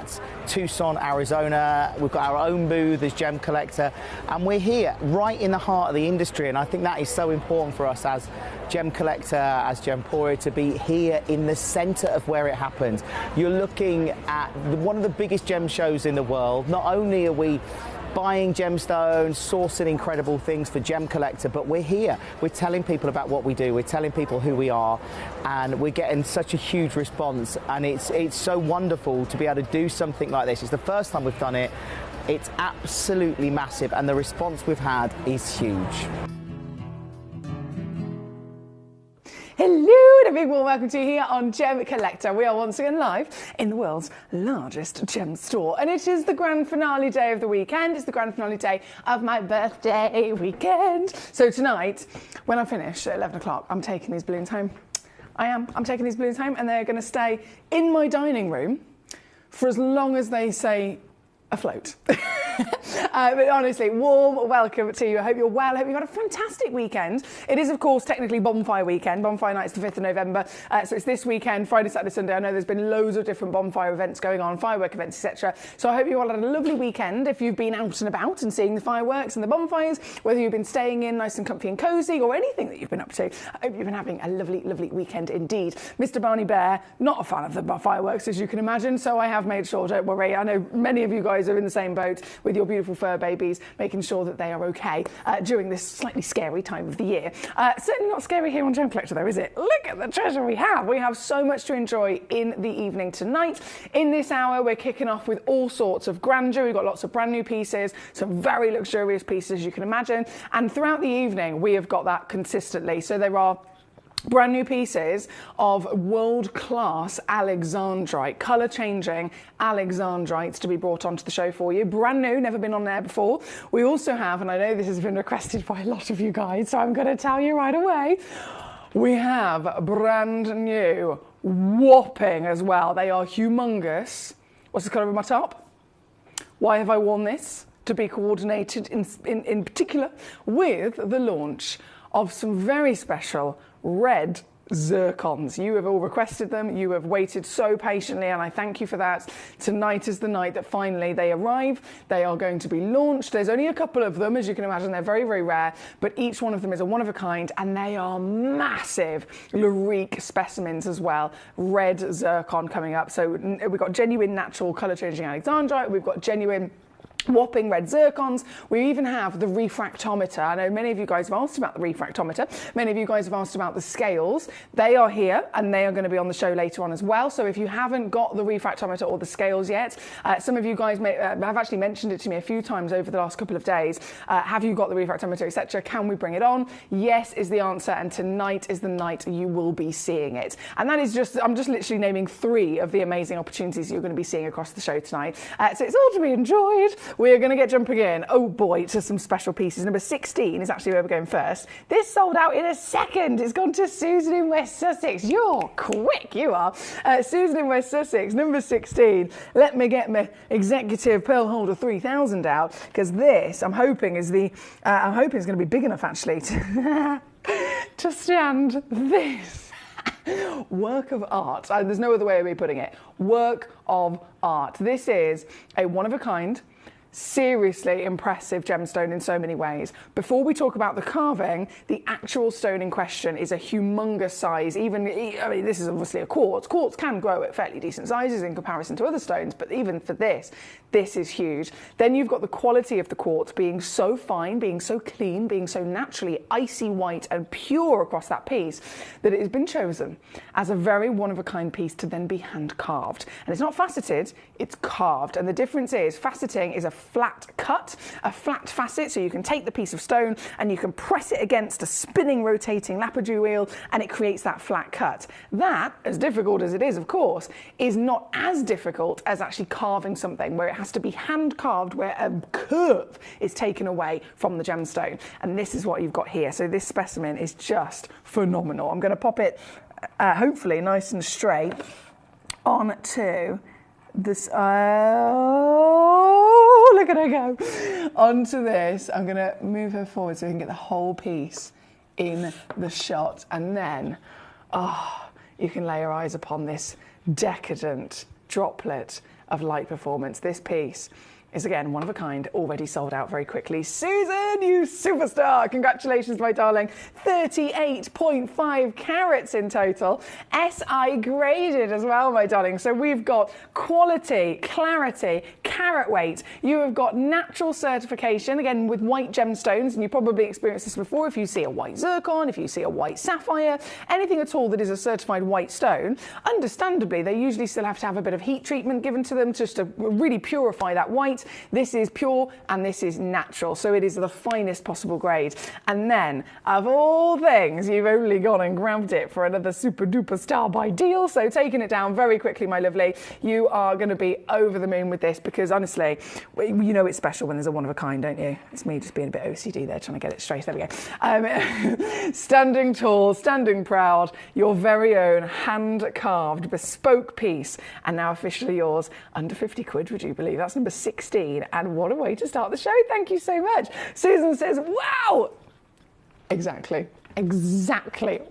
at Tucson, Arizona. We've got our own booth as Gemcollector, and we're here right in the heart of the industry, and I think that is so important for us as Gemcollector, as Gemporia, to be here in the centre of where it happens. You're looking at one of the biggest gem shows in the world. Not only are we buying gemstones, sourcing incredible things for Gemcollector, but we're here. We're telling people about what we do. We're telling people who we are, and we're getting such a huge response. And it's so wonderful to be able to do something like this. It's the first time we've done it. It's absolutely massive, and the response we've had is huge. Hello and a big warm welcome to you here on Gemcollector. We are once again live in the world's largest gem store, and it is the grand finale day of the weekend. It's the grand finale day of my birthday weekend. So tonight, when I finish at 11 o'clock, I'm taking these balloons home. I'm taking these balloons home, and they're going to stay in my dining room for as long as they say afloat. But honestly, warm welcome to you. I hope you're well. I hope you've had a fantastic weekend. It is, of course, technically Bonfire Weekend. Bonfire Night's the 5th of November. So it's this weekend, Friday, Saturday, Sunday. I know there's been loads of different bonfire events going on, firework events, etc. So I hope you all had a lovely weekend. If you've been out and about and seeing the fireworks and the bonfires, whether you've been staying in nice and comfy and cosy or anything that you've been up to, I hope you've been having a lovely, lovely weekend indeed. Mr. Barney Bear, not a fan of the fireworks, as you can imagine, so I have made sure, don't worry. I know many of you guys are in the same boat with your beautiful fur babies, making sure that they are okay during this slightly scary time of the year. Certainly not scary here on Gemcollector though, is it? Look at the treasure we have. We have so much to enjoy in the evening tonight. In this hour, we're kicking off with all sorts of grandeur. We've got lots of brand new pieces, some very luxurious pieces you can imagine. And throughout the evening, we have got that consistently. So there are brand new pieces of world-class Alexandrite, colour-changing Alexandrites to be brought onto the show for you. Brand new, never been on there before. We also have, and I know this has been requested by a lot of you guys, so I'm going to tell you right away, we have brand new, whopping as well. They are humongous. What's the colour of my top? Why have I worn this? To be coordinated in particular with the launch of some very special red zircons. You have all requested them. You have waited so patiently, and I thank you for that. Tonight is the night that finally they arrive. They are going to be launched. There's only a couple of them, as you can imagine. They're very, very rare, but each one of them is a one-of-a-kind, and they are massive Larique specimens as well. Red zircon coming up. So we've got genuine natural colour-changing Alexandrite. We've got genuine whopping red zircons. We even have the refractometer. I know many of you guys have asked about the refractometer. Many of you guys have asked about the scales. They are here, and they are going to be on the show later on as well. So if you haven't got the refractometer or the scales yet, some of you guys have actually mentioned it to me a few times over the last couple of days. Have you got the refractometer, etc.? Can we bring it on? Yes is the answer, and tonight is the night you will be seeing it. And that is just, I'm just literally naming 3 of the amazing opportunities you're going to be seeing across the show tonight. So it's all to be enjoyed. We are going to get jumping in, oh boy, to some special pieces. Number 16 is actually where we're going first. This sold out in a second. It's gone to Susan in West Sussex. You're quick, you are. Susan in West Sussex, number 16. Let me get my executive pearl holder 3000 out, because this, I'm hoping, is going to be big enough actually to, to stand this work of art. There's no other way of me putting it. Work of art. This is a one-of-a-kind, seriously impressive gemstone in so many ways. Before we talk about the carving, the actual stone in question is a humongous size. I mean, this is obviously a quartz. Quartz can grow at fairly decent sizes in comparison to other stones, but even for this is huge. Then you've got the quality of the quartz being so fine, being so clean, being so naturally icy white and pure across that piece that it has been chosen as a very one-of-a-kind piece to then be hand carved. And it's not faceted, it's carved. And the difference is, faceting is a flat cut, a flat facet, so you can take the piece of stone and you can press it against a spinning, rotating lapidary wheel, and it creates that flat cut. That, as difficult as it is, of course, is not as difficult as actually carving something where it has to be hand carved, where a curve is taken away from the gemstone. And this is what you've got here. So this specimen is just phenomenal. I'm going to pop it, hopefully nice and straight, onto this. Oh, look at her go. Onto this. I'm going to move her forward so we can get the whole piece in the shot. And then, you can lay your eyes upon this decadent droplet of light performance. This piece is, again, one of a kind, already sold out very quickly. Susan, you superstar! Congratulations, my darling. 38.5 carats in total. SI graded as well, my darling. So we've got quality, clarity, carat weight. You have got natural certification, again, with white gemstones, and you probably experienced this before. If you see a white zircon, if you see a white sapphire, anything at all that is a certified white stone, understandably, they usually still have to have a bit of heat treatment given to them just to really purify that white. This is pure and this is natural, so it is the finest possible grade. And then, of all things, you've only gone and grabbed it for another super duper star buy deal. So taking it down very quickly, my lovely, you are going to be over the moon with this, because honestly, you know it's special when there's a one of a kind, don't you? It's me just being a bit OCD there, trying to get it straight. There we go. Standing tall, standing proud, your very own hand-carved bespoke piece, and now officially yours under 50 quid, would you believe? That's number 16. And what a way to start the show. Thank you so much. Susan says, wow. Exactly.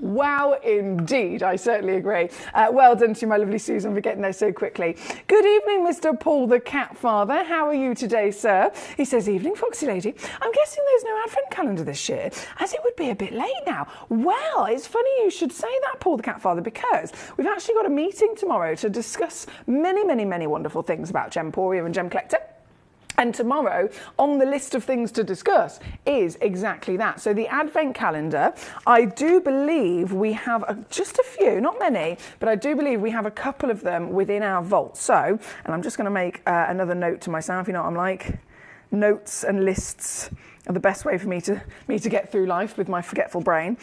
Wow, indeed. I certainly agree. Well done to you, my lovely Susan, for getting there so quickly. Good evening, Mr. Paul the Cat Father. How are you today, sir? He says, evening, Foxy Lady. I'm guessing there's no advent calendar this year, as it would be a bit late now. Well, it's funny you should say that, Paul the Cat Father, because we've actually got a meeting tomorrow to discuss many, many, many wonderful things about Gemporia and Gemcollector. And tomorrow, on the list of things to discuss, is exactly that. So the Advent calendar, I do believe we have just a few, not many, but I do believe we have a couple of them within our vault. So, and I'm just going to make another note to myself, you know what I'm like? Notes and lists are the best way for me to get through life with my forgetful brain.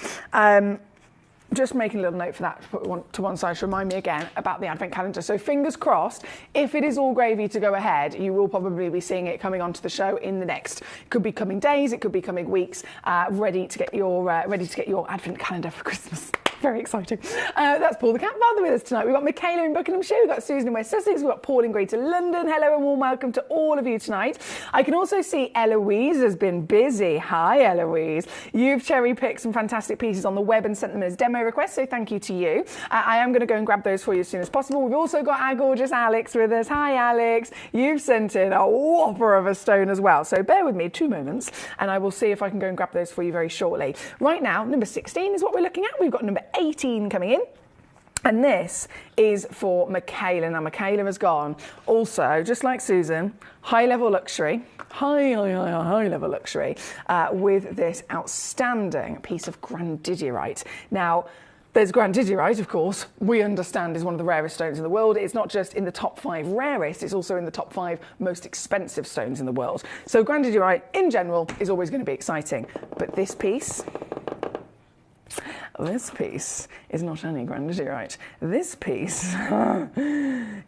Just making a little note for that to put to one side to remind me again about the Advent calendar. So fingers crossed, if it is all gravy to go ahead, you will probably be seeing it coming onto the show in the next. It could be coming days, it could be coming weeks. Ready to get your Advent calendar for Christmas. Very exciting. That's Paul the Cat Father with us tonight. We've got Michaela in Buckinghamshire, we've got Susan in West Sussex, we've got Paul in Greater London. Hello and warm welcome to all of you tonight. I can also see Eloise has been busy. Hi, Eloise. You've cherry-picked some fantastic pieces on the web and sent them as demo requests, so thank you to you. I am going to go and grab those for you as soon as possible. We've also got our gorgeous Alex with us. Hi, Alex. You've sent in a whopper of a stone as well, so bear with me 2 moments and I will see if I can go and grab those for you very shortly. Right now, number 16 is what we're looking at. We've got number 18 coming in. And this is for Michaela. Now, Michaela has gone also, just like Susan, high-level luxury, high-level luxury, with this outstanding piece of grandidierite. Now, there's grandidierite, of course, we understand is one of the rarest stones in the world. It's not just in the top 5 rarest, it's also in the top 5 most expensive stones in the world. So grandidierite, in general, is always going to be exciting. But this piece is not only grandidierite. This piece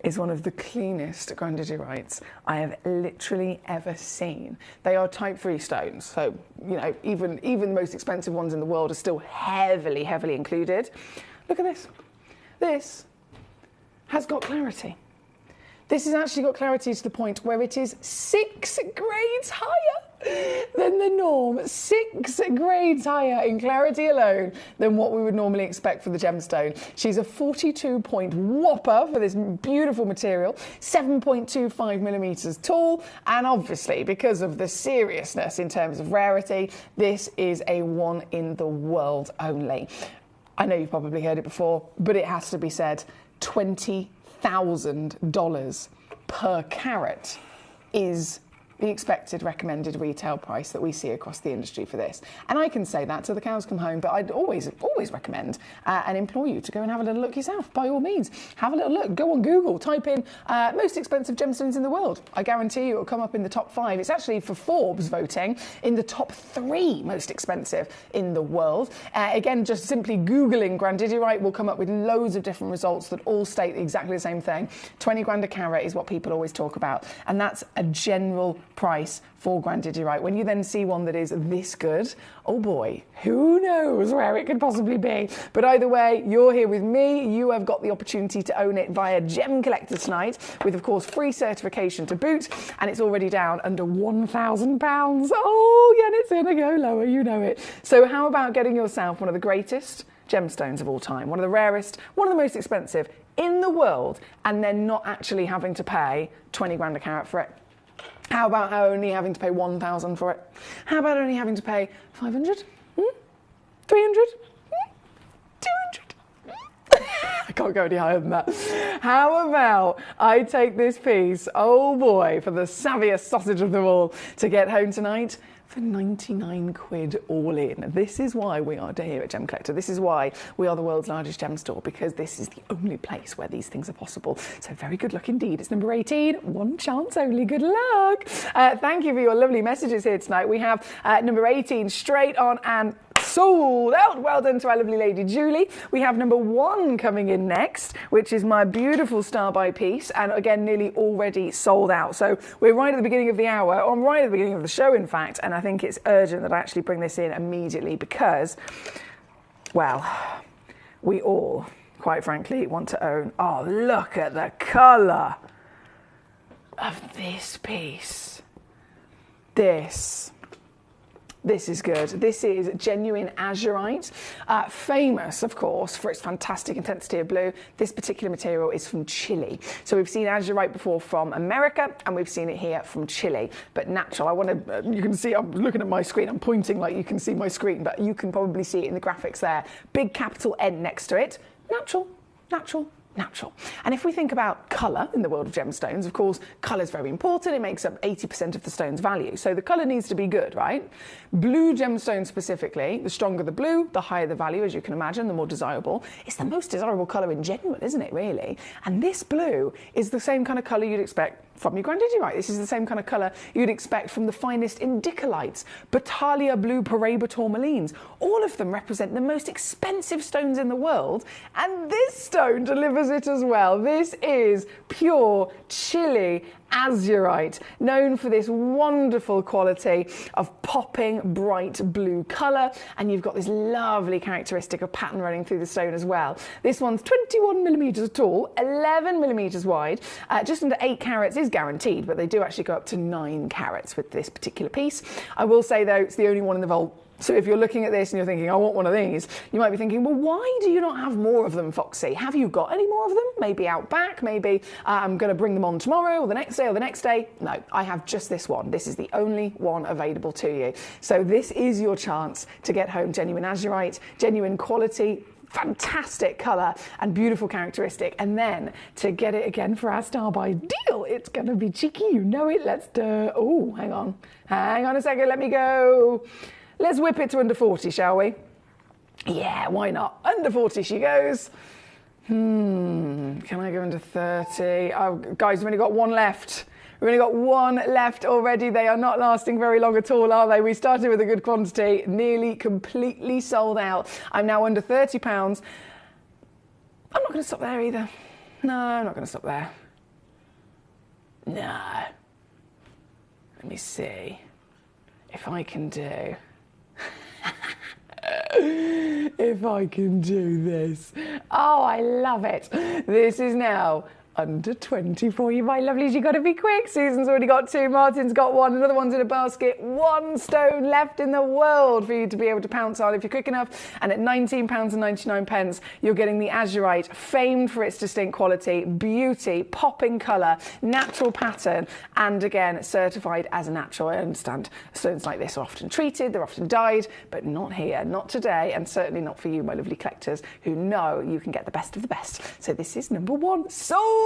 is one of the cleanest grandidierite I have literally ever seen. They are type 3 stones, so you know even the most expensive ones in the world are still heavily included. Look at this. This has got clarity. This has actually got clarity to the point where it is 6 grades higher than the norm. 6 grades higher in clarity alone than what we would normally expect for the gemstone. She's a 42-point whopper for this beautiful material, 7.25 millimeters tall, and obviously because of the seriousness in terms of rarity, this is a one in the world only. I know you've probably heard it before, but it has to be said, $20,000 per carat is the expected recommended retail price that we see across the industry for this. And I can say that till the cows come home, but I'd always recommend and implore you to go and have a little look yourself. By all means, have a little look. Go on Google, type in most expensive gemstones in the world. I guarantee you it'll come up in the top 5. It's actually for Forbes voting in the top 3 most expensive in the world. Again, just simply Googling grandidierite will come up with loads of different results that all state exactly the same thing. 20 grand a carat is what people always talk about. And that's a general price for grandidierite. When you then see one that is this good, oh boy, who knows where it could possibly be. But either way, you're here with me. You have got the opportunity to own it via Gemcollector tonight, with of course free certification to boot, and it's already down under £1,000. Oh, yeah, and it's gonna go lower, you know it. So how about getting yourself one of the greatest gemstones of all time. One of the rarest, one of the most expensive in the world, and then not actually having to pay 20 grand a carat for it. How about only having to pay 1,000 for it? How about only having to pay 500? 300? 200? I can't go any higher than that. How about I take this piece, oh boy, for the savviest sausage of them all, to get home tonight for 99 quid all in. This is why we are here at Gemcollector. This is why we are the world's largest gem store, because this is the only place where these things are possible. So very good luck indeed. It's number 18, one chance only. Good luck. Thank you for your lovely messages here tonight. We have number 18 straight on and sold out. Well done to our lovely lady Julie. We have number 1 coming in next, which is my beautiful star by piece, and again nearly already sold out. So we're right at the beginning of the hour, or right at the beginning of the show in fact, and I think it's urgent that I actually bring this in immediately because, well, we all, quite frankly, want to own. Oh, look at the colour of this piece. This is good. This is genuine azurite, famous, of course, for its fantastic intensity of blue. This particular material is from Chile. So we've seen azurite before from America, and we've seen it here from Chile. But natural, you can see, I'm looking at my screen, I'm pointing like you can see my screen, but you can probably see it in the graphics there. Big capital N next to it. Natural, natural, natural. And if we think about colour in the world of gemstones, of course, colour is very important. It makes up 80% of the stone's value. So the colour needs to be good, right? Blue gemstones specifically, the stronger the blue, the higher the value, as you can imagine, the more desirable. It's the most desirable colour in genuine, isn't it, really? And this blue is the same kind of colour you'd expect from your grandidierite. This is the same kind of colour you'd expect from the finest indicolites, Batalia blue Paraiba tourmalines. All of them represent the most expensive stones in the world, and this stone delivers it as well. This is pure Chile azurite, known for this wonderful quality of popping bright blue colour, and you've got this lovely characteristic of pattern running through the stone as well. This one's 21 millimetres tall, 11 millimetres wide, just under 8 carats is guaranteed, but they do actually go up to 9 carats with this particular piece. I will say though, it's the only one in the vault. So if you're looking at this and you're thinking, I want one of these, you might be thinking, well, why do you not have more of them, Foxy? Have you got any more of them? Maybe out back, maybe I'm going to bring them on tomorrow or the next day or the next day. No, I have just this one. This is the only one available to you. So this is your chance to get home genuine azurite, genuine quality, fantastic colour and beautiful characteristic, and then to get it again for our star by deal. It's going to be cheeky, you know it. Let's do... Oh, hang on a second, let me go. Let's whip it to under 40, shall we? Yeah, why not? Under 40 she goes. Can I go under 30? Oh, guys, we've only got one left. We've only got one left already. They are not lasting very long at all, are they? We started with a good quantity, nearly completely sold out. I'm now under £30. I'm not going to stop there either. No, I'm not going to stop there. No. Let me see if I can do... if I can do this. Oh, I love it. This is now under 20 for you, my lovelies. You've got to be quick. Susan's already got 2. Martin's got 1. Another one's in a basket. 1 stone left in the world for you to be able to pounce on if you're quick enough. And at £19.99, you're getting the azurite, famed for its distinct quality, beauty, popping colour, natural pattern, and again, certified as a natural. I understand stones like this are often treated, they're often dyed, but not here, not today, and certainly not for you, my lovely collectors, who know you can get the best of the best. So this is number 1. Sold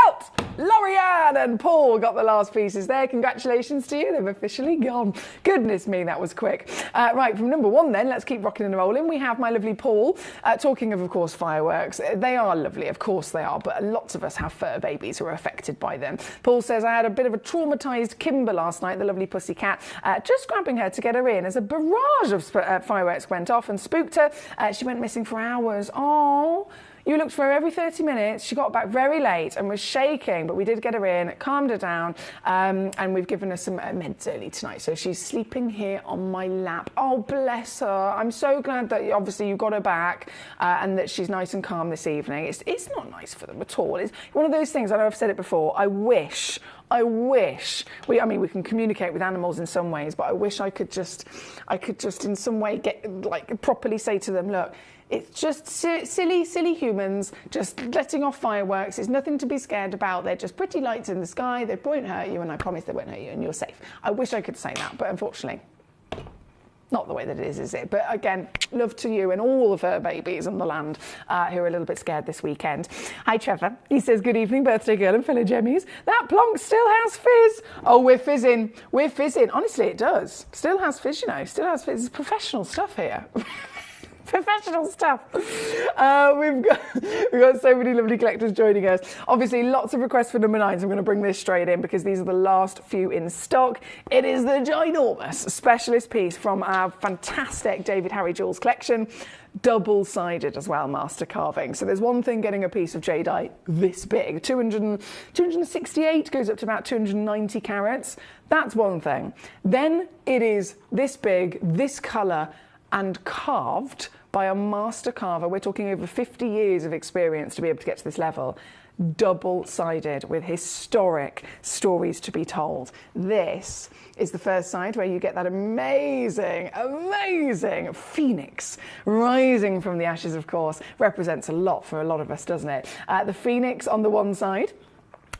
out! Laurianne and Paul got the last pieces there. Congratulations to you. They've officially gone. Goodness me, that was quick. Right, from number 1 then, let's keep rocking and rolling. We have my lovely Paul. Talking of course, fireworks. They are lovely, of course they are, but lots of us have fur babies who are affected by them. Paul says, I had a bit of a traumatised Kimber last night, the lovely pussycat, just grabbing her to get her in as a barrage of fireworks went off and spooked her. She went missing for hours. Oh. You looked for her every 30 minutes. She got back very late and was shaking, but we did get her in, calmed her down, and we've given her some meds early tonight. So she's sleeping here on my lap. Oh, bless her. I'm so glad that obviously you got her back and that she's nice and calm this evening. It's not nice for them at all. It's one of those things, I know I've said it before, I wish, we can communicate with animals in some ways, but I wish I could just in some way get, like, properly say to them, look, It's just silly humans just letting off fireworks. It's nothing to be scared about. They're just pretty lights in the sky. They won't hurt you, and I promise they won't hurt you, and you're safe. I wish I could say that, but unfortunately, not the way that it is it? But again, love to you and all of her babies on the land who are a little bit scared this weekend. Hi, Trevor. He says, good evening, birthday girl and fellow Jemmies. That plonk still has fizz. Oh, we're fizzing. We're fizzing. Honestly, it does. Still has fizz, you know. Still has fizz. It's professional stuff here. Professional stuff. We've got so many lovely collectors joining us. Obviously, lots of requests for number 9s. I'm going to bring this straight in because these are the last few in stock. It is the ginormous specialist piece from our fantastic David Harry Jewels collection. Double-sided as well, master carving. So there's one thing getting a piece of jadeite this big. 268 goes up to about 290 carats. That's one thing. Then it is this big, this colour, and carved by a master carver. We're talking over 50 years of experience to be able to get to this level. Double-sided with historic stories to be told. This is the first side where you get that amazing phoenix rising from the ashes, of course. Represents a lot for a lot of us, doesn't it? The phoenix on the one side,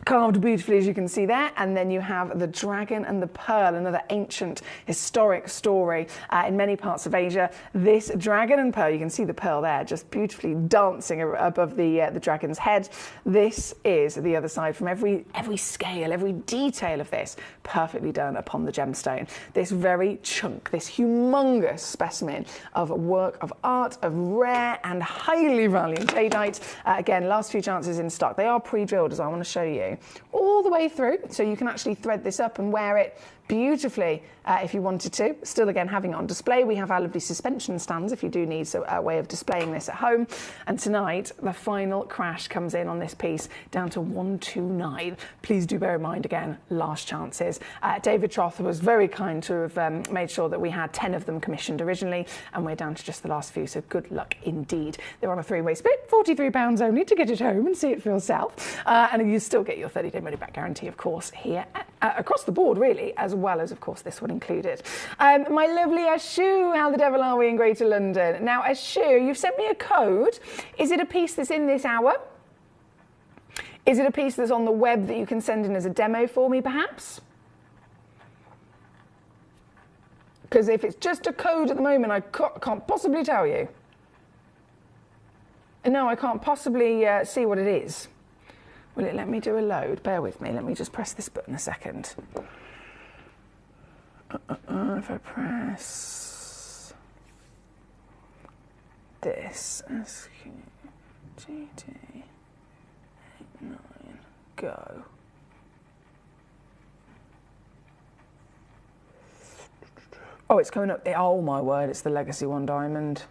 carved beautifully, as you can see there, and then you have the dragon and the pearl, another ancient historic story in many parts of Asia. This dragon and pearl, you can see the pearl there, just beautifully dancing above the dragon's head. This is the other side from every scale, every detail of this, perfectly done upon the gemstone. This very chunk, this humongous specimen of work of art, of rare and highly valued jadeite. Again, last few chances in stock. They are pre-drilled, as I want to show you, all the way through, so you can actually thread this up and wear it beautifully if you wanted to. Still, again, having it on display. We have our lovely suspension stands if you do need a way of displaying this at home. And tonight, the final crash comes in on this piece down to 129. Please do bear in mind, again, last chances. David Troth was very kind to have made sure that we had 10 of them commissioned originally, and we're down to just the last few, so good luck indeed. They're on a 3-way split, £43 only to get it home and see it for yourself. And you still get your 30-day money-back guarantee, of course, here across the board, really, as well as, of course, this one included. My lovely Ashu, how the devil are we in Greater London? Now, Ashu, you've sent me a code. Is it a piece that's in this hour? Is it a piece that's on the web that you can send in as a demo for me, perhaps? Because if it's just a code at the moment, I can't possibly tell you. No, I can't possibly see what it is. Will it let me do a load? Bear with me. Let me just press this button a second. If I press this, SQGT 89, go. Oh, it's coming up. Oh my word, it's the Legacy 1 diamond.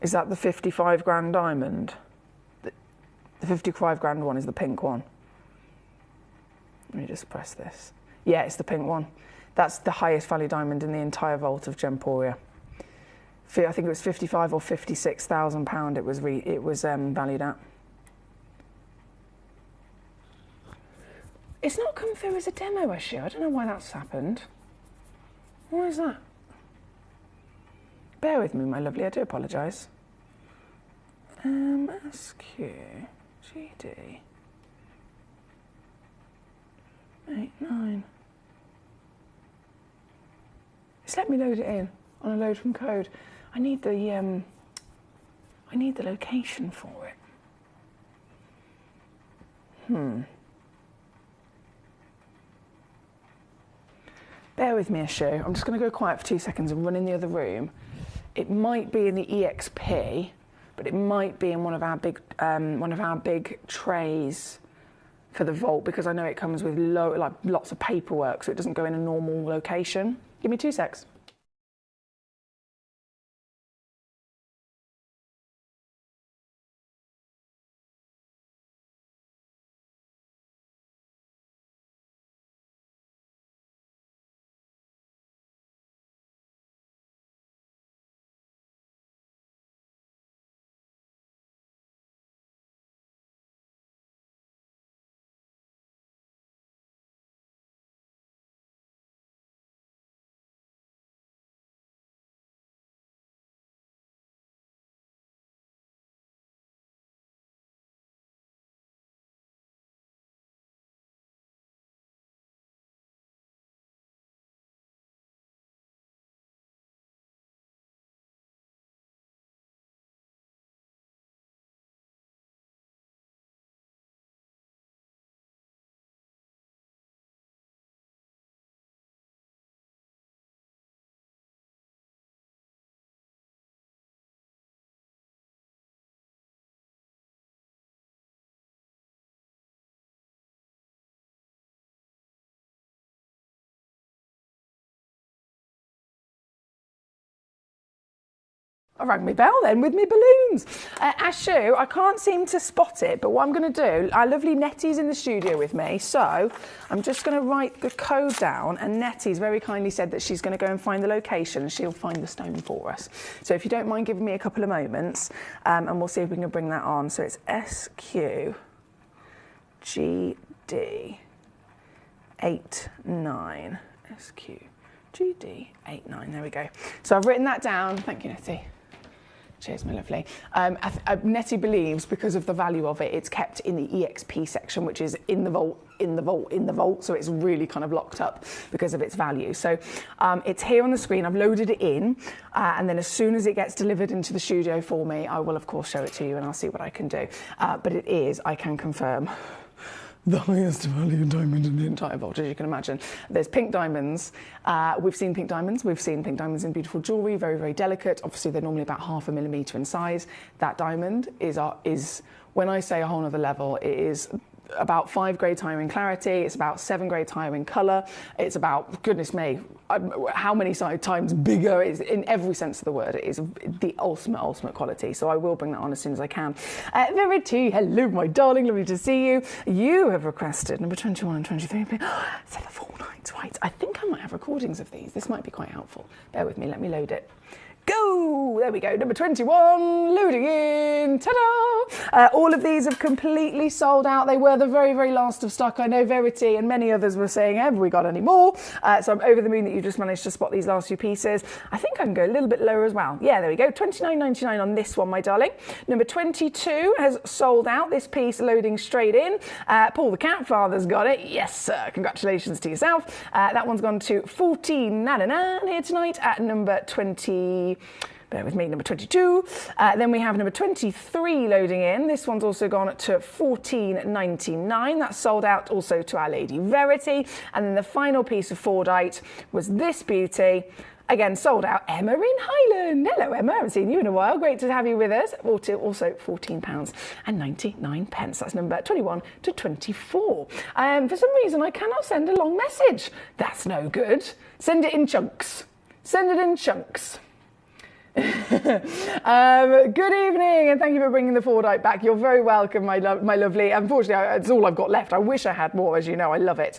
Is that the 55 grand diamond? The 55 grand one is the pink one. Let me just press this. Yeah, it's the pink one. That's the highest value diamond in the entire vault of Gemporia. I think it was 55 or 56,000 pound. It was valued at. It's not come through as a demo issue. I don't know why that's happened. Why is that? Bear with me, my lovely. I do apologise. SQGD 89. Just let me load it in on a load from code. I need the location for it. Bear with me, Ashu. I'm just going to go quiet for 2 seconds and run in the other room. It might be in the EXP, but it might be in one of our big trays for the vault, because I know it comes with lots of paperwork, so it doesn't go in a normal location. Give me 2 secs. I rang my bell then with my balloons. Ashu, I can't seem to spot it, but what I'm going to do, our lovely Nettie's in the studio with me, so I'm just going to write the code down, and Nettie's very kindly said that she's going to go and find the location and she'll find the stone for us. So if you don't mind giving me a couple of moments, and we'll see if we can bring that on. So it's SQGD 89. SQGD 89. There we go. So I've written that down. Thank you, Nettie. Cheers, my lovely. Nettie believes because of the value of it, it's kept in the EXP section, which is in the vault, in the vault, in the vault. So it's really kind of locked up because of its value. So it's here on the screen. I've loaded it in. And then as soon as it gets delivered into the studio for me, I will, of course, show it to you and I'll see what I can do. But it is, I can confirm, the highest value diamond in the entire vault, as you can imagine. There's pink diamonds. We've seen pink diamonds. We've seen pink diamonds in beautiful jewellery, very, very delicate. Obviously, they're normally about 0.5 millimetre in size. That diamond is, when I say a whole other level, it is about 5 grades higher in clarity. It's about 7 grades higher in colour. It's about, goodness me, how many times bigger? It's in every sense of the word. It is the ultimate quality. So I will bring that on as soon as I can. Verity, hello, my darling. Lovely to see you. You have requested number 21 and 23. So the 4 nights, right? I think I might have recordings of these. This might be quite helpful. Bear with me. Let me load it. Go! There we go. Number 21, loading in. Ta-da! All of these have completely sold out. They were the very, very last of stock. I know Verity and many others were saying, have we got any more? So I'm over the moon that you just managed to spot these last few pieces. I think I can go a little bit lower as well. Yeah, there we go. $29.99 on this one, my darling. Number 22 has sold out. This piece loading straight in. Paul the Cat Father's got it. Yes, sir. Congratulations to yourself. That one's gone to $14.99 here tonight at number 20. Bear with me, number 22. Then we have number 23 loading in. This one's also gone to $14.99. That's sold out also to Our Lady Verity. And then the final piece of Fordite was this beauty. Again, sold out. Emma in Highland. Hello, Emma. I haven't seen you in a while. Great to have you with us. Also £14.99. That's number 21 to 24. For some reason, I cannot send a long message. That's no good. Send it in chunks. Send it in chunks. Good evening and thank you for bringing the Fordite back. You're very welcome, my lovely. Unfortunately, it's all I've got left. I wish I had more, as you know. I love it.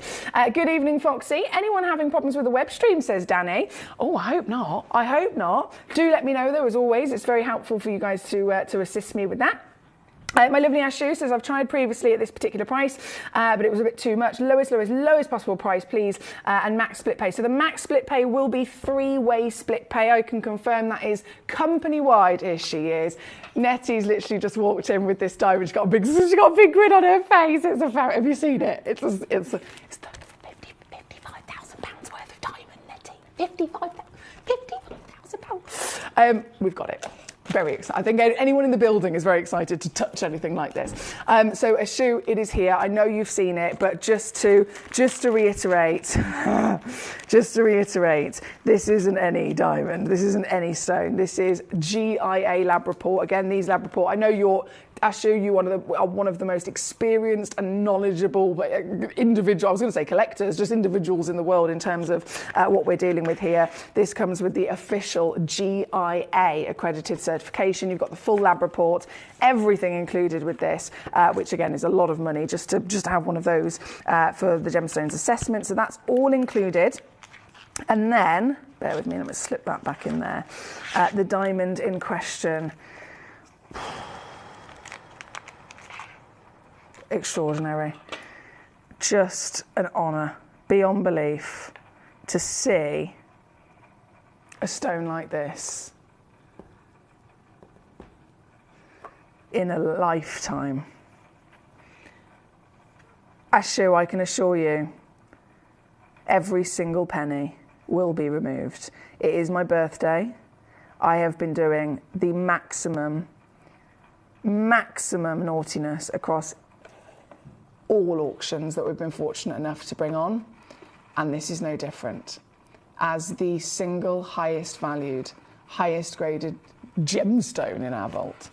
Good evening, Foxy. Anyone having problems with the web stream, says Danny. Oh, I hope not. I hope not. Do let me know, though, as always. It's very helpful for you guys to assist me with that. My lovely Ashu says, I've tried previously at this particular price, but it was a bit too much. Lowest possible price, please, and max split pay. So the max split pay will be 3-way split pay. I can confirm that is company-wide. Here she is. Nettie's literally just walked in with this diamond. She's got a big grin on her face. It's a fact. Have you seen it? It's £55,000 worth of diamond, Nettie. £55,000. We've got it. Very excited. I think anyone in the building is very excited to touch anything like this. So Ashu, it is here. I know you've seen it, but just to reiterate, this isn't any diamond. This isn't any stone. This is GIA lab report. Again, these lab report. I know you're Ashu, you are one of the most experienced and knowledgeable individuals, I was going to say collectors, just individuals in the world in terms of what we're dealing with here. This comes with the official GIA accredited certification. You've got the full lab report, everything included with this, which again is a lot of money just to have one of those for the gemstones assessment. So that's all included. And then, bear with me, let me slip that back in there. The diamond in question. Extraordinary. Just an honour beyond belief to see a stone like this in a lifetime. Ashu, I can assure you, every single penny will be removed. It is my birthday. I have been doing the maximum naughtiness across all auctions that we've been fortunate enough to bring on, and this is no different. As the single highest valued, highest graded gemstone in our vault,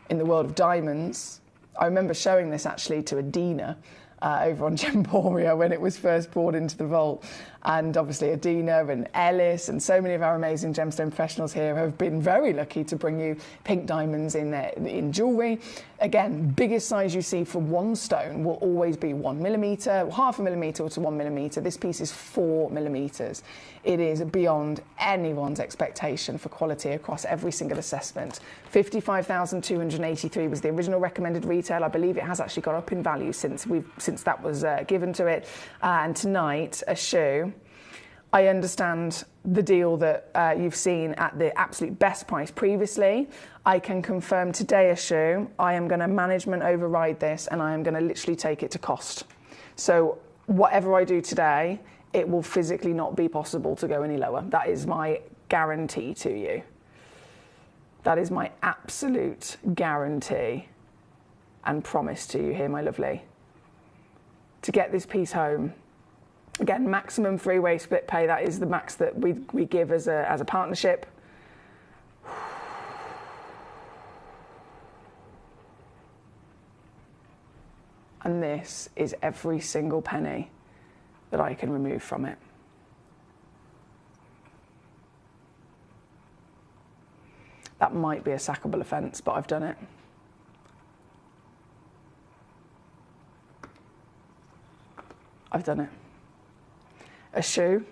in the world of diamonds, I remember showing this actually to Adina over on Gemporia when it was first brought into the vault. And obviously Adina and Ellis and so many of our amazing gemstone professionals here have been very lucky to bring you pink diamonds in jewellery. Again, biggest size you see for one stone will always be 1 millimetre, half a millimetre to 1 millimetre. This piece is 4 millimetres. It is beyond anyone's expectation for quality across every single assessment. 55,283 was the original recommended retail. I believe it has actually gone up in value since that was given to it. And tonight, a shoe. I understand the deal that you've seen at the absolute best price previously. I can confirm today, a shoe, I am going to management override this and I am going to literally take it to cost. So whatever I do today, it will physically not be possible to go any lower. That is my guarantee to you. That is my absolute guarantee and promise to you here, my lovely. To get this piece home, again, maximum three-way split pay. That is the max that we give as a partnership. And this is every single penny that I can remove from it. That might be a sackable offence, but I've done it. I've done it. A shoe.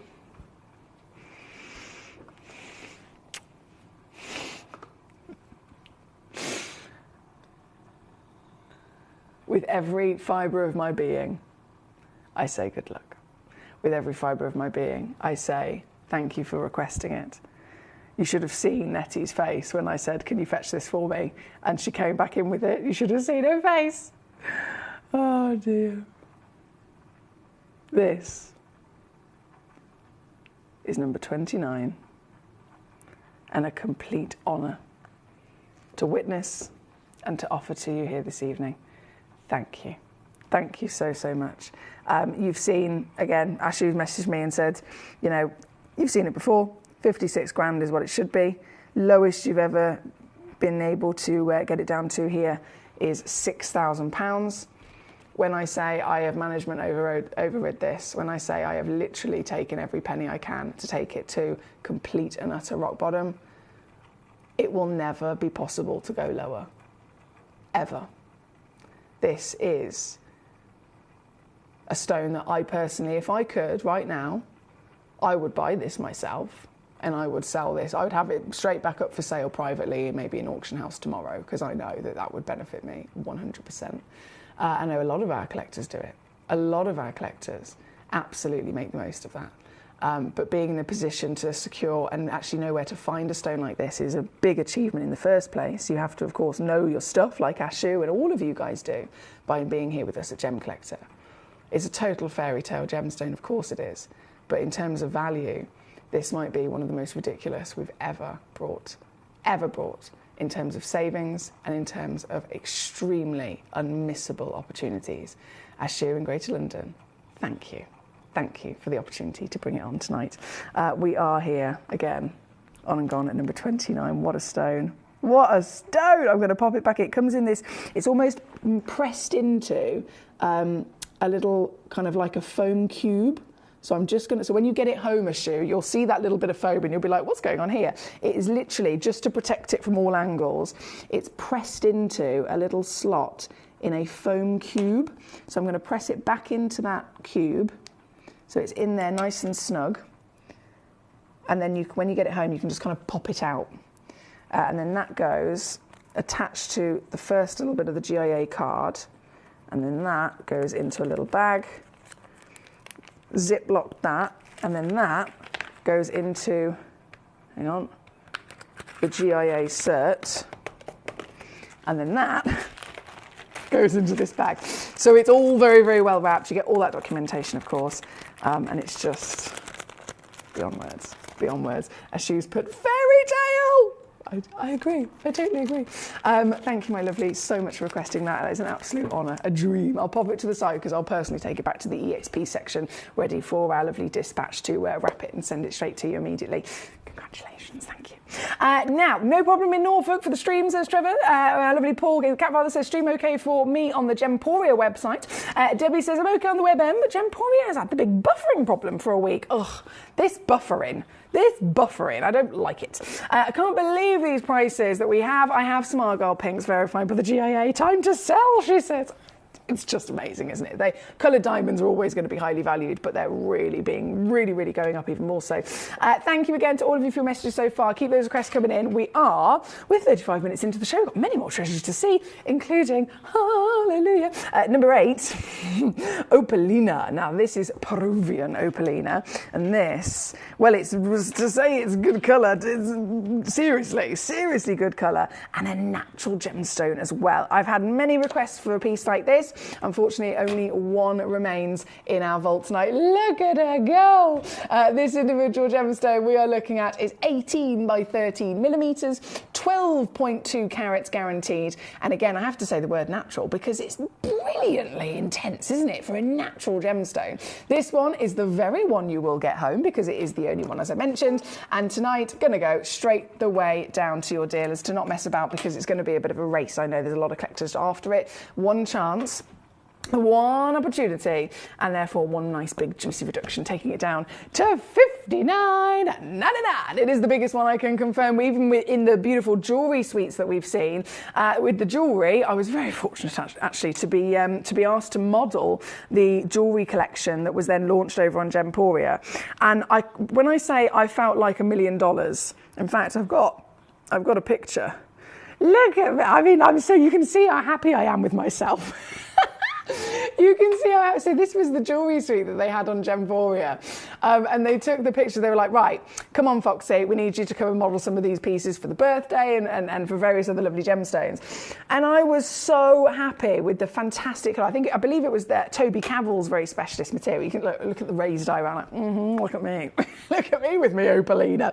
With every fibre of my being, I say good luck. With every fibre of my being, I say thank you for requesting it. You should have seen Nettie's face when I said, can you fetch this for me? And she came back in with it. You should have seen her face. Oh dear. This is number 29 and a complete honour to witness and to offer to you here this evening. Thank you. Thank you so, so much. You've seen, again, Ashley's messaged me and said, you know, you've seen it before. 56 grand is what it should be. Lowest you've ever been able to get it down to here is £6,000. When I say I have management overrid this, when I say I have literally taken every penny I can to take it to complete and utter rock bottom, it will never be possible to go lower. Ever. This is a stone that I personally, if I could right now, I would buy this myself and I would sell this. I would have it straight back up for sale privately, maybe in auction house tomorrow, because I know that that would benefit me 100%. I know a lot of our collectors do it. A lot of our collectors absolutely make the most of that. But being in the position to secure and actually know where to find a stone like this is a big achievement in the first place. You have to, of course, know your stuff like Ashu and all of you guys do by being here with us at Gemcollector. It's a total fairy tale gemstone, of course it is. But in terms of value, this might be one of the most ridiculous we've ever brought in terms of savings and in terms of extremely unmissable opportunities. Ashu in Greater London, thank you. Thank you for the opportunity to bring it on tonight. We are here again, on and gone at number 29. What a stone. What a stone. I'm going to pop it back. It comes in this, it's almost pressed into a little kind of like a foam cube. So I'm just going to, so when you get it home, Ashu, you'll see that little bit of foam and you'll be like, what's going on here? It is literally, just to protect it from all angles, it's pressed into a little slot in a foam cube. So I'm going to press it back into that cube. So it's in there nice and snug. And then when you get it home, you can just kind of pop it out. And then that goes attached to the first little bit of the GIA card. And then that goes into a little bag. Ziplock that. And then that goes into, hang on, the GIA cert. And then that goes into this bag. So it's all very, very well wrapped. You get all that documentation, of course. And it's just beyond words, beyond words. Ashu's put fairy tale. I agree. I totally agree. Thank you, my lovely, so much for requesting that. That is an absolute honour, a dream. I'll pop it to the side because I'll personally take it back to the EXP section, ready for our lovely dispatch to wrap it and send it straight to you immediately. Congratulations. Thank you. Now, no problem in Norfolk for the stream, says Trevor. Our lovely Paul, the cat father, says stream okay for me on the Gemporia website. Debbie says I'm okay on the WebM, but Gemporia has had the big buffering problem for a week. Ugh, this buffering, I don't like it. I can't believe these prices that we have. I have some Argyle pinks verified by the GIA. Time to sell, she says. It's just amazing, isn't it? Coloured diamonds are always going to be highly valued, but they're really going up even more so. Thank you again to all of you for your messages so far. Keep those requests coming in. We're 35 minutes into the show. We've got many more treasures to see, including, hallelujah, number 8, Opalina. Now, this is Peruvian Opalina, and this, well, to say it's good colour, it's seriously good colour, and a natural gemstone as well. I've had many requests for a piece like this. Unfortunately, only one remains in our vault tonight. Look at her go! This individual gemstone we are looking at is 18 by 13 millimetres, 12.2 carats guaranteed. And again, I have to say the word natural because it's brilliantly intense, isn't it, for a natural gemstone? This one is the very one you will get home because it is the only one, as I mentioned. And tonight, going to go straight the way down to your dealers to not mess about because it's going to be a bit of a race. I know there's a lot of collectors after it. One chance, one opportunity, and therefore one nice big juicy reduction, taking it down to $59.99. It is the biggest one I can confirm, even in the beautiful jewellery suites that we've seen. With the jewellery, I was very fortunate actually to be asked to model the jewellery collection that was then launched over on Gemporia. And when I say I felt like $1 million, in fact, I've got a picture. Look at me. I mean, so you can see how happy I am with myself. You can see how, so this was the jewellery suite that they had on Gemporia. And they took the picture, they were like, right, come on Foxy, we need you to come and model some of these pieces for the birthday and for various other lovely gemstones. And I was so happy with the fantastic, I believe it was Toby Cavill's very specialist material. You can look at the raised eyebrow, like, look at me. Look at me with me Opalina.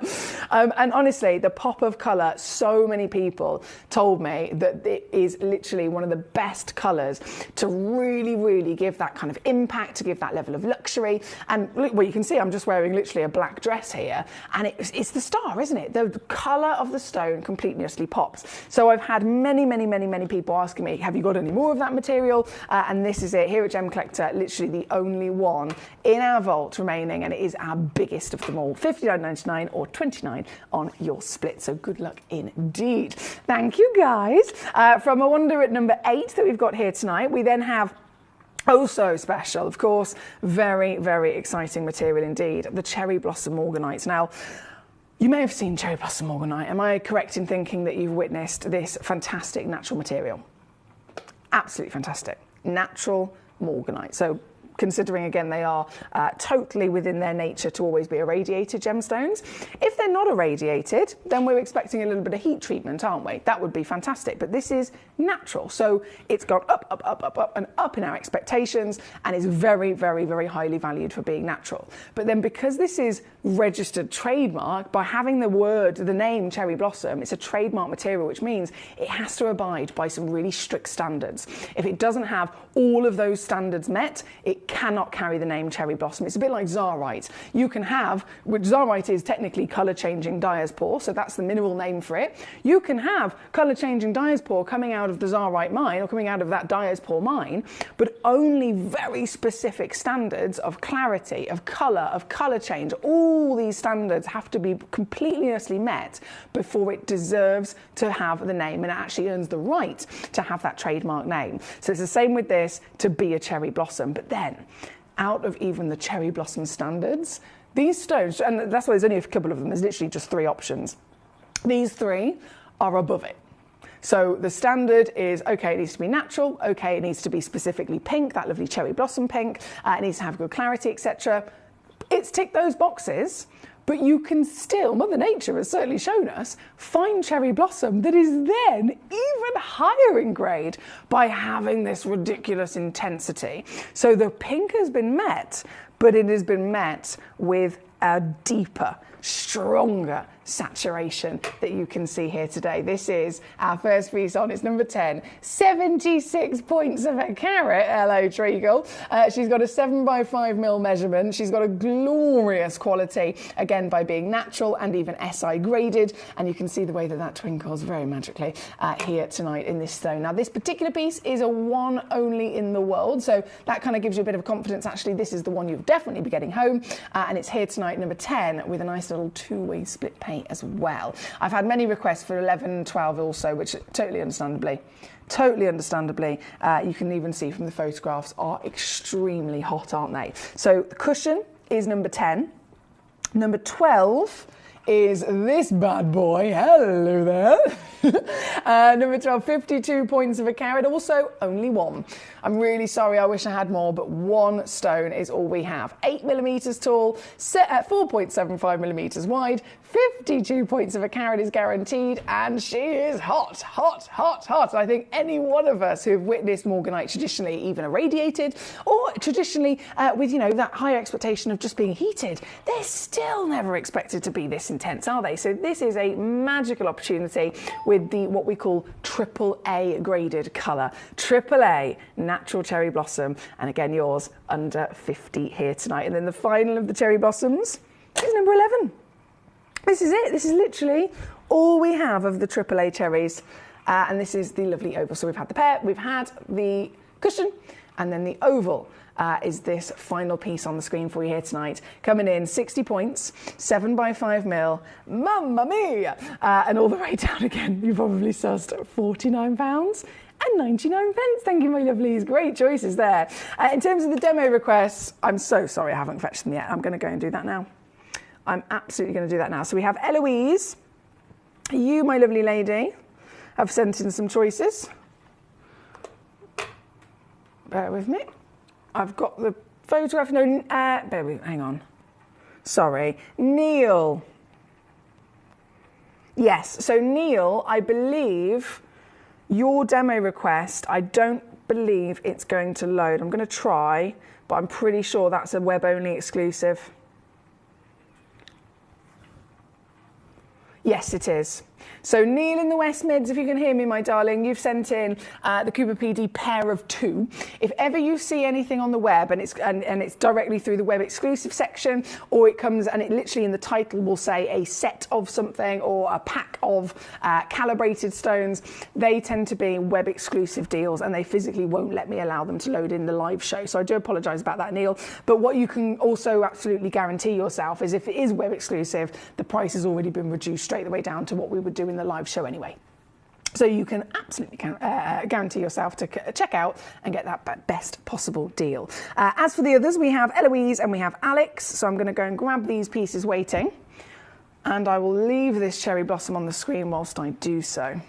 And honestly, the pop of colour, so many people told me that it is literally one of the best colours to really give that kind of impact, to give that level of luxury. And look, well, you can see I'm just wearing literally a black dress here, and it's the star, isn't it? The colour of the stone completely pops. So I've had many people asking me, have you got any more of that material? And this is it here at Gemcollector, literally the only one in our vault remaining, and it is our biggest of them all. $59.99 or $29 on your split. So good luck indeed. Thank you guys. From a wonder at number 8 that we've got here tonight, we then have oh so special, of course, very exciting material indeed, the Cherry Blossom Morganite. Now, you may have seen Cherry Blossom Morganite. Am I correct in thinking that you've witnessed this fantastic natural material? Absolutely fantastic. Natural Morganite. So considering again they are totally within their nature to always be irradiated gemstones. If they're not irradiated, then we're expecting a little bit of heat treatment, aren't we? That would be fantastic, but this is natural, so it's gone up and up in our expectations, and is very highly valued for being natural. But then because this is registered trademark, by having the name Cherry Blossom, it's a trademark material, which means it has to abide by some really strict standards. If it doesn't have all of those standards met, it cannot carry the name Cherry Blossom. It's a bit like Zarite. You can have, which Zarite is technically colour-changing diaspore, so that's the mineral name for it. You can have colour-changing diaspore coming out of the Zarite mine, or coming out of that diaspore mine, but only very specific standards of clarity, of colour change. All these standards have to be completely met before it deserves to have the name, and it actually earns the right to have that trademark name. So it's the same with this, to be a Cherry Blossom. But then, out of even the Cherry Blossom standards, these stones, and that's why there's only a couple of them, there's literally just 3 options. These 3 are above it. So the standard is, okay, it needs to be natural, okay, it needs to be specifically pink, that lovely cherry blossom pink, it needs to have good clarity, etc. It's ticked those boxes, but you can still, Mother Nature has certainly shown us, find cherry blossom that is then even higher in grade by having this ridiculous intensity. So the pink has been met, but it has been met with a deeper stronger saturation that you can see here today. This is our first piece on. It's number 10, 76 points of a carat. Hello, treacle. She's got a 7x5mm measurement. She's got a glorious quality, again, by being natural and even SI graded. And you can see the way that that twinkles very magically here tonight in this stone. Now, this particular piece is a one only in the world. So that kind of gives you a bit of confidence. Actually, this is the one you'll definitely be getting home. And it's here tonight, number 10, with a nice little two-way split paint as well. I've had many requests for 11, 12 also, which totally understandably, you can even see from the photographs, are extremely hot, aren't they? So the cushion is number 10. Number 12 is this bad boy. Hello there. Number 12, 52 points of a carat. Also, only one. I'm really sorry, I wish I had more, but one stone is all we have. 8mm tall, set at 4.75mm wide, 52 points of a carat is guaranteed, and she is hot, hot, hot, hot. I think any one of us who have witnessed morganite traditionally even irradiated, or traditionally with, you know, that higher expectation of just being heated, they're still never expected to be this intense, are they? So this is a magical opportunity with the what we call AAA graded colour. AAA, natural cherry blossom, and again yours under 50 here tonight. And then the final of the cherry blossoms is number 11. This is it. This is literally all we have of the AAA cherries. And this is the lovely oval. So we've had the pear, we've had the cushion, and then the oval is this final piece on the screen for you here tonight. Coming in 60 points, 7x5mm, mamma mia! And all the way down again, you probably sussed £49 and 99 pence. Thank you, my lovelies. Great choices there. In terms of the demo requests, I'm so sorry I haven't fetched them yet. I'm going to go and do that now. I'm absolutely going to do that now. So we have Eloise. You, my lovely lady, have sent in some choices. Bear with me. I've got the photograph. No, bear with me. Hang on. Sorry. Neil. Yes. So Neil, I believe your demo request, I don't believe it's going to load. I'm going to try, but I'm pretty sure that's a web-only exclusive. Yes, it is. So Neil in the West Mids, if you can hear me, my darling, you've sent in the Cooper PD pair of 2. If ever you see anything on the web and it's directly through the web exclusive section, or it comes and it literally in the title will say a set of something or a pack of calibrated stones, they tend to be web exclusive deals and they physically won't let me allow them to load in the live show. So I do apologise about that, Neil. But what you can also absolutely guarantee yourself is if it is web exclusive, the price has already been reduced straight the way down to what we would do in the live show anyway. So you can absolutely guarantee yourself to check out and get that best possible deal. As for the others, we have Eloise and we have Alex. So I'm going to go and grab these pieces waiting, and I will leave this cherry blossom on the screen whilst I do so.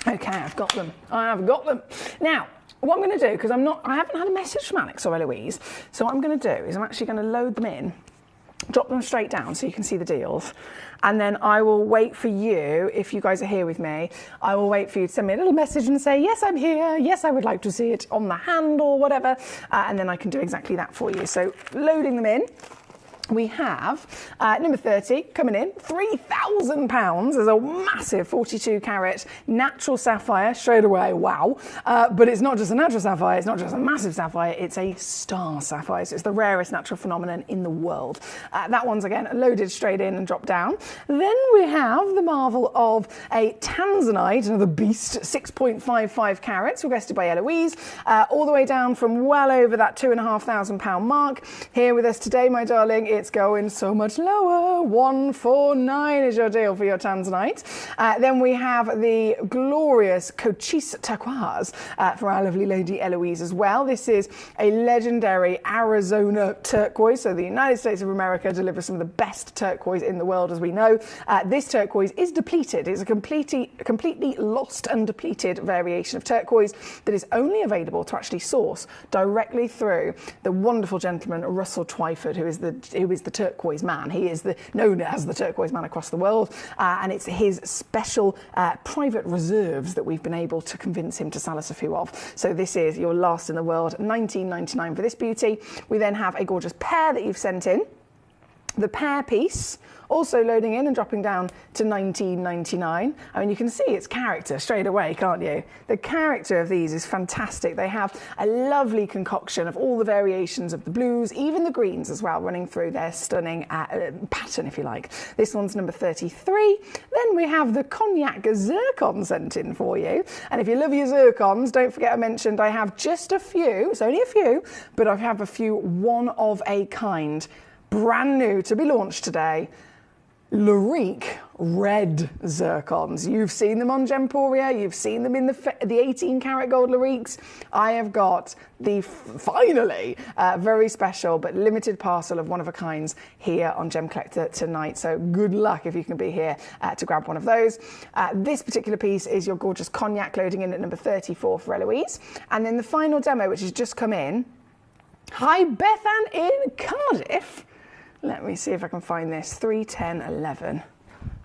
Okay, I've got them. I have got them. Now, what I'm going to do, because I haven't had a message from Alex or Eloise, so what I'm going to do is I'm actually going to load them in, drop them straight down so you can see the deals, and then I will wait for you, if you guys are here with me, I will wait for you to send me a little message and say, yes, I'm here, yes, I would like to see it on the hand or whatever, and then I can do exactly that for you. So loading them in. We have number 30 coming in, £3,000. There's a massive 42 carat natural sapphire straight away. Wow. But it's not just a natural sapphire. It's not just a massive sapphire. It's a star sapphire. So it's the rarest natural phenomenon in the world. That one's again loaded straight in and dropped down. Then we have the marvel of a tanzanite, another beast, 6.55 carats, requested by Eloise, all the way down from well over that £2,500 mark. Here with us today, my darling, it's going so much lower. 149 is your deal for your tanzanite. Then we have the glorious Cochise turquoise from our lovely lady Eloise as well. This is a legendary Arizona turquoise. So the United States of America delivers some of the best turquoise in the world, as we know. This turquoise is depleted. It's a completely lost and depleted variation of turquoise that is only available to actually source directly through the wonderful gentleman Russell Twyford, who is the turquoise man. He is known as the turquoise man across the world, and it's his special private reserves that we've been able to convince him to sell us a few of. So this is your last in the world, $19.99 for this beauty. We then have a gorgeous pear that you've sent in. The pear piece also loading in and dropping down to $19.99. I mean, you can see its character straight away, can't you? The character of these is fantastic. They have a lovely concoction of all the variations of the blues, even the greens as well, running through their stunning pattern, if you like. This one's number 33. Then we have the cognac zircon sent in for you. And if you love your zircons, don't forget I mentioned I have just a few, it's only a few, but I have a few one of a kind, brand new to be launched today. Lorique red zircons. You've seen them on Gemporia. You've seen them in the 18 karat gold Loriques. I have got the finally very special but limited parcel of one of a kinds here on Gemcollector tonight. So good luck if you can be here to grab one of those. This particular piece is your gorgeous cognac loading in at number 34 for Eloise. And then the final demo, which has just come in. Hi, Bethan in Cardiff. Let me see if I can find this. 31011.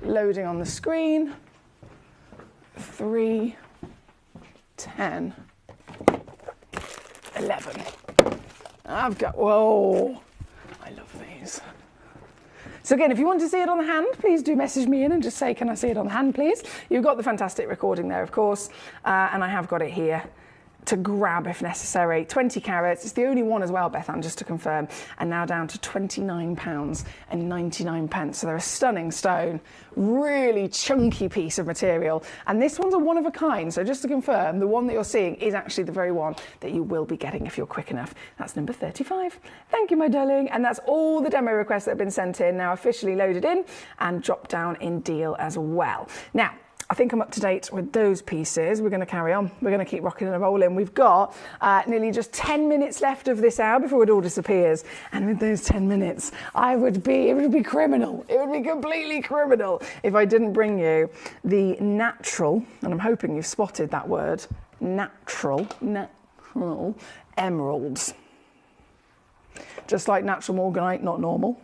Loading on the screen. 31011. I've got, whoa, I love these. So again, if you want to see it on the hand, please do message me in and just say, can I see it on the hand, please? You've got the fantastic recording there, of course, and I have got it here to grab if necessary. 20 carats, it's the only one as well, Bethan, just to confirm, and now down to £29.99. So they're a stunning stone, really chunky piece of material, and this one's a one of a kind. So just to confirm, the one that you're seeing is actually the very one that you will be getting if you're quick enough. That's number 35. Thank you, my darling. And that's all the demo requests that have been sent in, now officially loaded in and dropped down in deal as well. Now, I think I'm up to date with those pieces. We're going to carry on. We're going to keep rocking and rolling. We've got nearly just 10 minutes left of this hour before it all disappears. And with those 10 minutes, it would be criminal. It would be completely criminal if I didn't bring you the natural, and I'm hoping you've spotted that word, natural emeralds. Just like natural morganite, not normal.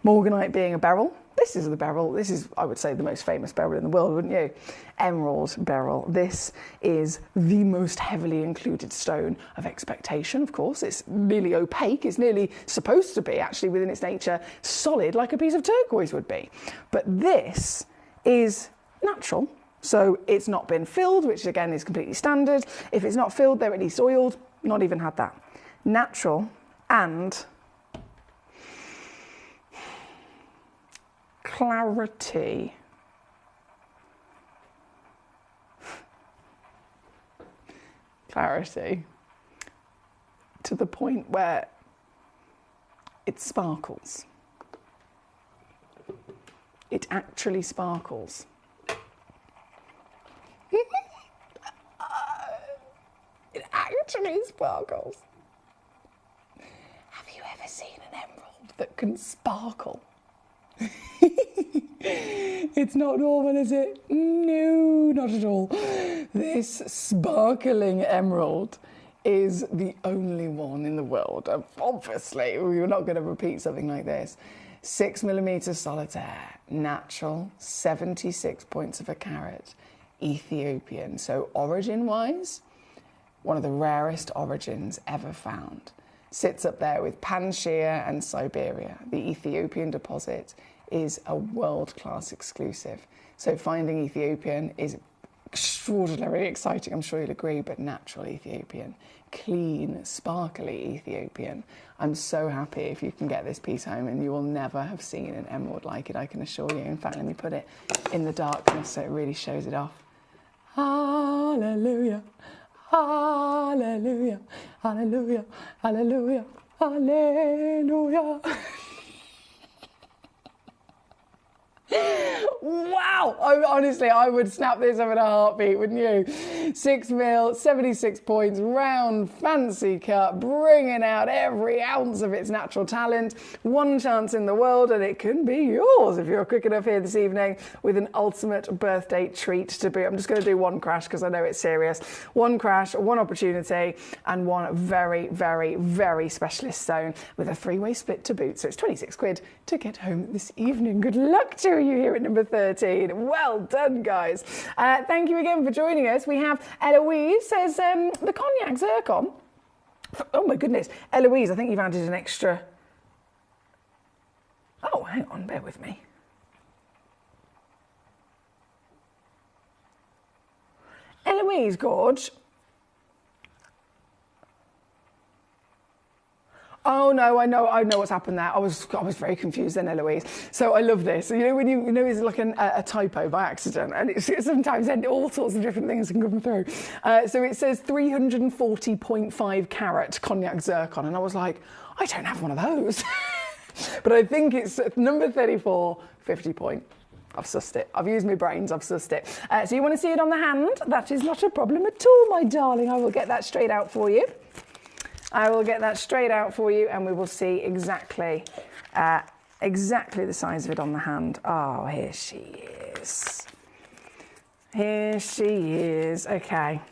Morganite being a beryl. This is the beryl. This is, I would say, the most famous beryl in the world, wouldn't you? Emerald beryl. This is the most heavily included stone of expectation, of course. It's nearly opaque. It's nearly supposed to be, actually, within its nature, solid, like a piece of turquoise would be. But this is natural. So it's not been filled, which, again, is completely standard. If it's not filled, they're at least oiled. Not even had that. Natural and clarity. Clarity to the point where it sparkles. It actually sparkles. It actually sparkles. Have you ever seen an emerald that can sparkle? It's not normal, is it? No, not at all. This sparkling emerald is the only one in the world. Obviously, we're not going to repeat something like this. 6mm solitaire, natural, 76 points of a carat, Ethiopian. So origin-wise, one of the rarest origins ever found. sits up there with Pangaea and Siberia. The Ethiopian deposit is a world-class exclusive. So finding Ethiopian is extraordinarily exciting, I'm sure you'll agree, but natural Ethiopian, clean, sparkly Ethiopian. I'm so happy if you can get this piece home, and you will never have seen an emerald like it, I can assure you. In fact, let me put it in the darkness so it really shows it off. Hallelujah, hallelujah, hallelujah, hallelujah, hallelujah. Wow! Honestly, I would snap this up in a heartbeat, wouldn't you? 6 mil, 76 points, round, fancy cut, bringing out every ounce of its natural talent. One chance in the world, and it can be yours if you're quick enough here this evening with an ultimate birthday treat to boot. I'm just going to do one crash because I know it's serious. One crash, one opportunity, and one very, very, very specialist stone with a 3-way split to boot. So it's 26 quid to get home this evening. Good luck to you here at number 13. Well done, guys. Thank you again for joining us. We have Eloise says the cognac zircon. Oh my goodness. Eloise, I think you've added an extra. Oh, hang on, bear with me. Eloise, Gorge. Oh no, I know what's happened there. I was very confused then, Eloise. So I love this. So, you know when you know it's like a typo by accident, and it's sometimes all sorts of different things can come through. So it says 340.5 carat cognac zircon, and I was like, I don't have one of those. But I think it's number 34, 50 point. I've sussed it. I've used my brains. I've sussed it. So you want to see it on the hand? That is not a problem at all, my darling. I will get that straight out for you. I will get that straight out for you, and we will see exactly the size of it on the hand. Oh, here she is. Here she is. Okay.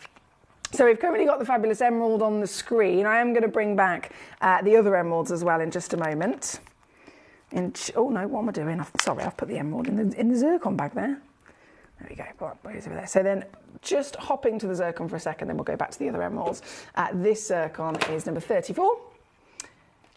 So we've currently got the fabulous emerald on the screen. I am going to bring back the other emeralds as well in just a moment. Oh no, what am I doing? Sorry, I've put the emerald in the zircon bag there. There we go, over there. So then just hopping to the zircon for a second, then we'll go back to the other emeralds. This zircon is number 34.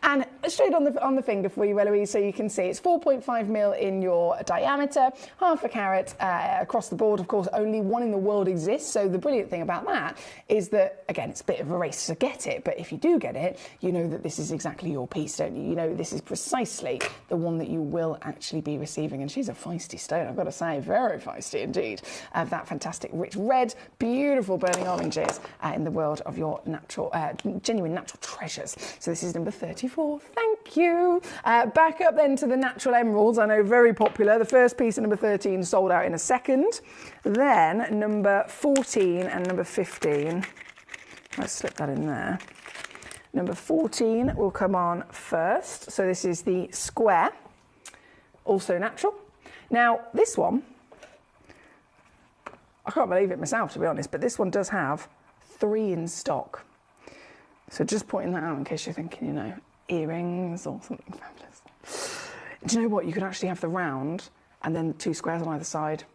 And straight on the finger for you, Eloise, so you can see it's 4.5 mil in your diameter, half a carat across the board. Of course, only one in the world exists. So the brilliant thing about that is that, again, it's a bit of a race to get it. But if you do get it, you know that this is exactly your piece, don't you? You know this is precisely the one that you will actually be receiving. And she's a feisty stone, I've got to say, very feisty indeed. That fantastic rich red, beautiful burning oranges in the world of your natural, genuine natural treasures. So this is number 34. Thank you. Back up then to the natural emeralds. I know, very popular. The first piece of number 13 sold out in a second. Then number 14 and number 15. Let's slip that in there. Number 14 will come on first. So this is the square, also natural. Now this one, I can't believe it myself, to be honest, but this one does have 3 in stock. So just pointing that out in case you're thinking, you know, earrings or something fabulous. Do you know what? You could actually have the round and then 2 squares on either side.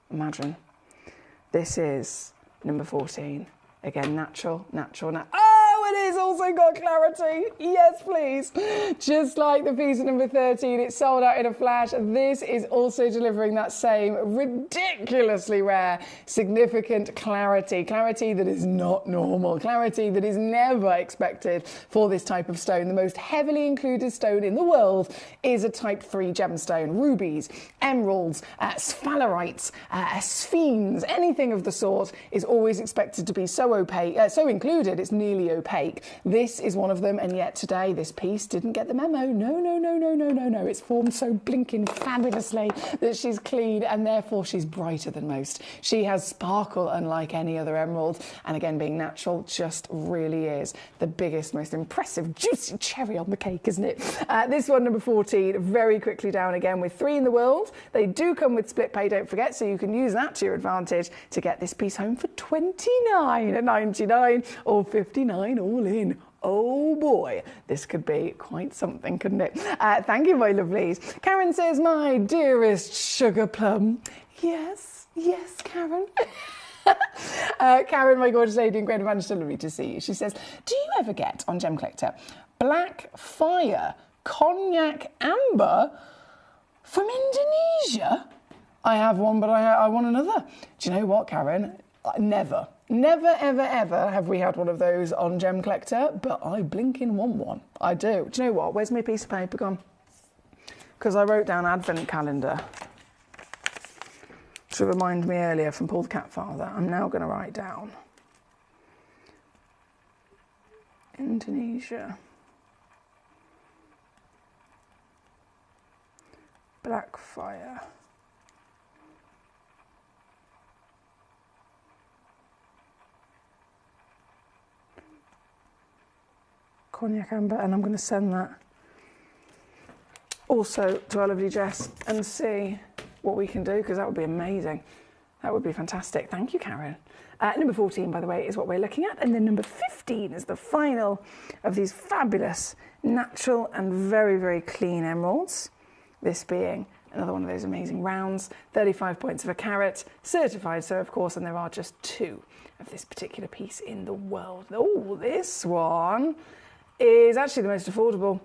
Imagine. This is number 14. Again, natural. Oh, it is also got clarity. Yes, please. Just like the piece at number 13, it sold out in a flash. This is also delivering that same ridiculously rare, significant clarity. Clarity that is not normal. Clarity that is never expected for this type of stone. The most heavily included stone in the world is a type 3 gemstone. Rubies, emeralds, sphalerites, sphenes, anything of the sort is always expected to be so opaque, so included, it's nearly opaque. This is one of them, and yet today this piece didn't get the memo. No. It's formed so blinking fabulously that she's clean, and therefore she's brighter than most. She has sparkle unlike any other emerald, and again, being natural, just really is the biggest, most impressive, juicy cherry on the cake, isn't it? This one, number 14, very quickly down again with 3 in the world. They do come with split pay, don't forget, so you can use that to your advantage to get this piece home for $29.99 or $59 all in. Oh boy, this could be quite something, couldn't it? Thank you, my lovelies. Karen says, my dearest sugar plum. Yes, Karen. Karen, my gorgeous lady in Great Manchester, lovely to see you. She says, do you ever get on Gemcollector Black Fire Cognac Amber from Indonesia. I have one, but I want another. Do you know what, Karen? Never, ever, ever have we had one of those on Gemcollector, but I blinking want one. I do. Do you know what? Where's my piece of paper gone? Because I wrote down advent calendar to remind me earlier from Paul the Cat Father. I'm now going to write down Indonesia. Black Fire. Cognac Amber, and I'm going to send that also to our lovely Jess and see what we can do, because that would be amazing. That would be fantastic. Thank you, Karen. Number 14, by the way, is what we're looking at, and then number 15 is the final of these fabulous natural and very, very clean emeralds. This being another one of those amazing rounds, 35 points of a carat, certified so, of course, and there are just 2 of this particular piece in the world. Oh, this one is actually the most affordable.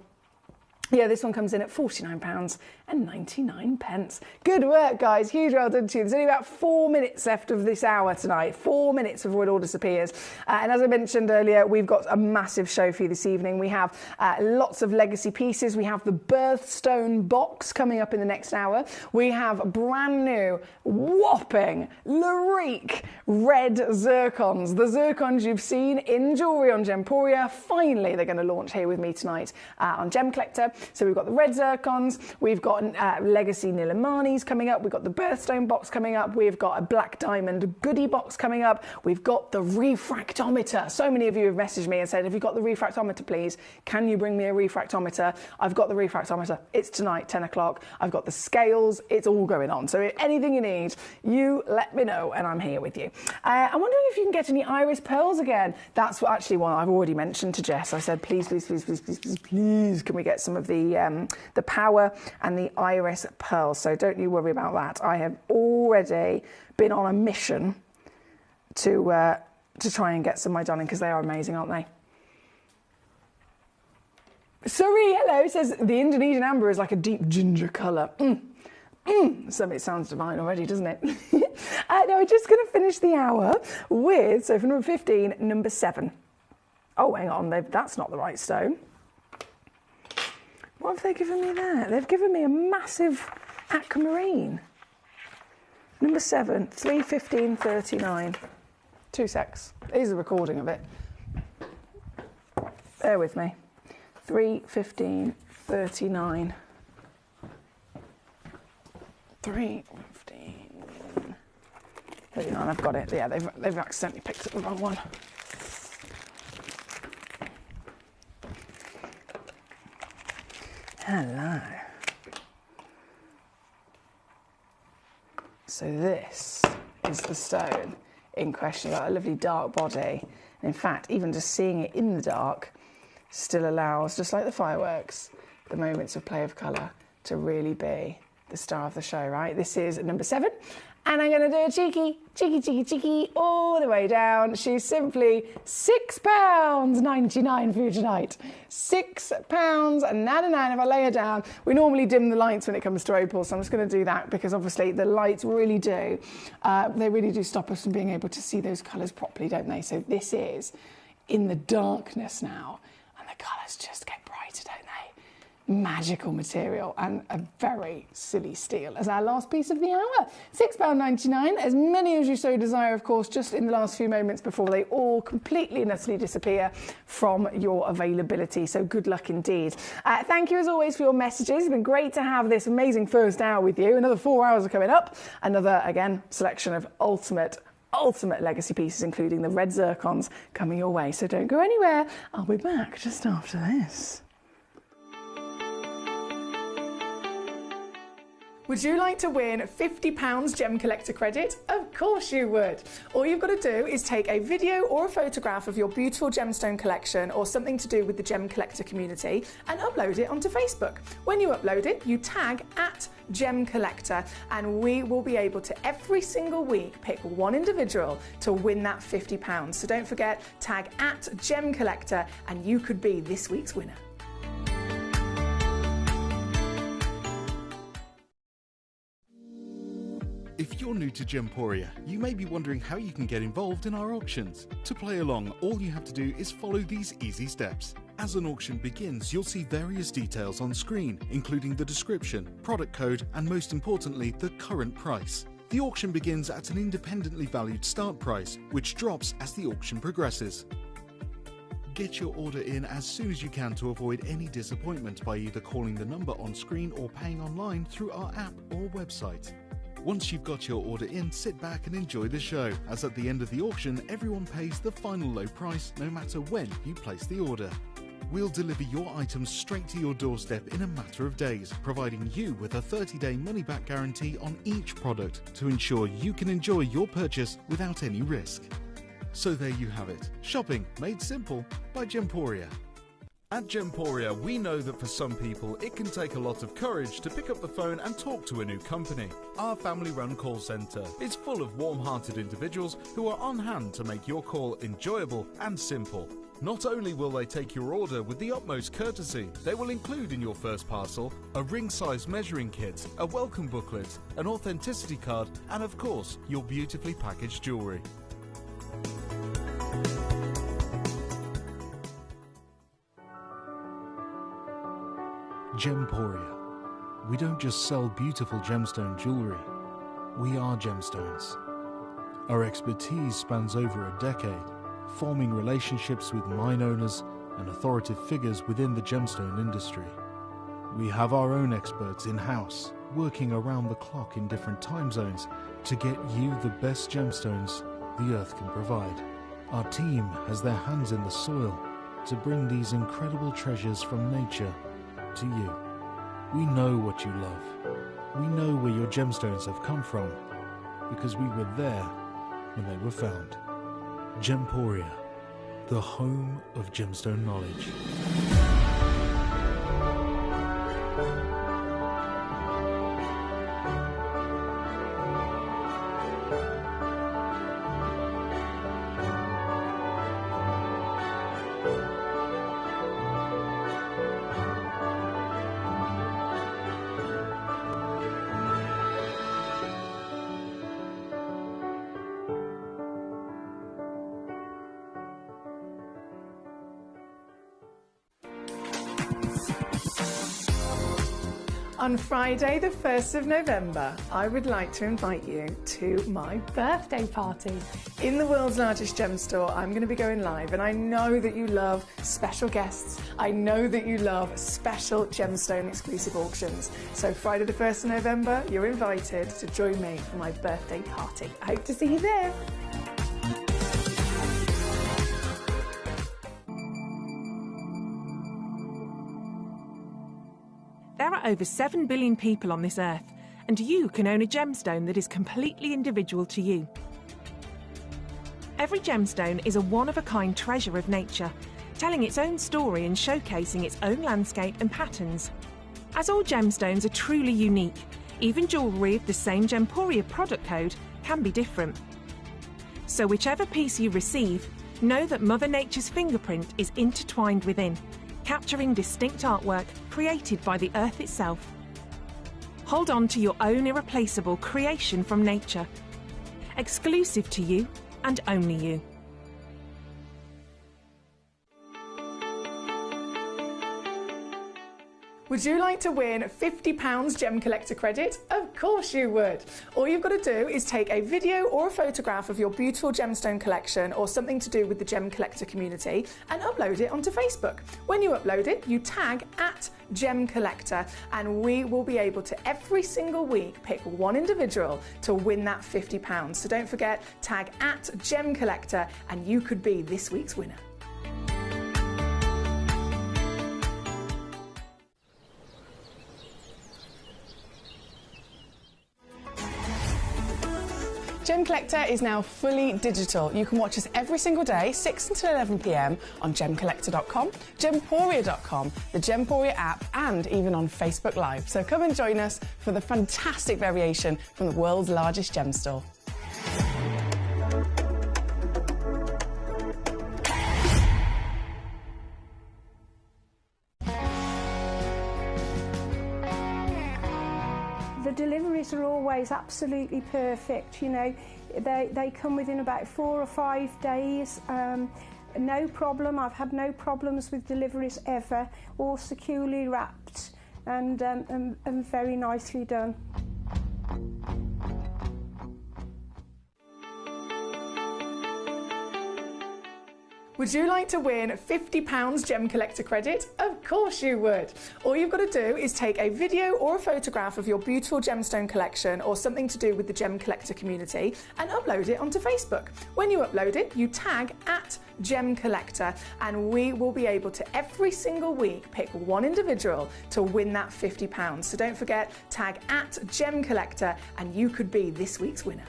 Yeah, this one comes in at £49.99. Good work, guys. Huge well done to you. There's only about 4 minutes left of this hour tonight. 4 minutes before it all disappears. And as I mentioned earlier, we've got a massive show for you this evening. We have lots of legacy pieces. We have the birthstone box coming up in the next hour. We have brand new, whopping, lyrique red zircons. The zircons you've seen in jewellery on Gemporia. Finally, they're going to launch here with me tonight on Gemcollector. So we've got the red zircons, we've got legacy Nilamanis coming up, we've got the birthstone box coming up, we've got a black diamond goodie box coming up, we've got the refractometer. So many of you have messaged me and said, have you got the refractometer, please? Can you bring me a refractometer? I've got the refractometer. It's tonight, 10 o'clock. I've got the scales. It's all going on. So anything you need, you let me know and I'm here with you. I'm wondering if you can get any iris pearls again. That's actually one I've already mentioned to Jess. I said, please, please, please, please, please, please, please, can we get some of the power and the iris pearls? So don't you worry about that. I have already been on a mission to try and get some of my darling, because they are amazing, aren't they? Suri, hello, says the Indonesian amber is like a deep ginger colour. So it sounds divine already, doesn't it? Now we're just going to finish the hour with, so for number 15, number 7. Oh, hang on, that's not the right stone. What have they given me there? They've given me a massive aquamarine. Number 7, 315.39. 2 secs. Here's a recording of it. Bear with me. 315.39. 315.39. I've got it. Yeah, they've accidentally picked up the wrong one. Hello. So this is the stone in question. Got a lovely dark body. And in fact, even just seeing it in the dark still allows, just like the fireworks, the moments of play of colour to really be the star of the show, right? This is number 7. And I'm going to do a cheeky, all the way down. She's simply £6.99 for you tonight. £6.99 if I lay her down. We normally dim the lights when it comes to opal, so I'm just going to do that because obviously the lights really do. They really do stop us from being able to see those colours properly, don't they? So this is in the darkness now, and the colours just get brighter, don't they? Magical material and a very silly steal as our last piece of the hour. £6.99, as many as you so desire, of course, just in the last few moments before they all completely and utterly disappear from your availability. So good luck indeed. Thank you as always for your messages. It's been great to have this amazing first hour with you. Another 4 hours are coming up. Another, again, selection of ultimate legacy pieces, including the red zircons, coming your way. So don't go anywhere. I'll be back just after this. Would you like to win £50 Gem Collector credit? Of course you would. All you've got to do is take a video or a photograph of your beautiful gemstone collection or something to do with the Gem Collector community and upload it onto Facebook. When you upload it, you tag @Gemcollector and we will be able to every single week pick one individual to win that £50. So don't forget, tag @Gemcollector and you could be this week's winner. If you're new to Gemporia, you may be wondering how you can get involved in our auctions. To play along, all you have to do is follow these easy steps. As an auction begins, you'll see various details on screen, including the description, product code, and most importantly, the current price. The auction begins at an independently valued start price, which drops as the auction progresses. Get your order in as soon as you can to avoid any disappointment by either calling the number on screen or paying online through our app or website. Once you've got your order in, sit back and enjoy the show, as at the end of the auction, everyone pays the final low price no matter when you place the order. We'll deliver your items straight to your doorstep in a matter of days, providing you with a 30-day money-back guarantee on each product to ensure you can enjoy your purchase without any risk. So there you have it, shopping made simple by Gemporia. At Gemporia, we know that for some people, it can take a lot of courage to pick up the phone and talk to a new company. Our family-run call centre is full of warm-hearted individuals who are on hand to make your call enjoyable and simple. Not only will they take your order with the utmost courtesy, they will include in your first parcel a ring-size measuring kit, a welcome booklet, an authenticity card, and of course, your beautifully packaged jewellery. Gemporia. We don't just sell beautiful gemstone jewellery, we are gemstones. Our expertise spans over a decade, forming relationships with mine owners and authoritative figures within the gemstone industry. We have our own experts in-house, working around the clock in different time zones to get you the best gemstones the earth can provide. Our team has their hands in the soil to bring these incredible treasures from nature to you. We know what you love. We know where your gemstones have come from because we were there when they were found. Gemporia, the home of gemstone knowledge. On Friday, the 1st of November, I would like to invite you to my birthday party. In the world's largest gem store, I'm going to be going live, and I know that you love special guests. I know that you love special gemstone exclusive auctions. So Friday the 1st of November, you're invited to join me for my birthday party. I hope to see you there. There are over 7 billion people on this earth, and you can own a gemstone that is completely individual to you. Every gemstone is a one-of-a-kind treasure of nature, telling its own story and showcasing its own landscape and patterns. As all gemstones are truly unique, even jewellery of the same Gemporia product code can be different. So whichever piece you receive, know that Mother Nature's fingerprint is intertwined within, capturing distinct artwork created by the earth itself. Hold on to your own irreplaceable creation from nature, exclusive to you and only you. Would you like to win £50 Gem Collector credit? Of course you would. All you've got to do is take a video or a photograph of your beautiful gemstone collection or something to do with the Gem Collector community and upload it onto Facebook. When you upload it, you tag @Gemcollector and we will be able to every single week pick one individual to win that £50. So don't forget, tag @Gemcollector and you could be this week's winner. Gemcollector is now fully digital. You can watch us every single day, 6 until 11 p.m. on gemcollector.com, gemporia.com, the Gemporia app, and even on Facebook Live. So come and join us for the fantastic variation from the world's largest gem store. The deliveries are always absolutely perfect, you know. They come within about 4 or 5 days. No problem. I've had no problems with deliveries ever. All securely wrapped and very nicely done. Would you like to win £50 Gemcollector credit? Of course you would. All you've got to do is take a video or a photograph of your beautiful gemstone collection or something to do with the Gemcollector community and upload it onto Facebook. When you upload it, you tag @Gemcollector and we will be able to every single week pick one individual to win that £50. So don't forget, tag @Gemcollector and you could be this week's winner.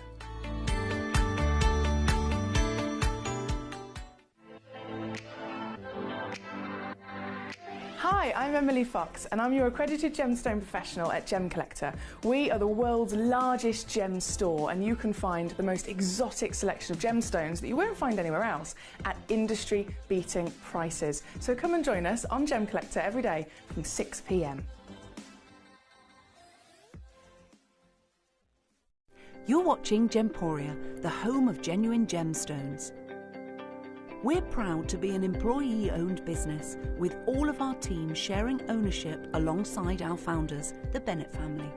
Hi, I'm Emily Fox and I'm your accredited gemstone professional at Gemcollector. We are the world's largest gem store and you can find the most exotic selection of gemstones that you won't find anywhere else at industry-beating prices. So come and join us on Gemcollector every day from 6 p.m. You're watching Gemporia, the home of genuine gemstones. We're proud to be an employee-owned business with all of our team sharing ownership alongside our founders, the Bennett family.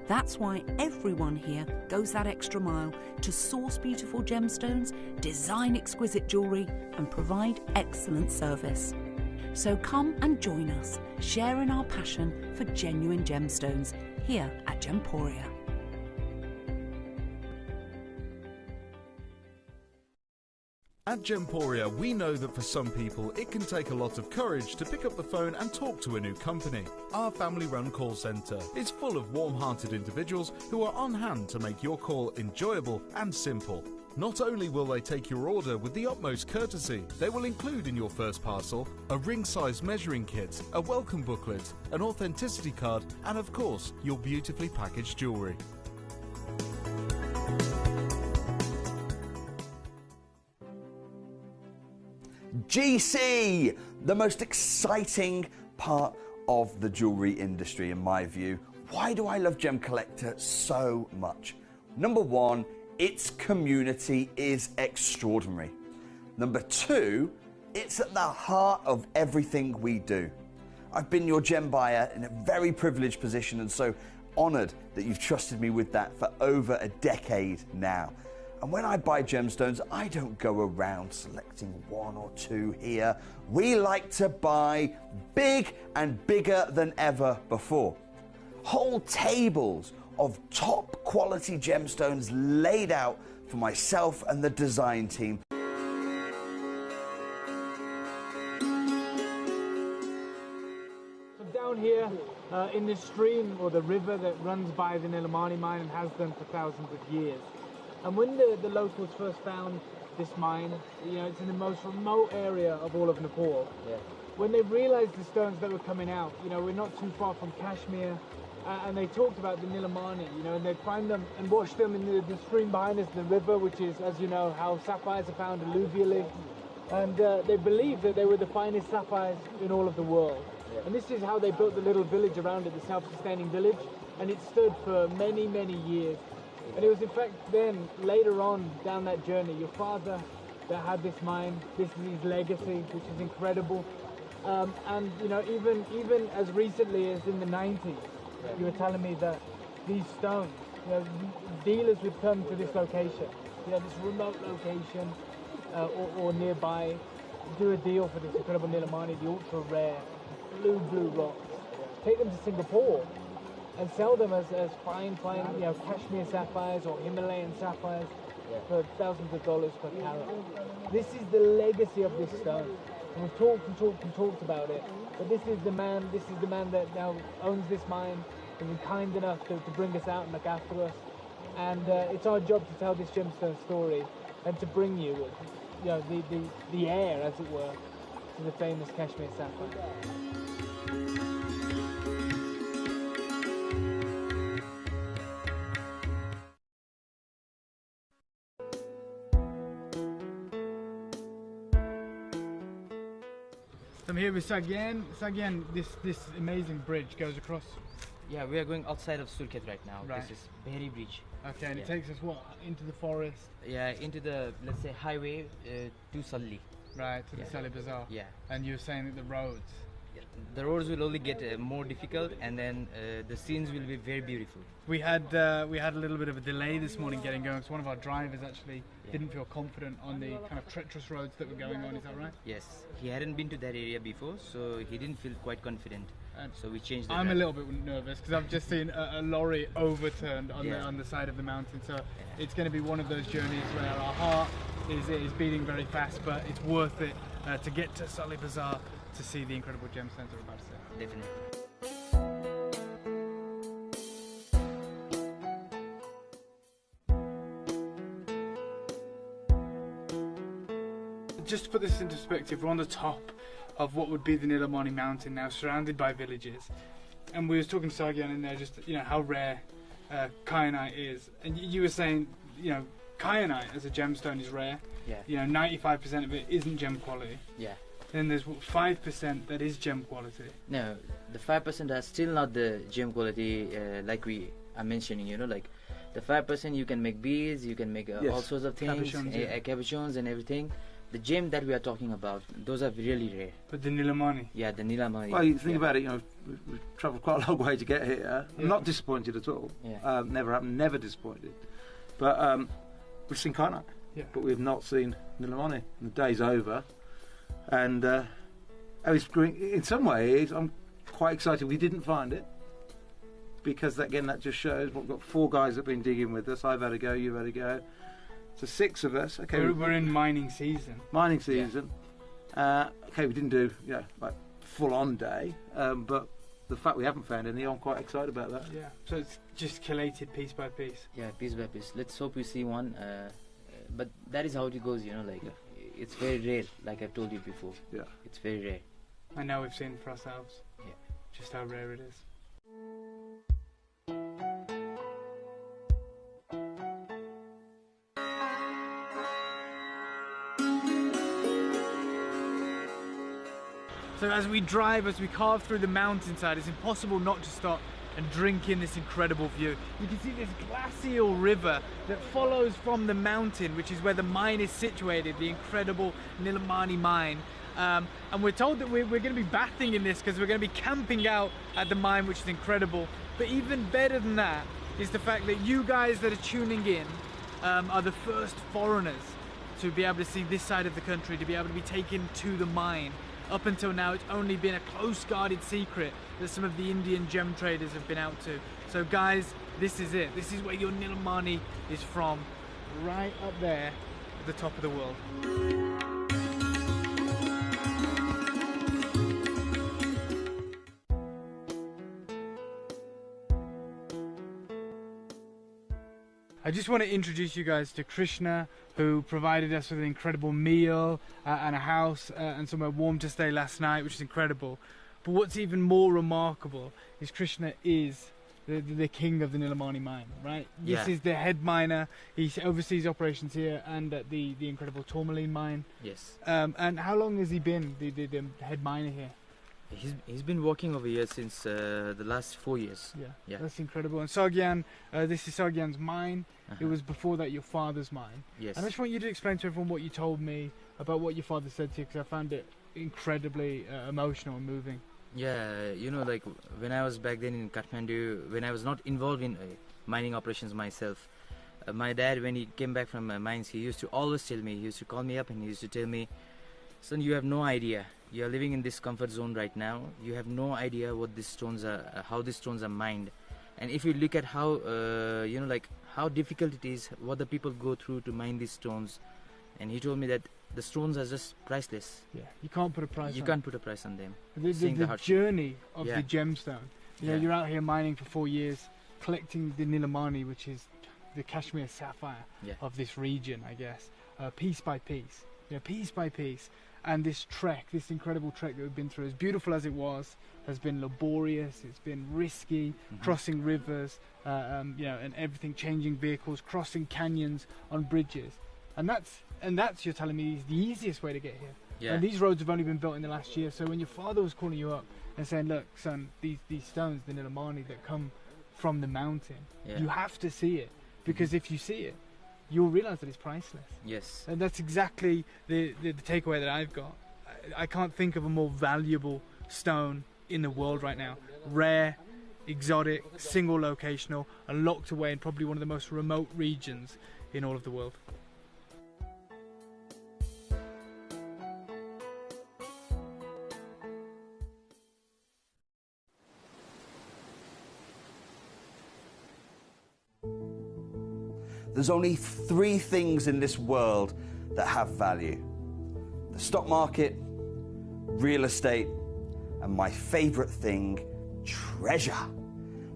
That's why everyone here goes that extra mile to source beautiful gemstones, design exquisite jewellery and provide excellent service. So come and join us, sharing our passion for genuine gemstones here at Gemporia. At Gemporia, we know that for some people it can take a lot of courage to pick up the phone and talk to a new company. Our family-run call centre is full of warm-hearted individuals who are on hand to make your call enjoyable and simple. Not only will they take your order with the utmost courtesy, they will include in your first parcel a ring-size measuring kit, a welcome booklet, an authenticity card, and of course, your beautifully packaged jewellery. GC, the most exciting part of the jewellery industry in my view. Why do I love Gemcollector so much? Number one, its community is extraordinary. Number two, it's at the heart of everything we do. I've been your gem buyer in a very privileged position and so honoured that you've trusted me with that for over a decade now. And when I buy gemstones, I don't go around selecting one or two here. We like to buy big and bigger than ever before. Whole tables of top quality gemstones laid out for myself and the design team. So down here in the stream or the river that runs by the Nilamani mine and has done for thousands of years. And when the locals first found this mine, you know, it's in the most remote area of all of Nepal. Yeah. When they realized the stones that were coming out, you know, we're not too far from Kashmir, and they talked about the Nilamani, you know, and they'd find them and watch them in the stream behind us, the river, which is, as you know, how sapphires are found alluvially. And they believed that they were the finest sapphires in all of the world. Yeah. And this is how they built the little village around it, the self-sustaining village, and it stood for many, many years. And it was in fact then, later on down that journey, your father that had this mine, this is his legacy, which is incredible. And you know, even as recently as in the 90s, you were telling me that these stones, you know, dealers would come to this location, you know, this remote location or nearby, do a deal for this incredible Nilamani, the ultra rare blue rocks, take them to Singapore and sell them as fine, you know, Kashmir sapphires or Himalayan sapphires for thousands of dollars per carat. This is the legacy of this stone. And we've talked about it, but this is the man that now owns this mine, and is kind enough to bring us out and look after us. and it's our job to tell this gemstone story and to bring you, the air, as it were, to the famous Kashmir sapphire. I'm here with Sagyan. Sagyan, this amazing bridge goes across. Yeah, we are going outside of Surkhet right now. Right. This is Behri Bridge. Okay, and it takes us what, into the forest? Yeah, into the, let's say, highway to Salli. Right, to the Salli Bazaar. Yeah. And you're saying that the roads. The roads will only get more difficult, and then the scenes will be very beautiful. We had a little bit of a delay this morning getting going, because one of our drivers actually didn't feel confident on the kind of treacherous roads that were going on. Is that right? Yes, he hadn't been to that area before, so he didn't feel quite confident. So we changed the I'm drive. a little bit nervous because I've just seen a lorry overturned on the side of the mountain. So it's going to be one of those journeys where our heart is beating very fast, but it's worth it to get to Salli Bazaar to see the incredible gemstones we're about to see. Definitely. Just to put this into perspective, we're on the top of what would be the Nilamani mountain now, surrounded by villages. And we was talking to Sagyan in there, just how rare kyanite is. And you were saying, kyanite as a gemstone is rare. Yeah. 95% of it isn't gem quality. Yeah. Then there's 5% that is gem quality. No, the 5% are still not the gem quality like we are mentioning. Like the 5% you can make beads, you can make all sorts of things, cabochons and everything. The gem that we are talking about, those are really rare. But the Nilamani? Yeah, the Nilamani. Well, you think about it, we've travelled quite a long way to get here. I'm not disappointed at all. Yeah. Never disappointed. But we've seen kyanite, but we've not seen Nilamani. The day's over. And in some ways, I'm quite excited we didn't find it. Because, again, that just shows we've got 4 guys that have been digging with us. I've had a go, you've had a go. So 6 of us. Okay, we're in mining season. Mining season. Yeah. Okay, we didn't do like full-on day, but the fact we haven't found any, I'm quite excited about that. Yeah. So it's just collated piece by piece. Yeah, piece by piece. Let's hope we see one. But that is how it goes. It's very rare. Like I've told you before. Yeah. It's very rare. And now we've seen for ourselves. Yeah. Just how rare it is. So as we carve through the mountainside, it's impossible not to stop and drink in this incredible view. You can see this glacial river that follows from the mountain, which is where the mine is situated, the incredible Nilamani mine. And we're told that we're going to be bathing in this because we're going to be camping out at the mine, which is incredible. But even better than that is the fact that you guys that are tuning in are the first foreigners to be able to see this side of the country, to be able to be taken to the mine. Up until now, it's only been a close guarded secret that some of the Indian gem traders have been out to. So guys, this is it. This is where your Nilamani is from. Right up there at the top of the world. I just want to introduce you guys to Krishna, who provided us with an incredible meal and a house and somewhere warm to stay last night, which is incredible. But what's even more remarkable is Krishna is the king of the Nilamani mine, right? This is the head miner. He oversees operations here and at the incredible Tourmaline mine. Yes. And how long has he been the head miner here? He's been working over here since the last 4 years. Yeah, that's incredible. And Sagyan, this is Sagyan's mine. It was before that your father's mine. Yes. And I just want you to explain to everyone what you told me about what your father said to you, because I found it incredibly emotional and moving. Yeah, like when I was back then in Kathmandu, when I was not involved in mining operations myself, my dad, when he came back from mines, he used to always tell me, he used to call me up and he used to tell me, son, you have no idea. You are living in this comfort zone right now. You have no idea what these stones are, how these stones are mined. And if you look at how, how difficult it is, what the people go through to mine these stones, and he told me that the stones are just priceless. Yeah, you can't put a price on them. You can't put a price on them. The journey of the gemstone. You're out here mining for 4 years, collecting the Nilamani, which is the Kashmir sapphire of this region, I guess, piece by piece, piece by piece. And this trek, this incredible trek that we've been through, as beautiful as it was, has been laborious. It's been risky, crossing rivers, and everything, changing vehicles, crossing canyons on bridges, and that's you're telling me is the easiest way to get here. Yeah. And these roads have only been built in the last year. So when your father was calling you up and saying, "Look, son, these stones, the Nilamani that come from the mountain, you have to see it, because if you see it, you'll realize that it's priceless." Yes. And that's exactly the takeaway that I've got. I can't think of a more valuable stone in the world right now. Rare, exotic, single locational, and locked away in probably one of the most remote regions in all of the world. There's only 3 things in this world that have value: the stock market, real estate, and my favorite thing, treasure.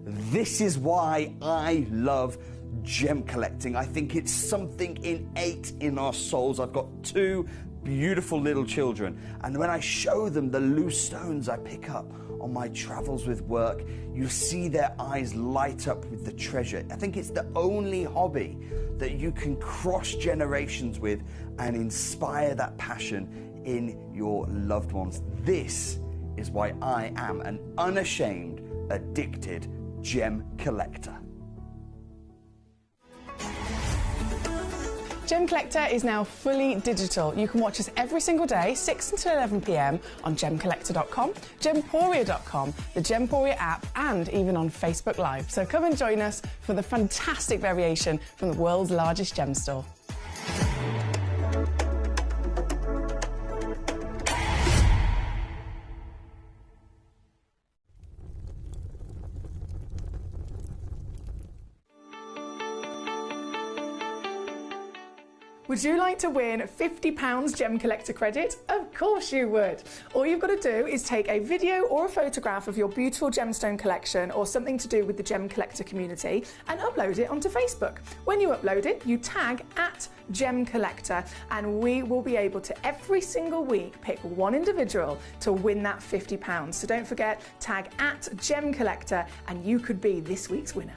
This is why I love gem collecting. I think it's something innate in our souls. I've got 2 beautiful little children, and when I show them the loose stones I pick up on my travels with work, you see their eyes light up with the treasure. I think it's the only hobby that you can cross generations with and inspire that passion in your loved ones. This is why I am an unashamed, addicted gem collector. Gemcollector is now fully digital. You can watch us every single day, 6 until 11 p.m. on gemcollector.com, gemporia.com, the Gemporia app, and even on Facebook Live. So come and join us for the fantastic variation from the world's largest gem store. Would you like to win £50 Gem Collector credit? Of course you would. All you've got to do is take a video or a photograph of your beautiful gemstone collection or something to do with the Gem Collector community and upload it onto Facebook. When you upload it, you tag @Gem Collector, and we will be able to every single week pick one individual to win that £50. So don't forget, tag @Gem Collector and you could be this week's winner.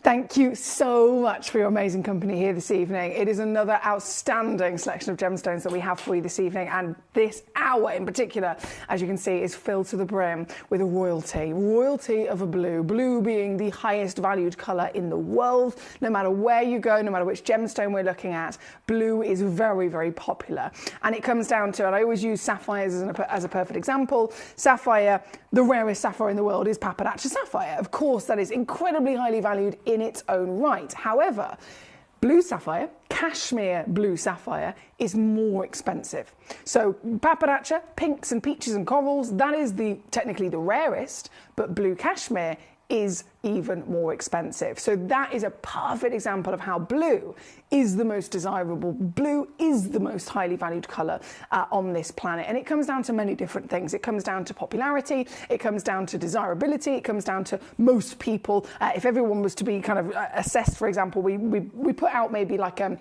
Thank you so much for your amazing company here this evening. It is another outstanding selection of gemstones that we have for you this evening, and this hour in particular, as you can see, is filled to the brim with royalty of a blue. Blue being the highest valued colour in the world. No matter where you go, no matter which gemstone we're looking at, blue is very, very popular. And it comes down to, and I always use sapphires as a perfect example, sapphire, the rarest sapphire in the world is Papadacha sapphire. Of course, that is incredibly highly valued in its own right. However, blue sapphire, Kashmir blue sapphire, is more expensive. So Papadacha, pinks and peaches and corals, that is technically the rarest, but blue Kashmir is even more expensive. So that is a perfect example of how blue is the most desirable. Blue is the most highly valued colour on this planet. And it comes down to many different things. It comes down to popularity, it comes down to desirability, it comes down to most people. If everyone was to be kind of assessed, for example, we put out maybe like a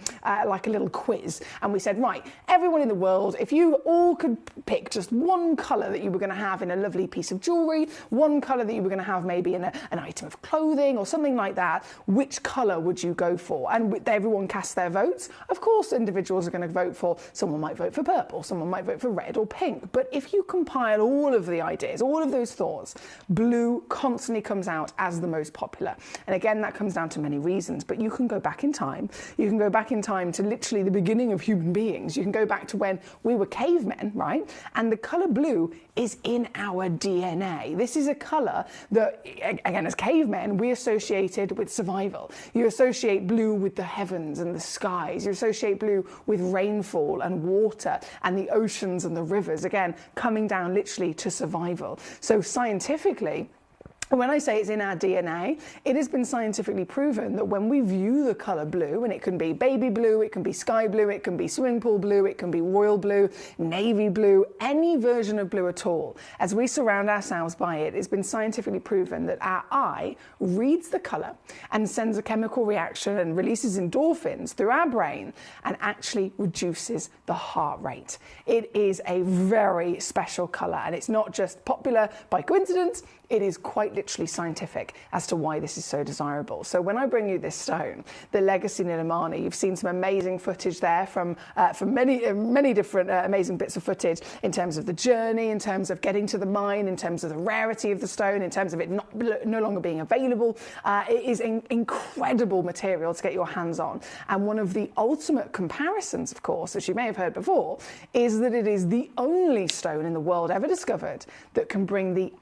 little quiz, and we said, right, everyone in the world, if you all could pick just one colour that you were going to have in a lovely piece of jewellery, one colour that you were going to have maybe in an item of clothing or something like that, which colour would you go for? And everyone cast their votes. Of course, individuals are going to vote for, someone might vote for purple, someone might vote for red or pink. But if you compile all of the ideas, all of those thoughts, blue constantly comes out as the most popular. And again, that comes down to many reasons, but you can go back in time. You can go back in time to literally the beginning of human beings. You can go back to when we were cavemen, right? And the colour blue is in our DNA. This is a colour that, again, as cavemen, we associated with survival. You associate blue with the heavens and the skies. You associate blue with rainfall and water and the oceans and the rivers, again, coming down literally to survival. So scientifically, And when I say it's in our DNA, it has been scientifically proven that when we view the colour blue, and it can be baby blue, it can be sky blue, it can be swimming pool blue, it can be royal blue, navy blue, any version of blue at all, as we surround ourselves by it, it's been scientifically proven that our eye reads the colour and sends a chemical reaction and releases endorphins through our brain and actually reduces the heart rate. It is a very special colour, and it's not just popular by coincidence, it is quite literally scientific as to why this is so desirable. So when I bring you this stone, the Legacy Nilamani, you've seen some amazing footage there from many different amazing bits of footage in terms of the journey, in terms of getting to the mine, in terms of the rarity of the stone, in terms of it no longer being available. It is incredible material to get your hands on. And one of the ultimate comparisons, of course, as you may have heard before, is that it is the only stone in the world ever discovered that can bring the,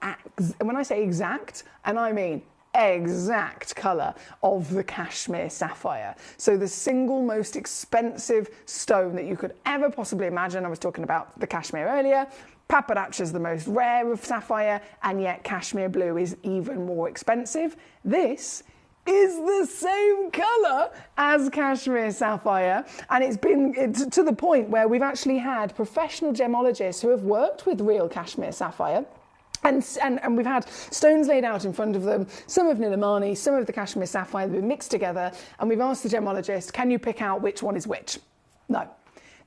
when I say exact, and I mean exact colour of the Kashmir sapphire. So the single most expensive stone that you could ever possibly imagine. I was talking about the Kashmir earlier. Paparacha is the most rare of sapphire, and yet Kashmir blue is even more expensive. This is the same colour as Kashmir sapphire, and it's been to the point where we've actually had professional gemologists who have worked with real Kashmir sapphire. And we've had stones laid out in front of them, some of Nilamani, some of the Kashmir sapphire, they've been mixed together, and we've asked the gemologist, can you pick out which one is which? No.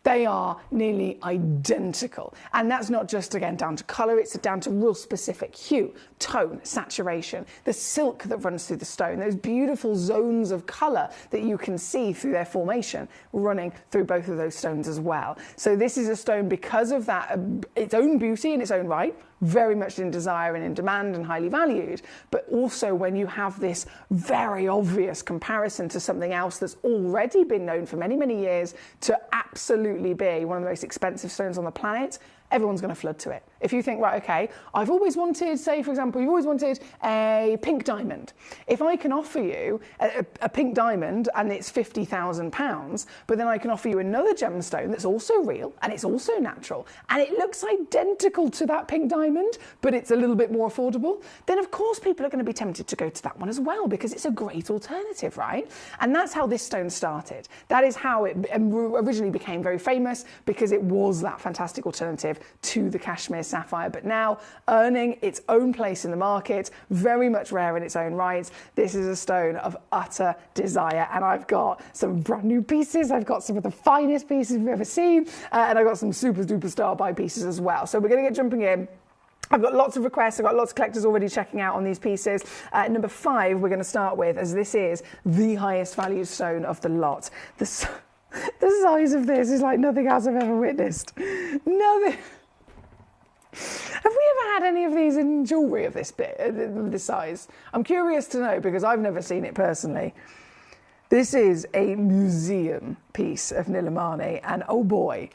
They are nearly identical. And that's not just, again, down to colour, it's down to real specific hue, tone, saturation, the silk that runs through the stone, those beautiful zones of colour that you can see through their formation running through both of those stones as well. So this is a stone, because of that, its own beauty in its own right, very much in desire and in demand and highly valued, but also when you have this very obvious comparison to something else that's already been known for many, many years to absolutely be one of the most expensive stones on the planet, everyone's going to flood to it. If you think, right, okay, I've always wanted, say, for example, you've always wanted a pink diamond. If I can offer you a pink diamond and it's £50,000, but then I can offer you another gemstone that's also real and it's also natural and it looks identical to that pink diamond, but it's a little bit more affordable, then of course people are going to be tempted to go to that one as well because it's a great alternative, right? And that's how this stone started. That is how it originally became very famous, because it was that fantastic alternative to the Kashmir sapphire, but now earning its own place in the market, very much rare in its own right. This is a stone of utter desire, and I've got some brand new pieces. I've got some of the finest pieces we've ever seen, and I've got some super duper star buy pieces as well. So we're going to get jumping in. I've got lots of requests, I've got lots of collectors already checking out on these pieces. Number 5 we're going to start with, as this is the highest valued stone of the lot. The size of this is like nothing else I've ever witnessed. Nothing. Have we ever had any of these in jewellery of this size? I'm curious to know, because I've never seen it personally. This is a museum piece of Nilamani, and oh boy,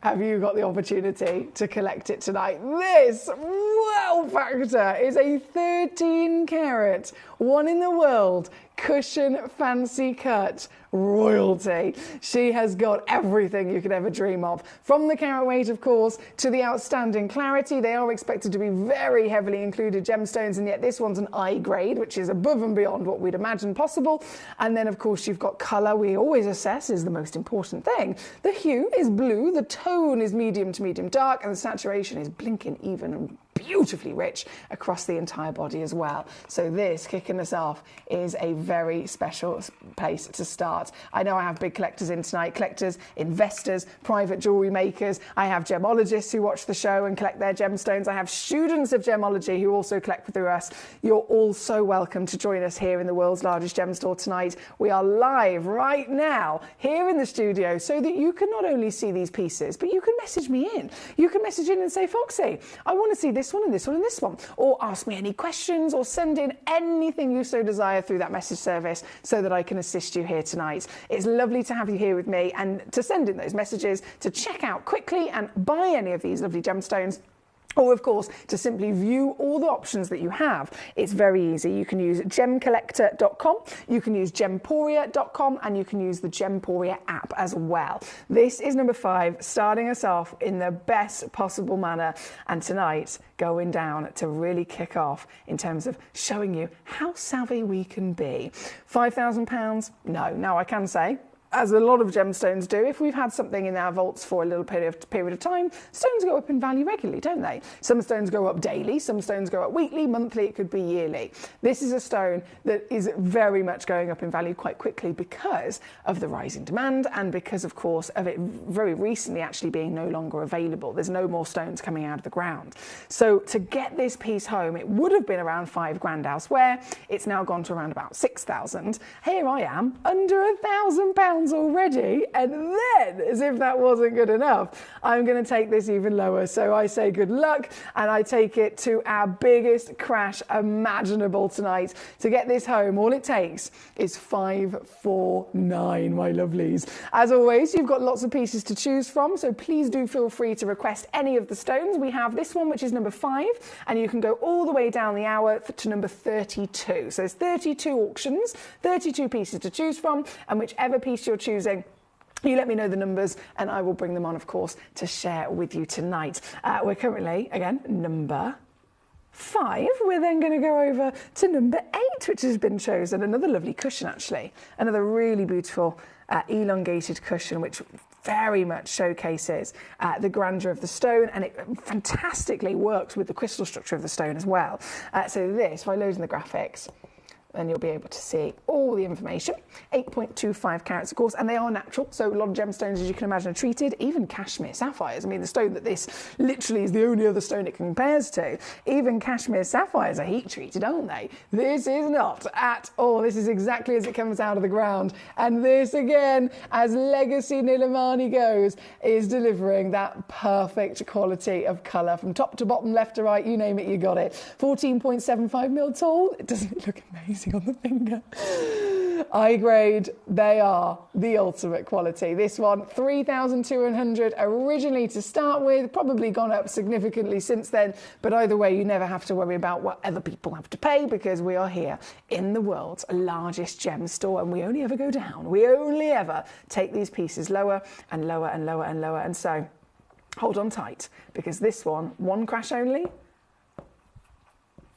have you got the opportunity to collect it tonight. This wow factor is a 13 carat, one in the world, cushion fancy cut royalty. She has got everything you could ever dream of. From the carat weight, of course, to the outstanding clarity. They are expected to be very heavily included gemstones, and yet this one's an I grade, which is above and beyond what we'd imagine possible. And then, of course, you've got colour. We always assess is the most important thing. The hue is blue, the tone is medium to medium dark, and the saturation is blinking even and beautifully rich across the entire body as well. So this, kicking us off, is a very special place to start. I know I have big collectors in tonight, collectors, investors, private jewellery makers. I have gemologists who watch the show and collect their gemstones. I have students of gemology who also collect through us. You're all so welcome to join us here in the world's largest gem store tonight. We are live right now here in the studio so that you can not only see these pieces, but you can message me in. You can message in and say, Foxy, I want to see this one and this one and this one, or ask me any questions, or send in anything you so desire through that message service so that I can assist you here tonight. It's lovely to have you here with me, and to send in those messages, to check out quickly and buy any of these lovely gemstones. Or, of course, to simply view all the options that you have, it's very easy. You can use gemcollector.com, you can use gemporia.com, and you can use the Gemporia app as well. This is number 5, starting us off in the best possible manner, and tonight going down to really kick off in terms of showing you how savvy we can be. £5,000? No. Now, I can say, as a lot of gemstones do, if we've had something in our vaults for a little period of time, stones go up in value regularly, don't they? Some stones go up daily, some stones go up weekly, monthly, it could be yearly. This is a stone that is very much going up in value quite quickly because of the rising demand and because, of course, of it very recently actually being no longer available. There's no more stones coming out of the ground. So to get this piece home, it would have been around £5,000 elsewhere. It's now gone to around about 6,000. Here I am, under £1,000 already, and then, as if that wasn't good enough, I'm going to take this even lower. So I say good luck, and I take it to our biggest crash imaginable tonight. To get this home, all it takes is 549, my lovelies. As always, you've got lots of pieces to choose from, so please do feel free to request any of the stones. We have this one, which is number 5, and you can go all the way down the hour to number 32. So there's 32 auctions, 32 pieces to choose from, and whichever piece you're choosing, you let me know the numbers and I will bring them on, of course, to share with you tonight. We're currently, again, number 5. We're then going to go over to number 8, which has been chosen. Another lovely cushion, actually. Another really beautiful elongated cushion, which very much showcases the grandeur of the stone, and it fantastically works with the crystal structure of the stone as well. So this, if I load in the graphics, then you'll be able to see all the information. 8.25 carats, of course, and they are natural. So a lot of gemstones, as you can imagine, are treated. Even cashmere sapphires. I mean, the stone that this literally is the only other stone it compares to. Even cashmere sapphires are heat treated, aren't they? This is not at all. This is exactly as it comes out of the ground. And this, again, as Legacy Nilamani goes, is delivering that perfect quality of colour from top to bottom, left to right, you name it, you got it. 14.75 mil tall. Doesn't it look amazing on the finger? I grade, they are the ultimate quality. This one, 3,200 originally to start with, probably gone up significantly since then, but either way, you never have to worry about what other people have to pay because we are here in the world's largest gem store, and we only ever go down. We only ever take these pieces lower and lower and lower and lower, and so hold on tight because this one crash only,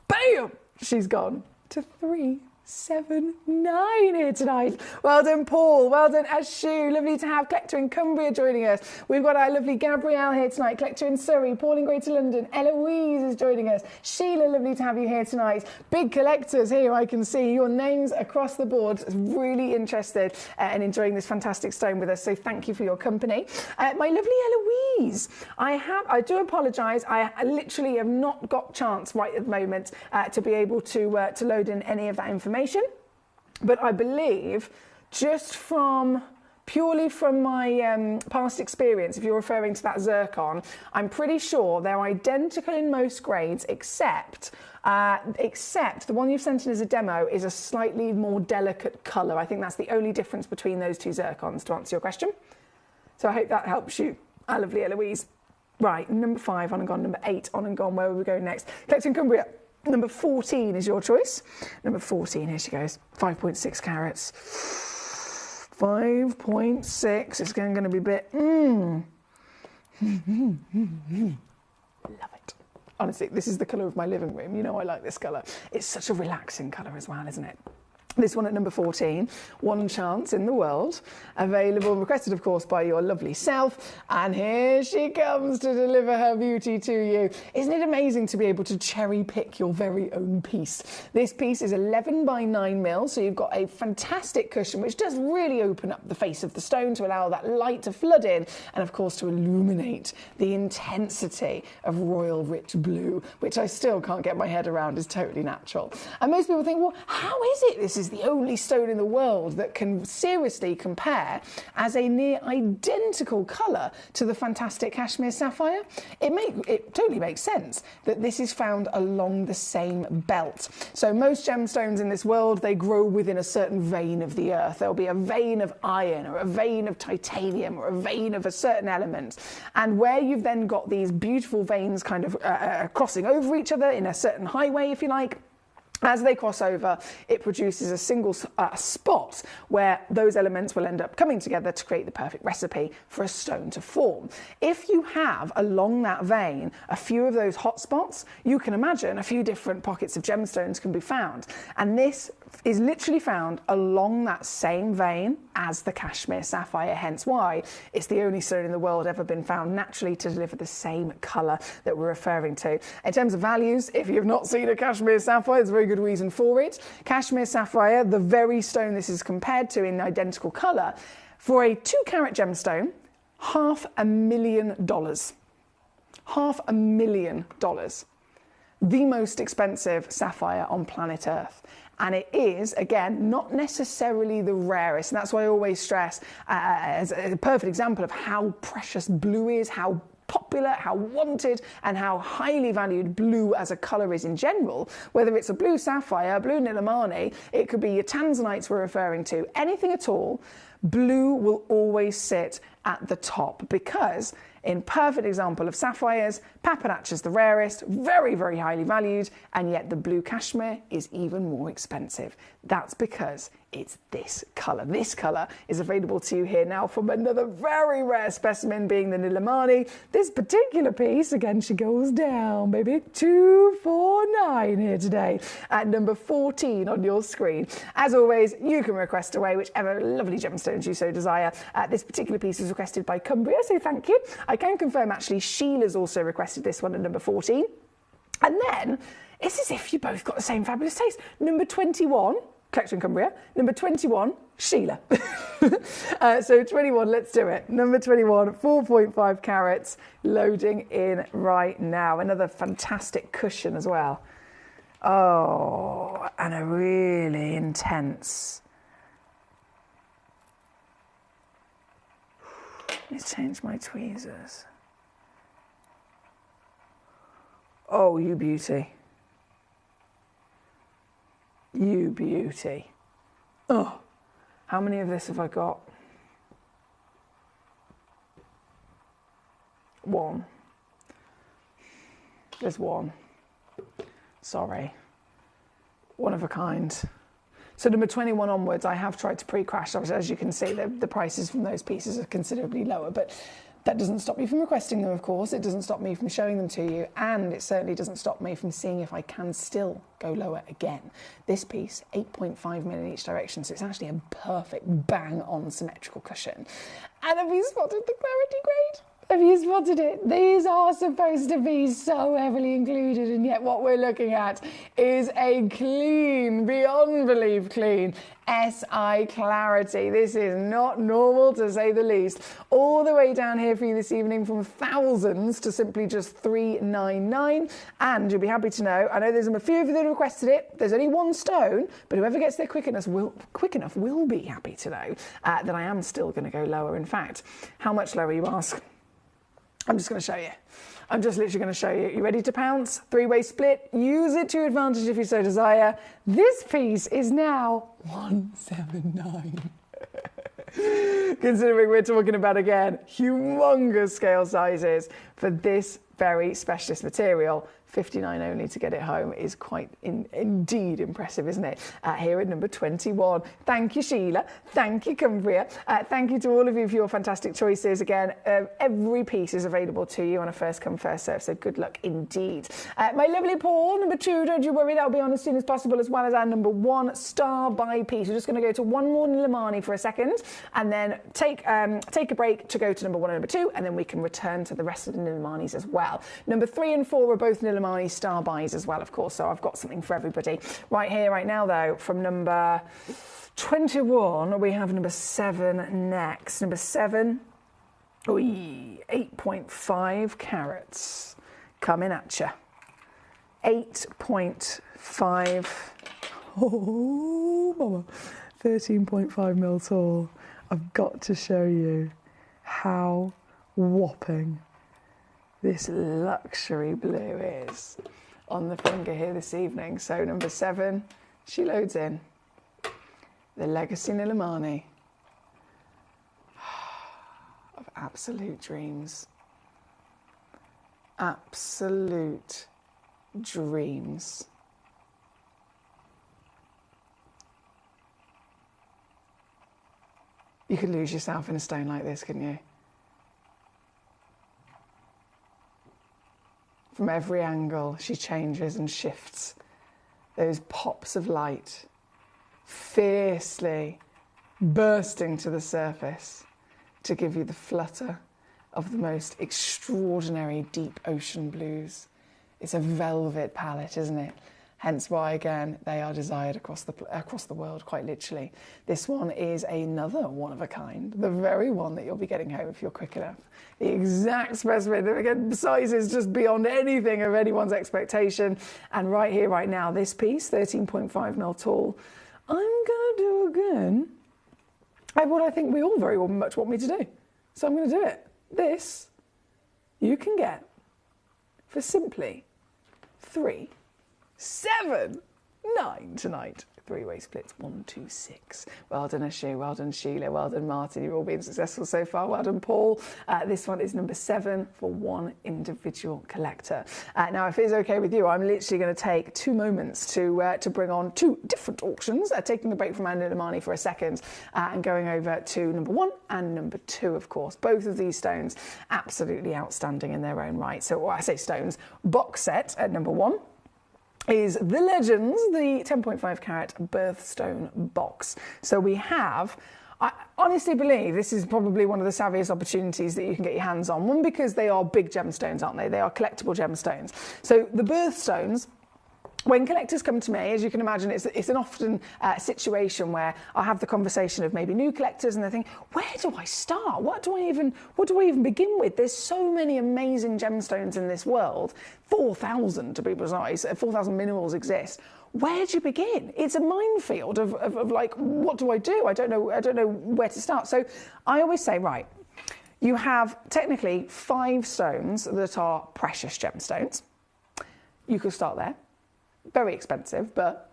bam, she's gone to 379 here tonight. Well done, Paul. Well done, Ashu. Lovely to have Collector in Cumbria joining us. We've got our lovely Gabrielle here tonight, Collector in Surrey, Paul in Greater London, Eloise is joining us. Sheila, lovely to have you here tonight. Big collectors here, I can see your names across the board. Really interested in enjoying this fantastic stone with us, so thank you for your company. My lovely Eloise, I do apologise, I literally have not got chance right at the moment to be able to load in any of that information, but I believe just purely from my past experience, if you're referring to that zircon, I'm pretty sure they're identical in most grades except the one you've sent in as a demo is a slightly more delicate colour. I think that's the only difference between those two zircons, to answer your question. So I hope that helps you, our lovely Eloise. Right, number 5 on and gone, number 8 on and gone. Where will we go next? Collector in Cumbria. Number 14 is your choice. Number 14, here she goes. 5.6 carats. 5.6. It's going to be a bit. Love it. Honestly, this is the colour of my living room. You know I like this colour. It's such a relaxing colour as well, isn't it? This one at number 14, one chance in the world, available, requested of course by your lovely self, and here she comes to deliver her beauty to you. Isn't it amazing to be able to cherry pick your very own piece? This piece is 11 by 9 mil, so you've got a fantastic cushion which does really open up the face of the stone to allow that light to flood in, and of course to illuminate the intensity of royal rich blue, which I still can't get my head around is totally natural. And most people think, well, how is it this is is the only stone in the world that can seriously compare as a near identical colour to the fantastic cashmere sapphire. It totally makes sense that this is found along the same belt. So most gemstones in this world, they grow within a certain vein of the earth. There'll be a vein of iron or a vein of titanium or a vein of a certain element. And where you've then got these beautiful veins kind of crossing over each other in a certain highway, if you like, as they cross over, it produces a single spot where those elements will end up coming together to create the perfect recipe for a stone to form. If you have along that vein a few of those hot spots, you can imagine a few different pockets of gemstones can be found. And this is literally found along that same vein as the cashmere sapphire, hence why it's the only stone in the world ever been found naturally to deliver the same colour that we're referring to. In terms of values, if you've not seen a cashmere sapphire, there's a very good reason for it. Cashmere sapphire, the very stone this is compared to in identical colour, for a 2-carat gemstone, $500,000. $500,000. The most expensive sapphire on planet Earth. And it is, again, not necessarily the rarest. And that's why I always stress, as a perfect example of how precious blue is, how popular, how wanted, and how highly valued blue as a colour is in general. Whether it's a blue sapphire, blue nilamani, it could be your tanzanites we're referring to, anything at all, blue will always sit at the top because, in perfect example of sapphires, Papanacha is the rarest, very, very highly valued, and yet the blue cashmere is even more expensive. That's because it's this colour. This colour is available to you here now from another very rare specimen being the nilamani. This particular piece, again, she goes down, baby, 249 here today at number 14 on your screen. As always, you can request away whichever lovely gemstones you so desire. This particular piece is requested by Cumbria, so thank you. I can confirm actually Sheila's also requested this one at number 14. And then it's as if you both got the same fabulous taste. Number 21, Collection Cumbria. Number 21, Sheila. So 21, let's do it. Number 21, 4.5 carats, loading in right now. Another fantastic cushion as well. Oh, and a really intense. Let's change my tweezers. Oh, you beauty. You beauty. Oh, how many of this have I got? One. There's one. Sorry. One of a kind. So number 21 onwards, I have tried to pre-crash. Obviously, as you can see, the prices from those pieces are considerably lower, but that doesn't stop me from requesting them, of course. It doesn't stop me from showing them to you, and it certainly doesn't stop me from seeing if I can still go lower again. This piece, 8.5 mil in each direction, so it's actually a perfect bang-on symmetrical cushion. And have you spotted the clarity grade? Have you spotted it? These are supposed to be so heavily included, and yet what we're looking at is a clean, beyond belief clean, SI clarity. This is not normal, to say the least. All the way down here for you this evening from thousands to simply just $399. And you'll be happy to know, I know there's a few of you that have requested it. There's only one stone, but whoever gets there quick enough will be happy to know that I am still going to go lower. In fact, how much lower, you ask? I'm just going to show you. I'm just literally going to show you. You ready to pounce? 3-way split. Use it to your advantage if you so desire. This piece is now $179. Considering we're talking about, again, humongous scale sizes for this very specialist material. $59 only to get it home is quite indeed impressive, isn't it? Here at number 21. Thank you, Sheila. Thank you, Cumbria. Thank you to all of you for your fantastic choices. Again, every piece is available to you on a first come, first serve, so good luck indeed. My lovely Paul, number 2, don't you worry, that'll be on as soon as possible, as well as our number 1 star by piece. We're just going to go to one more Nilamani for a second, and then take a break to go to number 1 and number 2, and then we can return to the rest of the Nilamanis as well. Number 3 and 4 are both Nilamani star buys as well, of course, so I've got something for everybody. Right here, right now, though, from number 21, we have number 7 next. Number 7, 8.5 carats coming at you. 8.5. Oh, mama. 13.5 mil tall. I've got to show you how whopping this luxury blue is on the finger here this evening. So number 7, she loads in. The Legacy Nilamani of absolute dreams. Absolute dreams. You could lose yourself in a stone like this, couldn't you? From every angle, she changes and shifts. Those pops of light, fiercely bursting to the surface to give you the flutter of the most extraordinary deep ocean blues. It's a velvet palette, isn't it? Hence why, again, they are desired across the world, quite literally. This one is another one of a kind, the very one that you'll be getting home if you're quick enough. The exact specimen, again, size is just beyond anything of anyone's expectation. And right here, right now, this piece, 13.5 mil tall, I'm going to do again what I think we all very much want me to do. So I'm going to do it. This you can get for simply 379 tonight. 3-way splits, 1, 2, 6. Well done, Ashu. Well done, Sheila. Well done, Martin. You've all been successful so far. Well done, Paul. This one is number 7 for one individual collector. Now, if it's okay with you, I'm literally going to take 2 moments to bring on 2 different auctions, taking a break from Anna Nilamani for a second and going over to number 1 and number 2, of course. Both of these stones absolutely outstanding in their own right. So, I say stones, box set at number 1 is the Legends, the 10.5 carat birthstone box. So we have, I honestly believe this is probably one of the savviest opportunities that you can get your hands on. One, because they are big gemstones, aren't they? They are collectible gemstones. So the birthstones, when collectors come to me, as you can imagine, it's an often situation where I have the conversation of maybe new collectors and they think, where do I start? What do I even begin with? There's so many amazing gemstones in this world. 4,000 to be precise, 4,000 minerals exist. Where do you begin? It's a minefield of like, what do? I don't know where to start. So I always say, right, you have technically 5 stones that are precious gemstones. You could start there. Very expensive, but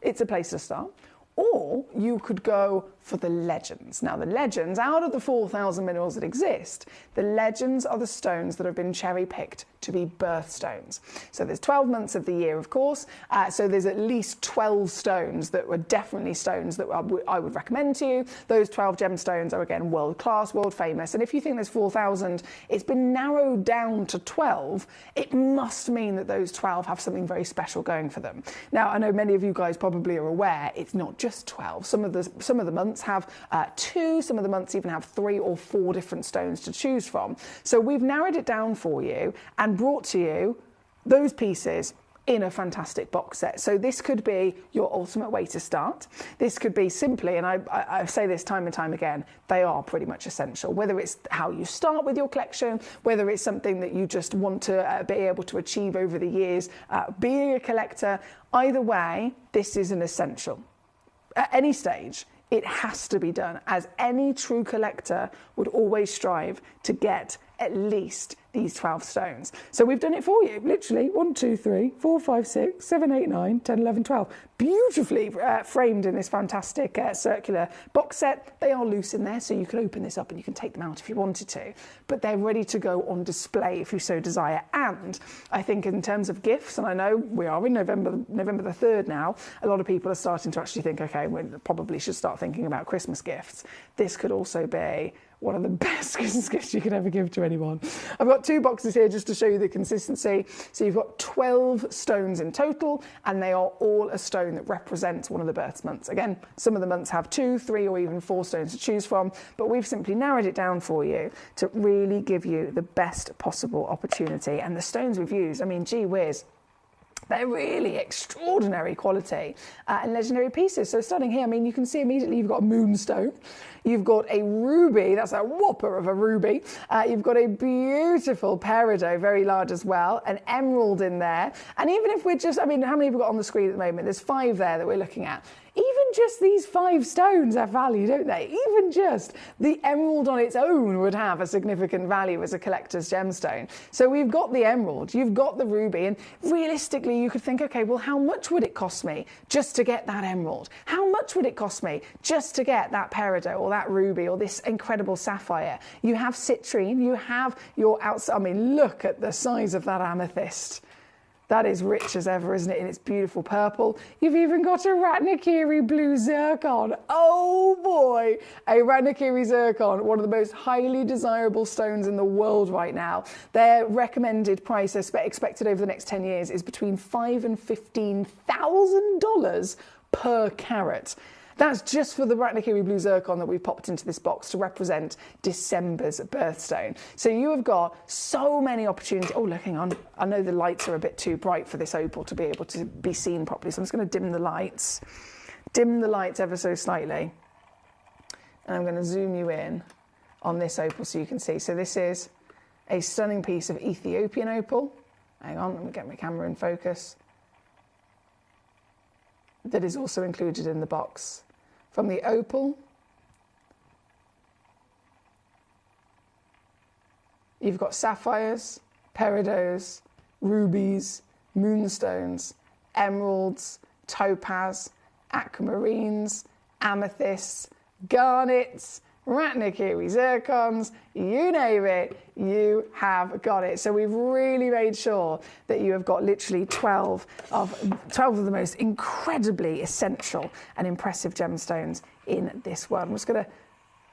it's a place to start. Or you could go for the Legends. Now, the Legends, out of the 4,000 minerals that exist, the Legends are the stones that have been cherry-picked to be birthstones. So there's 12 months of the year, of course, so there's at least 12 stones that were definitely stones that I would recommend to you. Those 12 gemstones are, again, world-class, world-famous, and if you think there's 4,000, it's been narrowed down to 12, it must mean that those 12 have something very special going for them. Now, I know many of you guys probably are aware it's not just 12. Some of the months have 2, some of the months even have 3 or 4 different stones to choose from. So we've narrowed it down for you and brought to you those pieces in a fantastic box set. So this could be your ultimate way to start. This could be simply, and I say this time and time again, they are pretty much essential. Whether it's how you start with your collection, whether it's something that you just want to be able to achieve over the years, being a collector, either way, this is an essential. At any stage, it has to be done, as any true collector would always strive to get at least these 12 stones. So we've done it for you, literally 1, 2, 3, 4, 5, 6, 7, 8, 9, 10, 11, 12. Beautifully framed in this fantastic circular box set. They are loose in there, so you can open this up and you can take them out if you wanted to. But they're ready to go on display if you so desire. And I think in terms of gifts, and I know we are in November the 3rd now, a lot of people are starting to actually think, okay, we probably should start thinking about Christmas gifts. This could also be one of the best Christmas gifts you could ever give to anyone. I've got 2 boxes here just to show you the consistency. So you've got 12 stones in total, and they are all a stone that represents one of the birth months. Again, some of the months have 2, 3, or even 4 stones to choose from, but we've simply narrowed it down for you to really give you the best possible opportunity. And the stones we've used, I mean, gee whiz, They're really extraordinary quality and legendary pieces. So starting here, I mean, you can see immediately you've got a moonstone. You've got a ruby, that's a whopper of a ruby. You've got a beautiful peridot, very large as well, an emerald in there. And even if we're just, I mean, how many have we got on the screen at the moment? There's 5 there that we're looking at. Even just these 5 stones have value, don't they? Even just the emerald on its own would have a significant value as a collector's gemstone. So we've got the emerald, you've got the ruby, and realistically you could think, okay, well, how much would it cost me just to get that emerald? How much would it cost me just to get that peridot or that ruby or this incredible sapphire? You have citrine, you have your outside, I mean, look at the size of that amethyst. That is rich as ever, isn't it, in its beautiful purple. You've even got a Ratnakiri blue zircon. Oh boy, a Ratnakiri zircon, one of the most highly desirable stones in the world right now. Their recommended price expected over the next 10 years is between $5,000 and $15,000 per carat. That's just for the Ratnakiri blue zircon that we've popped into this box to represent December's birthstone. So you have got so many opportunities. Oh, look, hang on. I know the lights are a bit too bright for this opal to be able to be seen properly. So I'm just going to dim the lights ever so slightly. And I'm going to zoom you in on this opal so you can see. So this is a stunning piece of Ethiopian opal. Hang on, let me get my camera in focus. That is also included in the box. From the opal, you've got sapphires, peridots, rubies, moonstones, emeralds, topaz, aquamarines, amethysts, garnets, Ratnakiri zircons, you name it, you have got it. So we've really made sure that you have got literally 12 of the most incredibly essential and impressive gemstones in this world. I'm just going to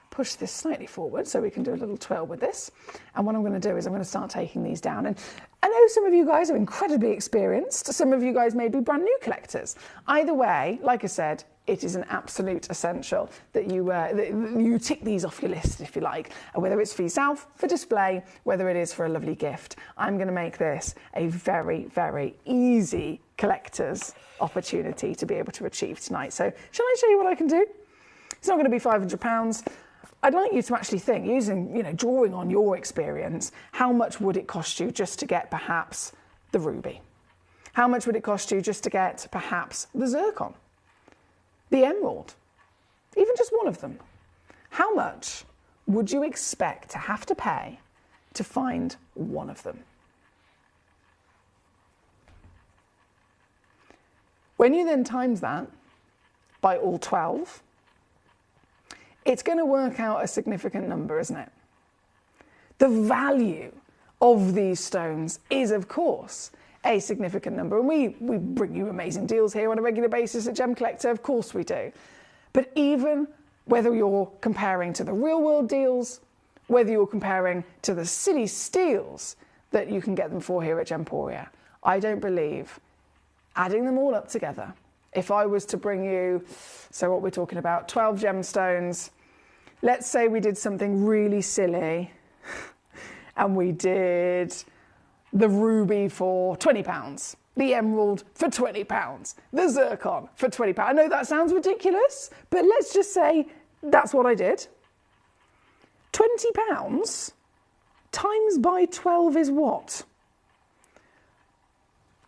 push this slightly forward so we can do a little twirl with this. And what I'm going to do is I'm going to start taking these down. And I know some of you guys are incredibly experienced. Some of you guys may be brand new collectors. Either way, like I said, it is an absolute essential that you tick these off your list, if you like, whether it's for yourself, for display, whether it is for a lovely gift. I'm going to make this a very, very easy collector's opportunity to be able to achieve tonight. So shall I show you what I can do? It's not going to be £500. I'd like you to actually think, drawing on your experience, how much would it cost you just to get perhaps the ruby? How much would it cost you just to get perhaps the zircon? The emerald, even just one of them. How much would you expect to have to pay to find one of them? When you then times that by all 12, it's going to work out a significant number, isn't it? The value of these stones is, of course, a significant number. And we bring you amazing deals here on a regular basis at Gemcollector, of course we do. But even whether you're comparing to the real world deals, whether you're comparing to the silly steals that you can get them for here at Gemporia, I don't believe, adding them all up together, if I was to bring you, so what we're talking about, 12 gemstones, let's say we did something really silly and we did the ruby for £20, the emerald for £20, the zircon for £20. I know that sounds ridiculous, but let's just say that's what I did. £20 times by 12 is what?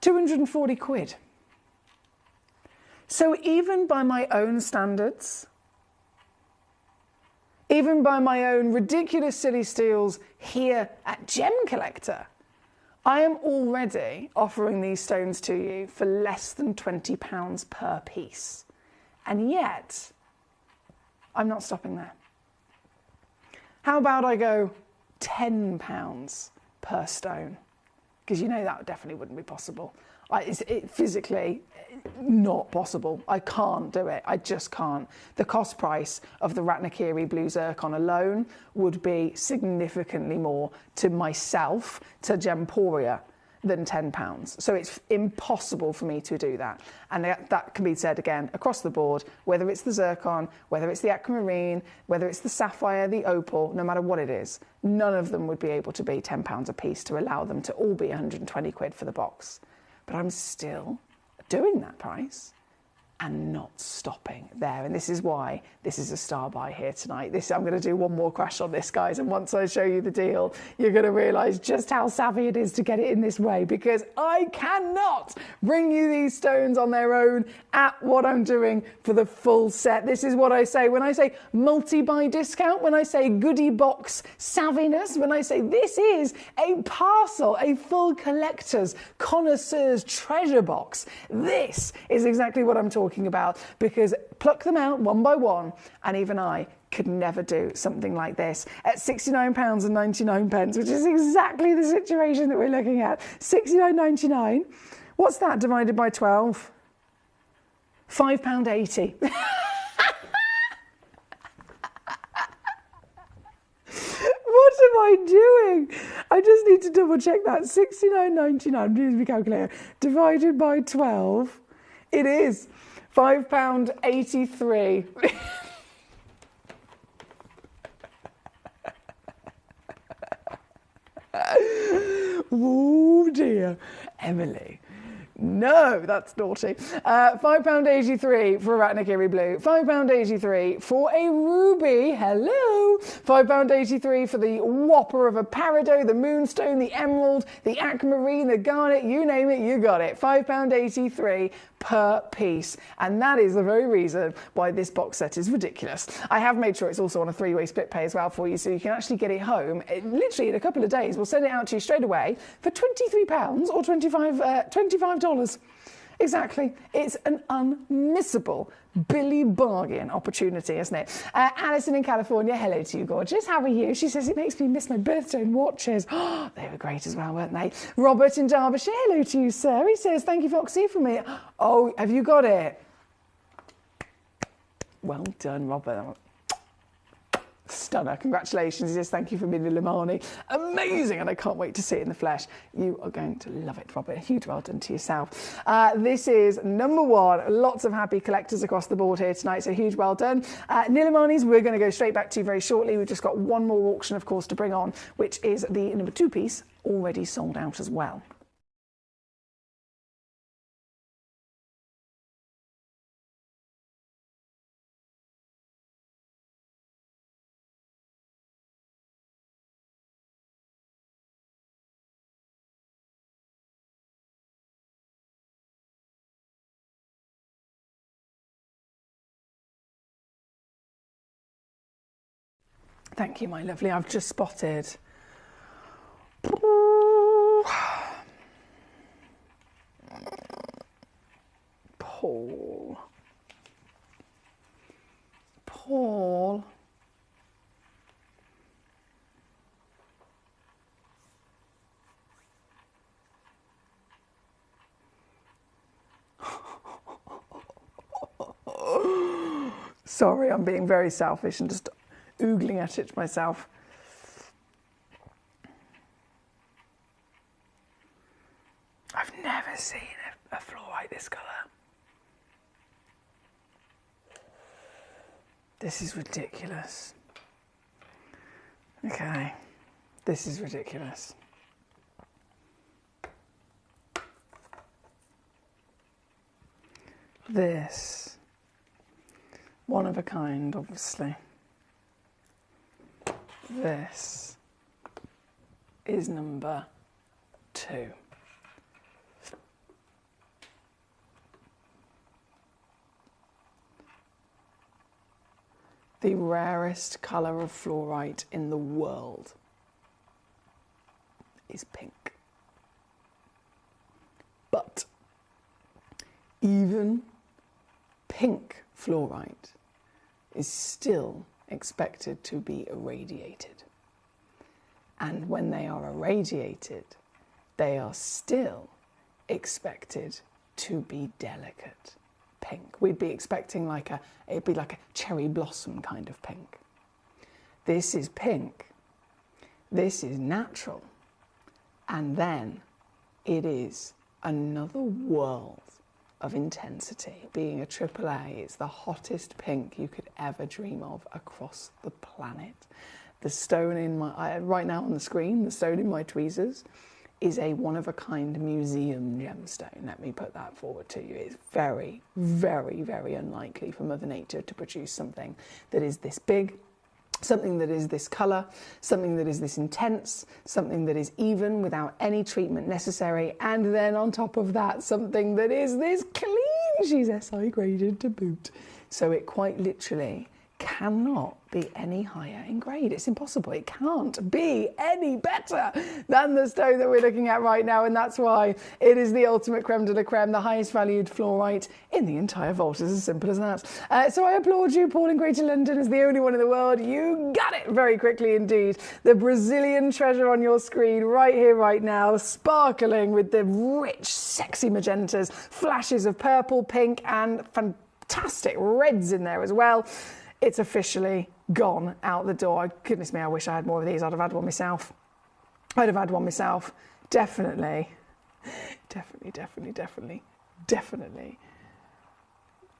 240 quid. So even by my own standards, even by my own ridiculous silly steals here at Gemcollector, I am already offering these stones to you for less than £20 per piece. And yet, I'm not stopping there. How about I go £10 per stone? Because you know that definitely wouldn't be possible. It's physically not possible. I can't do it. I just can't. The cost price of the Ratnakiri blue zircon alone would be significantly more to myself, to Gemporia, than £10. So it's impossible for me to do that. And that can be said again across the board, whether it's the zircon, whether it's the aquamarine, whether it's the sapphire, the opal, no matter what it is, none of them would be able to be £10 a piece to allow them to all be 120 quid for the box. but I'm still doing that price and not stopping there. And this is why this is a star buy here tonight. I'm going to do one more crash on this, guys, and once I show you the deal, you're going to realise just how savvy it is to get it in this way, because I cannot bring you these stones on their own at what I'm doing for the full set. This is what I say when I say multi-buy discount, when I say goodie box savviness, when I say this is a parcel, a full collector's, connoisseur's treasure box. This is exactly what I'm talking about, because pluck them out one by one, and even I could never do something like this at £69.99, which is exactly the situation that we're looking at. £69.99. What's that divided by 12? £5.80. What am I doing? I just need to double check that. £69.99, please be calculator, divided by 12. It is £5.83. Oh dear, Emily. No, that's naughty. £5.83 for a Ratnakiri Blue. £5.83 for a Ruby. Hello. £5.83 for the whopper of a Peridot, the Moonstone, the Emerald, the Aquamarine, the Garnet. You name it, you got it. £5.83 per piece. And that is the very reason why this box set is ridiculous. I have made sure it's also on a 3-way split pay as well for you, so you can actually get it home literally in a couple of days. We'll send it out to you straight away for £23 or $25. Exactly. It's an unmissable Billy bargain opportunity, isn't it? Alison in California, hello to you, gorgeous. How are you? She says, it makes me miss my birthstone watches. Oh, they were great as well, weren't they? Robert in Derbyshire, hello to you, sir. He says, thank you, Foxy, for me. Oh, have you got it? Well done, Robert. Stunner. Congratulations. He says, thank you for being the Limani. Amazing. And I can't wait to see it in the flesh. You are going to love it, Robert. A huge well done to yourself. This is number one. Lots of happy collectors across the board here tonight. So huge well done. Nilimani's, we're going to go straight back to you very shortly. We've just got one more auction, of course, to bring on, which is the number 2 piece, already sold out as well. Thank you, my lovely. I've just spotted Paul. Sorry, I'm being very selfish and just oogling at it myself. I've never seen a fluorite this colour. This is ridiculous. Okay, this is ridiculous. This, one of a kind, obviously. This is number 2. The rarest colour of fluorite in the world is pink. But even pink fluorite is still expected to be irradiated. And when they are irradiated, they are still expected to be delicate pink. We'd be expecting it'd be like a cherry blossom kind of pink. This is pink. This is natural. And then it is another world of intensity. Being a AAA, it's the hottest pink you could ever dream of across the planet. The stone in my, right now on the screen, the stone in my tweezers is a one-of-a-kind museum gemstone. Let me put that forward to you. It's very, very, very unlikely for Mother Nature to produce something that is this big, something that is this colour, something that is this intense, something that is even without any treatment necessary, and then on top of that, something that is this clean. She's SI graded to boot. So it quite literally cannot be any higher in grade. It's impossible. It can't be any better than the stone that we're looking at right now, and that's why it is the ultimate creme de la creme, the highest valued fluorite in the entire vault. It's as simple as that. So I applaud you, Paul in Greater London, as the only one in the world. You got it very quickly indeed. The Brazilian treasure on your screen right here, right now, sparkling with the rich, sexy magentas, flashes of purple, pink, and fantastic reds in there as well. It's officially gone out the door. Goodness me, I wish I had more of these. I'd have had one myself. Definitely.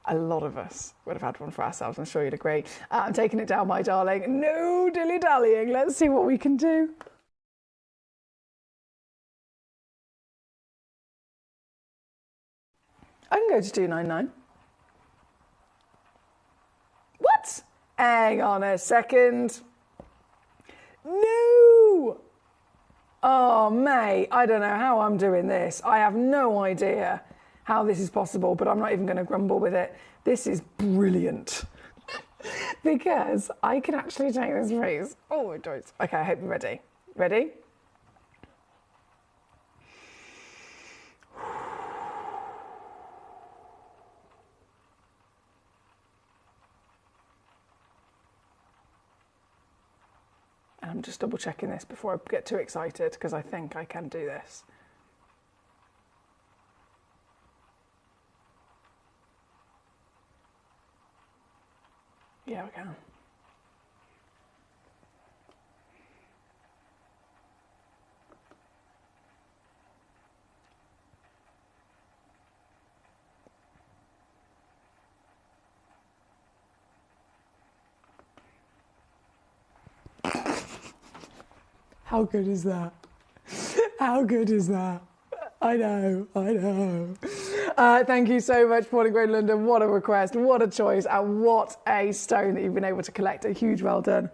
A lot of us would have had one for ourselves. I'm sure you'd agree. I'm taking it down, my darling. No dilly-dallying. Let's see what we can do. I can go to 299. What? Hang on a second. No! Oh, mate, I don't know how I'm doing this. I have no idea how this is possible, but I'm not even going to grumble with it. This is brilliant. Because I can actually take this face. Oh, it does. Okay, I hope you're ready. Ready? I'm just double checking this before I get too excited because I think I can do this. Yeah, we can. How good is that? How good is that? I know. Thank you so much, Paul in Greater London. What a request, what a choice, and what a stone that you've been able to collect. A huge well done.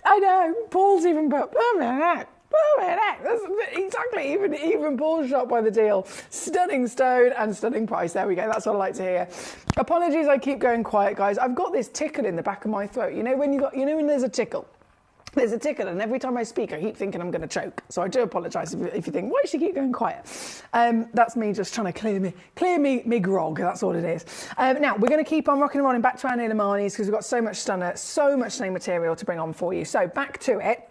I know, Paul's even put, that's exactly, even Paul's shocked by the deal. Stunning stone and stunning price. There we go, that's what I like to hear. Apologies, I keep going quiet, guys. I've got this tickle in the back of my throat. You know when there's a tickle? There's a tickle, and every time I speak, I keep thinking I'm going to choke. So I do apologise if you think, why does she keep going quiet? That's me just trying to clear me grog. That's all it is. Now, we're going to keep on rocking and rolling back to our Nilamanis because we've got so much stunner, so much stone material to bring on for you. So back to it.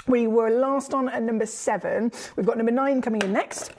We were last on at number 7. We've got number 9 coming in next.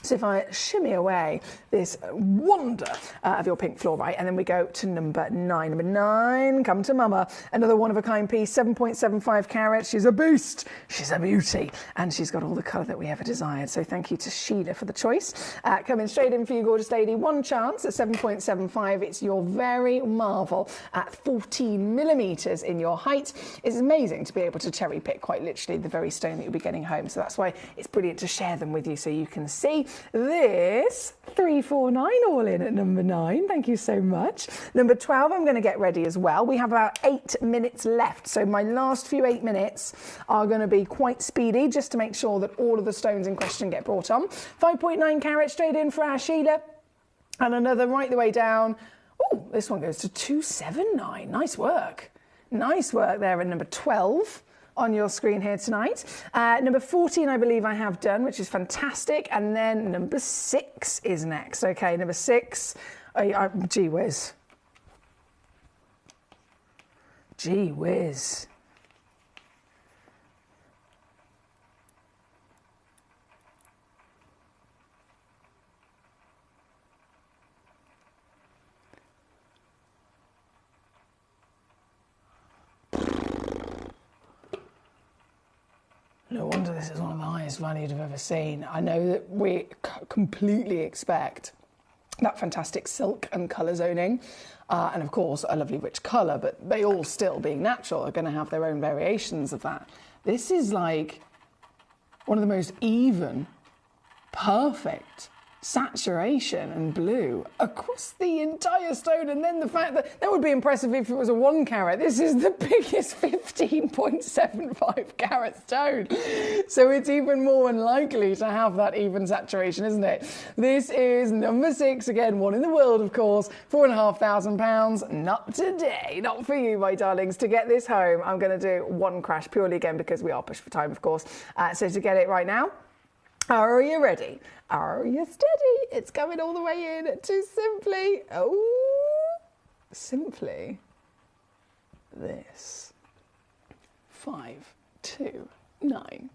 So if I shimmy away this wonder of your pink fluorite, and then we go to number 9. Number 9, come to mama. Another one-of-a-kind piece, 7.75 carats. She's a beast. She's a beauty. And she's got all the colour that we ever desired. So thank you to Sheila for the choice. Coming straight in for you, gorgeous lady. One chance at 7.75. It's your very marvel at 14 millimetres in your height. It's amazing to be able to cherry pick quite literally the very stone that you'll be getting home. So that's why it's brilliant to share them with you so you can see. This 349 all in at number 9. Thank you so much. Number 12, I'm going to get ready as well. We have about 8 minutes left. So my last few 8 minutes are going to be quite speedy just to make sure that all of the stones in question get brought on. 5.9 carats straight in for our Sheila. And another right the way down. Oh, this one goes to 279. Nice work. Nice work there at number 12. On your screen here tonight. Number 14, I believe I have done, which is fantastic. And then number 6 is next. Okay, number 6. Gee whiz. Gee whiz. No wonder this is one of the highest valued I've ever seen. I know that we completely expect that fantastic silk and colour zoning, and of course a lovely rich colour, but they all still, being natural, are going to have their own variations of that. This is like one of the most even, perfect saturation and blue across the entire stone. And then the fact that would be impressive if it was a 1 carat. This is the biggest 15.75 carat stone, so it's even more unlikely to have that even saturation, isn't it? This is number 6, again, one in the world, of course, £4,500. Not today, not for you, my darlings. To get this home, I'm going to do 1 crash, purely again because we are pushed for time, of course. So to get it right now, are you ready? Are you steady? It's coming all the way in to simply this. 5, 2, 9.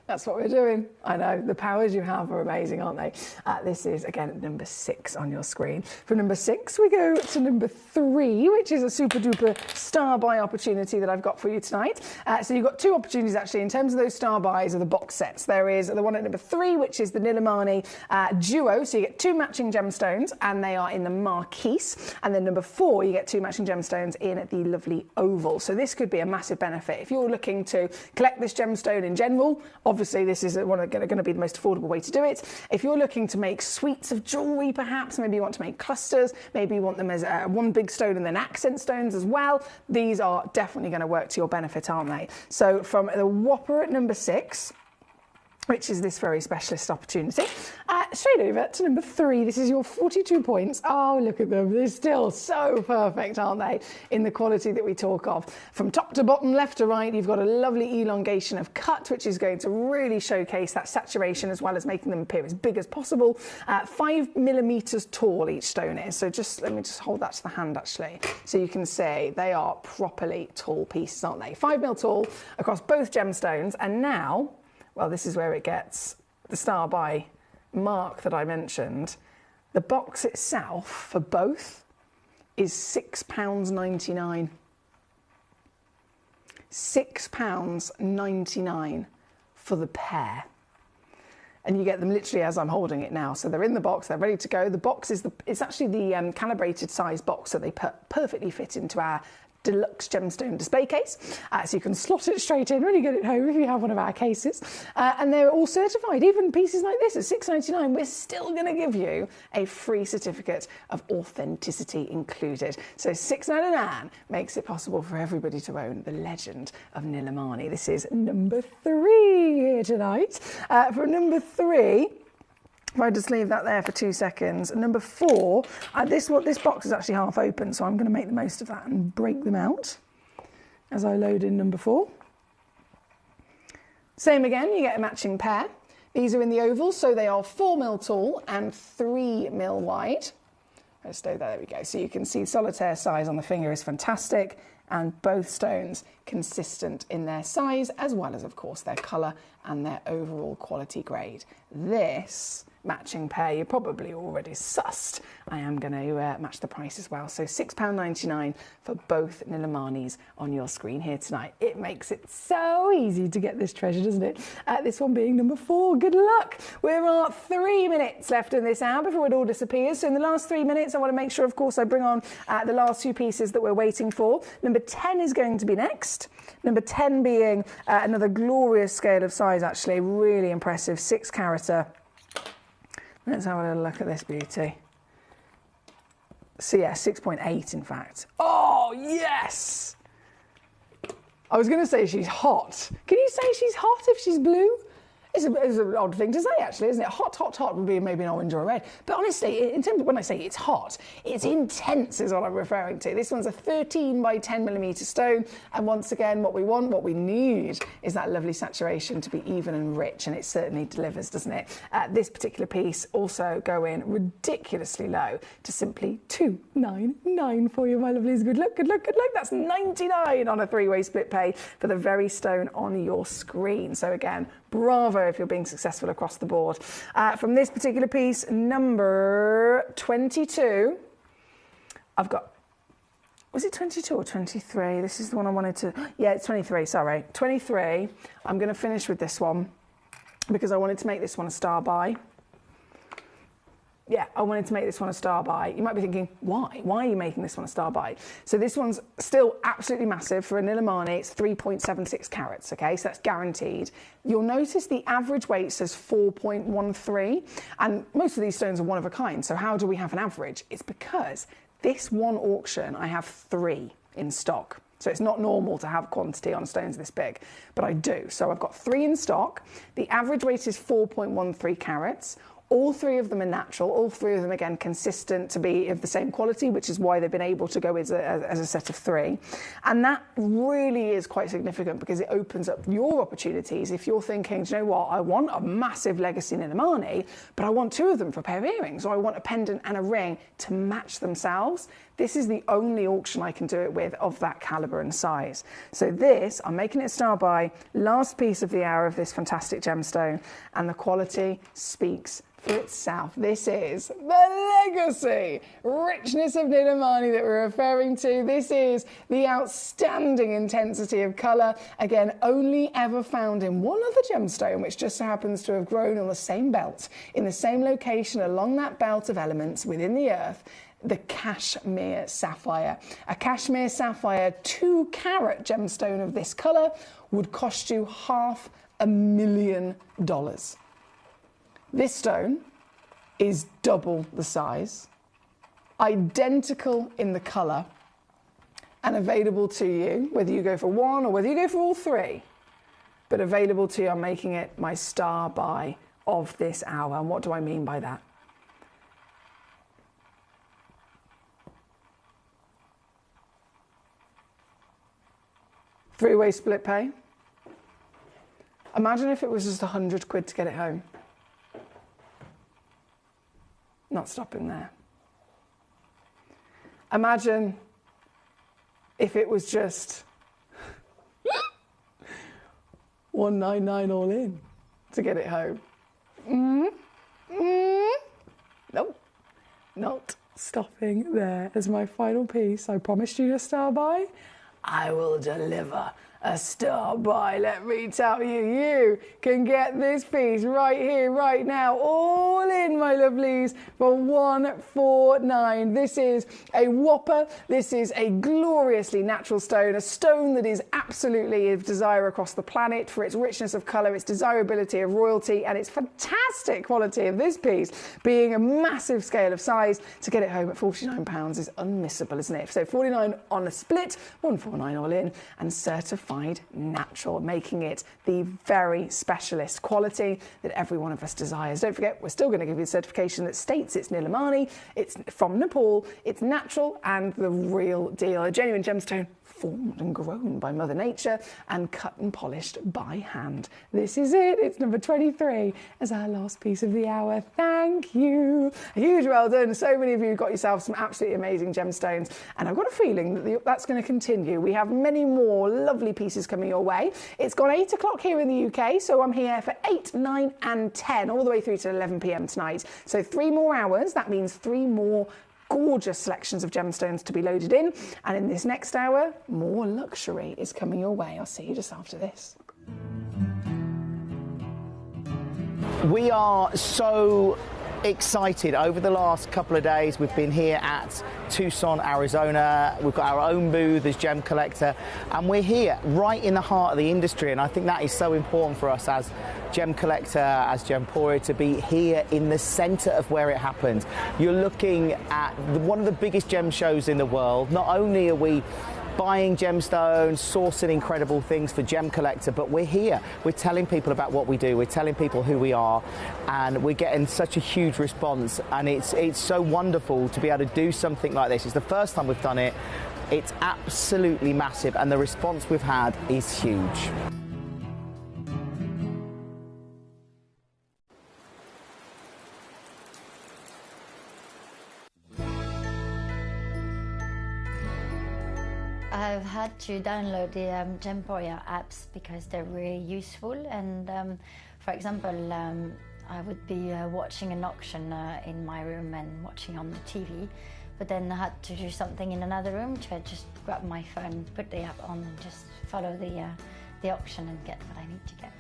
That's what we're doing. I know, the powers you have are amazing, aren't they? This is, again, number 6 on your screen. From number 6, we go to number 3, which is a super duper star buy opportunity that I've got for you tonight. So you've got 2 opportunities, actually, in terms of those star buys of the box sets. There is the one at number 3, which is the Nilamani Duo. So you get 2 matching gemstones, and they are in the Marquise. And then number 4, you get 2 matching gemstones in the lovely Oval. So this could be a massive benefit. If you're looking to collect this gemstone in general, obviously this is going to be the most affordable way to do it. If you're looking to make suites of jewellery, perhaps, maybe you want to make clusters, maybe you want them as one big stone and then accent stones as well, these are definitely going to work to your benefit, aren't they? So from the whopper at number 6, which is this very specialist opportunity, straight over to number 3. This is your 42 points. Oh, look at them. They're still so perfect, aren't they, in the quality that we talk of. From top to bottom, left to right, you've got a lovely elongation of cut, which is going to really showcase that saturation as well as making them appear as big as possible. 5 millimetres tall each stone is. So let me just hold that to the hand, actually, so you can see they are properly tall pieces, aren't they? 5 mil tall across both gemstones. And now, well, this is where it gets the star buy mark that I mentioned. The box itself for both is £6.99. £6.99 for the pair. And you get them literally as I'm holding it now. So they're in the box, they're ready to go. The box is it's actually the calibrated size box, so they perfectly fit into our deluxe gemstone display case, so you can slot it straight in when you get it home if you have one of our cases, and they're all certified. Even pieces like this at £6.99, we're still going to give you a free certificate of authenticity included. So £6.99 makes it possible for everybody to own the legend of Nilamani. This is number 3 here tonight. For number 3, if I just leave that there for 2 seconds. Number 4, this box is actually half open, so I'm going to make the most of that and break them out as I load in number 4. Same again, you get a matching pair. These are in the Oval, so they are 4 mil tall and 3 mil wide. Let's do that, there we go. So you can see solitaire size on the finger is fantastic, and both stones consistent in their size, as well as, of course, their colour and their overall quality grade. This matching pair, you're probably already sussed. I am going to match the price as well. So £6.99 for both Nilamanis on your screen here tonight. It makes it so easy to get this treasure, doesn't it? This one being number 4. Good luck. We're at 3 minutes left in this hour before it all disappears. So in the last 3 minutes, I want to make sure, of course, I bring on the last 2 pieces that we're waiting for. Number 10 is going to be next. Number 10 being another glorious scale of size, actually. Really impressive. 6 carater. Let's have a little look at this beauty. So yeah, 6.8 in fact. Oh, yes! I was going to say she's hot. Can you say she's hot if she's blue? It's an odd thing to say, actually, isn't it? Hot, hot, hot would be maybe an orange or a red. But honestly, in terms of when I say it's hot, it's intense is what I'm referring to. This one's a 13 by 10 millimetre stone. And once again, what we want, what we need is that lovely saturation to be even and rich. And it certainly delivers, doesn't it? This particular piece also going ridiculously low to simply £2.99 for you, my lovelies. Good luck, good luck, good luck. That's £99 on a 3-way split pay for the very stone on your screen. So again, bravo if you're being successful across the board. From this particular piece, number 22, I've got Was it 22 or 23? This is the one I wanted to... Yeah, it's 23, sorry. 23. I'm going to finish with this one because I wanted to make this one a star buy. Yeah, I wanted to make this one a star buy. You might be thinking, why? Why are you making this one a star buy? So this one's still absolutely massive. For a Nilamani, it's 3.76 carats, okay? So that's guaranteed. You'll notice the average weight says 4.13, and most of these stones are one of a kind. So how do we have an average? It's because this one auction, I have 3 in stock. So it's not normal to have quantity on stones this big, but I do. So I've got 3 in stock. The average weight is 4.13 carats. All 3 of them are natural, all 3 of them, again, consistent to be of the same quality, which is why they've been able to go as a set of 3. And that really is quite significant because it opens up your opportunities. If you're thinking, do you know what, I want a massive legacy Nilamani, but I want 2 of them for a pair of earrings, or I want a pendant and a ring to match themselves, this is the only auction I can do it with of that calibre and size. So this, I'm making it a star buy, last piece of the hour of this fantastic gemstone, and the quality speaks for itself. This is the legacy richness of Nilamani that we're referring to. This is the outstanding intensity of colour. Again, only ever found in one other gemstone, which just so happens to have grown on the same belt, in the same location along that belt of elements within the earth. The cashmere sapphire. A cashmere sapphire 2-carat gemstone of this colour would cost you $500,000. This stone is double the size, identical in the colour, and available to you, whether you go for one or whether you go for all 3, but available to you. I'm making it my star buy of this hour. And what do I mean by that? Three-way split pay. Imagine if it was just 100 quid to get it home. Not stopping there. Imagine if it was just $199 all in to get it home. Nope, not stopping there. As my final piece, I promised you a star buy. I will deliver a star buy. Let me tell you, you can get this piece right here, right now, all in, my lovelies, for $149. This is a whopper. This is a gloriously natural stone, a stone that is absolutely of desire across the planet for its richness of colour, its desirability of royalty, and its fantastic quality of this piece being a massive scale of size. To get it home at £49 is unmissable, isn't it? So $49 on a split, $149 all in, and certified natural, making it the very specialist quality that every one of us desires. Don't forget, we're still going to give you a certification that states it's Nilamani, it's from Nepal, it's natural and the real deal. A genuine gemstone formed and grown by Mother Nature and cut and polished by hand. This is it. It's number 23 as our last piece of the hour. Thank you. A huge well done. So many of you got yourself some absolutely amazing gemstones, and I've got a feeling that that's going to continue. We have many more lovely pieces coming your way. It's gone 8 o'clock here in the UK, so I'm here for 8, 9 and 10, all the way through to 11 p.m. tonight. So 3 more hours. That means 3 more gorgeous selections of gemstones to be loaded in, and in this next hour, more luxury is coming your way. I'll see you just after this. We are so excited. Over the last couple of days, we've been here at Tucson, Arizona. We've got our own booth as Gemcollector, and we're here right in the heart of the industry, and I think that is so important for us as Gemcollector, as Gemporia, to be here in the centre of where it happened. You're looking at one of the biggest gem shows in the world. Not only are we buying gemstones, sourcing incredible things for Gemcollector, but we're here. We're telling people about what we do. We're telling people who we are, and we're getting such a huge response, and it's so wonderful to be able to do something like this. It's the first time we've done it. It's absolutely massive, and the response we've had is huge. I've had to download the Gemporia apps because they're really useful, and for example, I would be watching an auction in my room and watching on the TV, but then I had to do something in another room, so I just grab my phone, put the app on, and just follow the auction and get what I need to get.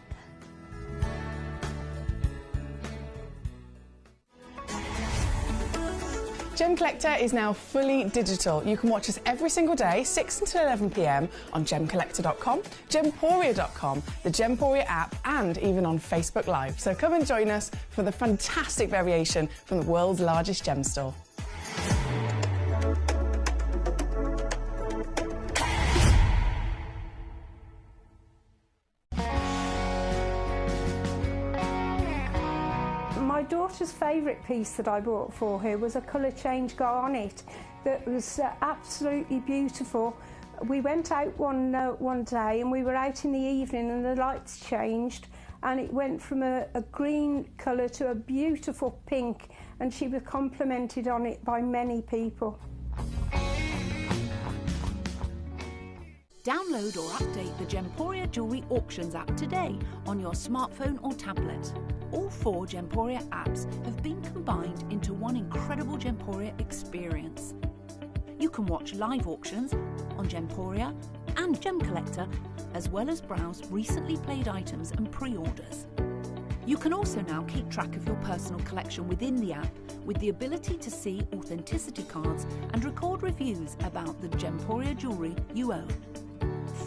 Gemcollector is now fully digital. You can watch us every single day, 6 until 11 p.m. on gemcollector.com, gemporia.com, the Gemporia app, and even on Facebook Live. So come and join us for the fantastic variation from the world's largest gem store. My daughter's favourite piece that I bought for her was a colour change garnet that was absolutely beautiful. We went out one day and we were out in the evening and the lights changed and it went from a green colour to a beautiful pink, and she was complimented on it by many people. Download or update the Gemporia Jewellery Auctions app today on your smartphone or tablet. All 4 Gemporia apps have been combined into one incredible Gemporia experience. You can watch live auctions on Gemporia and Gemcollector, as well as browse recently played items and pre-orders. You can also now keep track of your personal collection within the app, with the ability to see authenticity cards and record reviews about the Gemporia jewellery you own.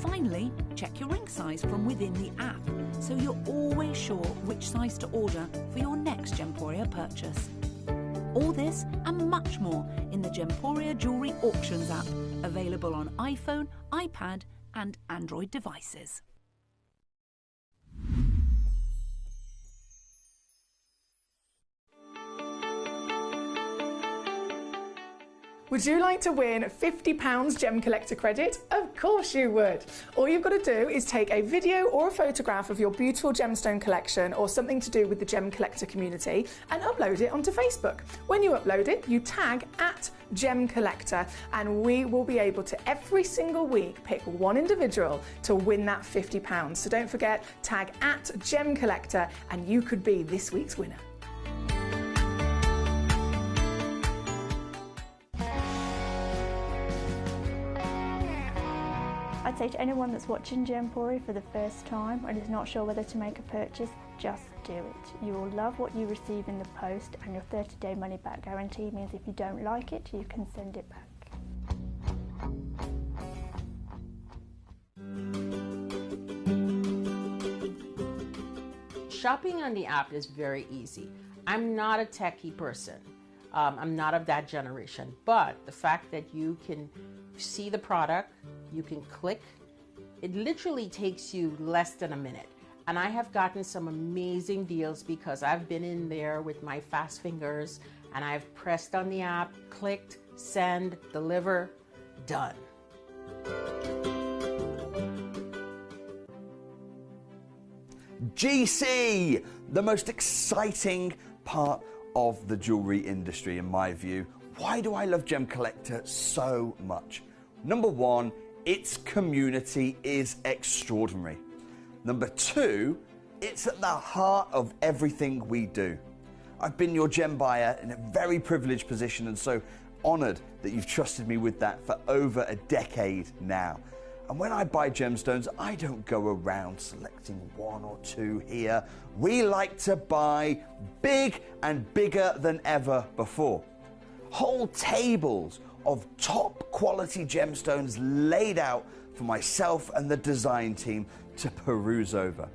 Finally, check your ring size from within the app, so you're always sure which size to order for your next Gemporia purchase. All this and much more in the Gemporia Jewellery Auctions app, available on iPhone, iPad and Android devices. Would you like to win £50 Gemcollector credit? Of course you would. All you've got to do is take a video or a photograph of your beautiful gemstone collection or something to do with the Gemcollector community and upload it onto Facebook. When you upload it, you tag @Gemcollector, and we will be able to every single week pick one individual to win that £50. So don't forget, tag @Gemcollector and you could be this week's winner. I'd say to anyone that's watching Gemporia for the first time and is not sure whether to make a purchase, just do it. You will love what you receive in the post, and your 30-day money-back guarantee means if you don't like it, you can send it back. Shopping on the app is very easy. I'm not a techie person. I'm not of that generation, but the fact that you can see the product, you can click, it literally takes you less than a minute. And I have gotten some amazing deals because I've been in there with my fast fingers and I've pressed on the app, clicked, send, deliver, done. GC, the most exciting part of the jewellery industry in my view. Why do I love Gemcollector so much? Number one, its community is extraordinary. Number two, it's at the heart of everything we do. I've been your gem buyer in a very privileged position and so honoured that you've trusted me with that for over a decade now. And when I buy gemstones, I don't go around selecting one or two here. We like to buy big and bigger than ever before. Whole tables of top quality gemstones laid out for myself and the design team to peruse over.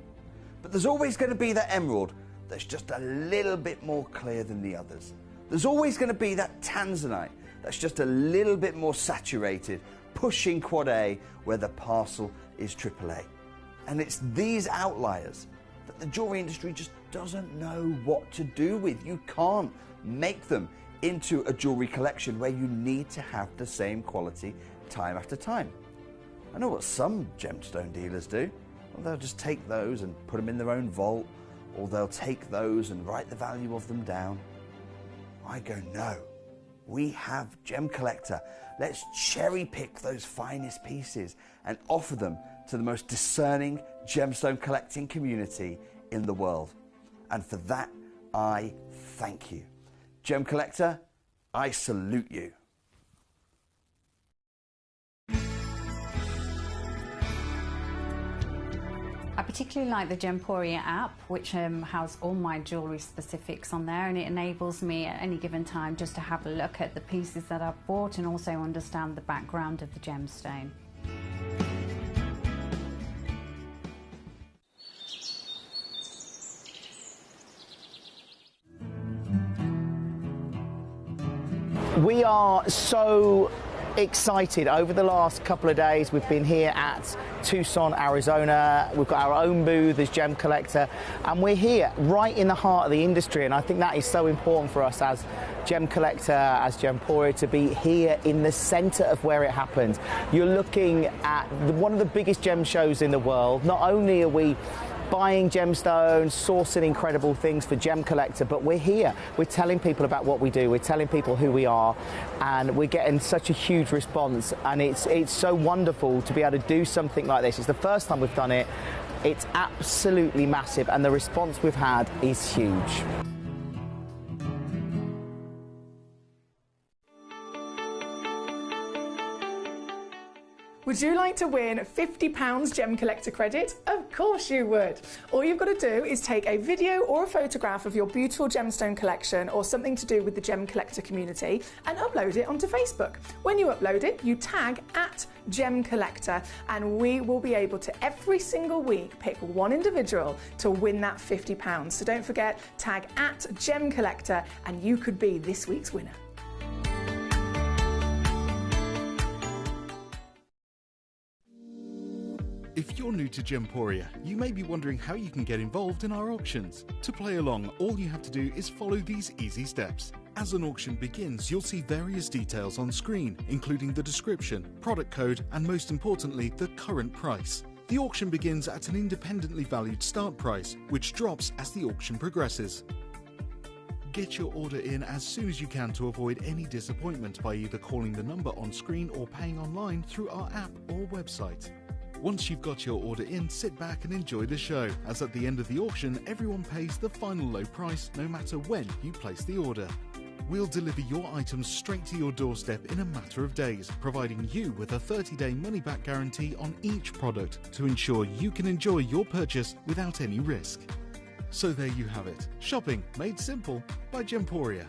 But there's always going to be that emerald that's just a little bit more clear than the others. There's always going to be that tanzanite that's just a little bit more saturated, pushing quad A where the parcel is AAA. And it's these outliers that the jewelry industry just doesn't know what to do with. You can't make them into a jewelry collection where you need to have the same quality time after time. I know what some gemstone dealers do. Well, they'll just take those and put them in their own vault, or they'll take those and write the value of them down. I go, no, we have Gemcollector. Let's cherry pick those finest pieces and offer them to the most discerning gemstone collecting community in the world. And for that, I thank you. Gemcollector, I salute you. I particularly like the Gemporia app, which has all my jewellery specifics on there, and it enables me at any given time just to have a look at the pieces that I've bought and also understand the background of the gemstone. We are so excited. Over the last couple of days, we've been here at Tucson, Arizona. We've got our own booth as Gemcollector, and we're here right in the heart of the industry, and I think that is so important for us as Gemcollector, as Gemporia, to be here in the centre of where it happens. You're looking at one of the biggest gem shows in the world. Not only are we buying gemstones, sourcing incredible things for Gemcollector, but we're here. We're telling people about what we do. We're telling people who we are, and we're getting such a huge response. And it's so wonderful to be able to do something like this. It's the first time we've done it. It's absolutely massive, and the response we've had is huge. Would you like to win £50 Gemcollector credit? Of course you would. All you've got to do is take a video or a photograph of your beautiful gemstone collection or something to do with the Gemcollector community and upload it onto Facebook. When you upload it, you tag @Gemcollector, and we will be able to every single week pick one individual to win that £50. So don't forget, tag @Gemcollector and you could be this week's winner. If you're new to Gemporia, you may be wondering how you can get involved in our auctions. To play along, all you have to do is follow these easy steps. As an auction begins, you'll see various details on screen, including the description, product code, and most importantly, the current price. The auction begins at an independently valued start price, which drops as the auction progresses. Get your order in as soon as you can to avoid any disappointment by either calling the number on screen or paying online through our app or website. Once you've got your order in, sit back and enjoy the show, as at the end of the auction, everyone pays the final low price no matter when you place the order. We'll deliver your items straight to your doorstep in a matter of days, providing you with a 30-day money-back guarantee on each product to ensure you can enjoy your purchase without any risk. So there you have it. Shopping made simple by Gemporia.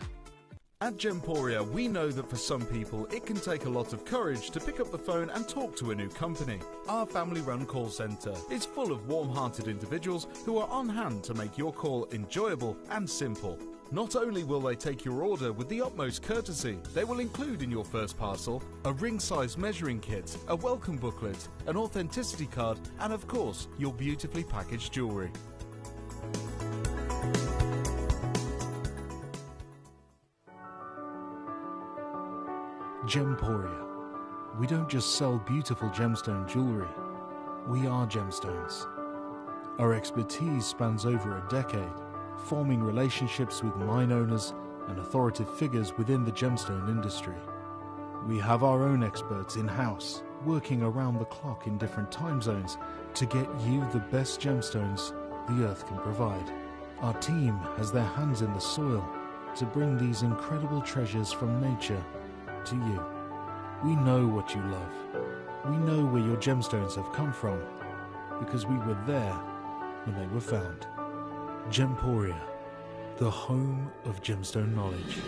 At Gemporia, we know that for some people it can take a lot of courage to pick up the phone and talk to a new company. Our family-run call centre is full of warm-hearted individuals who are on hand to make your call enjoyable and simple. Not only will they take your order with the utmost courtesy, they will include in your first parcel a ring-size measuring kit, a welcome booklet, an authenticity card, and of course, your beautifully packaged jewellery. Gemporia. We don't just sell beautiful gemstone jewellery, we are gemstones. Our expertise spans over a decade, forming relationships with mine owners and authoritative figures within the gemstone industry. We have our own experts in-house, working around the clock in different time zones to get you the best gemstones the earth can provide. Our team has their hands in the soil to bring these incredible treasures from nature to you. We know what you love. We know where your gemstones have come from, because we were there when they were found. Gemporia, the home of gemstone knowledge.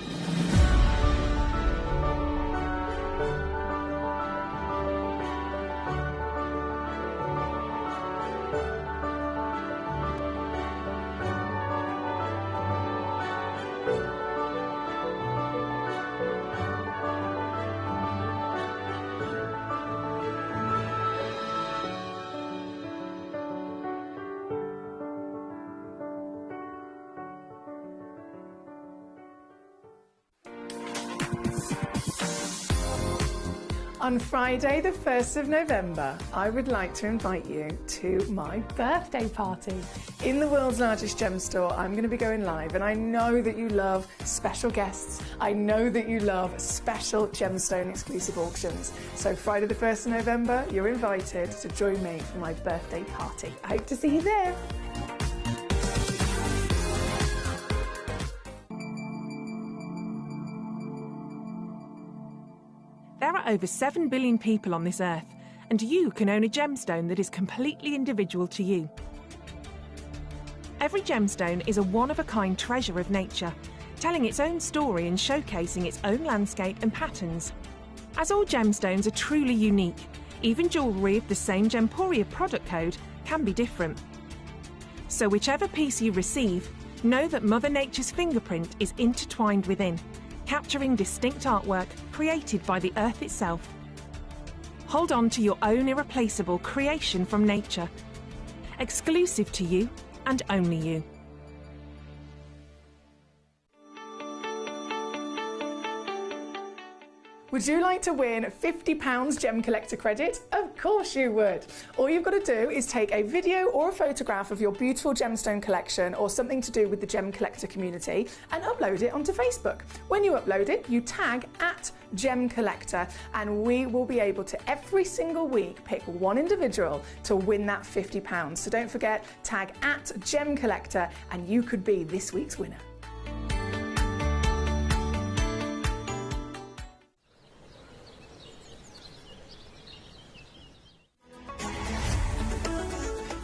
On Friday, the 1st of November, I would like to invite you to my birthday party. In the world's largest gem store, I'm going to be going live, and I know that you love special guests. I know that you love special gemstone exclusive auctions. So Friday the 1st of November, you're invited to join me for my birthday party. I hope to see you there. There are over 7 billion people on this earth, and you can own a gemstone that is completely individual to you. Every gemstone is a one-of-a-kind treasure of nature, telling its own story and showcasing its own landscape and patterns. As all gemstones are truly unique, even jewellery of the same Gemporia product code can be different. So whichever piece you receive, know that Mother Nature's fingerprint is intertwined within, capturing distinct artwork created by the earth itself. Hold on to your own irreplaceable creation from nature, exclusive to you and only you. Would you like to win £50 Gemcollector credit? Of course you would. All you've got to do is take a video or a photograph of your beautiful gemstone collection or something to do with the Gemcollector community and upload it onto Facebook. When you upload it, you tag @Gemcollector and we will be able to every single week pick one individual to win that £50. So don't forget, tag @Gemcollector and you could be this week's winner.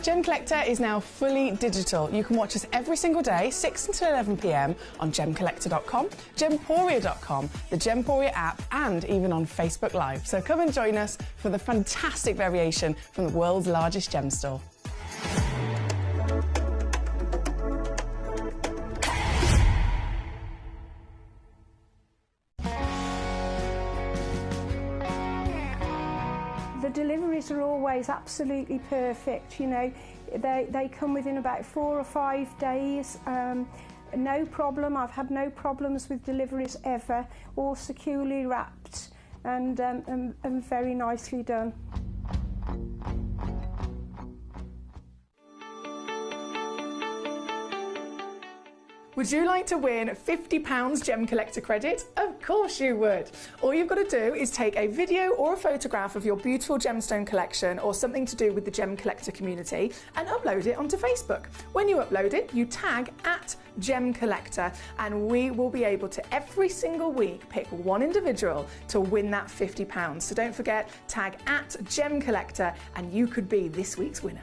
Gemcollector is now fully digital. You can watch us every single day, 6 until 11 p.m. on gemcollector.com, gemporia.com, the Gemporia app, and even on Facebook Live. So come and join us for the fantastic variation from the world's largest gem store. The deliveries are always absolutely perfect, you know. They come within about 4 or 5 days. No problem. I've had no problems with deliveries ever. All securely wrapped and very nicely done. Would you like to win £50 Gemcollector credit? Of course you would. All you've got to do is take a video or a photograph of your beautiful gemstone collection or something to do with the Gemcollector community and upload it onto Facebook. When you upload it, you tag @Gemcollector and we will be able to every single week pick one individual to win that £50. So don't forget, tag @Gemcollector and you could be this week's winner.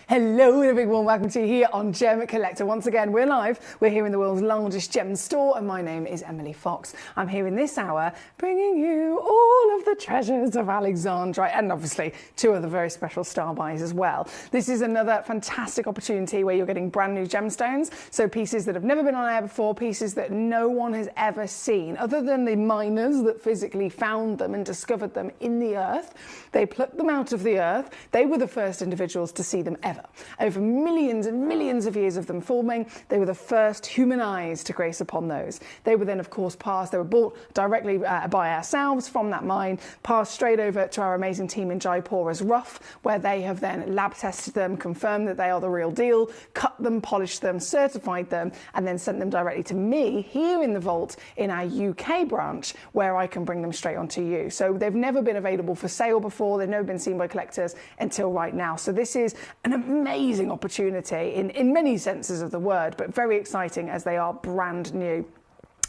Hello and a big warm welcome to you here on Gemcollector. Once again, we're live. We're here in the world's largest gem store and my name is Emily Fox. I'm here in this hour bringing you all of the treasures of Alexandrite and obviously 2 other very special star buys as well. This is another fantastic opportunity where you're getting brand new gemstones, so pieces that have never been on air before, pieces that no one has ever seen, other than the miners that physically found them and discovered them in the earth. They plucked them out of the earth. They were the first individuals to see them ever. Over millions and millions of years of them forming, they were the first human eyes to grace upon those. They were then, of course, passed. They were bought directly by ourselves from that mine, passed straight over to our amazing team in Jaipur as rough, where they have then lab tested them, confirmed that they are the real deal, cut them, polished them, certified them, and then sent them directly to me here in the vault in our UK branch, where I can bring them straight onto you. So they've never been available for sale before. They've never been seen by collectors until right now. So this is an amazing opportunity in many senses of the word, but very exciting as they are brand new.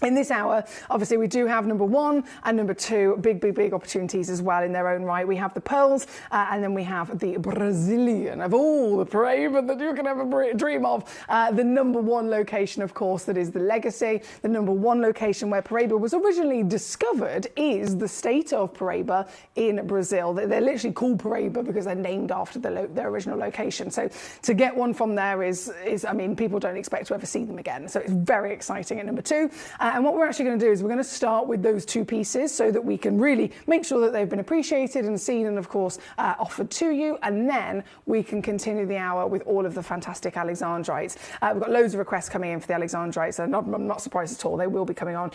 In this hour, obviously, we do have number 1 and number 2 big opportunities as well in their own right. We have the pearls and then we have the Brazilian of all the Paraiba that you can ever dream of. The number 1 location, of course, that is the legacy. The number 1 location where Paraiba was originally discovered is the state of Paraiba in Brazil. They're literally called Paraiba because they're named after their original location. So to get one from there is, I mean, people don't expect to ever see them again. So it's very exciting at number 2. And what we're actually going to do is we're going to start with those 2 pieces so that we can really make sure that they've been appreciated and seen and, of course, offered to you. And then we can continue the hour with all of the fantastic Alexandrites. We've got loads of requests coming in for the Alexandrites, and I'm not surprised at all. They will be coming on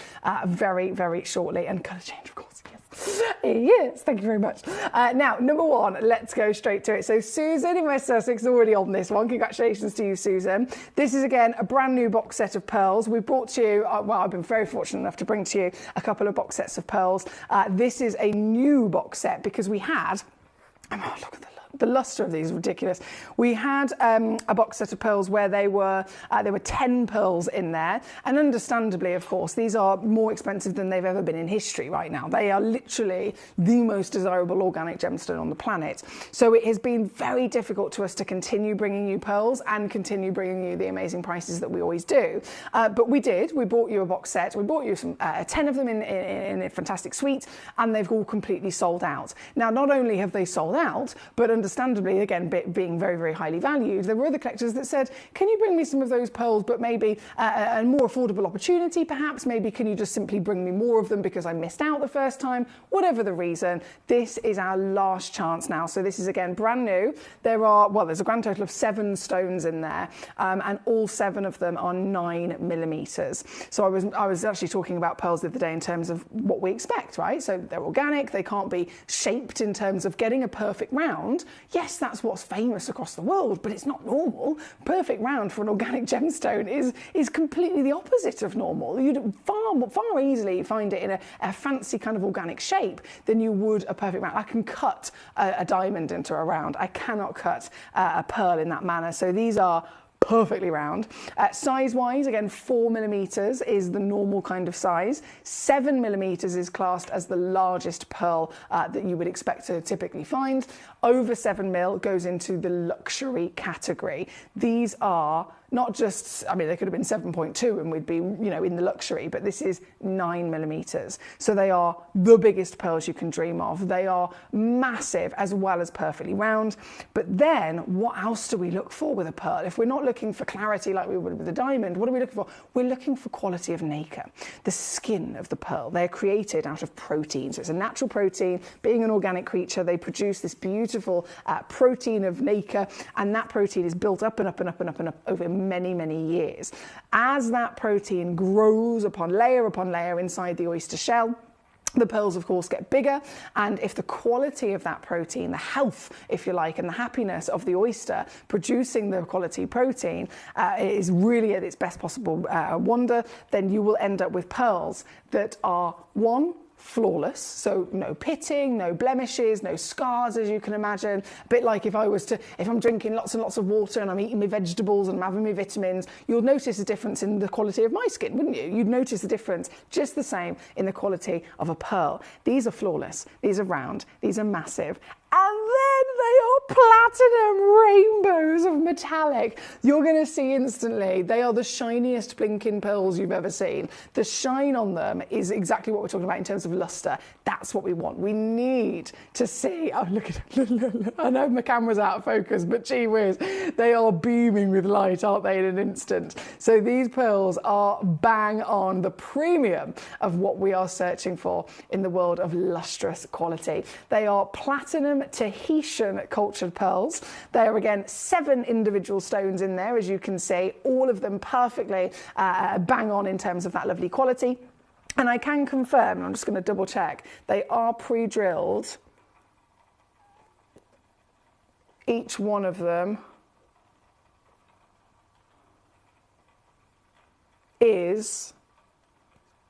very, very shortly. And colour change, of course, yes. Yes, thank you very much. Now, number 1, let's go straight to it. So Susan in West Sussex is already on this one. Congratulations to you, Susan. This is, again, a brand new box set of pearls. We've brought to you, well, I've been very fortunate enough to bring to you a couple of box sets of pearls. This is a new box set because we had, oh, look at the The luster of these is ridiculous. We had a box set of pearls where there were 10 pearls in there, and understandably, of course, these are more expensive than they've ever been in history right now. They are literally the most desirable organic gemstone on the planet. So it has been very difficult to us to continue bringing you pearls and continue bringing you the amazing prices that we always do. But we did. We bought you a box set. We bought you some 10 of them in a fantastic suite, and they've all completely sold out. Now, not only have they sold out, but understandably, again, being very, very highly valued, there were other collectors that said, can you bring me some of those pearls, but maybe a more affordable opportunity, perhaps? Maybe can you just simply bring me more of them because I missed out the first time? Whatever the reason, this is our last chance now. So this is, again, brand new. There's a grand total of 7 stones in there, and all 7 of them are 9 millimeters. So I was actually talking about pearls the other day in terms of what we expect, right? So they're organic, they can't be shaped in terms of getting a perfect round. Yes, that's what's famous across the world, but it's not normal. Perfect round for an organic gemstone is completely the opposite of normal. You'd far easily find it in a fancy kind of organic shape than you would a perfect round. I can cut a diamond into a round. I cannot cut a pearl in that manner. So these are perfectly round. Size-wise, again, 4 millimeters is the normal kind of size. 7 millimeters is classed as the largest pearl that you would expect to typically find. Over 7 mil goes into the luxury category. These are not just, I mean, they could have been 7.2 and we'd be, in the luxury, but this is 9 millimeters. So they are the biggest pearls you can dream of. They are massive as well as perfectly round. But then what else do we look for with a pearl? If we're not looking for clarity like we would with a diamond, what are we looking for? We're looking for quality of nacre, the skin of the pearl. They're created out of protein. So it's a natural protein. Being an organic creature, they produce this beautiful protein of nacre, and that protein is built up and up and up and up and up over many, many years. As that protein grows upon layer inside the oyster shell, the pearls, of course, get bigger, and if the quality of that protein, the health, if you like, and the happiness of the oyster producing the quality protein is really at its best possible wonder, then you will end up with pearls that are, one, flawless, so no pitting, no blemishes, no scars, as you can imagine. A bit like if I'm drinking lots and lots of water and I'm eating my vegetables and I'm having my vitamins, you'll notice a difference in the quality of my skin, wouldn't you? You'd notice the difference just the same in the quality of a pearl. These are flawless, these are round, these are massive, and then they are platinum rainbows of metallic. You're going to see instantly, they are the shiniest blinking pearls you've ever seen. The shine on them is exactly what we're talking about in terms of luster. That's what we want. We need to see, oh, look at it. I know my camera's out of focus, but gee whiz, they are beaming with light, aren't they, in an instant? So these pearls are bang on the premium of what we are searching for in the world of lustrous quality. They are platinum Tahitian cultured pearls. There are, again, 7 individual stones in there, as you can see, all of them perfectly bang on in terms of that lovely quality. And I can confirm, I'm just going to double check, they are pre-drilled. Each one of them is,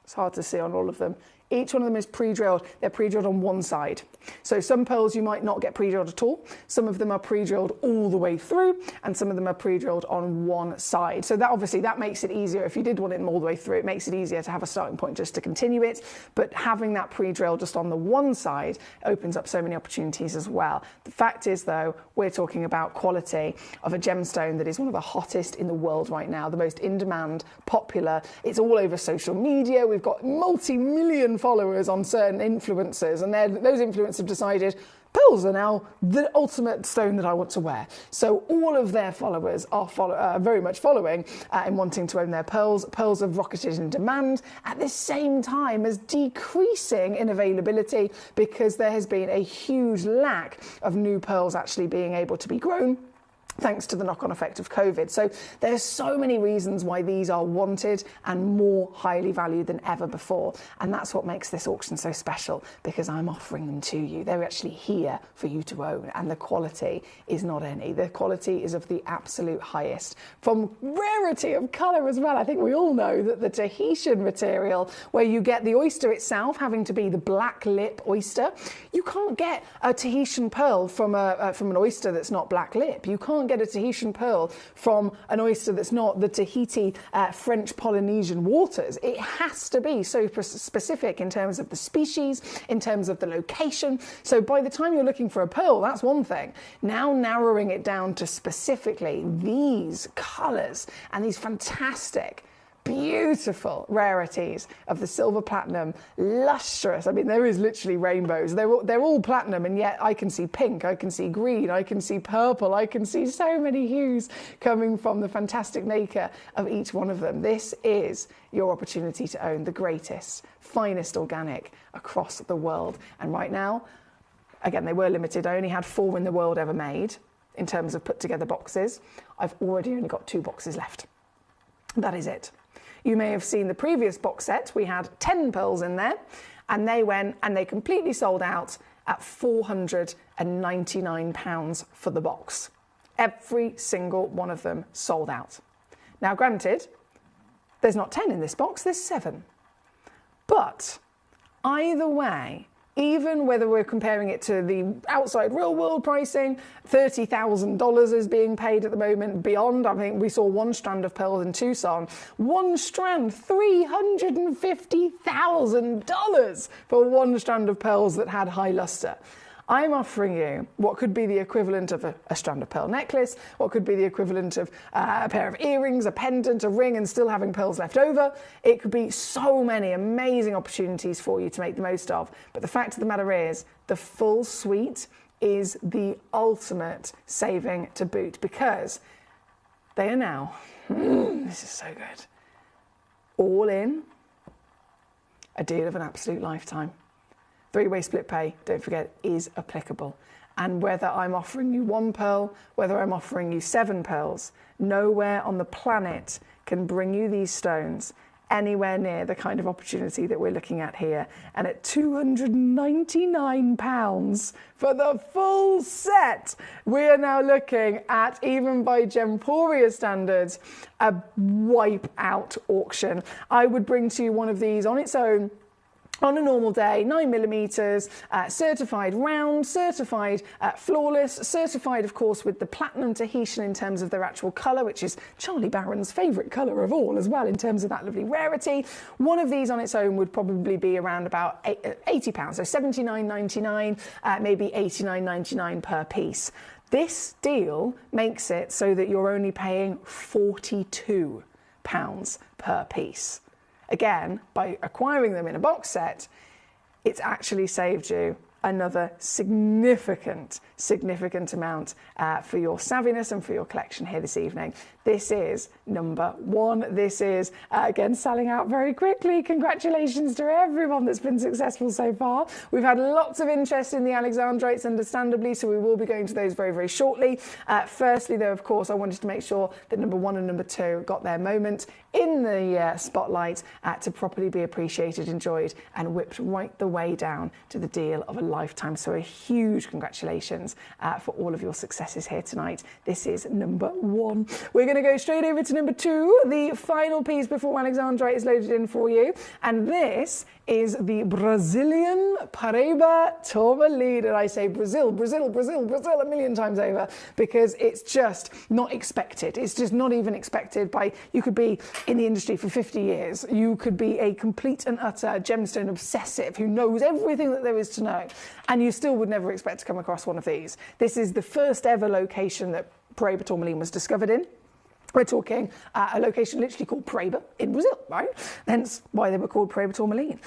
it's hard to see on all of them, each one of them is pre-drilled. They're pre-drilled on one side. So some pearls you might not get pre-drilled at all. Some of them are pre-drilled all the way through, and some of them are pre-drilled on one side. So that obviously that makes it easier. If you did want it all the way through, it makes it easier to have a starting point just to continue it. But having that pre-drill just on the one side opens up so many opportunities as well. The fact is, though, we're talking about quality of a gemstone that is one of the hottest in the world right now, the most in-demand, popular. It's all over social media. We've got multi-million followers on certain influencers, and those influencers have decided pearls are now the ultimate stone that I want to wear. So all of their followers are very much following in wanting to own their pearls. Pearls have rocketed in demand at the same time as decreasing in availability because there has been a huge lack of new pearls actually being able to be grown. thanks to the knock-on effect of COVID. So there's so many reasons why these are wanted and more highly valued than ever before. And that's what makes this auction so special, because I'm offering them to you. They're actually here for you to own, and the quality is not any. The quality is of the absolute highest. From rarity of colour as well. I think we all know that the Tahitian material, where you get the oyster itself having to be the black lip oyster, you can't get a Tahitian pearl from an oyster that's not black lip. You can't get a Tahitian pearl from an oyster that's not the Tahiti French Polynesian waters. It has to be so specific in terms of the species, in terms of the location. So by the time you're looking for a pearl, that's one thing. Now narrowing it down to specifically these colours and these fantastic, beautiful rarities of the silver platinum, lustrous. I mean, there is literally rainbows. They're all platinum, and yet I can see pink, I can see green, I can see purple, I can see so many hues coming from the fantastic maker of each one of them. This is your opportunity to own the greatest, finest organic across the world. And right now, again, they were limited. I only had 4 in the world ever made in terms of put together boxes. I've already only got 2 boxes left. That is it. You may have seen the previous box set. We had 10 pearls in there, and they went and they completely sold out at £499 for the box. Every single one of them sold out. Now, granted, there's not 10 in this box, there's 7. But either way, even whether we're comparing it to the outside real world pricing, $30,000 is being paid at the moment. Beyond, I think we saw 1 strand of pearls in Tucson. 1 strand, $350,000 for 1 strand of pearls that had high luster. I'm offering you what could be the equivalent of a strand of pearl necklace, what could be the equivalent of a pair of earrings, a pendant, a ring, and still having pearls left over. It could be so many amazing opportunities for you to make the most of. But the fact of the matter is, the full suite is the ultimate saving to boot, because they are now, this is so good, all in, a deal of an absolute lifetime. 3-way split pay, don't forget, is applicable. And whether I'm offering you 1 pearl, whether I'm offering you 7 pearls, nowhere on the planet can bring you these stones anywhere near the kind of opportunity that we're looking at here. And at £299 for the full set, we are now looking at, even by Gemporia standards, a wipe-out auction. I would bring to you one of these on its own on a normal day, 9mm, certified round, certified flawless, certified, of course, with the platinum Tahitian in terms of their actual colour, which is Charlie Barron's favourite colour of all as well, in terms of that lovely rarity. One of these on its own would probably be around about £80, so $79.99, maybe $89.99 per piece. This deal makes it so that you're only paying £42 per piece. Again, by acquiring them in a box set, it's actually saved you another significant amount for your savviness and for your collection here this evening. This is number 1. This is, again, selling out very quickly. Congratulations to everyone that's been successful so far. We've had lots of interest in the Alexandrites, understandably, so we will be going to those very, very shortly. Firstly, though, of course, I wanted to make sure that number 1 and number 2 got their moment in the spotlight to properly be appreciated, enjoyed, and whipped right the way down to the deal of a lifetime. So a huge congratulations for all of your successes here tonight. This is number 1. We're going to go straight over to number 2, the final piece before Alexandrite is loaded in for you. And this is the Brazilian Paraíba tourmaline. And I say Brazil, Brazil, Brazil, Brazil a million times over, because it's just not expected. It's just not even expected by, you could be in the industry for 50 years. You could be a complete and utter gemstone obsessive who knows everything that there is to know, and you still would never expect to come across one of these. This is the first ever location that Paraíba tourmaline was discovered in. We're talking a location literally called Paraíba in Brazil, right? Hence why they were called Paraíba tourmaline.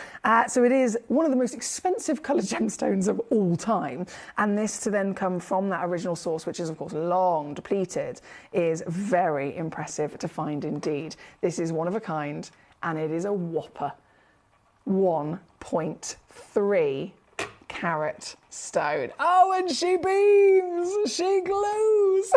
So it is one of the most expensive coloured gemstones of all time. And this to then come from that original source, which is, of course, long depleted, is very impressive to find indeed. This is one of a kind, and it is a whopper. 1.3 carat stone. Oh, and she beams, she glows.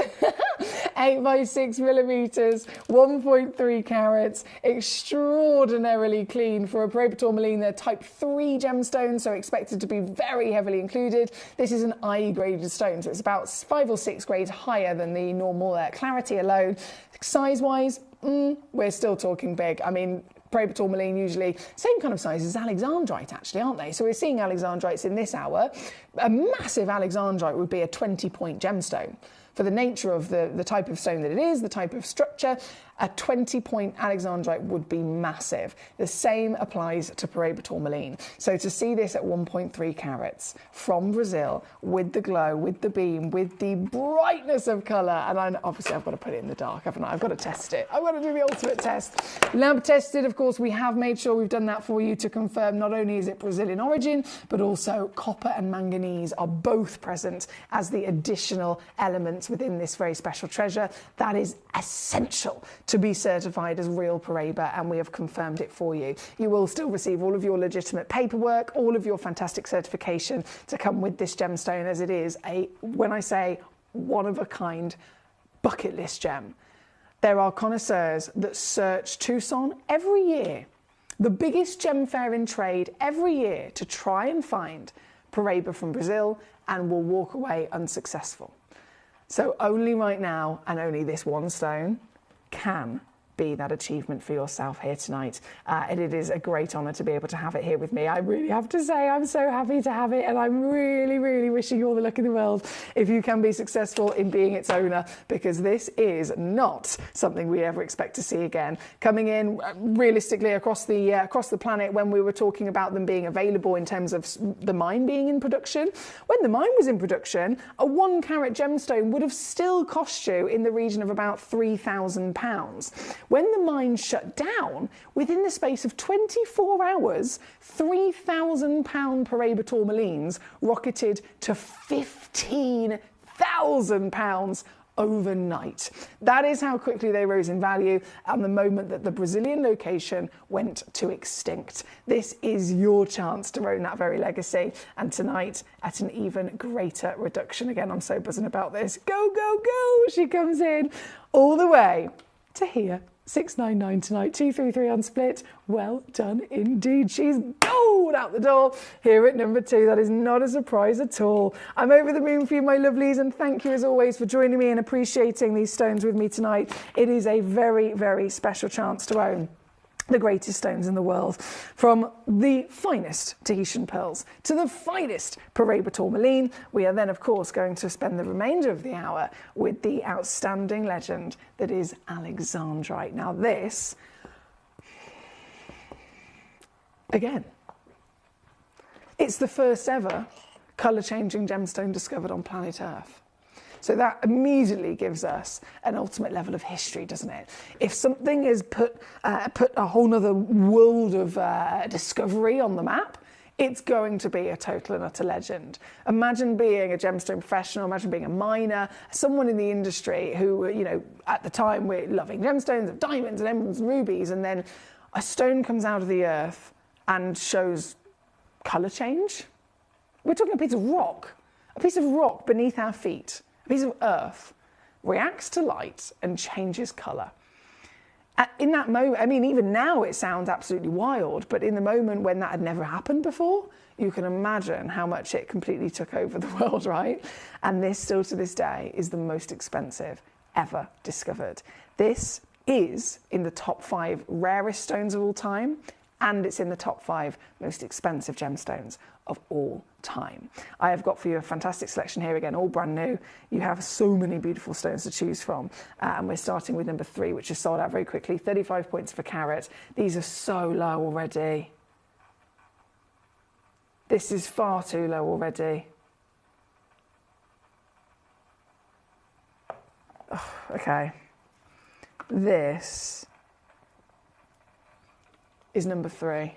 8 by 6 millimeters, 1.3 carats, extraordinarily clean for a Paraiba tourmaline. They're type 3 gemstones, so expected to be very heavily included. This is an I-graded stone, so it's about 5 or 6 grades higher than the normal clarity alone. Size-wise, we're still talking big. I mean, Paraiba tourmaline usually same kind of size as alexandrite, actually, aren't they? So we're seeing alexandrites in this hour. A massive alexandrite would be a 20-point gemstone. For the nature of the type of stone that it is, the type of structure, a 20-point alexandrite would be massive. The same applies to Paraiba tourmaline. So to see this at 1.3 carats from Brazil, with the glow, with the beam, with the brightness of colour, and obviously I've got to put it in the dark, haven't I? I've got to test it. I've got to do the ultimate test. Lab tested, of course, we have made sure we've done that for you to confirm not only is it Brazilian origin, but also copper and manganese are both present as the additional elements within this very special treasure. That is essential to be certified as real Paraiba, and we have confirmed it for you. You will still receive all of your legitimate paperwork, all of your fantastic certification to come with this gemstone, as it is a, when I say one-of-a-kind bucket list gem. There are connoisseurs that search Tucson every year, the biggest gem fair in trade every year, to try and find Paraiba from Brazil, and will walk away unsuccessful. So only right now, and only this one stone, can be that achievement for yourself here tonight. And it is a great honour to be able to have it here with me. I really have to say I'm so happy to have it, and I'm really, really wishing you all the luck in the world if you can be successful in being its owner, because this is not something we ever expect to see again. Coming in realistically across the planet, when we were talking about them being available in terms of the mine being in production, when the mine was in production, a 1 carat gemstone would have still cost you in the region of about £3,000. When the mine shut down, within the space of 24 hours, £3,000 Paraiba tourmalines rocketed to £15,000 overnight. That is how quickly they rose in value and the moment that the Brazilian location went to extinct. This is your chance to own that very legacy, and tonight at an even greater reduction. Again, I'm so buzzing about this. Go, go, go! She comes in all the way to here. 699 tonight, 233 on split. Well done indeed. She's gold out the door here at number 2. That is not a surprise at all. I'm over the moon for you, my lovelies, and thank you as always for joining me and appreciating these stones with me tonight. It is a very, very special chance to own the greatest stones in the world, from the finest Tahitian pearls to the finest Paraiba tourmaline. We are then, of course, going to spend the remainder of the hour with the outstanding legend that is alexandrite. Now this, again, it's the first ever colour-changing gemstone discovered on planet Earth. So that immediately gives us an ultimate level of history, doesn't it? If something has put a whole nother world of discovery on the map, it's going to be a total and utter legend. Imagine being a gemstone professional, imagine being a miner, someone in the industry who, you know, at the time we're loving gemstones of diamonds and emeralds and rubies, and then a stone comes out of the earth and shows colour change. We're talking a piece of rock beneath our feet. A piece of earth reacts to light and changes colour. In that moment, I mean, even now it sounds absolutely wild, but in the moment when that had never happened before, you can imagine how much it completely took over the world, right? And this, still to this day, is the most expensive ever discovered. This is in the top 5 rarest stones of all time, and it's in the top 5 most expensive gemstones of all time. I have got for you a fantastic selection here, again, all brand new. You have so many beautiful stones to choose from, and we're starting with number 3, which is sold out very quickly, 35 points per carat. These are so low already. This is far too low already. Oh, okay. This is number 3.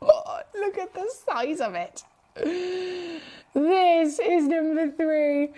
Oh, look at the size of it. This is number 3,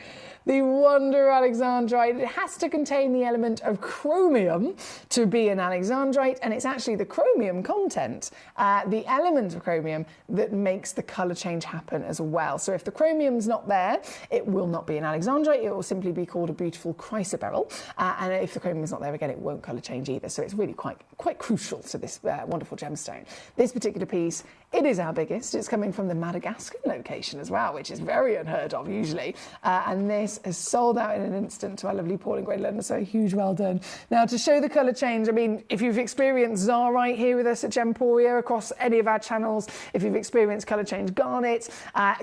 the Wonder Alexandrite. It has to contain the element of chromium to be an alexandrite, and it's actually the chromium content, the element of chromium, that makes the colour change happen as well. So if the chromium's not there, it will not be an alexandrite. It will simply be called a beautiful chrysoberyl, and if the chromium is not there again, it won't colour change either. So it's really quite crucial to this wonderful gemstone. This particular piece, it is our biggest. It's coming from the Madagascar location as well, which is very unheard of usually. And this is sold out in an instant to our lovely Paul in Great London, so a huge well done. Now, to show the colour change, I mean, if you've experienced Zarite here with us at Gemporia across any of our channels, if you've experienced colour change garnet,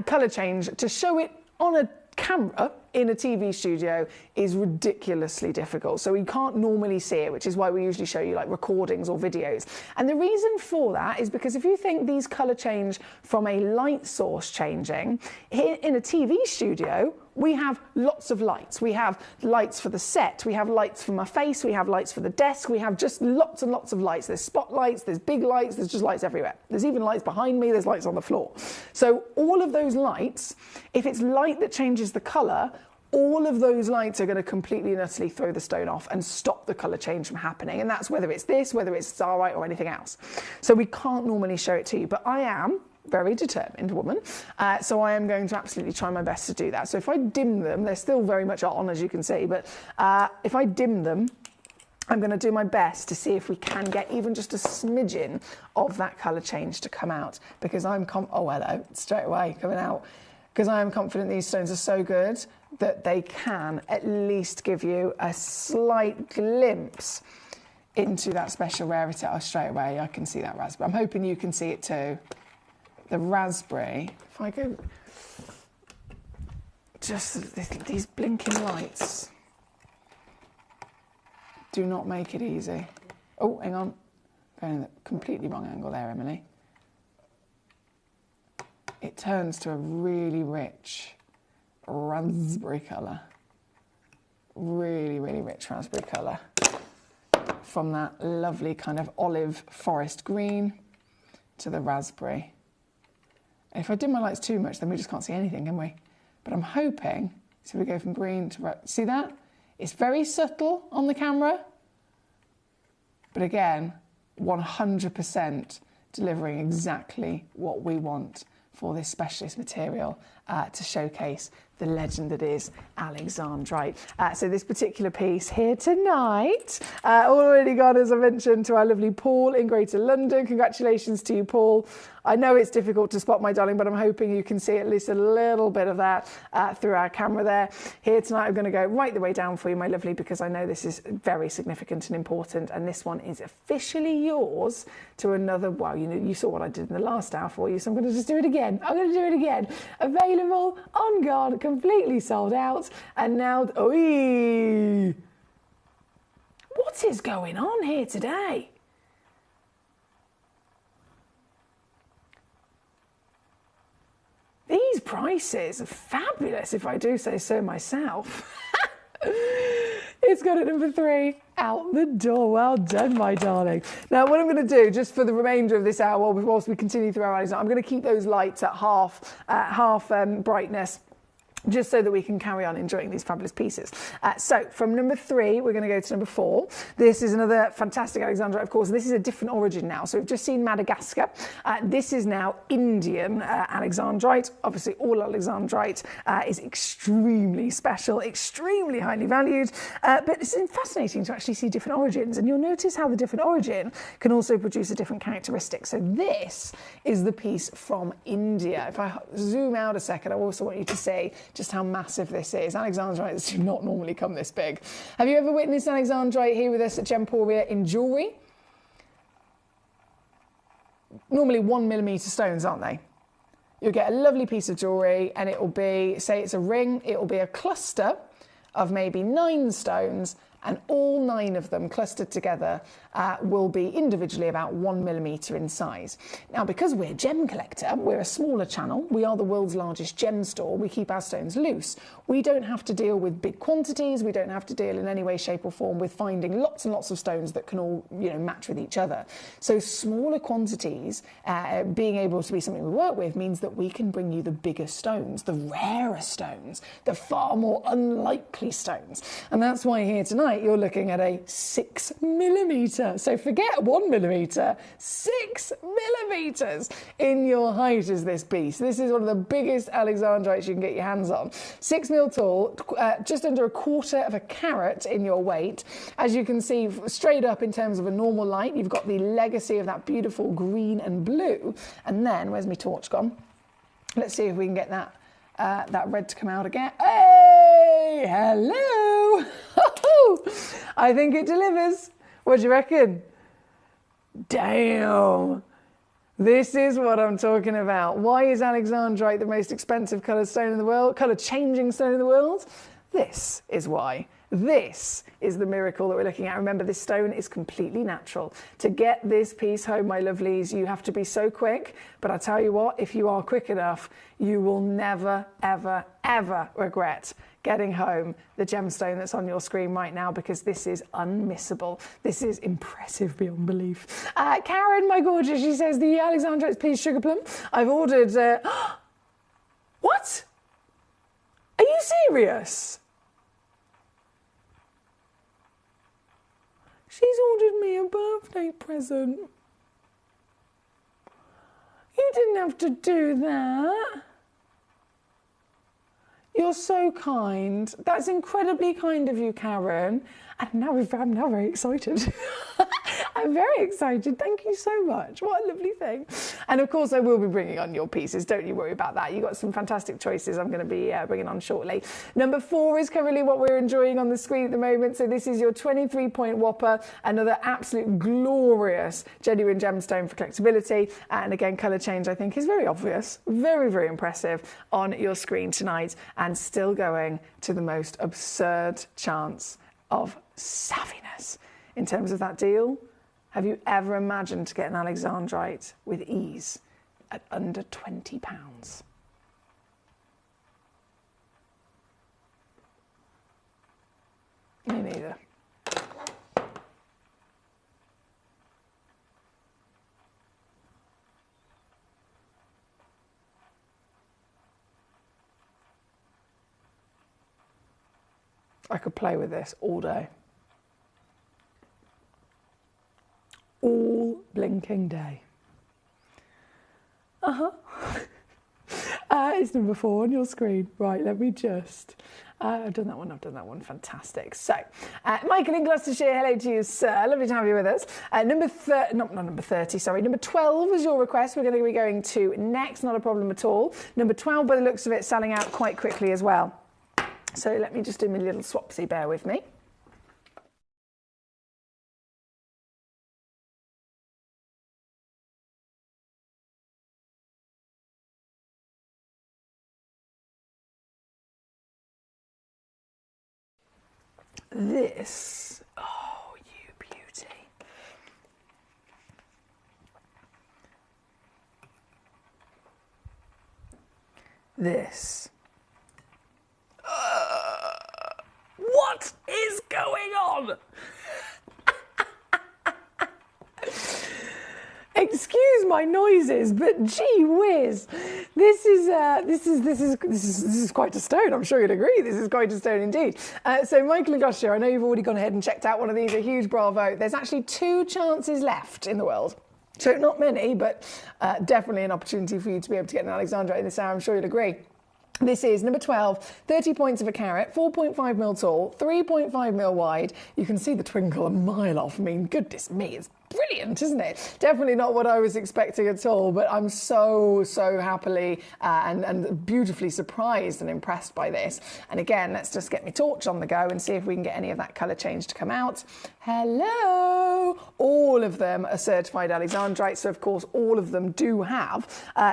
colour change, to show it on a camera in a TV studio is ridiculously difficult. So we can't normally see it, which is why we usually show you like recordings or videos. And the reason for that is because if you think these colour change from a light source changing, here in a TV studio, we have lots of lights. We have lights for the set, we have lights for my face, we have lights for the desk, we have just lots and lots of lights. There's spotlights, there's big lights, there's just lights everywhere. There's even lights behind me, there's lights on the floor. So all of those lights, if it's light that changes the colour, all of those lights are going to completely and utterly throw the stone off and stop the colour change from happening. And that's whether it's this, whether it's Zarite or anything else. So we can't normally show it to you, but I am very determined woman, so I am going to absolutely try my best to do that. So if I dim them, they're still very much on, as you can see, but if I dim them, I'm going to do my best to see if we can get even just a smidgen of that colour change to come out, because I'm oh hello, straight away coming out, because I am confident these stones are so good that they can at least give you a slight glimpse into that special rarity. Oh, straight away I can see that raspberry. I'm hoping you can see it too. The raspberry, if I go, just these blinking lights do not make it easy. Oh, hang on, going in the completely wrong angle there, Emily. It turns to a really rich raspberry colour. Really, really rich raspberry colour. From that lovely kind of olive forest green to the raspberry. If I dim my lights too much, then we just can't see anything, can we? But I'm hoping, so we go from green to red. See that? It's very subtle on the camera. But again, 100% delivering exactly what we want for this specialist material to showcase the legend that is alexandrite. So this particular piece here tonight, already gone, as I mentioned, to our lovely Paul in Greater London. Congratulations to you, Paul. I know it's difficult to spot, my darling, but I'm hoping you can see at least a little bit of that through our camera there. Here tonight, I'm going to go right the way down for you, my lovely, because I know this is very significant and important, and this one is officially yours to another, well, you saw what I did in the last hour for you, so I'm going to just do it again. I'm going to do it again. Available, on guard, completely sold out, and now, oi! What is going on here today? These prices are fabulous, if I do say so myself. It's got at number 3, out the door. Well done, my darling. Now, what I'm going to do, just for the remainder of this hour, whilst we continue through our eyes, I'm going to keep those lights at half brightness, just so that we can carry on enjoying these fabulous pieces. So from number 3, we're going to go to number 4. This is another fantastic alexandrite, of course. This is a different origin now. So we've just seen Madagascar. This is now Indian alexandrite. Obviously, all alexandrite is extremely special, extremely highly valued. But it's fascinating to actually see different origins. And you'll notice how the different origin can also produce a different characteristic. So this is the piece from India. If I zoom out a second, I also want you to see just how massive this is. Alexandrites do not normally come this big. Have you ever witnessed alexandrite here with us at Gemporia in jewellery? Normally 1mm stones, aren't they? You'll get a lovely piece of jewellery and it will be, say it's a ring, it will be a cluster of maybe 9 stones, and all 9 of them clustered together will be individually about 1 millimetre in size. Now, because we're Gemcollector, we're a smaller channel, we are the world's largest gem store, we keep our stones loose. We don't have to deal with big quantities, we don't have to deal in any way, shape or form with finding lots and lots of stones that can all, match with each other. So smaller quantities, being able to be something we work with, means that we can bring you the bigger stones, the rarer stones, the far more unlikely stones. And that's why here tonight you're looking at a 6 millimetre. So forget 1 millimetre, 6 millimetres in your height is this piece. This is one of the biggest alexandrites you can get your hands on. 6 mil tall, just under 1/4 of a carat in your weight. As you can see, straight up in terms of a normal light, you've got the legacy of that beautiful green and blue. And then, where's my torch gone? Let's see if we can get that red to come out again. Hey, hello. I think it delivers. What do you reckon? Damn. This is what I'm talking about. Why is alexandrite the most expensive colour stone in the world? Colour changing stone in the world? This is why. This is the miracle that we're looking at. Remember, this stone is completely natural. To get this piece home, my lovelies, you have to be so quick. But I tell you what, if you are quick enough, you will never, ever, ever regret getting home the gemstone that's on your screen right now, because this is unmissable. This is impressive beyond belief. Karen, my gorgeous, she says, the alexandrite, please, sugar plum. I've ordered... What? Are you serious? She's ordered me a birthday present. You didn't have to do that. You're so kind. That's incredibly kind of you, Karen. And now I'm now very excited. I'm very excited. Thank you so much. What a lovely thing. And of course, I will be bringing on your pieces. Don't you worry about that. You've got some fantastic choices I'm going to be bringing on shortly. Number 4 is currently what we're enjoying on the screen at the moment. So this is your 23-point whopper. Another absolute glorious genuine gemstone for collectability. And again, colour change, I think, is very obvious. Very, very impressive on your screen tonight. And still going to the most absurd chance of savviness in terms of that deal. Have you ever imagined to get an alexandrite with ease at under £20? Me neither. I could play with this all day. All blinking day. It's number 4 on your screen. Right, let me just... I've done that one, fantastic. So, Michael in Gloucestershire, hello to you, sir. Lovely to have you with us. Number 12 was your request. We're going to be going to next, not a problem at all. Number 12, by the looks of it, selling out quite quickly as well. So let me just do my little swapsy, bear with me. This, oh, you beauty. This. What is going on? Excuse my noises, but gee whiz, this is quite a stone. I'm sure you'd agree. This is quite a stone indeed. So Michael and Gloucestershire, I know you've already gone ahead and checked out one of these. A huge bravo. There's actually 2 chances left in the world. So not many, but definitely an opportunity for you to be able to get an alexandrite in this hour. I'm sure you'd agree. This is number 12, 30 points of a carat, 4.5 mil tall, 3.5 mil wide. You can see the twinkle a mile off. I mean, goodness me, it's brilliant, isn't it? Definitely not what I was expecting at all, but I'm so happily and beautifully surprised and impressed by this. And again, let's just get my torch on the go and see if we can get any of that colour change to come out. Hello! All all of them are certified Alexandrite. So, of course, all of them do have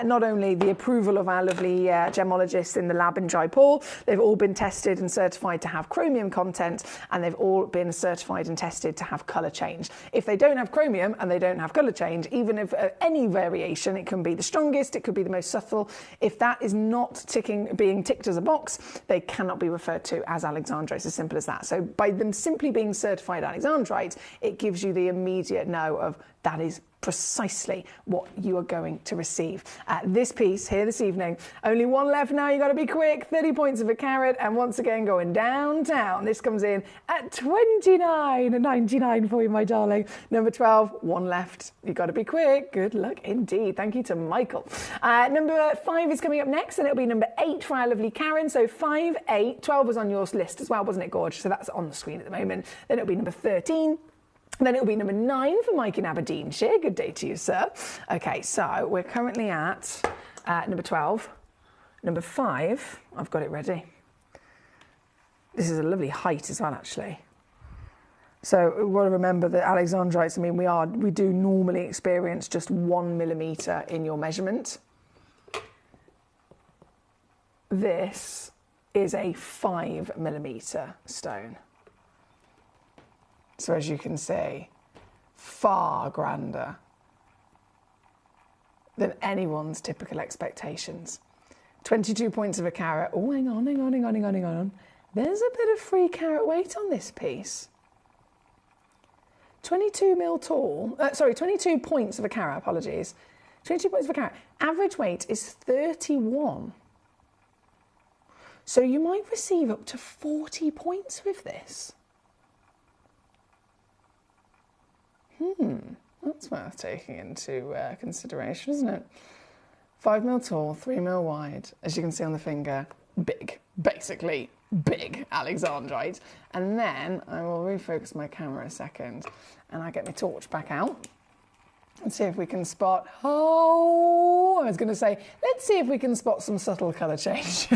not only the approval of our lovely gemologists in the lab in Jaipur, they've all been tested and certified to have chromium content, and they've all been certified and tested to have colour change. If they don't have chromium and they don't have colour change, even if any variation, it can be the strongest, it could be the most subtle, if that is not being ticked as a box, they cannot be referred to as Alexandrite. It's as simple as that. So by them simply being certified Alexandrite, it gives you the immediate know of that is precisely what you are going to receive. This piece here this evening, only one left now, you got to be quick, 30 points of a carat, and once again going downtown. This comes in at 29.99 for you, my darling. Number 12, one left, you got to be quick. Good luck indeed. Thank you to Michael. Number 5 is coming up next, and it'll be number 8 for our lovely Karen. So 5, 8, 12 was on your list as well, wasn't it, Gorge? So that's on the screen at the moment. Then it'll be number 13. Then it'll be number 9 for Mike in Aberdeenshire. Good day to you, sir. Okay, so we're currently at number 12. Number 5, I've got it ready. This is a lovely height as well, actually. So we've got to remember that Alexandrites, I mean, we do normally experience just 1 millimetre in your measurement. This is a 5 millimetre stone. So as you can see, far grander than anyone's typical expectations. 22 points of a carat. Oh, hang on. There's a bit of free carat weight on this piece. 22 points of a carat, apologies. 22 points of a carat. Average weight is 31. So you might receive up to 40 points with this. That's worth taking into consideration, isn't it? 5 mil tall, 3 mil wide. As you can see on the finger, big, basically big Alexandrite. And then I will refocus my camera a second, and I get my torch back out and see if we can spot. I was going to say, let's see if we can spot some subtle colour change.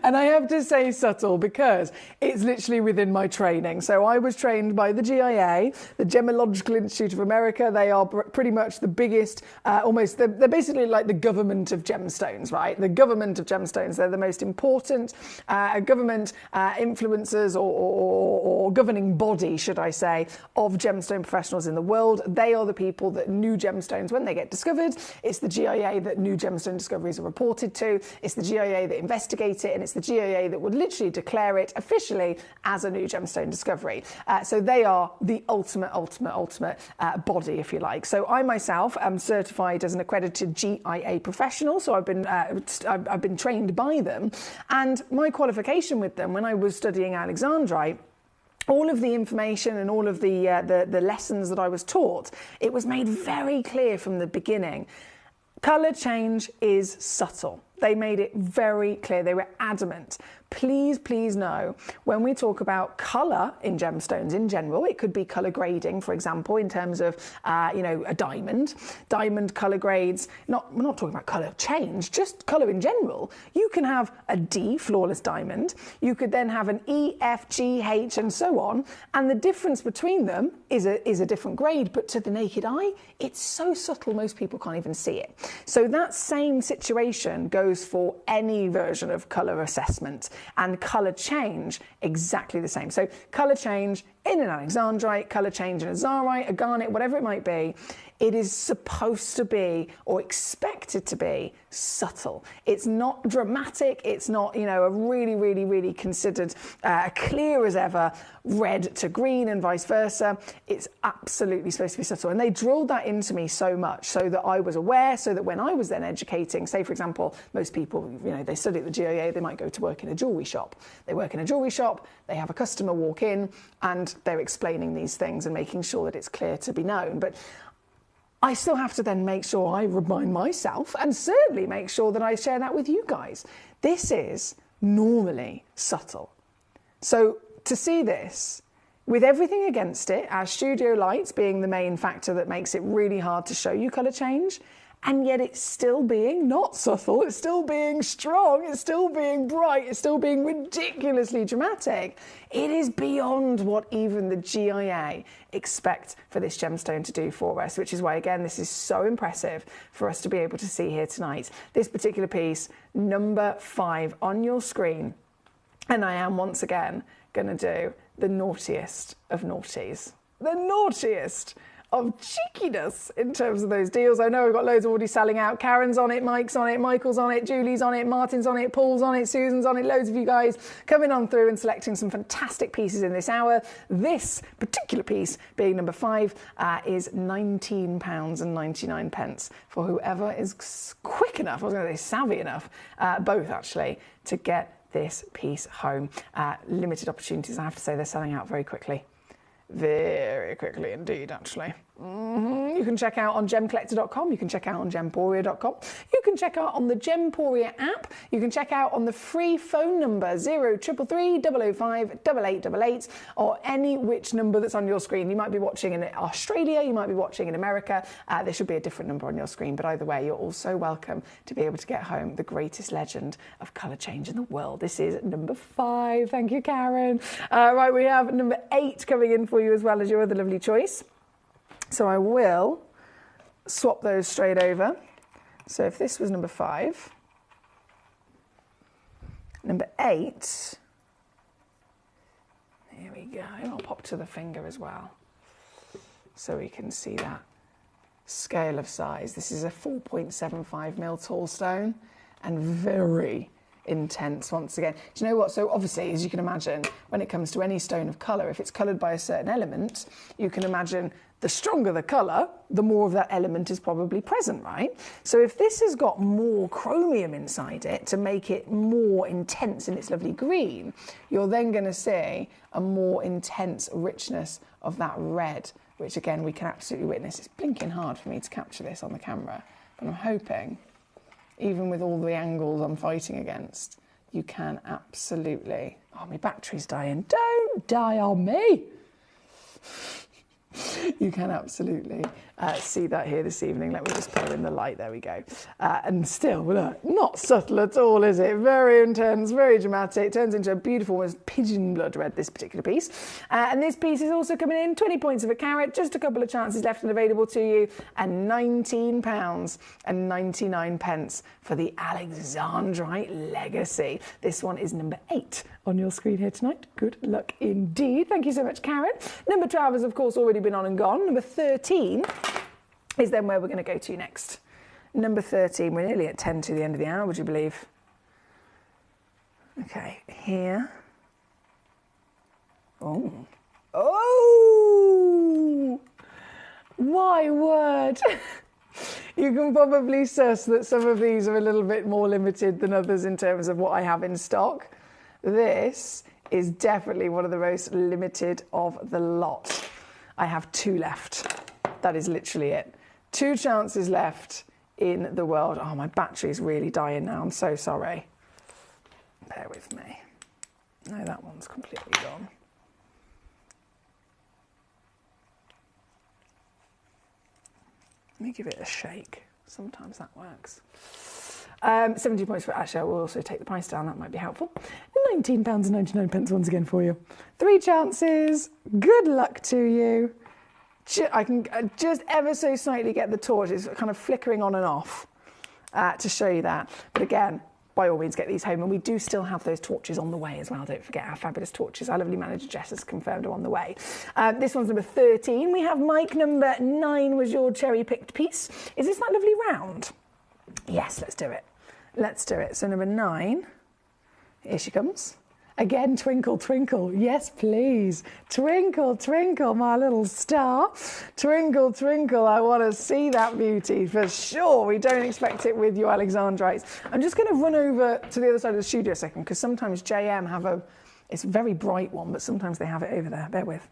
And I have to say subtle because it's literally within my training. So I was trained by the GIA, the Gemological Institute of America. They are pretty much the biggest, they're basically like the government of gemstones, right? The government of gemstones. They're the most important government influencers or governing body, should I say, of gemstone professionals in the world. They are the people that new gemstones, when they get discovered, it's the GIA that new gemstone discoveries are reported to. It's the GIA that investigate it, and it's the GIA that would literally declare it officially as a new gemstone discovery. So they are the ultimate body, if you like. So I myself am certified as an accredited GIA professional, so I've been trained by them, and my qualification with them when I was studying Alexandrite, all of the information and all of the lessons that I was taught, it was made very clear from the beginning. Colour change is subtle. They made it very clear. They were adamant. Please, please know, when we talk about colour in gemstones in general, it could be colour grading, for example, in terms of, a diamond colour grades. We're not talking about colour change, just colour in general. You can have a D, flawless diamond. You could then have an E, F, G, H, and so on. And the difference between them is a different grade, but to the naked eye, it's so subtle most people can't even see it. So that same situation goes for any version of colour assessment. And colour change, exactly the same. So colour change in an Alexandrite, colour change in a Zarite, a garnet, whatever it might be, it is supposed to be, or expected to be, subtle. It's not dramatic. It's not, a really, really, really considered clear as ever red to green and vice versa. It's absolutely supposed to be subtle. And they drilled that into me so much so that I was aware, so that when I was then educating, say, for example, most people, they study at the GIA, they might go to work in a jewellery shop. They work in a jewellery shop, they have a customer walk in, and they're explaining these things and making sure that it's clear to be known. But I still have to then make sure I remind myself, and certainly make sure that I share that with you guys. This is normally subtle. So to see this, with everything against it, our studio lights being the main factor that makes it really hard to show you colour change, and yet it's still being not subtle, it's still being strong, it's still being bright, it's still being ridiculously dramatic. It is beyond what even the GIA expect for this gemstone to do for us, which is why, again, this is so impressive for us to be able to see here tonight. This particular piece, number 5 on your screen, and I am once again going to do the naughtiest of naughties. The naughtiest of cheekiness in terms of those deals. I know we've got loads already selling out. Karen's on it, Mike's on it, Michael's on it, Julie's on it, Martin's on it, Paul's on it, Susan's on it. Loads of you guys coming on through and selecting some fantastic pieces in this hour. This particular piece, being number 5, is £19.99 for whoever is quick enough, I was going to say savvy enough, both actually, to get this piece home. Limited opportunities, I have to say, they're selling out very quickly. Very quickly indeed, actually. You can check out on gemcollector.com, you can check out on gemporia.com, you can check out on the Gemporia app, you can check out on the free phone number 0333 005 8888, or any which number that's on your screen. You might be watching in Australia, you might be watching in America, there should be a different number on your screen, but either way, you're also welcome to be able to get home the greatest legend of colour change in the world. This is number 5, thank you, Karen. Right, we have number 8 coming in for you as well as your other lovely choice. So I will swap those straight over. So if this was number 5, number 8, here we go. I'll pop to the finger as well, so we can see that scale of size. This is a 4.75mm tall stone, and very intense once again. Do you know what? So obviously, as you can imagine, when it comes to any stone of colour, if it's coloured by a certain element, you can imagine the stronger the colour, the more of that element is probably present, right? So if this has got more chromium inside it to make it more intense in its lovely green, you're then going to see a more intense richness of that red, which again we can absolutely witness. It's blinking hard for me to capture this on the camera, but I'm hoping, even with all the angles I'm fighting against, you can absolutely... Oh, my battery's dying. Don't die on me! You can absolutely see that here this evening. Let me just put it in the light. There we go. And still, look, not subtle at all, is it? Very intense, very dramatic. It turns into a beautiful, almost pigeon blood red, this particular piece. And this piece is also coming in 20 points of a carat, just a couple of chances left and available to you, and £19.99 for the Alexandrite Legacy. This one is number 8 on your screen here tonight. Good luck indeed. Thank you so much, Karen. Number 12 has, of course, already been on and gone. Number 13 is then where we're going to go to next. Number 13, we're nearly at 10 to the end of the hour, would you believe? Okay, here. Oh. Oh! My word! You can probably suss that some of these are a little bit more limited than others in terms of what I have in stock. This is definitely one of the most limited of the lot. I have 2 left. That is literally it. 2 chances left in the world. Oh, my battery's really dying now. I'm so sorry. Bear with me. No, that one's completely gone. Let me give it a shake. Sometimes that works. 70 points for Asher. We'll also take the price down. That might be helpful. £19.99 once again for you. 3 chances. Good luck to you. I can just ever so slightly get the torch. It's kind of flickering on and off to show you that. But again, by all means, get these home. And we do still have those torches on the way as well. Don't forget our fabulous torches. Our lovely manager Jess has confirmed are on the way. This one's number 13. We have Mike. Number 9 was your cherry-picked piece. Is this that lovely round? Yes, let's do it. Let's do it. So number 9, here she comes. Again, twinkle, twinkle. Yes, please. Twinkle, twinkle, my little star. Twinkle, twinkle. I want to see that beauty for sure. We don't expect it with your Alexandrites. I'm just going to run over to the other side of the studio a second, because sometimes JM have it's a very bright one, but sometimes they have it over there. Bear with.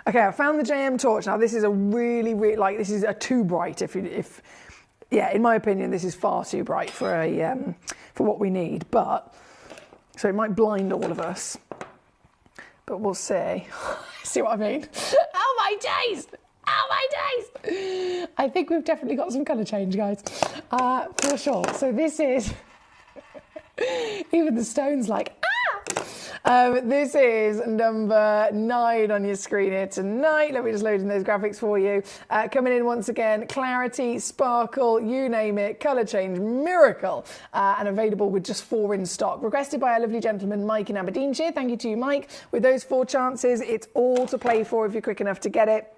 Okay, I found the JM torch. Now this is a really, this is a too bright. Yeah, in my opinion, this is far too bright for for what we need. But so it might blind all of us. But we'll see. See what I mean? Oh my days! Oh my days! I think we've definitely got some colour change, guys, for sure. So this is even the stone's like. This is number 9 on your screen here tonight. Let me just load in those graphics for you. Coming in once again, clarity, sparkle, you name it, colour change, miracle, and available with just 4 in stock. Requested by our lovely gentleman, Mike in Aberdeenshire. Thank you to you, Mike. With those 4 chances, it's all to play for if you're quick enough to get it.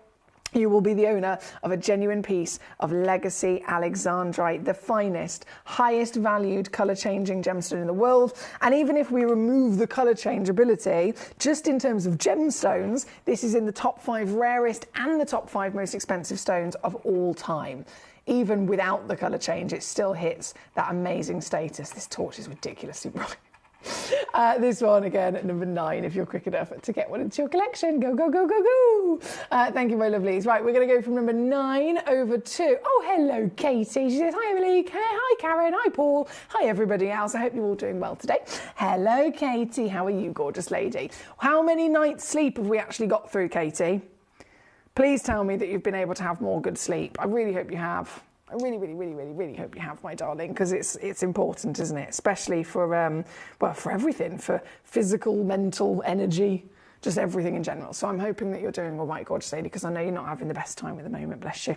You will be the owner of a genuine piece of legacy Alexandrite, the finest, highest valued colour changing gemstone in the world. And even if we remove the colour changeability, just in terms of gemstones, this is in the top 5 rarest and the top 5 most expensive stones of all time. Even without the colour change, it still hits that amazing status. This torch is ridiculously bright. This one again at number 9 if you're quick enough to get one into your collection. Go, go, go, go, go. Thank you, my lovelies. Right, we're going to go from number 9 over to... Oh, hello, Katie. She says, hi, Emily. Hi, Karen. Hi, Paul. Hi, everybody else. I hope you're all doing well today. Hello, Katie. How are you, gorgeous lady? How many nights' sleep have we actually got through, Katie? Please tell me that you've been able to have more good sleep. I really hope you have. I really, really, really, really, really hope you have, my darling, because it's important, isn't it? Especially for, well, for everything, for physical, mental, energy, just everything in general. So I'm hoping that you're doing all right, gorgeous lady, because I know you're not having the best time at the moment, bless you.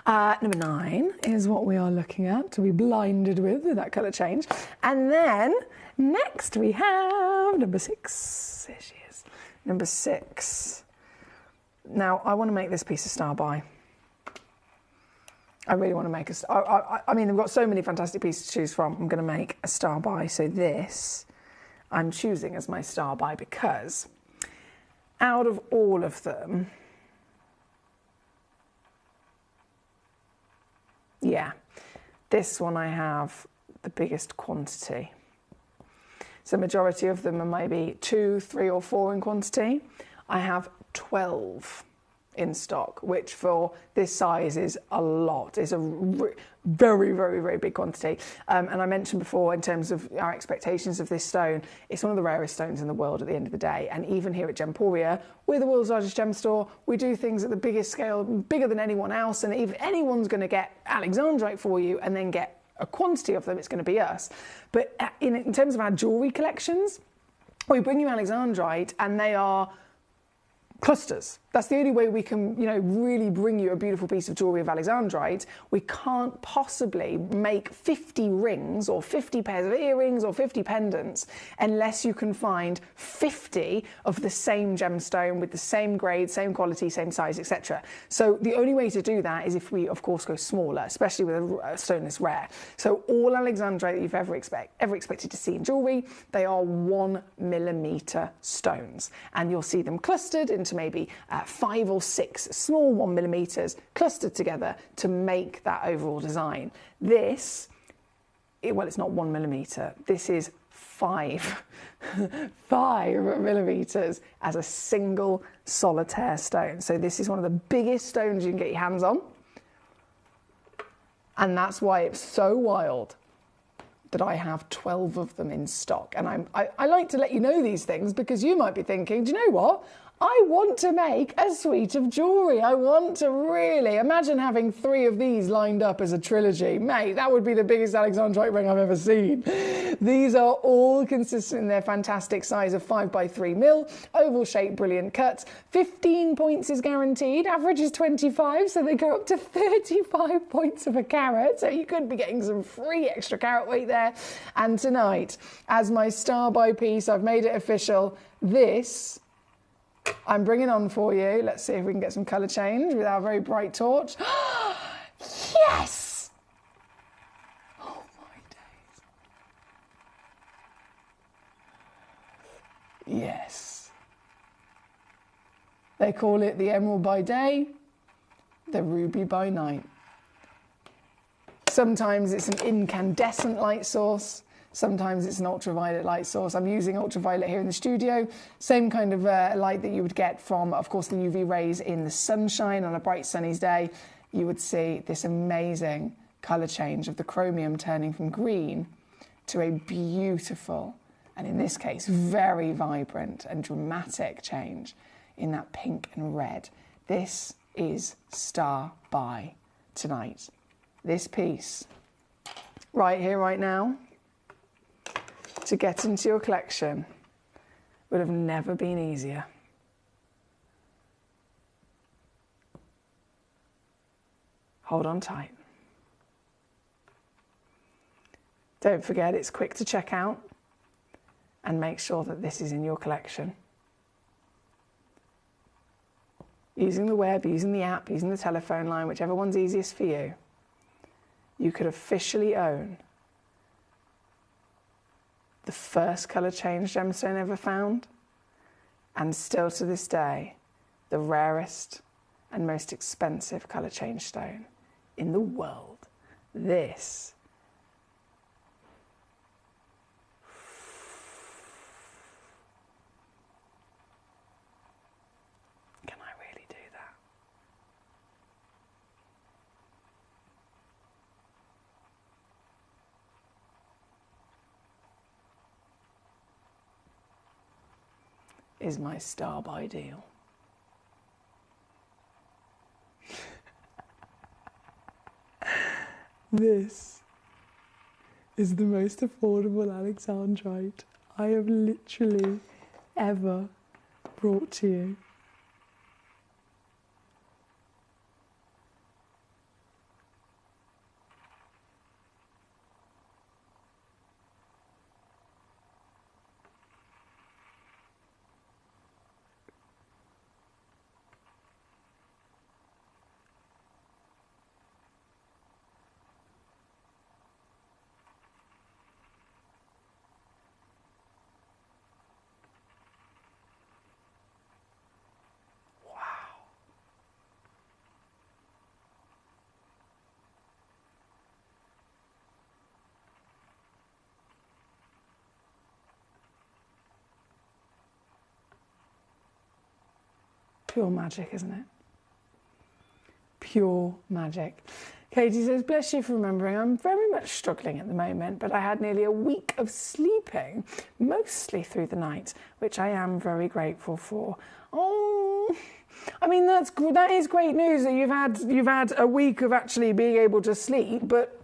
Number 9 is what we are looking at to be blinded with that colour change. And then next we have number 6. There she is. Number 6. Now, I want to make this piece a star buy. I really want to make I mean, they've got so many fantastic pieces to choose from. I'm going to make a star buy. So this, I'm choosing as my star buy because out of all of them, yeah, this one I have the biggest quantity. So majority of them are maybe 2, 3 or 4 in quantity. I have 12 in stock, which for this size is a lot. It's a very, very, very big quantity. And I mentioned before, in terms of our expectations of this stone, it's one of the rarest stones in the world at the end of the day. And even here at Gemporia, we're the world's largest gem store. We do things at the biggest scale, bigger than anyone else. And if anyone's going to get Alexandrite for you and then get a quantity of them, it's going to be us. But in terms of our jewellery collections, we bring you Alexandrite and they are clusters. That's the only way we can, really bring you a beautiful piece of jewellery of Alexandrite. We can't possibly make 50 rings or 50 pairs of earrings or 50 pendants unless you can find 50 of the same gemstone with the same grade, same quality, same size, etc. So the only way to do that is if we, of course, go smaller, especially with a stone this rare. So all Alexandrite that you've ever expected to see in jewellery, they are 1mm stones. And you'll see them clustered into maybe 5 or 6 small 1mm clustered together to make that overall design. This, well, it's not 1mm. This is 5 millimeters as a single solitaire stone. So this is one of the biggest stones you can get your hands on. And that's why it's so wild that I have 12 of them in stock. And I like to let you know these things because you might be thinking, do you know what? I want to make a suite of jewellery. I want to really imagine having 3 of these lined up as a trilogy. Mate, that would be the biggest Alexandrite ring I've ever seen. These are all consistent in their fantastic size of 5x3mm, oval shape, brilliant cuts. 15 points is guaranteed. Average is 25, so they go up to 35 points of a carat. So you could be getting some free extra carat weight there. And tonight, as my star buy piece, I've made it official. This I'm bringing on for you. Let's see if we can get some colour change with our very bright torch. Yes! Oh my days. Yes. They call it the emerald by day, the ruby by night. Sometimes it's an incandescent light source. Sometimes it's an ultraviolet light source. I'm using ultraviolet here in the studio. Same kind of light that you would get from, of course, the UV rays in the sunshine on a bright sunny day. You would see this amazing colour change of the chromium turning from green to a beautiful, and in this case, very vibrant and dramatic change in that pink and red. This is Star by Tonight. This piece, right here, right now, to get into your collection would have never been easier. Hold on tight. Don't forget, it's quick to check out, and make sure that this is in your collection. Using the web, using the app, using the telephone line, whichever one's easiest for you, you could officially own the first colour change gemstone ever found, and still to this day, the rarest and most expensive colour change stone in the world. This can I really do that? Is my star by deal. This is the most affordable alexandrite I have literally ever brought to you. Pure magic, isn't it? Pure magic. Katie says, bless you for remembering. I'm very much struggling at the moment, but I had nearly a week of sleeping, mostly through the night, which I am very grateful for. Oh, I mean, that is great news that you've had a week of actually being able to sleep, but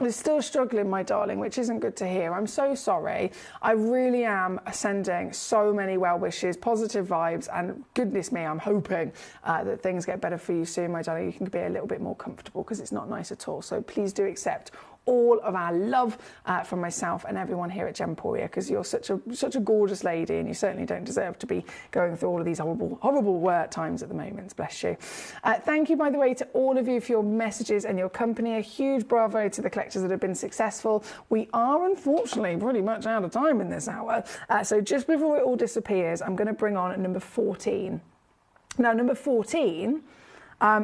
you're still struggling, my darling, which isn't good to hear. I'm so sorry. I really am sending so many well wishes, positive vibes, and goodness me, I'm hoping that things get better for you soon, my darling. You can be a little bit more comfortable, because it's not nice at all. So please do accept all of our love from myself and everyone here at Gemporia, because you're such a gorgeous lady, and you certainly don't deserve to be going through all of these horrible times at the moment. Bless you. Thank you, by the way, to all of you for your messages and your company. A huge bravo to the collectors that have been successful. We are unfortunately pretty much out of time in this hour, so just before it all disappears, I'm going to bring on number 14. Now, number 14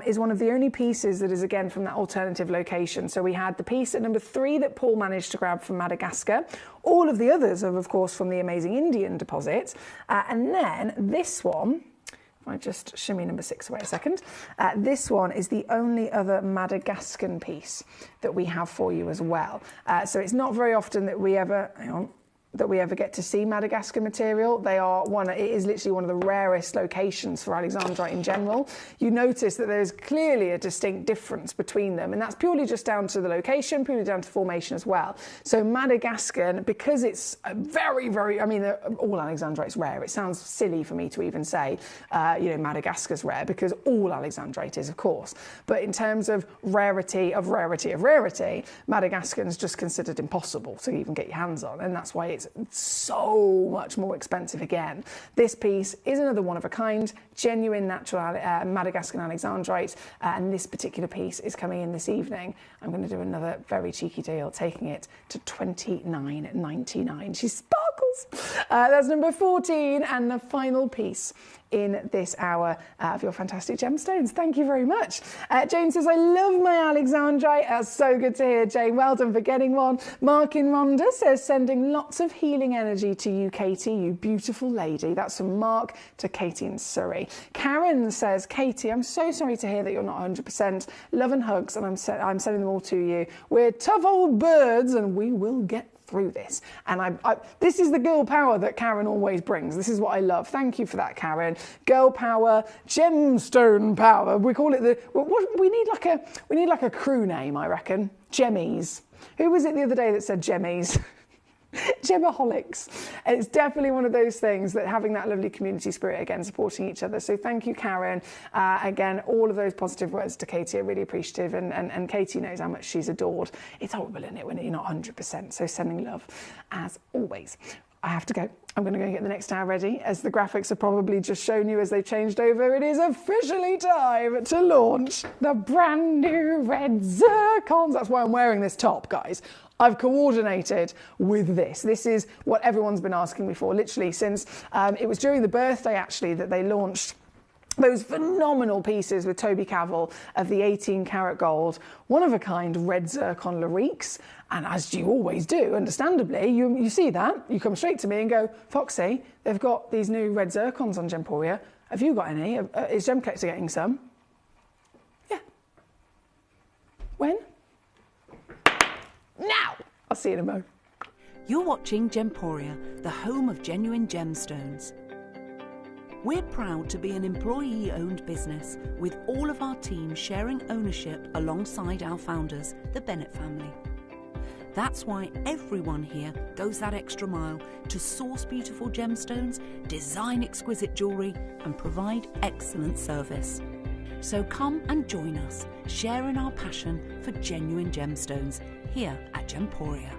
is one of the only pieces that is, again, from that alternative location. So we had the piece at number 3 that Paul managed to grab from Madagascar. All of the others are, of course, from the amazing Indian deposit. And then this one, if I just shimmy number 6 away a second, this one is the only other Madagascan piece that we have for you as well. So it's not very often that we ever, that we ever get to see Madagascar material. It is literally one of the rarest locations for alexandrite in general. You notice that there's clearly a distinct difference between them, and that's purely just down to the location, purely down to formation as well. So Madagascar, because it's very, very, I mean, all alexandrite's rare. It sounds silly for me to even say, Madagascar's rare, because all alexandrite is, of course. But in terms of rarity, Madagascar is just considered impossible to even get your hands on, and that's why it's so much more expensive again. This piece is another one of a kind, genuine natural Madagascan alexandrite, and this particular piece is coming in this evening. I'm going to do another very cheeky deal, taking it to $29.99. She sparkles girls. That's number 14 and the final piece in this hour of your fantastic gemstones. Thank you very much. Jane says, I love my Alexandrite. That's so good to hear, Jane. Well done for getting one. Mark in Rhonda says, sending lots of healing energy to you, Katie, you beautiful lady. That's from Mark to Katie in Surrey. Karen says, Katie, I'm so sorry to hear that you're not 100%. Love and hugs, and I'm sending them all to you. We're tough old birds, and we will get through this. And this is the girl power that Karen always brings. This is what I love. Thank you for that, Karen. Girl power, gemstone power. We call it we need like a crew name, I reckon. Gemmies. Who was it the other day that said Gemmies? Gemaholics. It's definitely one of those things that having that lovely community spirit, again, supporting each other. So thank you, Karen. Again, all of those positive words to Katie are really appreciative, and Katie knows how much she's adored. It's horrible, isn't it, when you're not 100%. So sending love as always. I have to go. I'm going to go get the next hour ready. As the graphics have probably just shown you as they changed over, it is officially time to launch the brand new red zircons. That's why I'm wearing this top, guys. I've coordinated with this. This is what everyone's been asking me for, literally since it was during the birthday, actually, that they launched those phenomenal pieces with Toby Cavell of the 18 karat gold, one-of-a-kind red zircon Lariques. And as you always do, understandably, you see that, you come straight to me and go, Foxy, they've got these new red zircons on Gemporia. Have you got any? Is Gemcollector getting some? Yeah. When? Now! I'll see you in a moment. You're watching Gemporia, the home of genuine gemstones. We're proud to be an employee-owned business with all of our team sharing ownership alongside our founders, the Bennett family. That's why everyone here goes that extra mile to source beautiful gemstones, design exquisite jewellery and provide excellent service. So come and join us, sharing our passion for genuine gemstones here at Gemporia.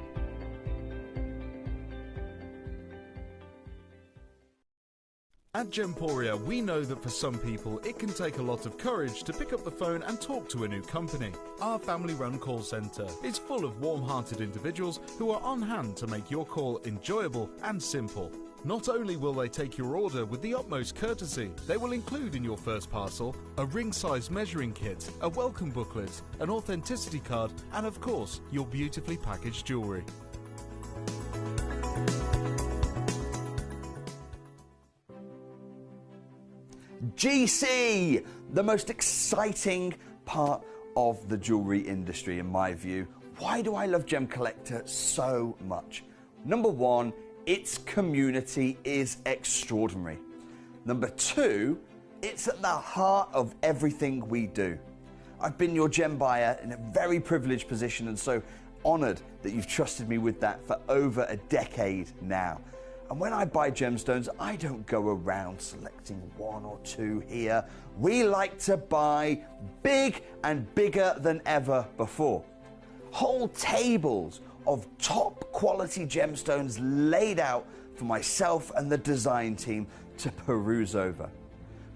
At Gemporia, we know that for some people, it can take a lot of courage to pick up the phone and talk to a new company. Our family-run call centre is full of warm-hearted individuals who are on hand to make your call enjoyable and simple. Not only will they take your order with the utmost courtesy, they will include in your first parcel a ring-size measuring kit, a welcome booklet, an authenticity card, and of course, your beautifully packaged jewellery. GC, the most exciting part of the jewellery industry in my view. Why do I love Gemcollector so much? Number one, its community is extraordinary. Number two, it's at the heart of everything we do. I've been your gem buyer in a very privileged position and so honoured that you've trusted me with that for over a decade now. And when I buy gemstones, I don't go around selecting one or two here. We like to buy big and bigger than ever before. Whole tables of top quality gemstones laid out for myself and the design team to peruse over.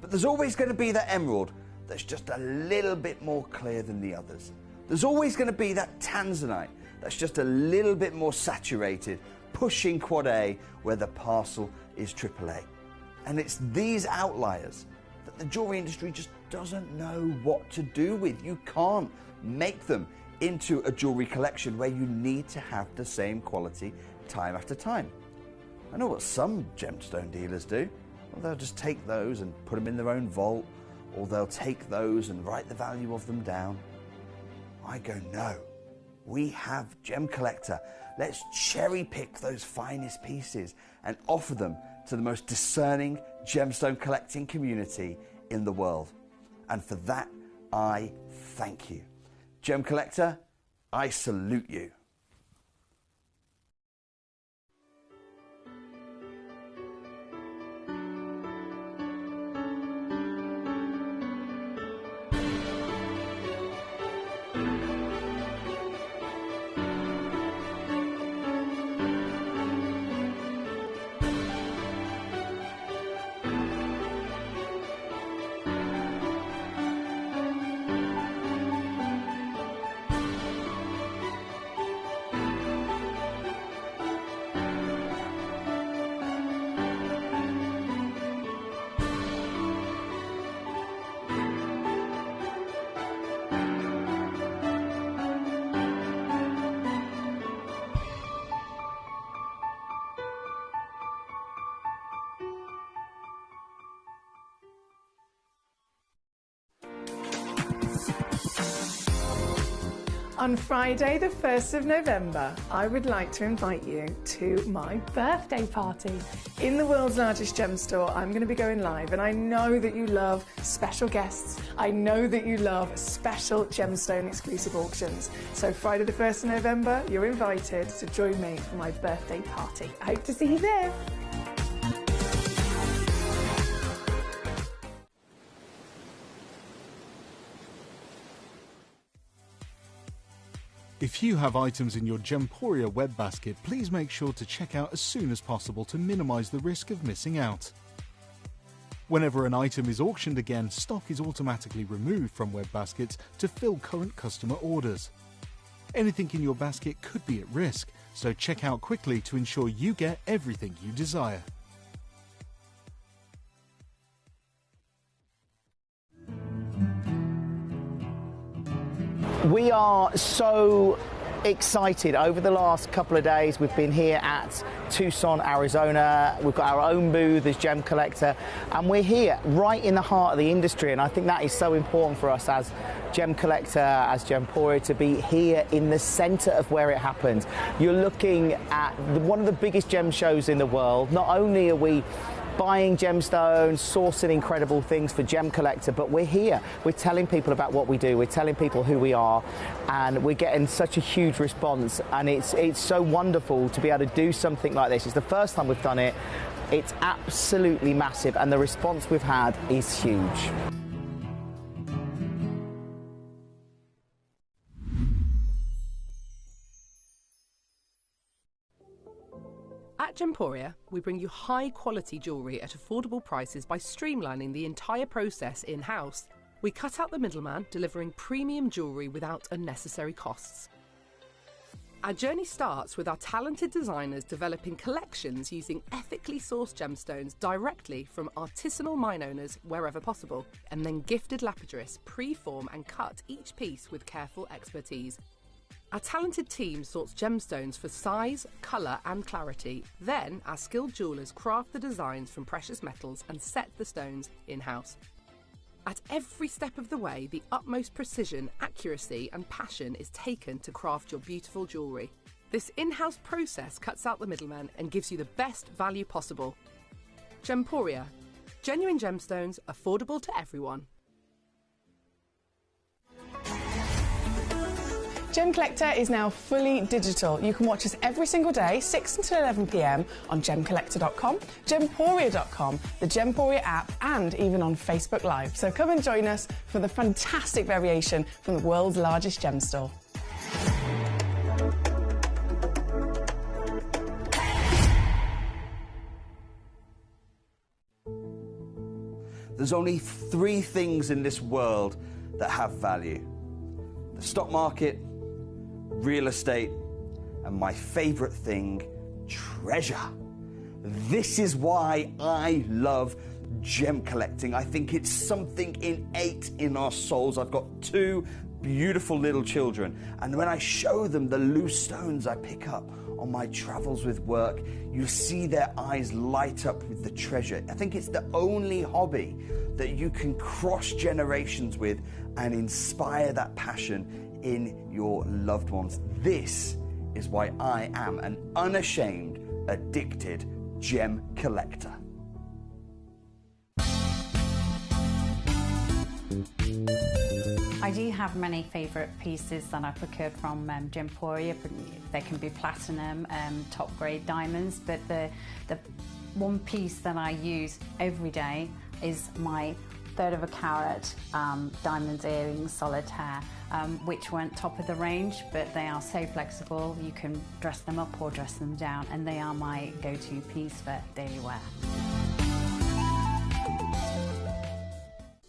But there's always going to be that emerald that's just a little bit more clear than the others. There's always going to be that tanzanite that's just a little bit more saturated, pushing quad A where the parcel is AAA. And it's these outliers that the jewellery industry just doesn't know what to do with. You can't make them into a jewellery collection where you need to have the same quality time after time. I know what some gemstone dealers do. Well, they'll just take those and put them in their own vault, or they'll take those and write the value of them down. I go, no, we have Gemcollector. Let's cherry pick those finest pieces and offer them to the most discerning gemstone collecting community in the world. And for that, I thank you. Gemcollector, I salute you. On Friday, the 1st of November, I would like to invite you to my birthday party. In the world's largest gem store, I'm going to be going live, and I know that you love special guests. I know that you love special gemstone exclusive auctions. So Friday the 1st of November, you're invited to join me for my birthday party. I hope to see you there. If you have items in your Gemporia web basket, please make sure to check out as soon as possible to minimise the risk of missing out. Whenever an item is auctioned again, stock is automatically removed from web baskets to fill current customer orders. Anything in your basket could be at risk, so check out quickly to ensure you get everything you desire. We are so excited. Over the last couple of days, we've been here at Tucson, Arizona. We've got our own booth as Gemcollector, and we're here right in the heart of the industry, and I think that is so important for us as Gemcollector, as Gemporia, to be here in the centre of where it happens. You're looking at one of the biggest gem shows in the world. Not only are we buying gemstones, sourcing incredible things for Gemcollector, but we're here. We're telling people about what we do. We're telling people who we are, and we're getting such a huge response. And it's so wonderful to be able to do something like this. It's the first time we've done it. It's absolutely massive, and the response we've had is huge. At Gemporia, we bring you high-quality jewellery at affordable prices by streamlining the entire process in-house. We cut out the middleman, delivering premium jewellery without unnecessary costs. Our journey starts with our talented designers developing collections using ethically sourced gemstones directly from artisanal mine owners wherever possible, and then gifted lapidarists pre-form and cut each piece with careful expertise. Our talented team sorts gemstones for size, colour and clarity. Then our skilled jewellers craft the designs from precious metals and set the stones in-house. At every step of the way, the utmost precision, accuracy and passion is taken to craft your beautiful jewellery. This in-house process cuts out the middleman and gives you the best value possible. Gemporia. Genuine gemstones, affordable to everyone. Gemcollector is now fully digital. You can watch us every single day, 6 until 11 p.m. on gemcollector.com, gemporia.com, the Gemporia app, and even on Facebook Live. So come and join us for the fantastic variation from the world's largest gem store. There's only 3 things in this world that have value: the stock market, real estate, and my favourite thing, treasure. This is why I love gem collecting. I think it's something innate in our souls. I've got 2 beautiful little children, and when I show them the loose stones I pick up on my travels with work, you see their eyes light up with the treasure. I think it's the only hobby that you can cross generations with and inspire that passion in your loved ones. This is why I am an unashamed, addicted gem collector. I do have many favourite pieces that I procured from Gemporia. They can be platinum, top grade diamonds, but the one piece that I use every day is my 1/3 of a carat diamond earrings solitaire, which weren't top of the range, but they are so flexible. You can dress them up or dress them down, and they are my go-to piece for daily wear.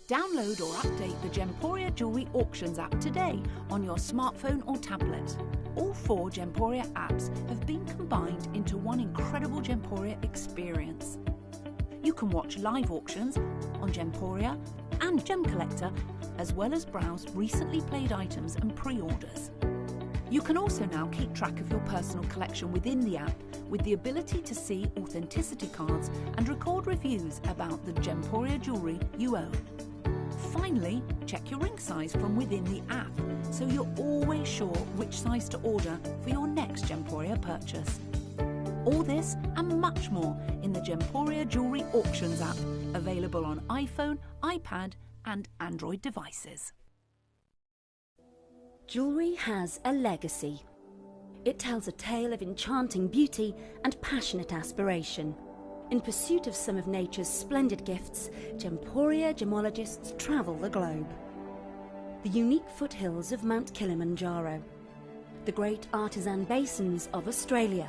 Download or update the Gemporia Jewellery Auctions app today on your smartphone or tablet. All 4 Gemporia apps have been combined into one incredible Gemporia experience. You can watch live auctions on Gemporia and Gemcollector, as well as browse recently played items and pre-orders. You can also now keep track of your personal collection within the app with the ability to see authenticity cards and record reviews about the Gemporia jewellery you own. Finally, check your ring size from within the app so you're always sure which size to order for your next Gemporia purchase. All this and much more in the Gemporia Jewellery Auctions app, available on iPhone, iPad and Android devices. Jewellery has a legacy. It tells a tale of enchanting beauty and passionate aspiration. In pursuit of some of nature's splendid gifts, Gemporia gemologists travel the globe. The unique foothills of Mount Kilimanjaro, the great artisan basins of Australia,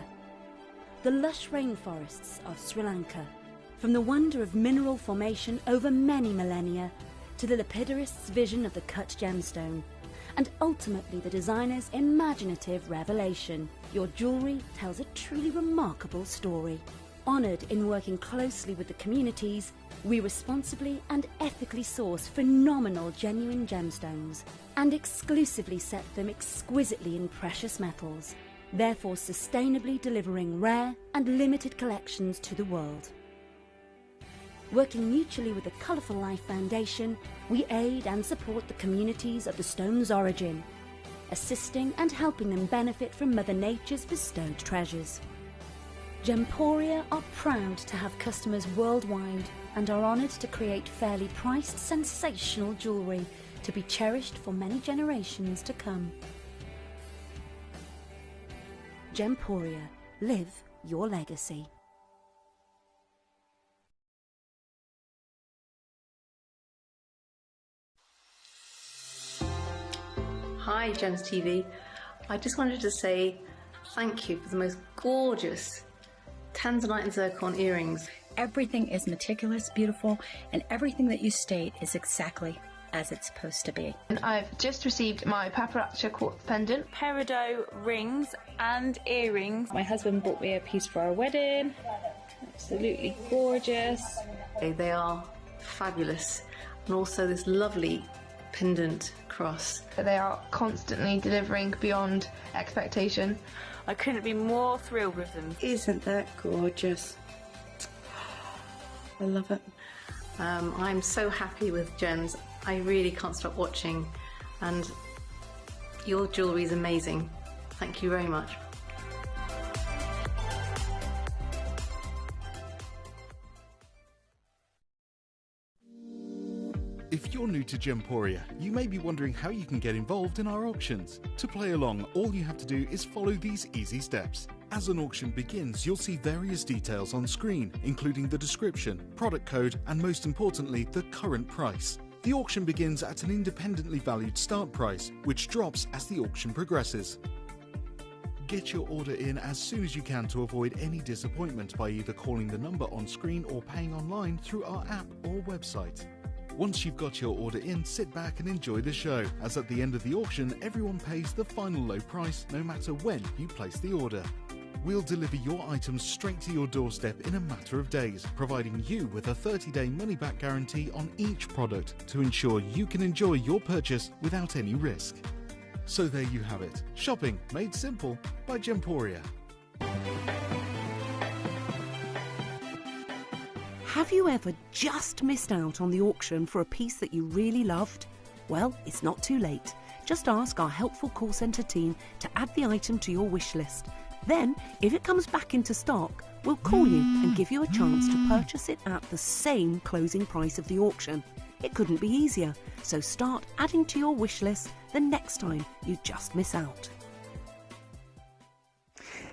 the lush rainforests of Sri Lanka, from the wonder of mineral formation over many millennia to the lapidarists' vision of the cut gemstone, and ultimately the designer's imaginative revelation. Your jewellery tells a truly remarkable story. Honoured in working closely with the communities, we responsibly and ethically source phenomenal genuine gemstones and exclusively set them exquisitely in precious metals, therefore sustainably delivering rare and limited collections to the world. Working mutually with the Colourful Life Foundation, we aid and support the communities of the stone's origin, assisting and helping them benefit from Mother Nature's bestowed treasures. Gemporia are proud to have customers worldwide and are honoured to create fairly priced, sensational jewellery to be cherished for many generations to come. Gemporia, live your legacy. Hi Gems TV, I just wanted to say thank you for the most gorgeous tanzanite and zircon earrings. Everything is meticulous, beautiful, and everything that you state is exactly as it's supposed to be. And I've just received my paparazzi quartz pendant, peridot rings and earrings. My husband bought me a piece for our wedding. Absolutely gorgeous. They are fabulous, and also this lovely pendant cross. They are constantly delivering beyond expectation. I couldn't be more thrilled with them. Isn't that gorgeous? I love it. I'm so happy with Gems. I really can't stop watching, and your jewellery is amazing. Thank you very much. If you're new to Gemporia, you may be wondering how you can get involved in our auctions. To play along, all you have to do is follow these easy steps. As an auction begins, you'll see various details on screen, including the description, product code, and most importantly, the current price. The auction begins at an independently valued start price, which drops as the auction progresses. Get your order in as soon as you can to avoid any disappointment by either calling the number on screen or paying online through our app or website. Once you've got your order in, sit back and enjoy the show, as at the end of the auction, everyone pays the final low price no matter when you place the order. We'll deliver your items straight to your doorstep in a matter of days, providing you with a 30-day money-back guarantee on each product to ensure you can enjoy your purchase without any risk. So there you have it, shopping made simple by Gemporia. Have you ever just missed out on the auction for a piece that you really loved? Well, it's not too late. Just ask our helpful call centre team to add the item to your wish list. Then, if it comes back into stock, we'll call you and give you a chance to purchase it at the same closing price of the auction. It couldn't be easier, so start adding to your wish list the next time you just miss out.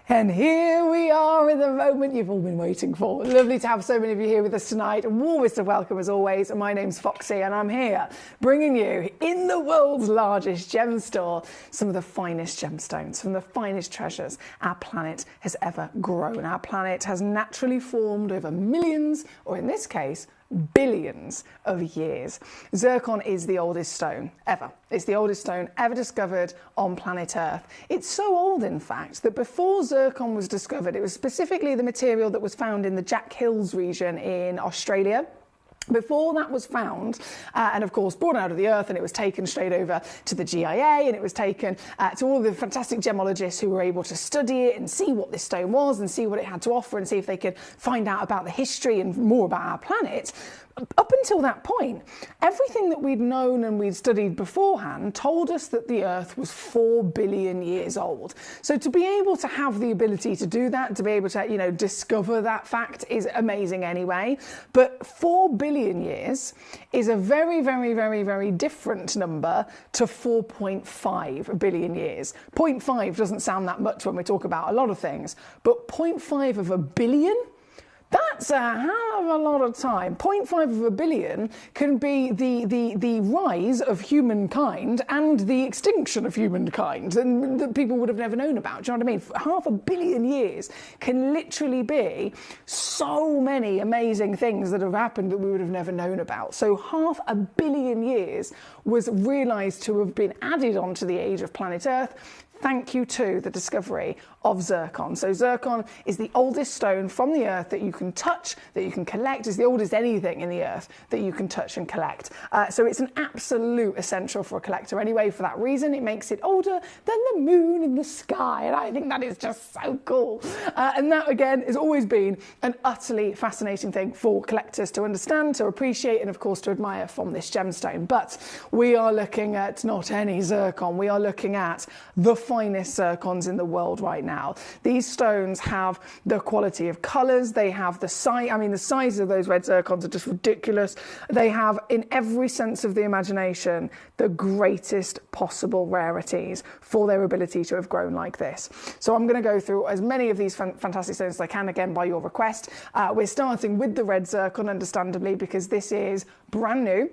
And here we are in the moment you've all been waiting for. Lovely to have so many of you here with us tonight. Warmest of welcome as always. My name's Foxy and I'm here bringing you, in the world's largest gem store, some of the finest gemstones, some of the finest treasures our planet has ever grown. Our planet has naturally formed over millions, or in this case, billions of years. Zircon is the oldest stone ever. It's the oldest stone ever discovered on planet Earth. It's so old, in fact, that before zircon was discovered, it was specifically the material that was found in the Jack Hills region in Australia. Before that was found, and of course brought out of the earth, and it was taken straight over to the GIA, and it was taken to all the fantastic gemologists who were able to study it and see what this stone was and see what it had to offer and see if they could find out about the history and more about our planet. up until that point, everything that we'd known and we'd studied beforehand told us that the Earth was 4 billion years old. So to be able to have the ability to do that, to be able to, you know, discover that fact is amazing anyway. But 4 billion years is a very, very, very, very different number to 4.5 billion years. 0.5 doesn't sound that much when we talk about a lot of things, but 0.5 of a billion? That's a hell of a lot of time. 0.5 of a billion can be the rise of humankind and the extinction of humankind, and that people would have never known about. Do you know what I mean? Half a billion years can literally be so many amazing things that have happened that we would have never known about. So half a billion years was realised to have been added onto the age of planet Earth thank you to the discovery of zircon. So zircon is the oldest stone from the earth that you can touch, that you can collect. It's the oldest anything in the earth that you can touch and collect. So it's an absolute essential for a collector anyway. For that reason, it makes it older than the moon in the sky. And I think that is just so cool. And that, again, has always been an utterly fascinating thing for collectors to understand, to appreciate, and of course to admire from this gemstone. But we are looking at not any zircon. We are looking at the finest zircons in the world right now. These stones have the quality of colours, they have the size, I mean the size of those red zircons are just ridiculous. They have, in every sense of the imagination, the greatest possible rarities for their ability to have grown like this. So I'm going to go through as many of these fantastic stones as I can, again by your request. We're starting with the red zircon, understandably, because this is brand new.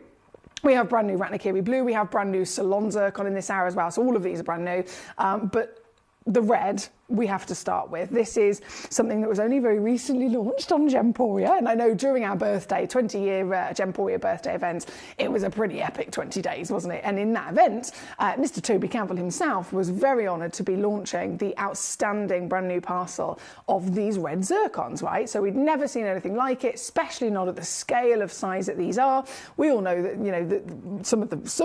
We have brand new Ratnakiri Blue, we have brand new Ceylon zircon in this hour as well, so all of these are brand new. But the red we have to start with. This is something that was only very recently launched on Gemporia, and I know during our birthday, 20-year Gemporia birthday event, it was a pretty epic 20 days, wasn't it? And in that event, Mr. Toby Campbell himself was very honoured to be launching the outstanding brand new parcel of these red zircons, right? So we'd never seen anything like it, especially not at the scale of size that these are. We all know that, you know, that some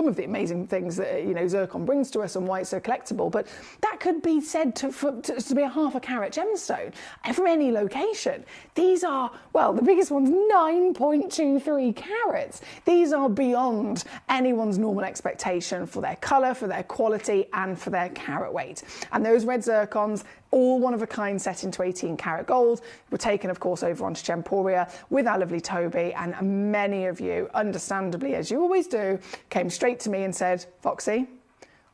of the amazing things that, you know, zircon brings to us and why it's so collectible, but that could be said to be a half a carat gemstone from any location. These are, well, the biggest one's 9.23 carats. These are beyond anyone's normal expectation for their colour, for their quality, and for their carat weight. And those red zircons, all one of a kind, set into 18 karat gold, were taken, of course, over onto Gemporia with our lovely Toby, and many of you, understandably, as you always do, came straight to me and said, Foxy,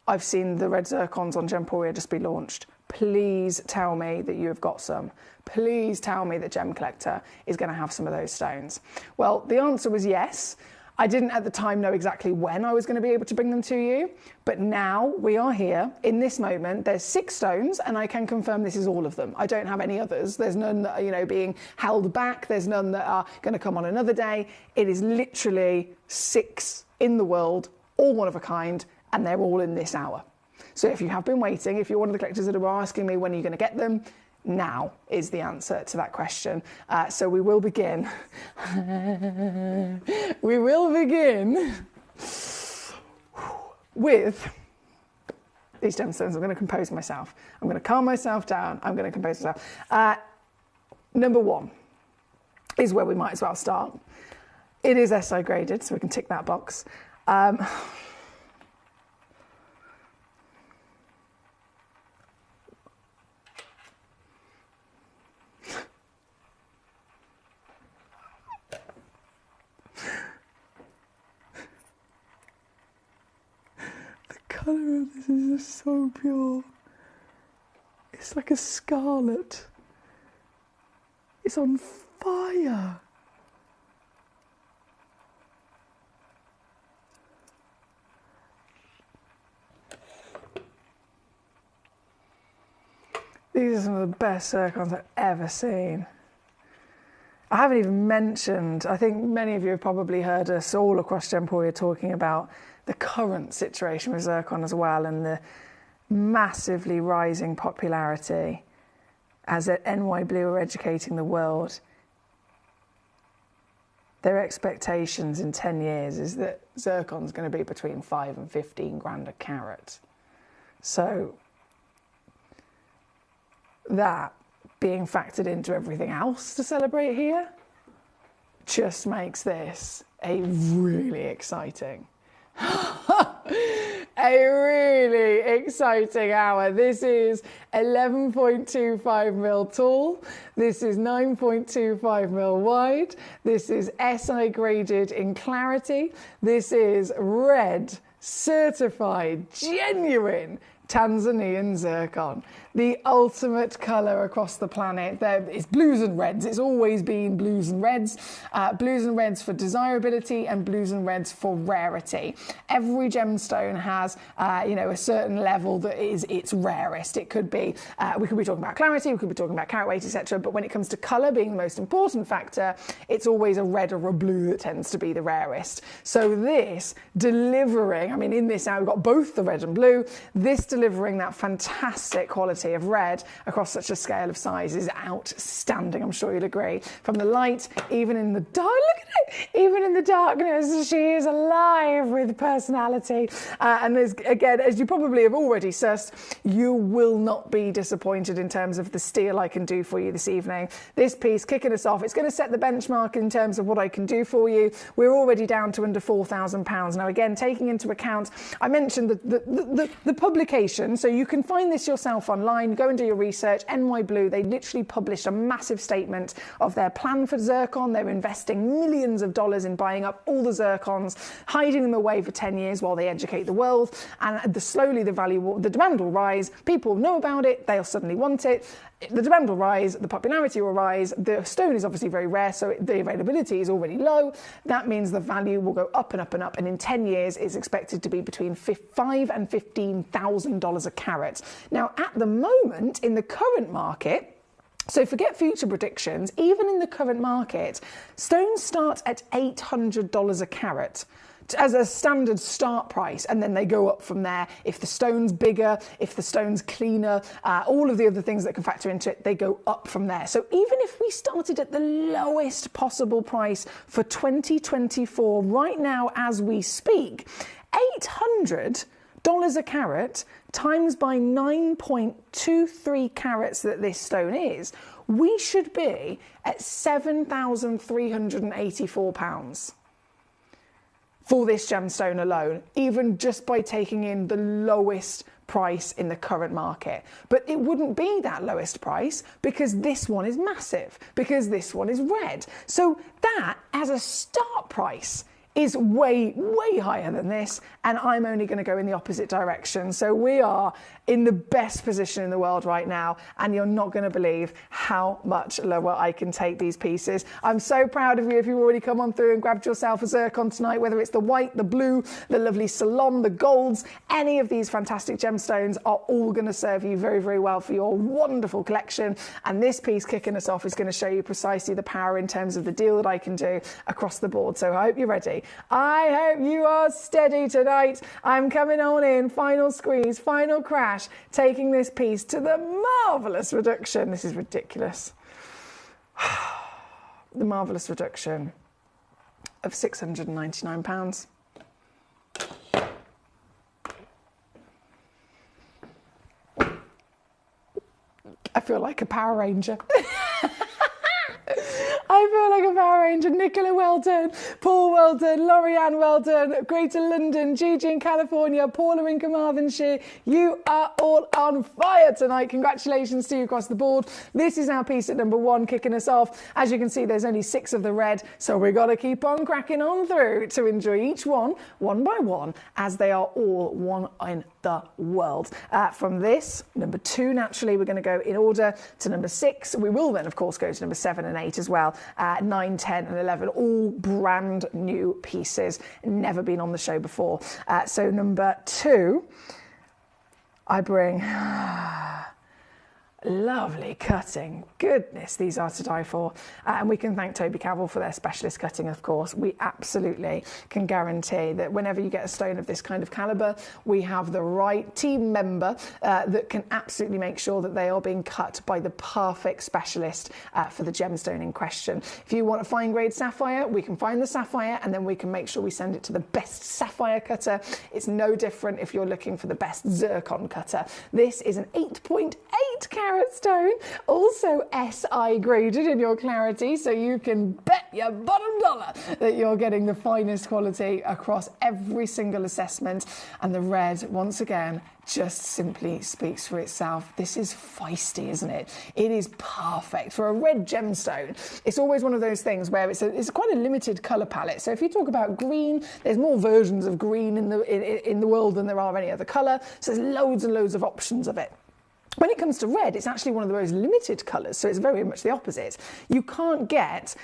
I've seen the red zircons on Gemporia just be launched. Please tell me that you have got some. Please tell me that Gemcollector is going to have some of those stones. Well, the answer was yes. I didn't at the time know exactly when I was going to be able to bring them to you, but now we are here in this moment. There's 6 stones, and I can confirm this is all of them. I don't have any others. There's none that are, you know, being held back. There's none that are going to come on another day. It is literally 6 in the world, all one of a kind, and they're all in this hour. So if you have been waiting, if you're one of the collectors that are asking me when are you going to get them, now is the answer to that question. So we will begin. We will begin with these gemstones. I'm going to compose myself. I'm going to calm myself down. I'm going to compose myself. Number 1 is where we might as well start. It is SI graded, so we can tick that box. The colour of this is just so pure. It's like a scarlet. It's on fire. These are some of the best zircons I've ever seen. I haven't even mentioned, I think many of you have probably heard us all across Gemporia talking about the current situation with zircon as well, and the massively rising popularity as NY Blue are educating the world. Their expectations in 10 years is that zircon's going to be between 5 and 15 grand a carat. So that being factored into everything else to celebrate here, just makes this a really exciting hour. This is 11.25 mil tall. This is 9.25 mil wide. This is SI graded in clarity. This is red, certified, genuine Tanzanian zircon. The ultimate colour across the planet. There is blues and reds. It's always been blues and reds. Blues and reds for desirability and blues and reds for rarity. Every gemstone has, a certain level that is its rarest. It could be, we could be talking about clarity, we could be talking about carat weight, etc. But when it comes to colour being the most important factor, it's always a red or a blue that tends to be the rarest. So this delivering, in this now we've got both the red and blue, this delivering that fantastic quality of red across such a scale of size is outstanding. I'm sure you'll agree. From the light, even in the dark, look at it, even in the darkness, she is alive with personality. And there's, again, as you probably have already sussed, you will not be disappointed in terms of the steal I can do for you this evening. This piece kicking us off, it's going to set the benchmark in terms of what I can do for you. We're already down to under £4,000. Now, again, taking into account, I mentioned the publication, so you can find this yourself online. Go and do your research. NY Blue, they literally published a massive statement of their plan for zircon. They're investing millions of dollars in buying up all the zircons, hiding them away for 10 years while they educate the world. And slowly the demand will rise. People know about it. They'll suddenly want it. The demand will rise, the popularity will rise. The stone is obviously very rare, so the availability is already low. That means the value will go up and up and up, and in 10 years it's expected to be between $5,000 and $15,000 a carat. Now, at the moment, in the current market, so forget future predictions, even in the current market, stones start at $800 a carat as a standard start price, and then they go up from there. If the stone's bigger, if the stone's cleaner, all of the other things that can factor into it, they go up from there. So even if we started at the lowest possible price for 2024 right now as we speak, $800 a carat times by 9.23 carats that this stone is, we should be at £7,384 for this gemstone alone, even just by taking in the lowest price in the current market. But it wouldn't be that lowest price because this one is massive, because this one is red. So that, as a start price, is way, way higher than this, and I'm only going to go in the opposite direction. So we are in the best position in the world right now, and you're not going to believe how much lower I can take these pieces. I'm so proud of you if you've already come on through and grabbed yourself a zircon tonight, whether it's the white, the blue, the lovely salon, the golds. Any of these fantastic gemstones are all going to serve you very, very well for your wonderful collection. And this piece kicking us off is going to show you precisely the power in terms of the deal that I can do across the board. So I hope you're ready. I hope you are steady tonight. I'm coming on in, final squeeze, final crash, taking this piece to the marvellous reduction. This is ridiculous. The marvellous reduction of £699. I feel like a Power Ranger. I feel like a Power Ranger. Nicola, well done. Paul, well done. Lorianne, well done. Greater London, Gigi in California, Paula in Carmarthenshire. You are all on fire tonight. Congratulations to you across the board. This is our piece at number one, kicking us off. As you can see, there's only 6 of the red, so we've got to keep on cracking on through to enjoy each one by one, as they are all one in the world. From this, number 2, naturally, we're going to go in order to number 6. We will then, of course, go to number 7 and 8 as well. 9, 10 and 11, all brand new pieces, never been on the show before. So number 2, I bring lovely cutting. Goodness, these are to die for. And we can thank Toby Cavell for their specialist cutting, of course. We absolutely can guarantee that whenever you get a stone of this kind of calibre, we have the right team member that can absolutely make sure that they are being cut by the perfect specialist for the gemstone in question. If you want a fine grade sapphire, we can find the sapphire and then we can make sure we send it to the best sapphire cutter. It's no different if you're looking for the best zircon cutter. This is an 8.8 carat stone, also SI graded in your clarity, so you can bet your bottom dollar that you're getting the finest quality across every single assessment. And the red, once again, just simply speaks for itself. This is feisty, isn't it? It is perfect for a red gemstone. It's always one of those things where it's quite a limited colour palette. So if you talk about green, there's more versions of green in the world than there are any other colour. So there's loads and loads of options of it. When it comes to red, it's actually one of the most limited colours, so it's very much the opposite. You can't get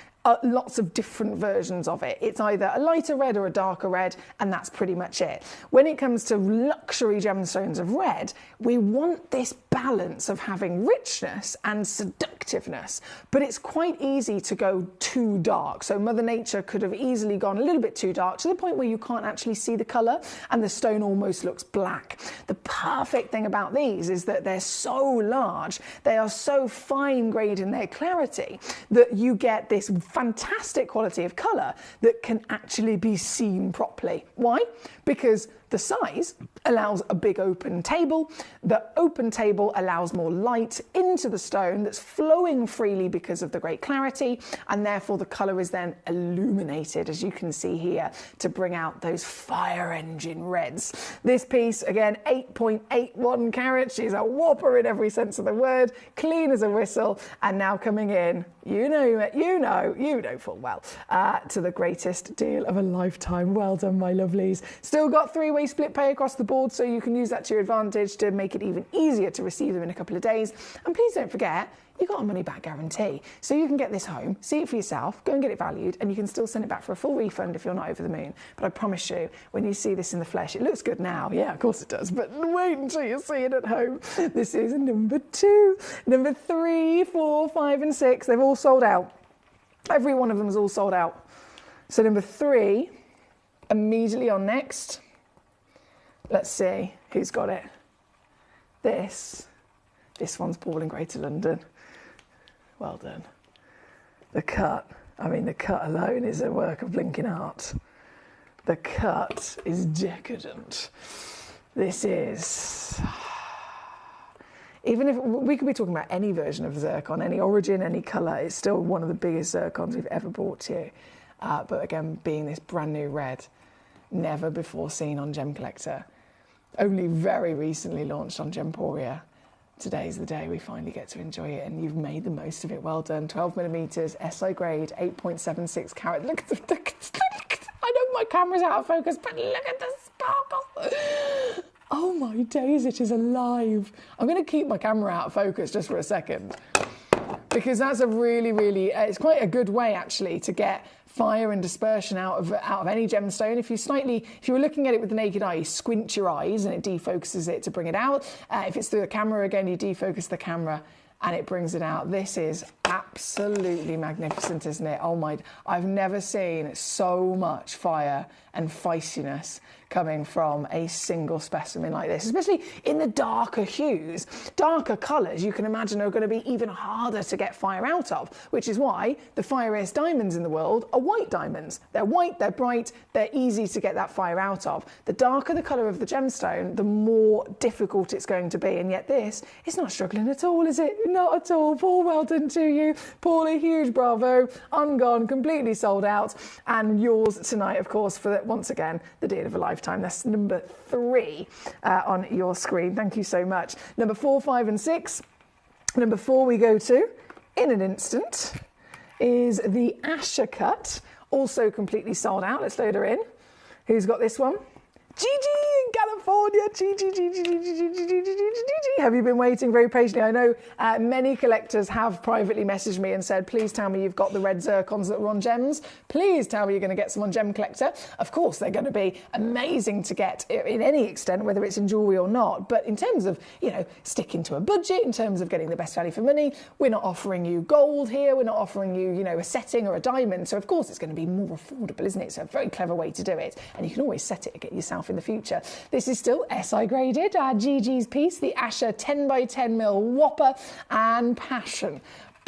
lots of different versions of it. It's either a lighter red or a darker red, and that's pretty much it. When it comes to luxury gemstones of red, we want this balance of having richness and seductiveness, but it's quite easy to go too dark. So Mother Nature could have easily gone a little bit too dark to the point where you can't actually see the colour and the stone almost looks black. The perfect thing about these is that they're so large, they are so fine grained in their clarity that you get this fantastic quality of colour that can actually be seen properly. Why? Because the size allows a big open table. The open table allows more light into the stone that's flowing freely because of the great clarity, and therefore the colour is then illuminated, as you can see here, to bring out those fire engine reds. This piece, again, 8.81 carats. She's a whopper in every sense of the word, clean as a whistle, and now coming in, you know full well, to the greatest deal of a lifetime. Well done, my lovelies. Still got three-way split pay across the board, so you can use that to your advantage to make it even easier to receive them in a couple of days. And please don't forget, you've got a money-back guarantee. So you can get this home, see it for yourself, go and get it valued, and you can still send it back for a full refund if you're not over the moon. But I promise you, when you see this in the flesh, it looks good now. Yeah, of course it does. But wait until you see it at home. This is number 2. Number 3, 4, 5, and 6. They've all sold out. Every one of them is all sold out. So number 3, immediately on next. Let's see who's got it. This one's Paul in Greater London. Well done. The cut alone is a work of blinking art. The cut is decadent. This is... Even if we could be talking about any version of zircon, any origin, any colour, it's still one of the biggest zircons we've ever brought to you. But again, being this brand new red, never before seen on Gemcollector, only very recently launched on Gemporia. Today's the day we finally get to enjoy it, and you've made the most of it. Well done. 12 millimetres, SI grade, 8.76 carat. Look at the... I know my camera's out of focus, but look at the sparkle. Oh my days, it is alive. I'm going to keep my camera out of focus just for a second, because that's a really, it's quite a good way actually to get fire and dispersion out of any gemstone. If you were looking at it with the naked eye, you squint your eyes and it defocuses it to bring it out. If it's through the camera, again, you defocus the camera and it brings it out. This is absolutely magnificent, isn't it? Oh my, I've never seen so much fire and feistiness coming from a single specimen like this, especially in the darker hues. Darker colours, you can imagine, are going to be even harder to get fire out of, which is why the fieriest diamonds in the world are white diamonds. They're white, they're bright, they're easy to get that fire out of. The darker the colour of the gemstone, the more difficult it's going to be, and yet this is not struggling at all, is it? Not at all. Paul, well done to you. Paul, a huge bravo. Ungone, completely sold out, and yours tonight, of course, for once again, the deal of a lifetime. That's number 3 on your screen. Thank you so much. Number 4, 5, and 6. Number 4 we go to in an instant is the Asher cut, also completely sold out. Let's load her in. Who's got this one? Gigi in California. Gigi. Have you been waiting very patiently? I know many collectors have privately messaged me and said, please tell me you've got the red zircons that were on gems. Please tell me you're going to get some on Gemcollector. Of course, they're going to be amazing to get in any extent, whether it's in jewellery or not. But in terms of, sticking to a budget, in terms of getting the best value for money, we're not offering you gold here. We're not offering you, a setting or a diamond. So, of course, it's going to be more affordable, isn't it? It's a very clever way to do it. And you can always set it to get yourself in the future. This is still SI graded, Gigi's piece, the Asher 10 by 10 mil Whopper and Passion.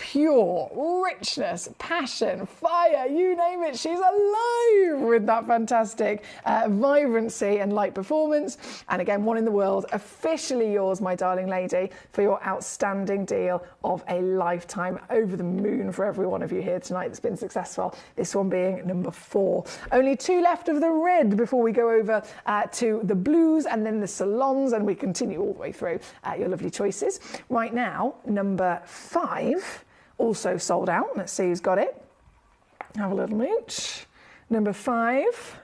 pure richness, passion, fire, you name it, she's alive with that fantastic vibrancy and light performance. And again, one in the world, officially yours, my darling lady, for your outstanding deal of a lifetime. Over the moon for every one of you here tonight that's been successful. This one being number 4. Only 2 left of the red before we go over to the blues and then the salons, and we continue all the way through your lovely choices. Right now, number 5, also sold out. Let's see who's got it. Have a little mooch. Number 5,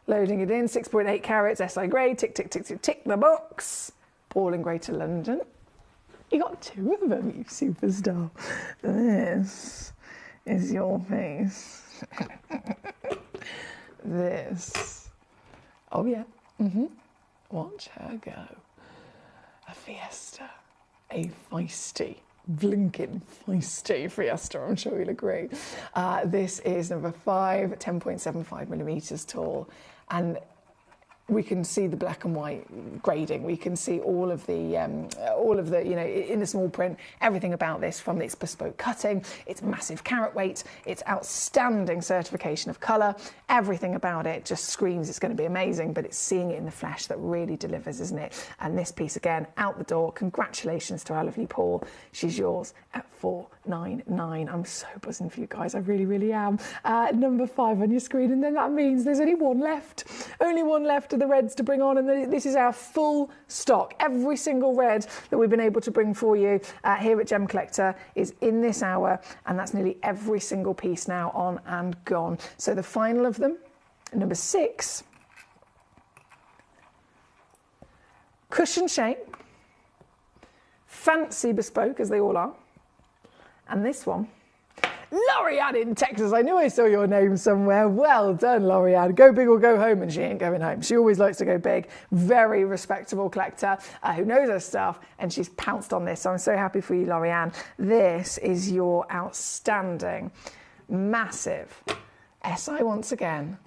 loading it in, 6.8 carats, SI grade, tick, tick, tick, tick, tick the box. Paul in Greater London. You got 2 of them, you superstar. This is your face. This. Oh yeah. Watch her go. A Fiesta. A feisty, blinking feisty Fiesta, I'm sure you'll agree. This is number 5, 10.75 millimetres tall. And we can see the black and white grading. We can see all of the, you know, in the small print, everything about this, from its bespoke cutting, its massive carat weight, its outstanding certification of colour, everything about it just screams it's going to be amazing, but it's seeing it in the flesh that really delivers, isn't it? And this piece, again, out the door. Congratulations to our lovely Paul. She's yours at $499. I'm so buzzing for you guys. I really, really am. Number 5 on your screen, and then that means there's only 1 left. Only 1 left of the reds to bring on, and this is our full stock. Every single red that we've been able to bring for you here at Gem Collector is in this hour, and that's nearly every single piece now on and gone. So the final of them, number 6, cushion shape, fancy bespoke as they all are, and this one, Laurie-Ann in Texas. I knew I saw your name somewhere. Well done, Laurie-Ann. Go big or go home, and she ain't going home. She always likes to go big. Very respectable collector who knows her stuff, and she's pounced on this. So I'm so happy for you, Laurie-Ann. This is your outstanding, massive SI once again,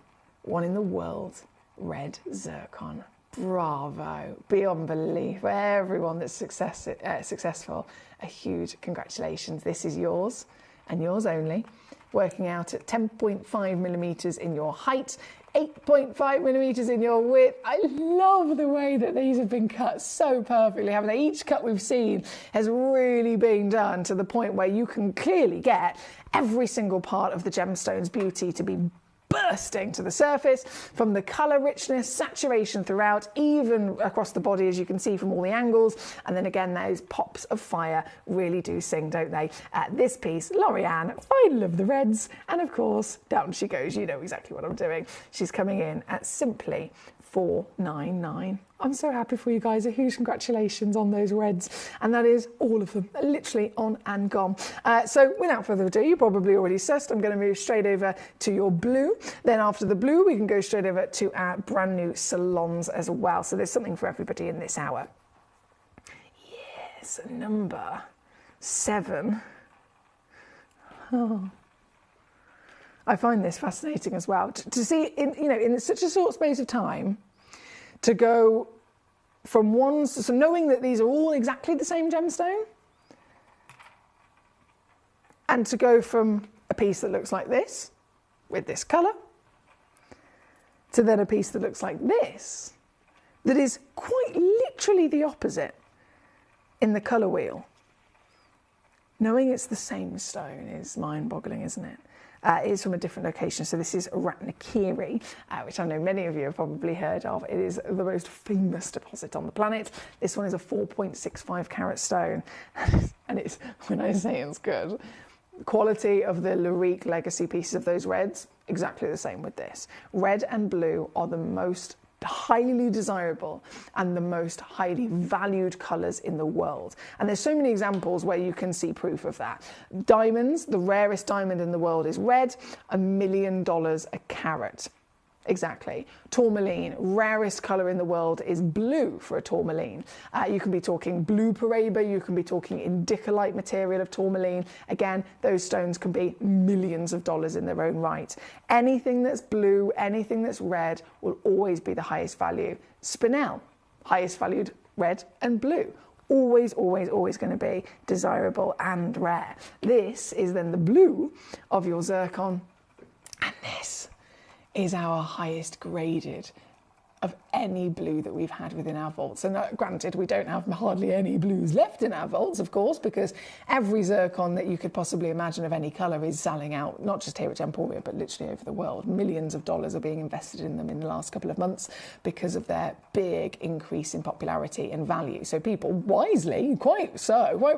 one in the world, red zircon. Bravo, beyond belief. For everyone that's successful, a huge congratulations. This is yours and yours only, working out at 10.5 millimetres in your height, 8.5 millimetres in your width. I love the way that these have been cut so perfectly, haven't they? Each cut we've seen has really been done to the point where you can clearly get every single part of the gemstone's beauty to be bursting to the surface, from the colour richness, saturation throughout, even across the body, as you can see from all the angles. And then again, those pops of fire really do sing, don't they? This piece, Laurie-Ann, final of the reds, and of course, down she goes. You know exactly what I'm doing. She's coming in at simply $499. I'm so happy for you guys. A huge congratulations on those reds. And that is all of them, literally on and gone. So without further ado, you probably already sussed, I'm going to move straight over to your blue. Then after the blue, we can go straight over to our brand new salons as well. So there's something for everybody in this hour. Yes, number 7. Oh. I find this fascinating as well to see in such a short space of time, to go from one, so knowing that these are all exactly the same gemstone, and to go from a piece that looks like this with this colour to then a piece that looks like this that is quite literally the opposite in the colour wheel. Knowing it's the same stone is mind-boggling, isn't it? It is from a different location. So this is Ratnakiri, which I know many of you have probably heard of. It is the most famous deposit on the planet. This one is a 4.65 carat stone. And it's, when I say it's good, the quality of the Larique legacy pieces of those reds, exactly the same with this. Red and blue are the most highly desirable and the most highly valued colours in the world. And there's so many examples where you can see proof of that. Diamonds, the rarest diamond in the world is red, $1 million a carat. Exactly. Tourmaline, rarest colour in the world is blue for a tourmaline. You can be talking blue Paraiba, you can be talking indicolite material of tourmaline. Again, those stones can be millions of dollars in their own right. Anything that's blue, anything that's red will always be the highest value. Spinel, highest valued red and blue. always, always, always going to be desirable and rare. This is then the blue of your zircon, and this is our highest graded of any blue that we've had within our vaults. And granted, we don't have hardly any blues left in our vaults, of course, because every zircon that you could possibly imagine of any colour is selling out, not just here at Gemporia, but literally over the world. Millions of dollars are being invested in them in the last couple of months because of their big increase in popularity and value. So people wisely, quite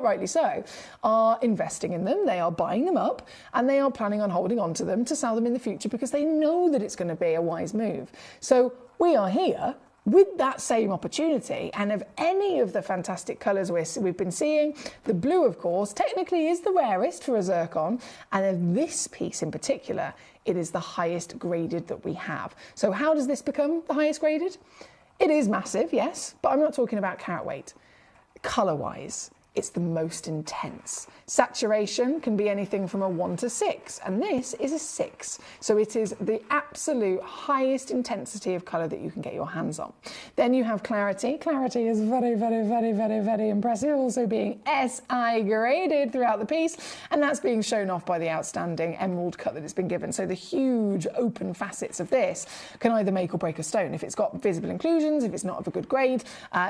rightly so, are investing in them. They are buying them up, and they are planning on holding on to them to sell them in the future because they know that it's going to be a wise move. So we are here with that same opportunity, and of any of the fantastic colours we've been seeing, the blue, of course, technically is the rarest for a zircon, and of this piece in particular, it is the highest graded that we have. So how does this become the highest graded? It is massive, yes, but I'm not talking about carat weight. Colour-wise, it's the most intense. Saturation can be anything from a 1 to 6, and this is a 6. So it is the absolute highest intensity of colour that you can get your hands on. Then you have clarity. Clarity is very, very, very, very, very impressive, also being SI graded throughout the piece, and that's being shown off by the outstanding emerald cut that it's been given. So the huge open facets of this can either make or break a stone. If it's got visible inclusions, if it's not of a good grade,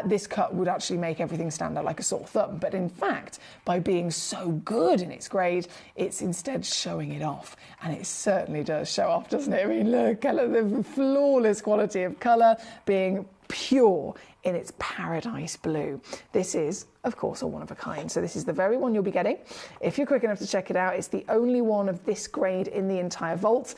this cut would actually make everything stand out like a sore thumb. But in fact, by being so good in its grade, it's instead showing it off. And it certainly does show off, doesn't it? I mean, look at the flawless quality of colour, being pure in its paradise blue. This is, of course, a one of a kind. So this is the very one you'll be getting. If you're quick enough to check it out, it's the only one of this grade in the entire vault.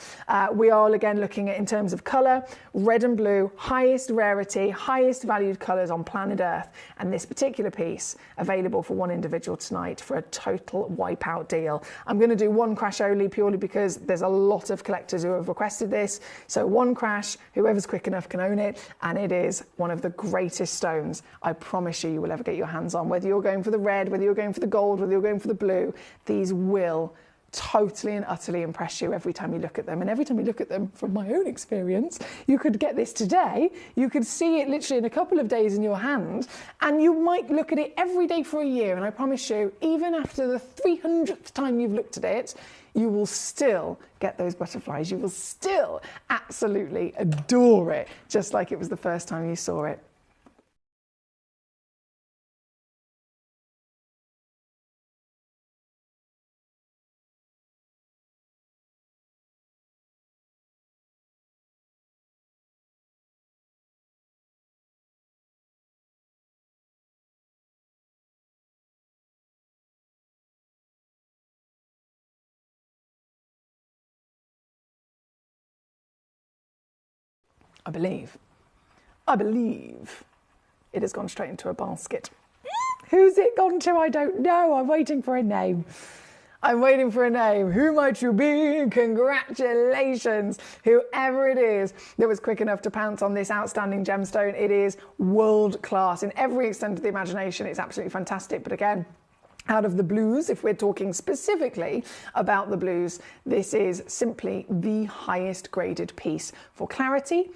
We are again looking at, in terms of colour, red and blue, highest rarity, highest valued colours on planet Earth. And this particular piece available for one individual tonight for a total wipeout deal. I'm going to do one crash only, purely because there's a lot of collectors who have requested this. So one crash, whoever's quick enough can own it, and it is one of the greatest stones I promise you will ever get your hands on. Whether you're going for the red, whether you're going for the gold, whether you're going for the blue, these will totally and utterly impress you every time you look at them. And every time you look at them, from my own experience, you could get this today, you could see it literally in a couple of days in your hand, and you might look at it every day for a year, and I promise you, even after the 300th time you've looked at it, you will still get those butterflies. You will still absolutely adore it, just like it was the first time you saw it. I believe it has gone straight into a basket. Who's it gone to? I don't know. I'm waiting for a name. I'm waiting for a name. Who might you be? Congratulations. Whoever it is that was quick enough to pounce on this outstanding gemstone, it is world class. In every extent of the imagination, it's absolutely fantastic. But again, out of the blues, if we're talking specifically about the blues, this is simply the highest graded piece for clarity,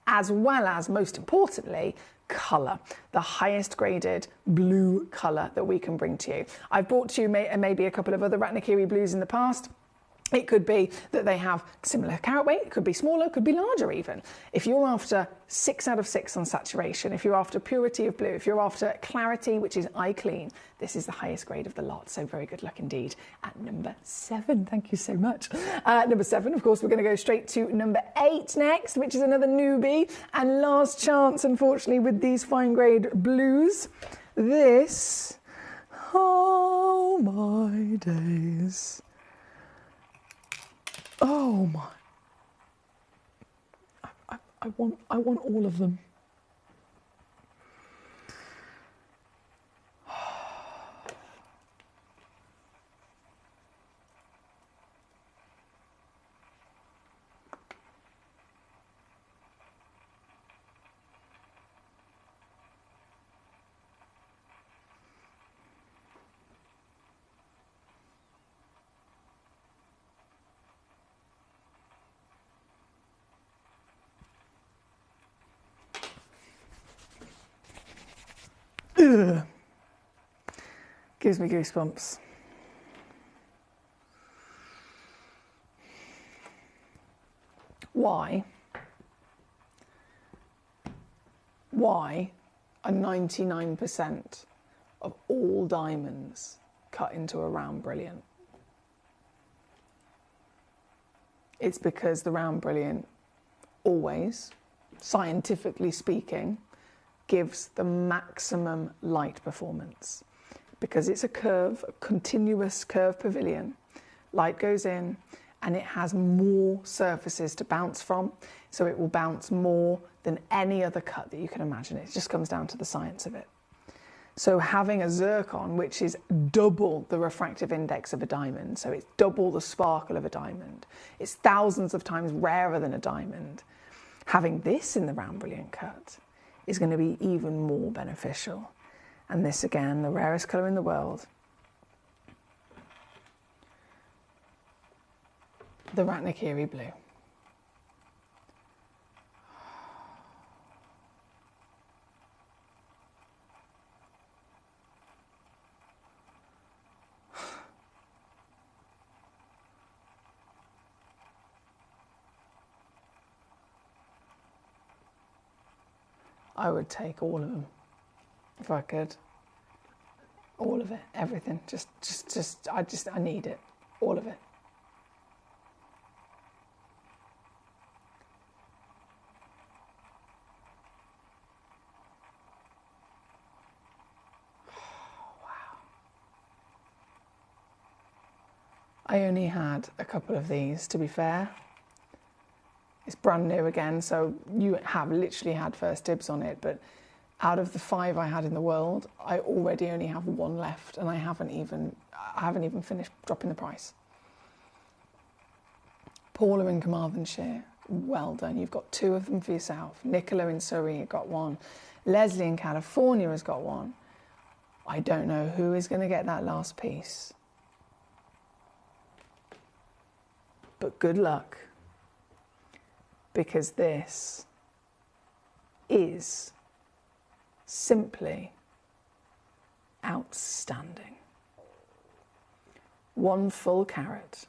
as well as, most importantly, colour, the highest graded blue colour that we can bring to you. I've brought to you maybe a couple of other Ratnakiri blues in the past. It could be that they have similar carat weight, it could be smaller, it could be larger even. If you're after 6 out of 6 on saturation, if you're after purity of blue, if you're after clarity, which is eye clean, this is the highest grade of the lot. So very good luck indeed at number 7. Thank you so much. Number 7, of course, we're going to go straight to number 8 next, which is another newbie and last chance, unfortunately, with these fine grade blues. This, oh my days. Oh my! I want all of them. Ugh. Gives me goosebumps. Why are 99% of all diamonds cut into a round brilliant? It's because the round brilliant always, scientifically speaking, gives the maximum light performance. Because it's a curve, a continuous curve pavilion, light goes in and it has more surfaces to bounce from, so it will bounce more than any other cut that you can imagine. It just comes down to the science of it. So having a zircon, which is double the refractive index of a diamond, so it's double the sparkle of a diamond, it's thousands of times rarer than a diamond, having this in the round brilliant cut is going to be even more beneficial. And this, again, the rarest colour in the world. The Ratnakiri blue. I would take all of them if I could. All of it, everything. I need it. All of it. I only had a couple of these, to be fair. It's brand new again, so you have literally had first dibs on it, but out of the 5 I had in the world, I already only have 1 left, and I haven't even finished dropping the price. Paula in Carmarthenshire, well done. You've got 2 of them for yourself. Nicola in Surrey got 1. Leslie in California has got 1. I don't know who is going to get that last piece. But good luck, because this is simply outstanding. 1 full carat,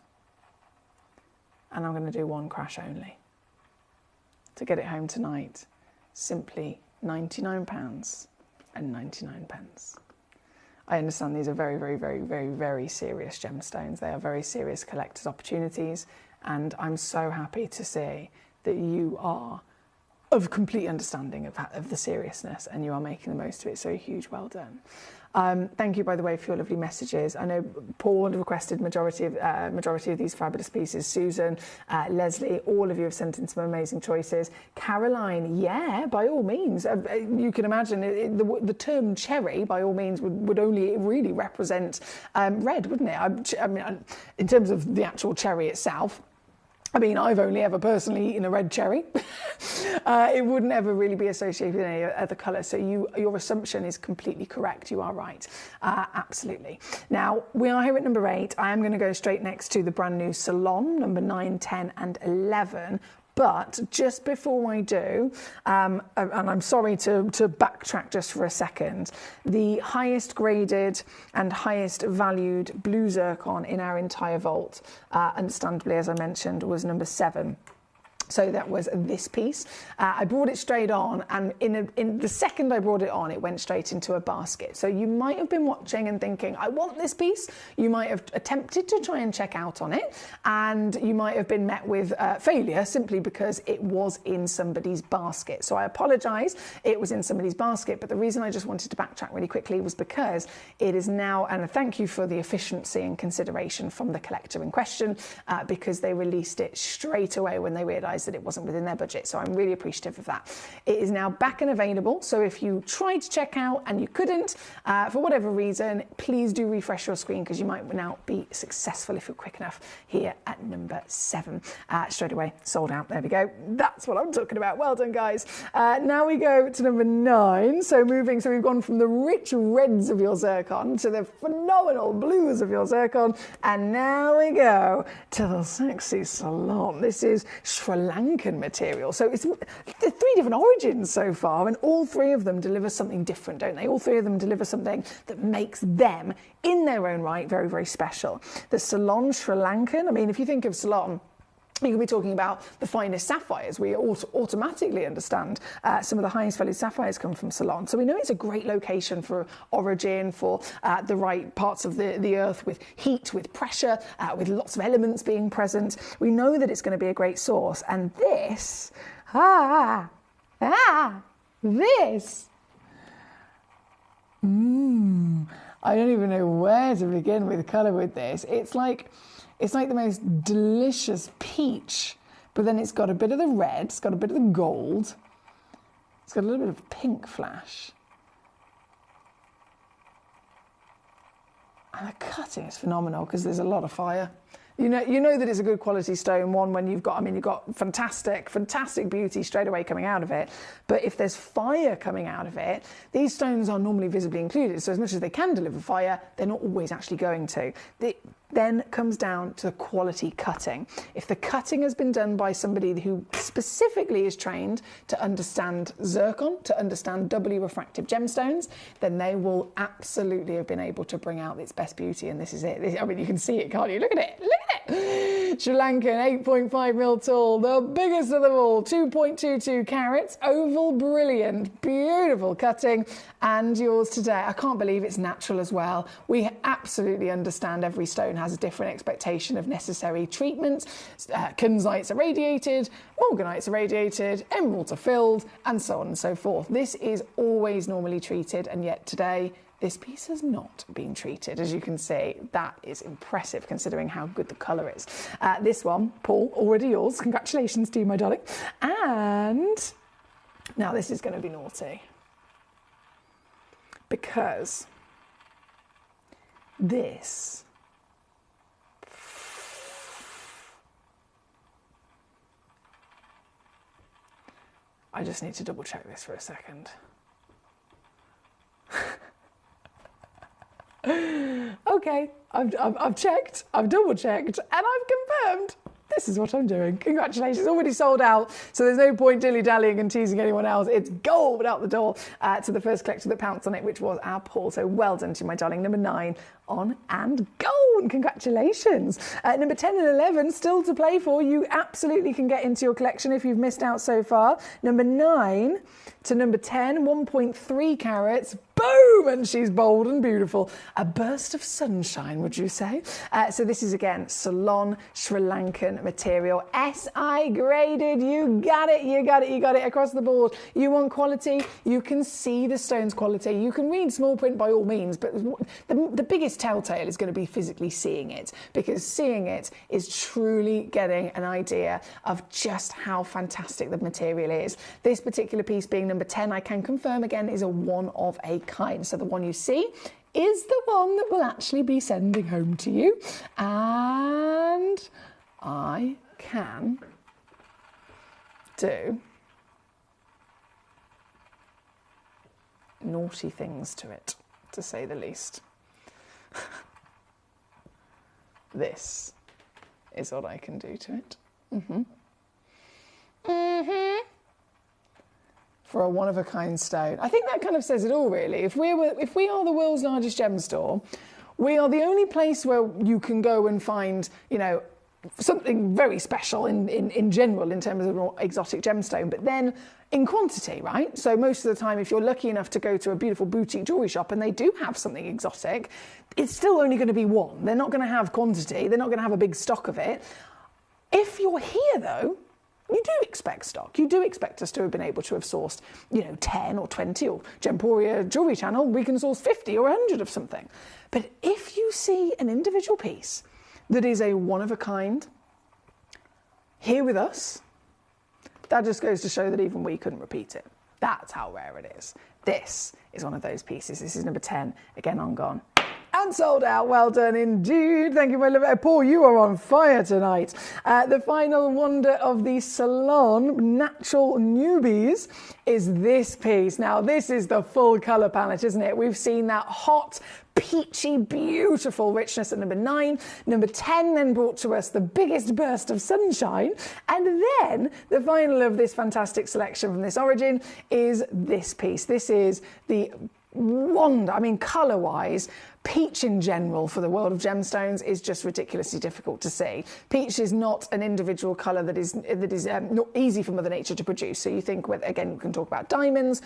and I'm going to do 1 crash only. To get it home tonight, simply £99.99. I understand these are very, very, very, very, very serious gemstones. They are very serious collector's opportunities, and I'm so happy to see that you are of complete understanding of the seriousness, and you are making the most of it. So huge well done. Thank you, by the way, for your lovely messages. I know Paul requested majority of these fabulous pieces. Susan, Leslie, all of you have sent in some amazing choices. Caroline, yeah, by all means. You can imagine the term cherry, by all means, would only really represent red, wouldn't it? I mean, in terms of the actual cherry itself, I mean, I've only ever personally eaten a red cherry. It wouldn't ever really be associated with any other colour. So your assumption is completely correct. You are right. Absolutely. Now, we are here at number 8. I am going to go straight next to the brand new Salon, number 9, 10 and 11. But just before I do, and I'm sorry to backtrack just for a second, the highest graded and highest valued blue zircon in our entire vault, understandably, as I mentioned, was number 7. So that was this piece. I brought it straight on, and in the second I brought it on, it went straight into a basket. So you might have been watching and thinking, I want this piece. You might have attempted to try and check out on it, and you might have been met with failure simply because it was in somebody's basket. So I apologise, it was in somebody's basket, but the reason I just wanted to backtrack really quickly was because it is now, and thank you for the efficiency and consideration from the collector in question, because they released it straight away when they realised that it wasn't within their budget. So I'm really appreciative of that. It is now back and available. So if you tried to check out and you couldn't, for whatever reason, please do refresh your screen, because you might now be successful if you're quick enough here at number 7. Straight away, sold out. There we go. That's what I'm talking about. Well done, guys. Now we go to number 9. So we've gone from the rich reds of your zircon to the phenomenal blues of your zircon. And now we go to the sexy Salon. This is Sri Lankan material. So it's 3 different origins so far, and all 3 of them deliver something different, don't they? All 3 of them deliver something that makes them, in their own right, very, very special. The Ceylon Sri Lankan, I mean, if you think of Ceylon, you could be talking about the finest sapphires. We automatically understand some of the highest valued sapphires come from Ceylon. So we know it's a great location for origin, for the right parts of the earth with heat, with pressure, with lots of elements being present. We know that it's going to be a great source. And this, this, I don't even know where to begin with colour with this. It's like the most delicious peach, but then it's got a bit of the red, it's got a bit of the gold, it's got a little bit of pink flash. And the cutting is phenomenal because there's a lot of fire. You know that it's a good quality stone, one when you've got fantastic beauty straight away coming out of it. But if there's fire coming out of it, these stones are normally visibly included. So as much as they can deliver fire, they're not always actually going to. It then comes down to quality cutting. If the cutting has been done by somebody who specifically is trained to understand zircon, to understand doubly refractive gemstones, then they will absolutely have been able to bring out its best beauty. And this is it. I mean, you can see it, can't you? Look at it. Look at it. Sri Lankan, 8.5 mil tall, the biggest of them all, 2.22 carats, oval, brilliant, beautiful cutting, and yours today. I can't believe it's natural as well. We absolutely understand every stone has a different expectation of necessary treatment. Kunzites are radiated, morganites are radiated, emeralds are filled, and so on and so forth. This is always normally treated, and yet today this piece has not been treated. As you can see, that is impressive considering how good the colour is. This one, Paul, already yours. Congratulations to you, my darling. And now this is going to be naughty, because this I just need to double check this for a second. Okay, I've checked, I've double checked, and I've confirmed this is what I'm doing. Congratulations, already sold out, so there's no point dilly-dallying and teasing anyone else. It's gold out the door to the first collector that pounced on it, which was our Paul. So well done to you, my darling. Number 9 on and gold. Congratulations. Number 10 and 11 still to play for. You absolutely can get into your collection if you've missed out so far. Number 9 to number 10, 1.3 carats. Boom! And she's bold and beautiful. A burst of sunshine, would you say? So this is, again, Ceylon Sri Lankan material. SI graded. You got it, you got it, you got it across the board. You want quality? You can see the stone's quality. You can read small print by all means, but the biggest telltale is going to be physically seeing it, because seeing it is truly getting an idea of just how fantastic the material is. This particular piece being number 10, I can confirm again, is a one of a kind. So the one you see is the one that will actually be sending home to you, and I can do naughty things to it, to say the least. This is what I can do to it. For a one-of-a-kind stone. I think that kind of says it all, really. If we are the world's largest gem store, we are the only place where you can go and find, you know, something very special in general in terms of an exotic gemstone, but then in quantity, right? So most of the time, if you're lucky enough to go to a beautiful boutique jewellery shop and they do have something exotic, it's still only going to be one. They're not going to have quantity. They're not going to have a big stock of it. If you're here, though, you do expect stock. You do expect us to have been able to have sourced, you know, 10 or 20, or Gemporia Jewellery Channel, we can source 50 or 100 of something. But if you see an individual piece that is a one-of-a-kind here with us, that just goes to show that even we couldn't repeat it. That's how rare it is. This is one of those pieces. This is number 10, again on gone. And And sold out. Well done indeed. Thank you, my lovely Paul. You are on fire tonight. The final wonder of the salon, Natural Newbies, is this piece. Now, this is the full colour palette, isn't it? We've seen that hot, peachy, beautiful richness at number 9. Number 10 then brought to us the biggest burst of sunshine. And then the final of this fantastic selection from this origin is this piece. This is the wonder, I mean, colour-wise, peach in general for the world of gemstones is just ridiculously difficult to see. Peach is not an individual colour that is not easy for Mother Nature to produce. So you think, again, you can talk about diamonds.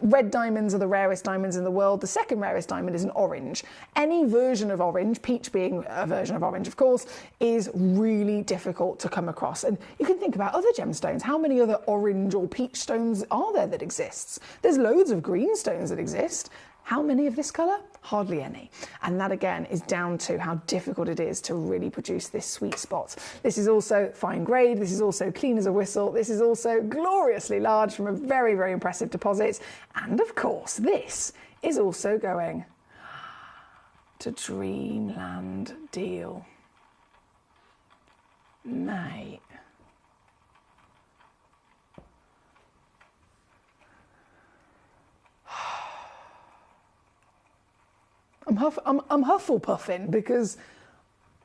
Red diamonds are the rarest diamonds in the world. The second rarest diamond is an orange. Any version of orange, peach being a version of orange, of course, is really difficult to come across. And you can think about other gemstones. How many other orange or peach stones are there that exists? There's loads of green stones that exist. How many of this colour? Hardly any. And that again is down to how difficult it is to really produce this sweet spot. This is also fine grade. This is also clean as a whistle. This is also gloriously large from a very, very impressive deposit. And of course, this is also going to Dreamland Deal. Mate. I'm Hufflepuffing because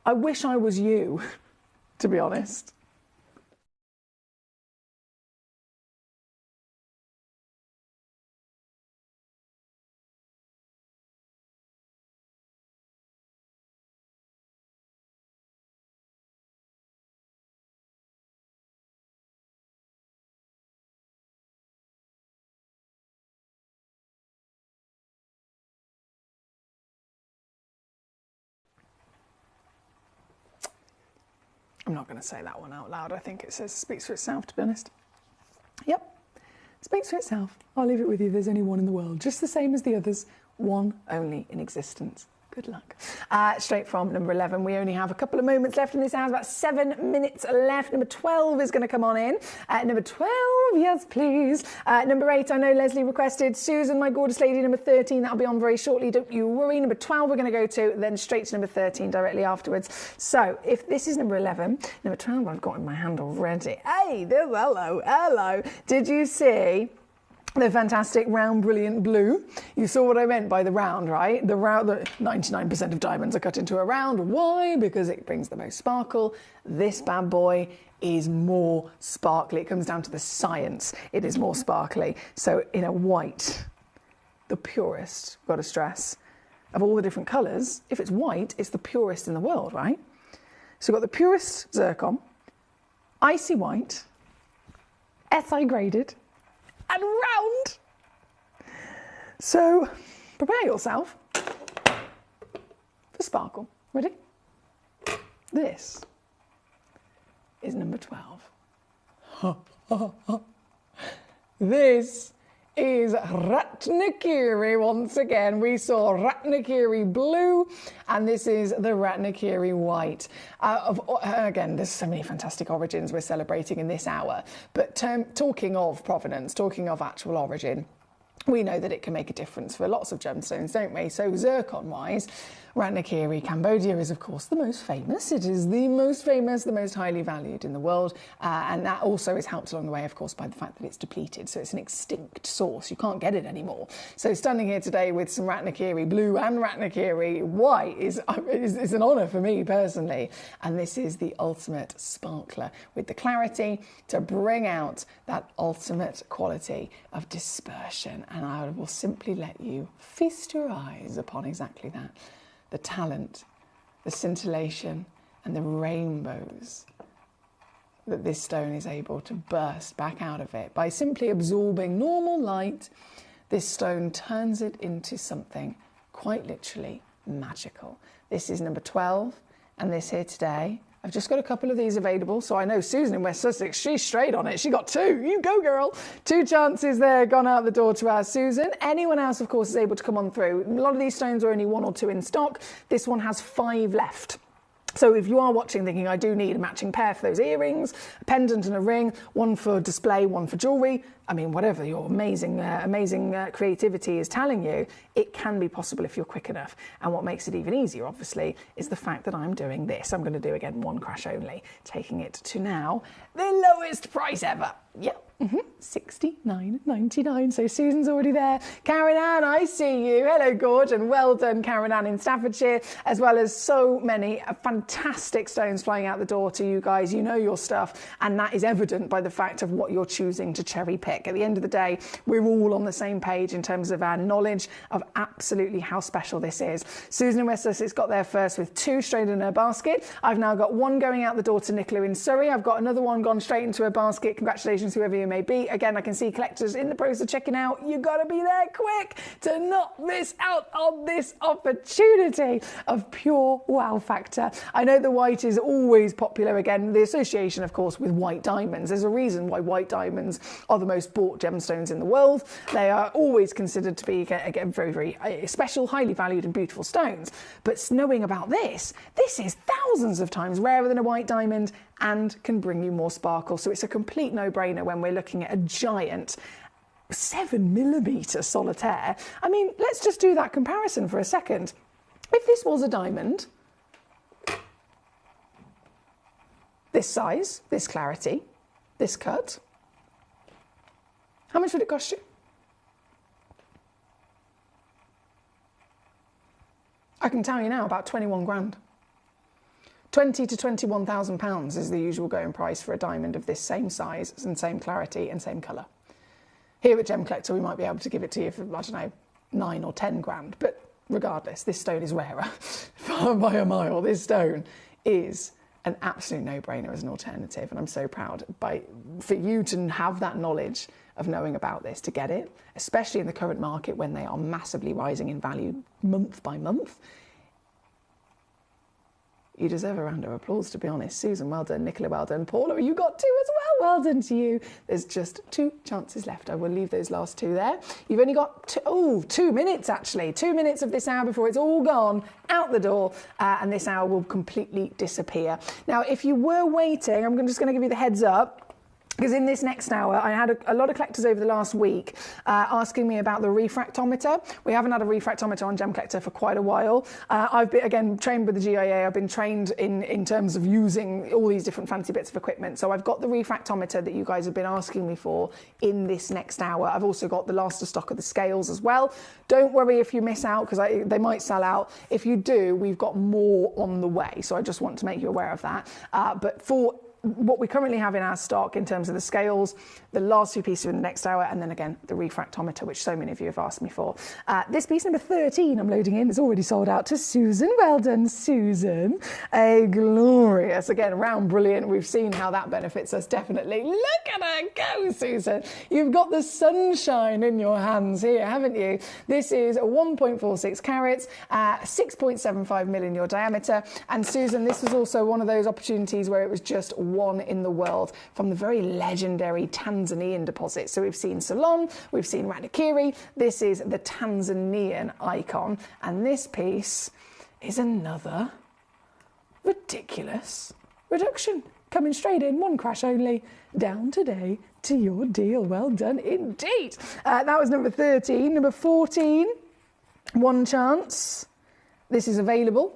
I wish I was you, to be honest. I'm not going to say that one out loud. I think it speaks for itself, to be honest. Yep, speaks for itself. I'll leave it with you. There's only one in the world, just the same as the others, one only in existence. Good luck. Straight from number 11, we only have a couple of moments left in this hour, about 7 minutes left. Number 12 is going to come on in. Number 12, yes, please. Number 8, I know Leslie requested. Susan, my gorgeous lady, number 13, that'll be on very shortly. Don't you worry. Number 12, we're going to go to, then straight to number 13 directly afterwards. So if this is number 11, number 12, I've got in my hand already. Hey, hello. Did you see the fantastic round brilliant blue? You saw what I meant by the round, right? The round, 99% of diamonds are cut into a round. Why? Because it brings the most sparkle. This bad boy is more sparkly. It comes down to the science. It is more sparkly. So in a white, the purest, got to stress, of all the different colours, if it's white, it's the purest in the world, right? So we've got the purest zircon, icy white, SI graded, and round. So prepare yourself for sparkle. Ready? This is number 12. This is Ratnakiri once again. We saw Ratnakiri blue, and this is the Ratnakiri white. Again, there's so many fantastic origins we're celebrating in this hour. But talking of provenance, talking of actual origin, we know that it can make a difference for lots of gemstones, don't we? So zircon-wise, Ratnakiri, Cambodia is, of course, the most famous. It is the most famous, the most highly valued in the world. And that also is helped along the way, of course, by the fact that it's depleted. So it's an extinct source. You can't get it anymore. So standing here today with some Ratnakiri blue and Ratnakiri white is an honour for me personally. And this is the ultimate sparkler with the clarity to bring out that ultimate quality of dispersion. And I will simply let you feast your eyes upon exactly that. The talent, the scintillation, and the rainbows that this stone is able to burst back out of it. By simply absorbing normal light, this stone turns it into something quite literally magical. This is number 12, and this here today. I've just got a couple of these available, so I know Susan in West Sussex, she's straight on it. She got 2. You go, girl. 2 chances there, gone out the door to our Susan. Anyone else, of course, is able to come on through. A lot of these stones are only 1 or 2 in stock. This one has 5 left. So if you are watching thinking, I do need a matching pair for those earrings, a pendant and a ring, one for display, one for jewellery, I mean, whatever your amazing creativity is telling you, it can be possible if you're quick enough. And what makes it even easier, obviously, is the fact that I'm doing this. I'm going to do, again, one crash only, taking it to now the lowest price ever. Yep. $69.99. So Susan's already there. Karen Ann, I see you. Hello, Gorge, and well done, Karen Ann in Staffordshire, as well as so many fantastic stones flying out the door to you guys. You know your stuff, and that is evident by the fact of what you're choosing to cherry pick. At the end of the day, we're all on the same page in terms of our knowledge of absolutely how special this is. Susan in West Sussex got there first with 2 straight in her basket. I've now got 1 going out the door to Nicola in Surrey. I've got another 1 gone straight into her basket. Congratulations, whoever you may be. Again, I can see collectors in the process of checking out. You've got to be there quick to not miss out on this opportunity of pure wow factor. I know the white is always popular. Again, the association, of course, with white diamonds. There's a reason why white diamonds are the most bought gemstones in the world. They are always considered to be, again, very, very special, highly valued and beautiful stones. But knowing about this is thousands of times rarer than a white diamond and can bring you more sparkle. So it's a complete no-brainer when we're looking at a giant 7mm solitaire. I mean, let's just do that comparison for a second. If this was a diamond, this size, this clarity, this cut, how much would it cost you? I can tell you now, about 21 grand. 20 to 21,000 pounds is the usual going price for a diamond of this same size and same clarity and same colour. Here at Gemcollector, we might be able to give it to you for, I don't know, 9 or 10 grand. But regardless, this stone is rarer by a mile. This stone is an absolute no-brainer as an alternative. And I'm so proud for you to have that knowledge of knowing about this, to get it, especially in the current market when they are massively rising in value month by month. You deserve a round of applause, to be honest. Susan, well done. Nicola, well done. Paula, you got 2 as well. Well done to you. There's just 2 chances left. I will leave those last 2 there. You've only got 2 minutes, actually. 2 minutes of this hour before it's all gone out the door, and this hour will completely disappear. Now, if you were waiting, I'm just going to give you the heads up. Because in this next hour, I had a lot of collectors over the last week asking me about the refractometer. We haven't had a refractometer on Gemcollector for quite a while. I've been, again, trained with the GIA. I've been trained in terms of using all these different fancy bits of equipment. So I've got the refractometer that you guys have been asking me for in this next hour. I've also got the last of stock of the scales as well. Don't worry if you miss out, because they might sell out. If you do, we've got more on the way. So I just want to make you aware of that. But for what we currently have in our stock in terms of the scales, the last 2 pieces in the next hour, and then again the refractometer, which so many of you have asked me for. This piece number 13 I'm loading in is already sold out to Susan. Well done, Susan. A glorious, again, round brilliant. We've seen how that benefits us, definitely. Look at her go, Susan. You've got the sunshine in your hands here, haven't you? This is 1.46 carats, 6.75 mil in your diameter. And Susan, this was also one of those opportunities where it was just one in the world from the very legendary Tanzanian deposit. So we've seen Ceylon, we've seen Radikiri. This is the Tanzanian icon, and this piece is another ridiculous reduction. Coming straight in, 1 crash only, down today to your deal. Well done indeed. That was number 13. Number 14, 1 chance. This is available.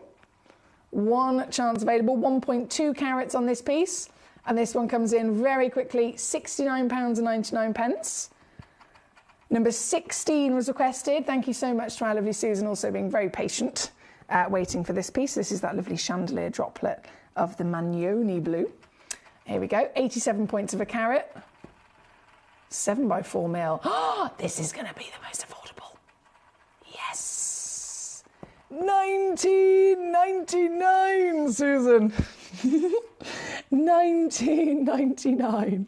1 chance available, 1.2 carats on this piece. And this one comes in very quickly, £69.99. Number 16 was requested. Thank you so much to our lovely Susan, also being very patient, waiting for this piece. This is that lovely chandelier droplet of the Magnoni blue. Here we go, 87 points of a carat. 7x4 mil. Oh, this is going to be the most affordable. Yes. 19.99, Susan. 19.99.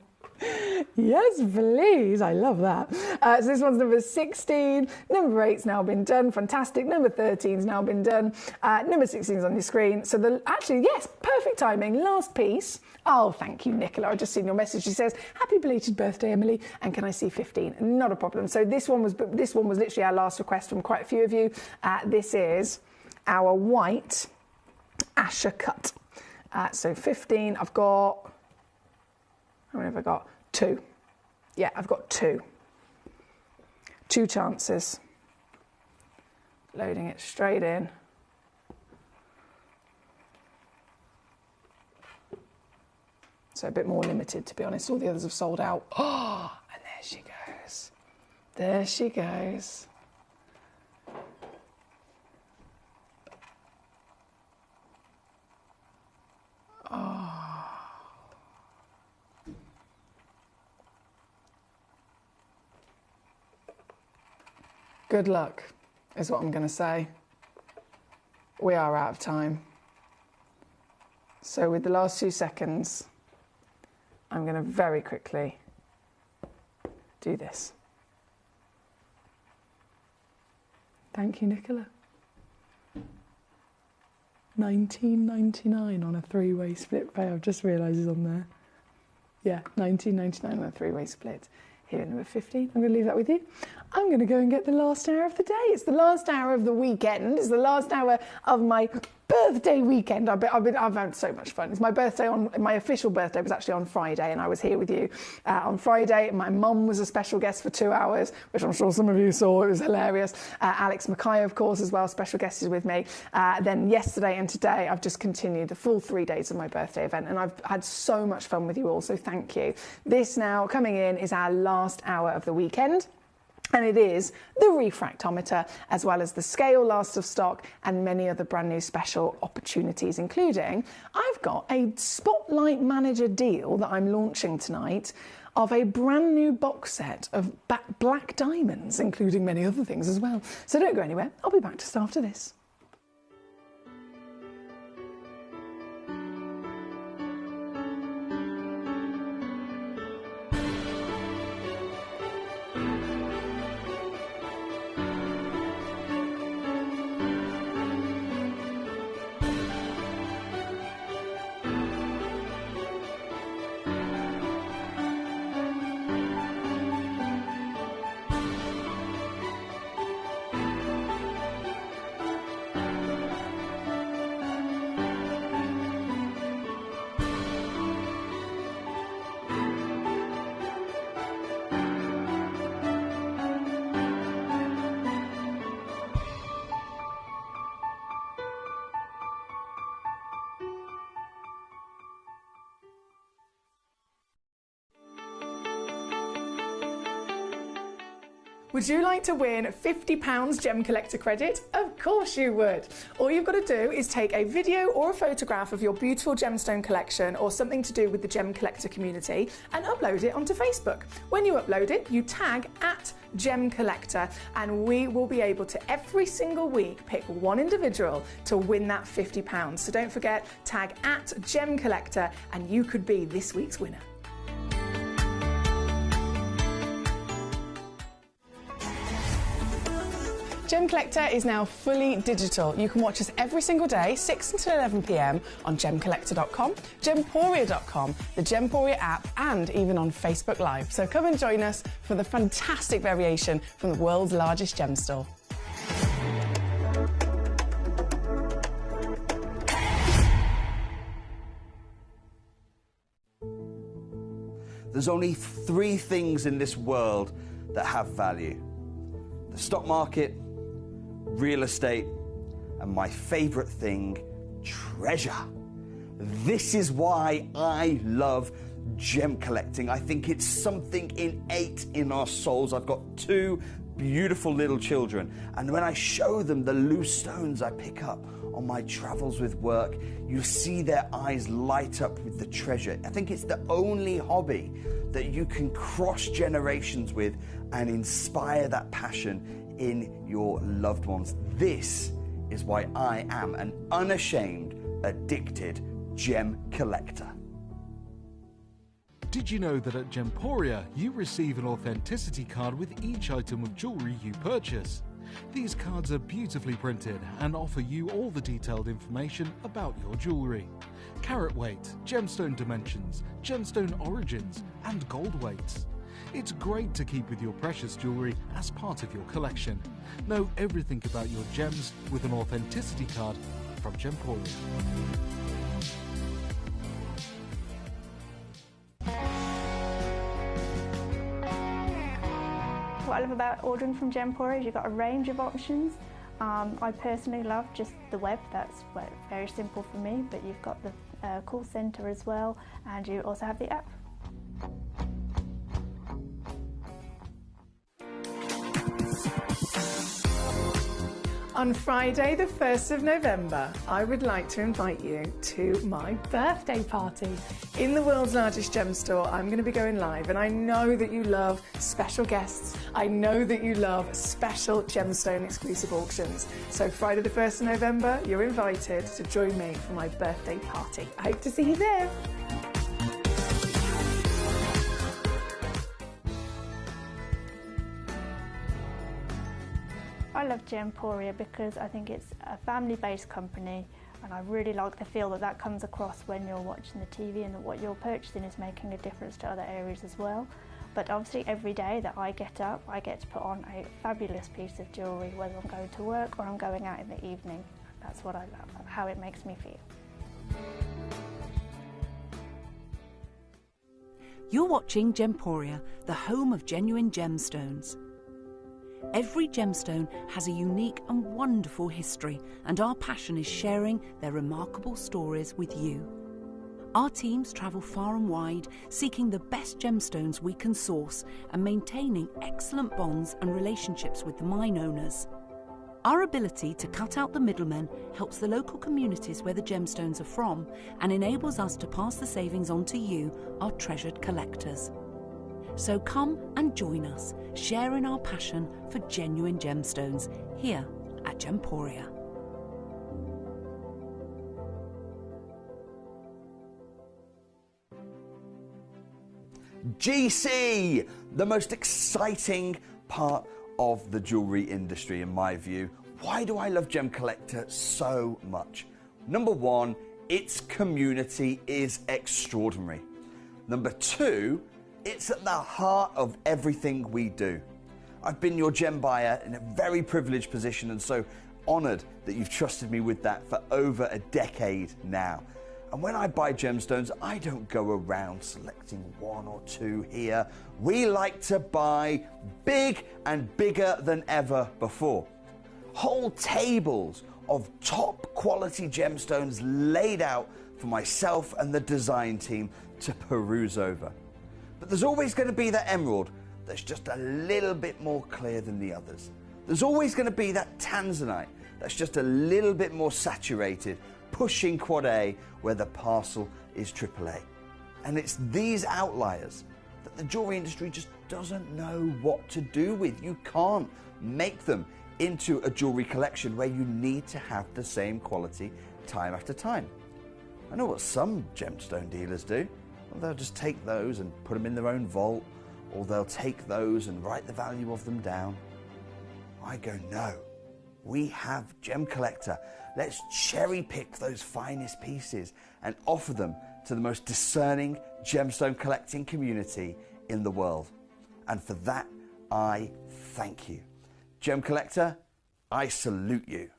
Yes, please. I love that. So this one's number 16. Number 8's now been done. Fantastic. Number 13's now been done. Number 16's on your screen. So actually, yes, perfect timing. Last piece. Oh, thank you, Nicola. I've just seen your message. She says, happy belated birthday, Emily. And can I see 15? Not a problem. So this one was literally our last request from quite a few of you. This is our white Asher cut. So 15, I've got, how many have I got? 2. Yeah, I've got 2. 2 chances. Loading it straight in. So a bit more limited, to be honest. All the others have sold out. Oh, and there she goes. There she goes. Oh. Good luck, is what I'm going to say. We are out of time. So with the last 2 seconds, I'm going to very quickly do this. Thank you, Nicola. $19.99 on a 3-way split pay. I've just realised it's on there. Yeah, $19.99 on a 3-way split. Here at number 15, I'm going to leave that with you. I'm going to go and get the last hour of the day. It's the last hour of the weekend. It's the last hour of my birthday weekend. I've had so much fun. It's my birthday my official birthday was actually on Friday, and I was here with you on Friday. My mum was a special guest for 2 hours, which I'm sure some of you saw. It was hilarious. Alex Mackay, of course, as well, special guest is with me. Then yesterday and today, I've just continued the full 3 days of my birthday event, and I've had so much fun with you all, so thank you. This now coming in is our last hour of the weekend. And it is the refractometer, as well as the scale last of stock and many other brand new special opportunities, including I've got a Spotlight Manager deal that I'm launching tonight of a brand new box set of black diamonds, including many other things as well. So don't go anywhere. I'll be back just after this. Would you like to win £50 Gem Collector credit? Of course you would. All you've got to do is take a video or a photograph of your beautiful gemstone collection or something to do with the Gem Collector community and upload it onto Facebook. When you upload it, you tag @Gemcollector, and we will be able to every single week pick one individual to win that £50. So don't forget, tag @Gemcollector and you could be this week's winner. Gem Collector is now fully digital. You can watch us every single day, 6 until 11 p.m. on gemcollector.com, gemporia.com, the Gemporia app, and even on Facebook Live. So come and join us for the fantastic variation from the world's largest gem store. There's only 3 things in this world that have value: the stock market, real estate, and my favourite thing, treasure. This is why I love gem collecting. I think it's something innate in our souls. I've got 2 beautiful little children, and when I show them the loose stones I pick up on my travels with work, you see their eyes light up with the treasure. I think it's the only hobby that you can cross generations with and inspire that passion in your loved ones. This is why I am an unashamed, addicted gem collector. Did you know that at Gemporia you receive an authenticity card with each item of jewellery you purchase? These cards are beautifully printed and offer you all the detailed information about your jewellery. Carat weight, gemstone dimensions, gemstone origins, and gold weights. It's great to keep with your precious jewellery as part of your collection. Know everything about your gems with an authenticity card from Gemporia. What I love about ordering from Gemporia is you've got a range of options. I personally love just the web, that's very simple for me, but you've got the call centre as well, and you also have the app. On Friday, the 1st of November, I would like to invite you to my birthday party. In the world's largest gem store, I'm going to be going live, and I know that you love special guests. I know that you love special gemstone exclusive auctions. So Friday the 1st of November, you're invited to join me for my birthday party. I hope to see you there. I love Gemporia because I think it's a family-based company, and I really like the feel that comes across when you're watching the TV, and that what you're purchasing is making a difference to other areas as well. But obviously every day that I get up, I get to put on a fabulous piece of jewellery, whether I'm going to work or I'm going out in the evening. That's what I love, how it makes me feel. You're watching Gemporia, the home of genuine gemstones. Every gemstone has a unique and wonderful history, and our passion is sharing their remarkable stories with you. Our teams travel far and wide, seeking the best gemstones we can source and maintaining excellent bonds and relationships with the mine owners. Our ability to cut out the middlemen helps the local communities where the gemstones are from and enables us to pass the savings on to you, our treasured collectors. So come and join us, sharing our passion for genuine gemstones here at Gemporia. GC, the most exciting part of the jewellery industry in my view. Why do I love Gemcollector so much? Number one, its community is extraordinary. Number two, it's at the heart of everything we do. I've been your gem buyer in a very privileged position, and so honoured that you've trusted me with that for over a decade now. And when I buy gemstones, I don't go around selecting one or two here. We like to buy big and bigger than ever before. Whole tables of top quality gemstones laid out for myself and the design team to peruse over. But there's always going to be that emerald that's just a little bit more clear than the others. There's always going to be that tanzanite that's just a little bit more saturated, pushing quad A where the parcel is AAA. And it's these outliers that the jewellery industry just doesn't know what to do with. You can't make them into a jewellery collection where you need to have the same quality time after time. I know what some gemstone dealers do. Well, they'll just take those and put them in their own vault, or they'll take those and write the value of them down. I go, no, we have Gemcollector. Let's cherry pick those finest pieces and offer them to the most discerning gemstone collecting community in the world. And for that, I thank you. Gemcollector, I salute you.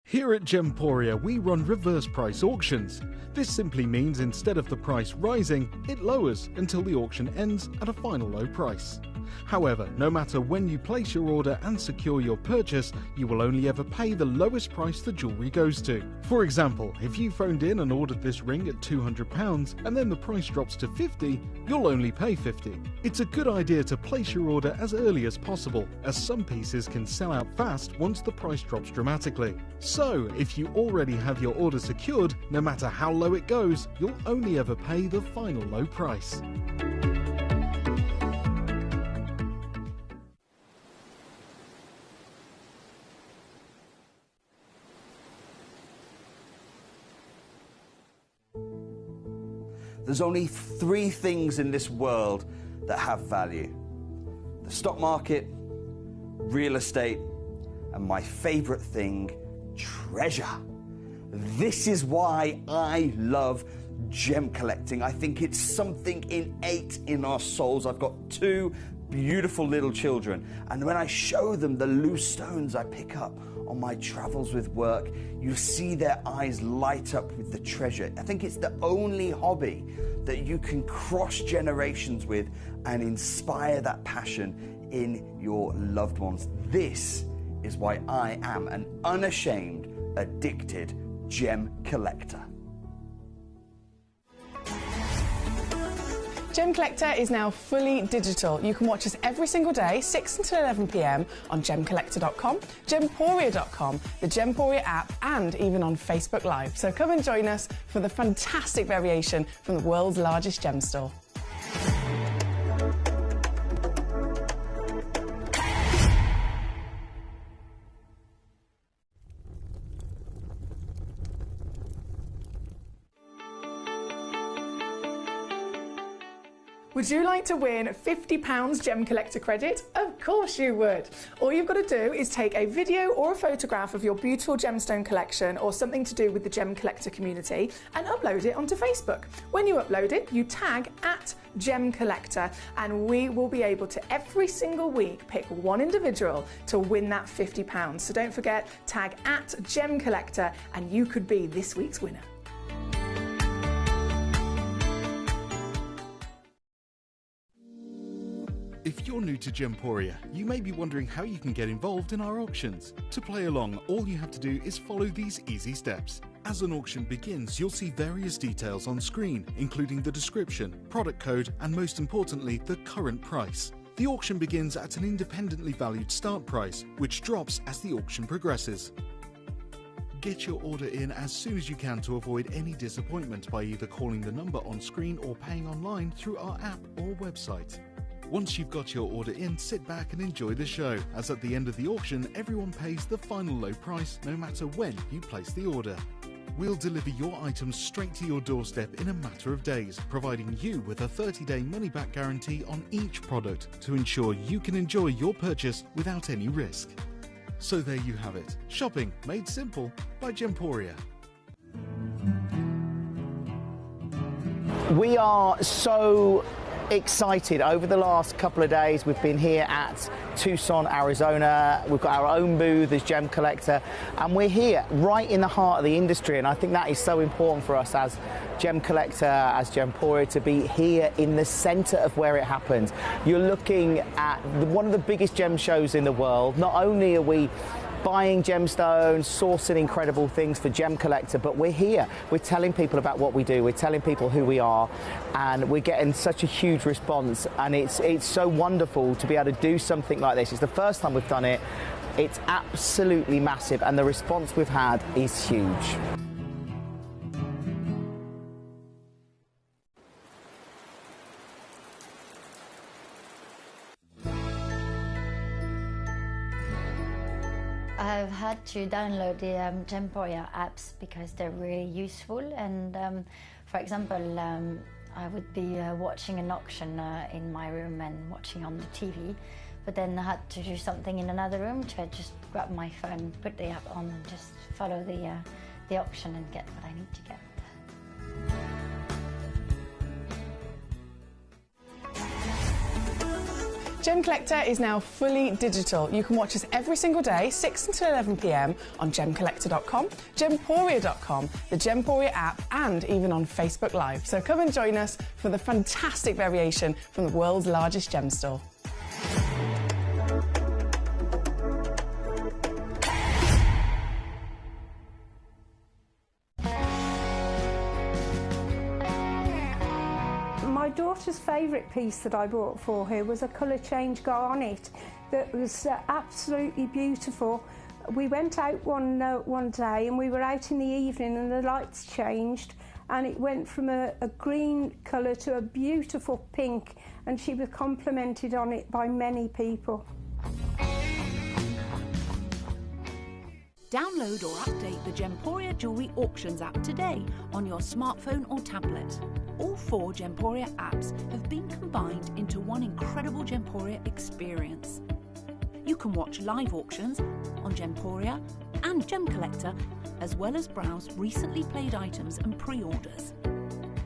Here at Gemporia, we run reverse price auctions. This simply means instead of the price rising, it lowers until the auction ends at a final low price. However, no matter when you place your order and secure your purchase, you will only ever pay the lowest price the jewellery goes to. For example, if you phoned in and ordered this ring at £200 and then the price drops to £50, you'll only pay £50. It's a good idea to place your order as early as possible, as some pieces can sell out fast once the price drops dramatically. So, if you already have your order secured, no matter how low it goes, you'll only ever pay the final low price. There's only three things in this world that have value: the stock market, real estate, and my favorite thing, treasure. This is why I love gem collecting. I think it's something innate in our souls. I've got two beautiful little children. And when I show them the loose stones I pick up on my travels with work, you see their eyes light up with the treasure. I think it's the only hobby that you can cross generations with and inspire that passion in your loved ones. This is why I am an unashamed, addicted gem collector. Gemcollector is now fully digital. You can watch us every single day, 6 until 11 p.m. on gemcollector.com, gemporia.com, the Gemporia app, and even on Facebook Live. So come and join us for the fantastic variation from the world's largest gem store. Would you like to win £50 Gem Collector credit? Of course you would. All you've got to do is take a video or a photograph of your beautiful gemstone collection or something to do with the Gem Collector community and upload it onto Facebook. When you upload it, you tag @Gemcollector and we will be able to every single week pick one individual to win that £50. So don't forget, tag @Gemcollector and you could be this week's winner. If you're new to Gemporia, you may be wondering how you can get involved in our auctions. To play along, all you have to do is follow these easy steps. As an auction begins, you'll see various details on screen, including the description, product code, and most importantly, the current price. The auction begins at an independently valued start price, which drops as the auction progresses. Get your order in as soon as you can to avoid any disappointment by either calling the number on screen or paying online through our app or website. Once you've got your order in, sit back and enjoy the show, as at the end of the auction, everyone pays the final low price no matter when you place the order. We'll deliver your items straight to your doorstep in a matter of days, providing you with a 30-day money-back guarantee on each product to ensure you can enjoy your purchase without any risk. So there you have it, shopping made simple by Gemporia. We are so excited. Over the last couple of days we've been here at Tucson, Arizona. We've got our own booth as Gemcollector and we're here right in the heart of the industry, and I think that is so important for us as Gemcollector, as Gemporia, to be here in the center of where it happens. You're looking at one of the biggest gem shows in the world. Not only are we buying gemstones, sourcing incredible things for Gemcollector, but we're here. We're telling people about what we do. We're telling people who we are, and we're getting such a huge response. And it's so wonderful to be able to do something like this. It's the first time we've done it. It's absolutely massive, and the response we've had is huge. I've had to download the Gemporia apps because they're really useful, and for example, I would be watching an auction in my room and watching on the TV, but then I had to do something in another room, so I just grab my phone, put the app on and just follow the auction and get what I need to get. Gemcollector is now fully digital. You can watch us every single day, 6 until 11 p.m. on gemcollector.com, gemporia.com, the Gemporia app, and even on Facebook Live. So come and join us for the fantastic variation from the world's largest gem store. My daughter's favourite piece that I bought for her was a colour change garnet that was absolutely beautiful. We went out one day and we were out in the evening and the lights changed and it went from a green colour to a beautiful pink, and she was complimented on it by many people. Download or update the Gemporia Jewellery Auctions app today on your smartphone or tablet. All 4 Gemporia apps have been combined into one incredible Gemporia experience. You can watch live auctions on Gemporia and Gemcollector, as well as browse recently played items and pre-orders.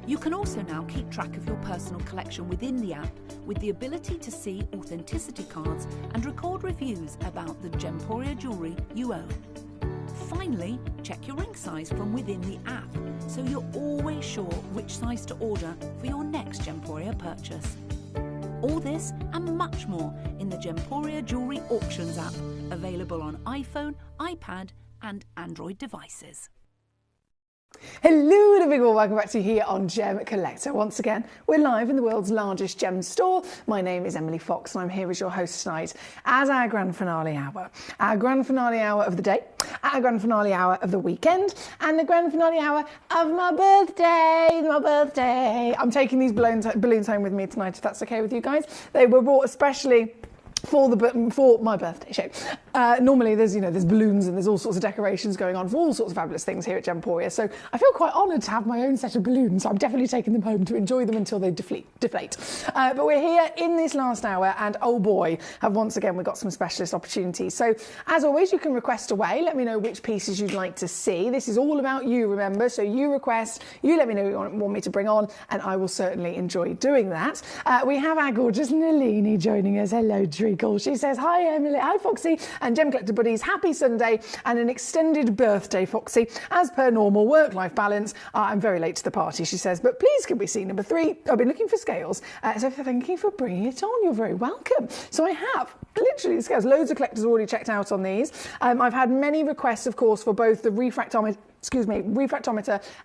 You can also now keep track of your personal collection within the app with the ability to see authenticity cards and record reviews about the Gemporia jewellery you own. Finally, check your ring size from within the app, so you're always sure which size to order for your next Gemporia purchase. All this and much more in the Gemporia Jewellery Auctions app, available on iPhone, iPad and Android devices. Hello and a big welcome back to you here on Gemcollector. Once again, we're live in the world's largest gem store. My name is Emily Fox and I'm here as your host tonight as our grand finale hour. Our grand finale hour of the day, our grand finale hour of the weekend, and the grand finale hour of my birthday. I'm taking these balloons home with me tonight, if that's okay with you guys. They were brought especially for my birthday show. Normally there's balloons and there's all sorts of decorations going on for all sorts of fabulous things here at Gemporia, so I feel quite honoured to have my own set of balloons. I'm definitely taking them home to enjoy them until they deflate. But we're here in this last hour, and oh boy, have once again we got some specialist opportunities. So as always, you can request away. Let me know which pieces you'd like to see. This is all about you, remember, so you request, you let me know what you want me to bring on, and I will certainly enjoy doing that. We have our gorgeous Nalini joining us. Hello, Treacle. She says, hi Emily, hi Foxy and Gemcollector buddies, happy Sunday and an extended birthday, Foxy. As per normal, work-life balance. I'm very late to the party, she says, but please can we see number 3? I've been looking for scales, so thank you for bringing it on. You're very welcome. So I have literally the scales. Loads of collectors already checked out on these. I've had many requests, of course, for both the refractometer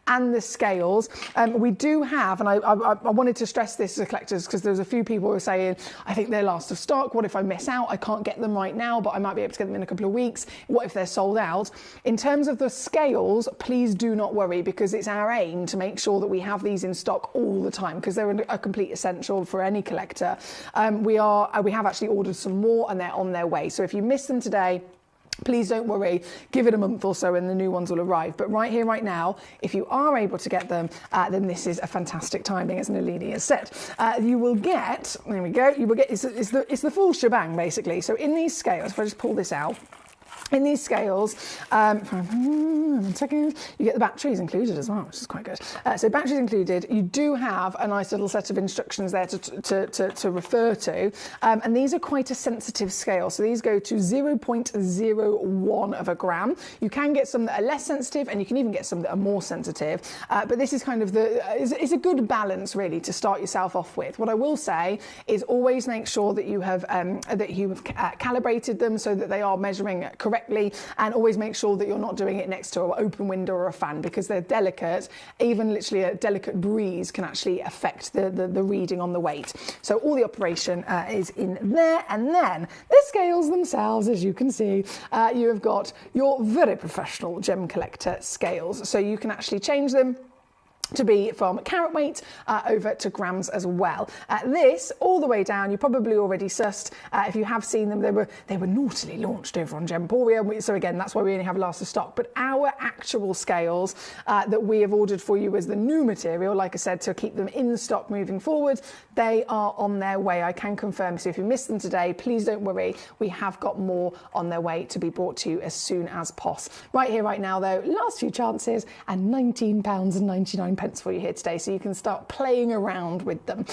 and the scales. We do have, and I wanted to stress this to collectors because there's a few people who are saying, I think they're last of stock. What if I miss out? I can't get them right now, but I might be able to get them in a couple of weeks. What if they're sold out? In terms of the scales, please do not worry, because it's our aim to make sure that we have these in stock all the time, because they're a complete essential for any collector. We have actually ordered some more and they're on their way. So if you miss them today, please don't worry, give it a month or so and the new ones will arrive. But right here, right now, if you are able to get them, then this is a fantastic timing, as Nalini has said. You will get, there we go, you will get, it's the full shebang, basically. So in these scales, if I just pull this out, in these scales, one second, you get the batteries included as well, which is quite good. So batteries included, you do have a nice little set of instructions there to refer to, and these are quite a sensitive scale. So these go to 0.01 of a gram. You can get some that are less sensitive, and you can even get some that are more sensitive. But this is kind of it's a good balance really to start yourself off with. What I will say is always make sure that you have calibrated them so that they are measuring correctly, and always make sure that you're not doing it next to an open window or a fan, because they're delicate. Even literally a delicate breeze can actually affect the reading on the weight. So all the operation is in there, and then the scales themselves, as you can see, you have got your very professional Gemcollector scales, so you can actually change them to be from carat weight over to grams as well. This all the way down, you probably already sussed. If you have seen them, they were naughtily launched over on Gemporia. So again, that's why we only have last of stock. But our actual scales that we have ordered for you as the new material, like I said, to keep them in stock moving forward, they are on their way. I can confirm. So if you missed them today, please don't worry. We have got more on their way to be brought to you as soon as possible. Right here, right now, though, last few chances, and £19.99 for you here today, so you can start playing around with them.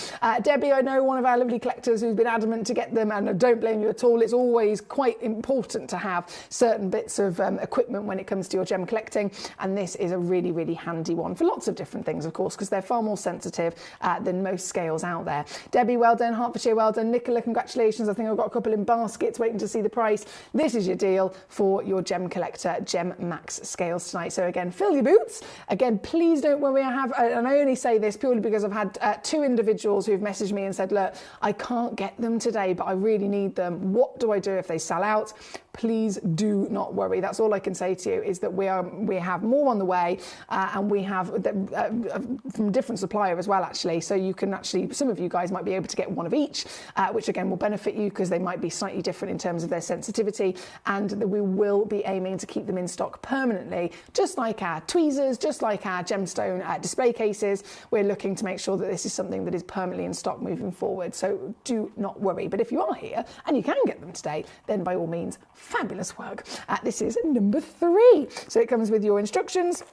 Debbie, I know, one of our lovely collectors who's been adamant to get them, and I don't blame you at all. It's always quite important to have certain bits of equipment when it comes to your gem collecting, and this is a really, really handy one for lots of different things, of course, because they're far more sensitive than most scales out there. Debbie, well done. Hertfordshire, well done. Nicola, congratulations. I think I've got a couple in baskets waiting to see the price. This is your deal for your Gemcollector Gem Max scales tonight. So again, fill your boots. Again, please don't worry. And I only say this purely because I've had 2 individuals who've messaged me and said, look, I can't get them today, but I really need them. What do I do if they sell out? Please do not worry. That's all I can say to you, is that we have more on the way, and we have from a different supplier as well, actually. So you can actually, some of you guys might be able to get one of each, which again will benefit you because they might be slightly different in terms of their sensitivity, and that we will be aiming to keep them in stock permanently, just like our tweezers, just like our gemstone display cases. We're looking to make sure that this is something that is permanently in stock moving forward. So do not worry. But if you are here and you can get them today, then by all means, fabulous work. This is number 3. So it comes with your instructions.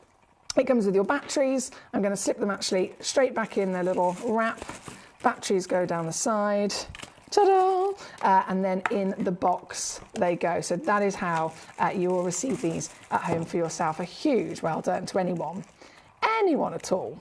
It comes with your batteries. I'm going to slip them actually straight back in their little wrap Batteries go down the side. Ta-da! And then in the box they go. So that is how you will receive these at home for yourself. A huge well done to anyone at all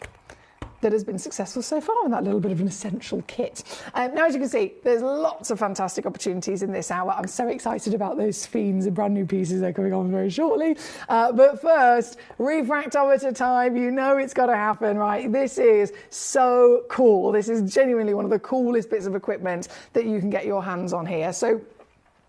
that has been successful so far in that little bit of an essential kit. Now, as you can see, there's lots of fantastic opportunities in this hour. I'm so excited about those fiends and brand new pieces that are coming on very shortly. But first, refractometer time. You know it's got to happen, right? This is so cool. This is genuinely one of the coolest bits of equipment that you can get your hands on here. So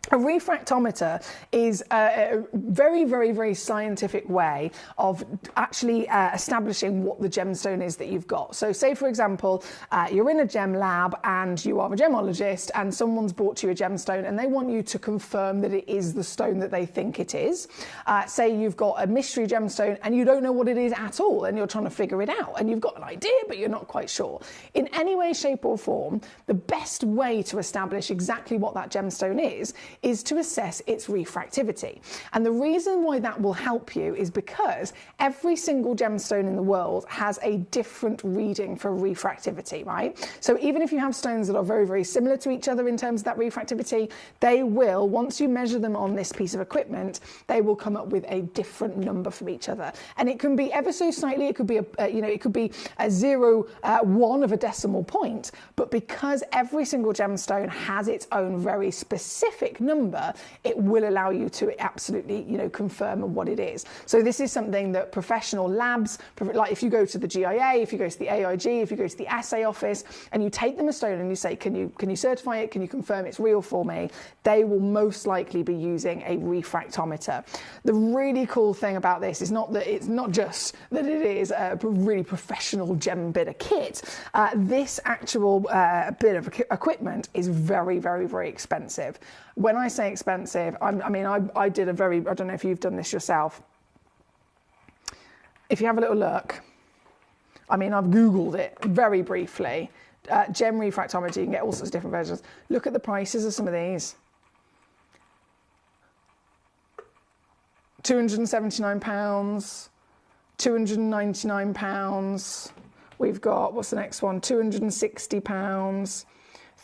a refractometer is a very, very, very scientific way of actually establishing what the gemstone is that you've got. So say, for example, you're in a gem lab and you are a gemologist and someone's brought you a gemstone and they want you to confirm that it is the stone that they think it is. Say you've got a mystery gemstone and you don't know what it is at all and you're trying to figure it out and you've got an idea but you're not quite sure. In any way, shape or form, the best way to establish exactly what that gemstone is to assess its refractivity. And the reason why that will help you is because every single gemstone in the world has a different reading for refractivity, right? So even if you have stones that are very, very similar to each other in terms of that refractivity, they will, once you measure them on this piece of equipment, they will come up with a different number from each other. And it can be ever so slightly, it could be a 0.1 of a decimal point, but because every single gemstone has its own very specific number, it will allow you to absolutely, confirm what it is. So this is something that professional labs, like if you go to the GIA, if you go to the AIG, if you go to the assay office, and you take them a stone and you say, can you certify it? Can you confirm it's real for me? They will most likely be using a refractometer. The really cool thing about this is it's not just that it is a really professional gem bit of kit. This actual bit of equipment is very, very, very expensive. When I say expensive, I did I don't know if you've done this yourself. If you have a little look, I've Googled it very briefly. Gem refractometer, you can get all sorts of different versions. Look at the prices of some of these. £279, £299. We've got, what's the next one? £260,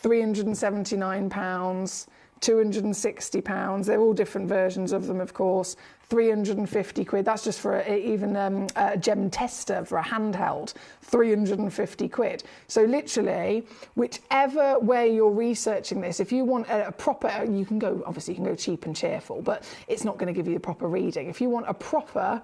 £379. £260. They're all different versions of them, of course. 350 quid. That's just for even a gem tester for a handheld. 350 quid. So literally, whichever way you're researching this, if you want a proper, you can go cheap and cheerful, but it's not going to give you a proper reading. If you want a proper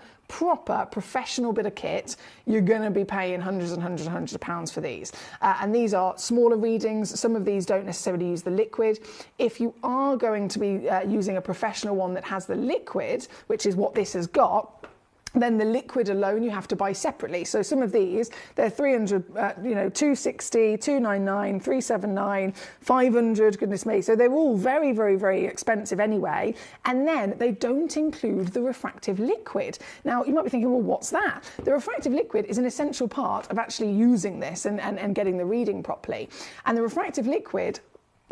professional bit of kit, you're going to be paying hundreds and hundreds and hundreds of pounds for these. And these are smaller readings. Some of these don't necessarily use the liquid. If you are going to be using a professional one that has the liquid, which is what this has got, then the liquid alone you have to buy separately. So some of these, they're 300, 260, 299, 379, 500, goodness me. So they're all very, very, very expensive anyway. And then they don't include the refractive liquid. Now, you might be thinking, well, what's that? The refractive liquid is an essential part of actually using this and getting the reading properly. And the refractive liquid,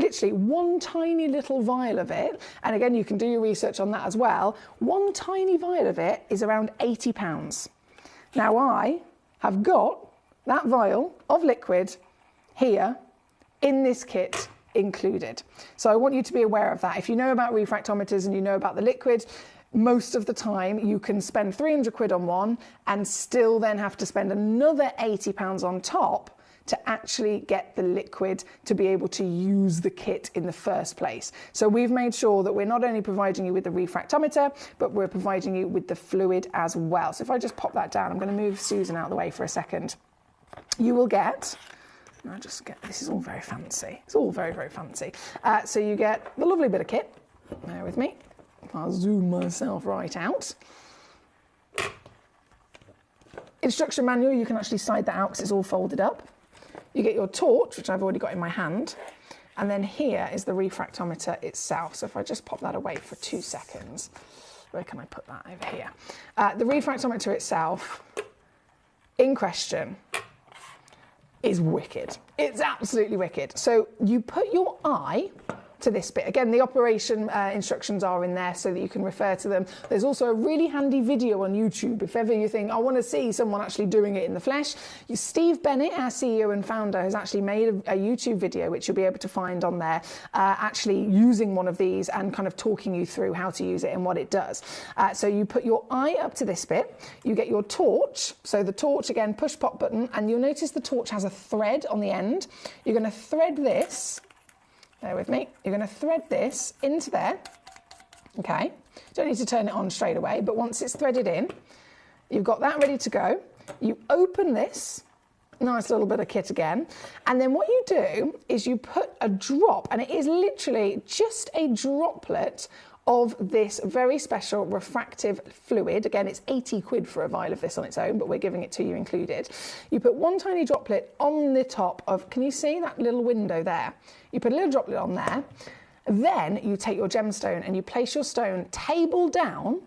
literally one tiny little vial of it, and again, you can do your research on that as well, one tiny vial of it is around £80. Now, I have got that vial of liquid here in this kit included. So I want you to be aware of that. If you know about refractometers and you know about the liquid, most of the time you can spend 300 quid on one and still then have to spend another £80 on top to actually get the liquid to be able to use the kit in the first place. So we've made sure that we're not only providing you with the refractometer, but we're providing you with the fluid as well. So if I just pop that down, I'm going to move Susan out of the way for a second. You will get, this is all very fancy. It's all very, very fancy. So you get the lovely bit of kit. Bear with me. I'll zoom myself right out. Instruction manual, you can actually side that out because it's all folded up. You get your torch, which I've already got in my hand, and then here is the refractometer itself. So if I just pop that away for 2 seconds, where can I put that? Over here. The refractometer itself, in question, is wicked. It's absolutely wicked. So you put your eye up to this bit. Again, the operation instructions are in there so that you can refer to them. There's also a really handy video on YouTube if ever you think, I want to see someone actually doing it in the flesh. Steve Bennett, our CEO and founder, has actually made a YouTube video which you'll be able to find on there, actually using one of these and kind of talking you through how to use it and what it does. So you put your eye up to this bit, you get your torch, so the torch again, push pop button, and you'll notice the torch has a thread on the end. You're going to thread this, bear with me, you're going to thread this into there, okay? Don't need to turn it on straight away, but once it's threaded in, you've got that ready to go. You open this, nice little bit of kit again, and then what you do is you put a drop, and it is literally just a droplet of this very special refractive fluid. Again, it's 80 quid for a vial of this on its own, but we're giving it to you included. You put one tiny droplet on the top of, can you see that little window there? You put a little droplet on there, then you take your gemstone and you place your stone table down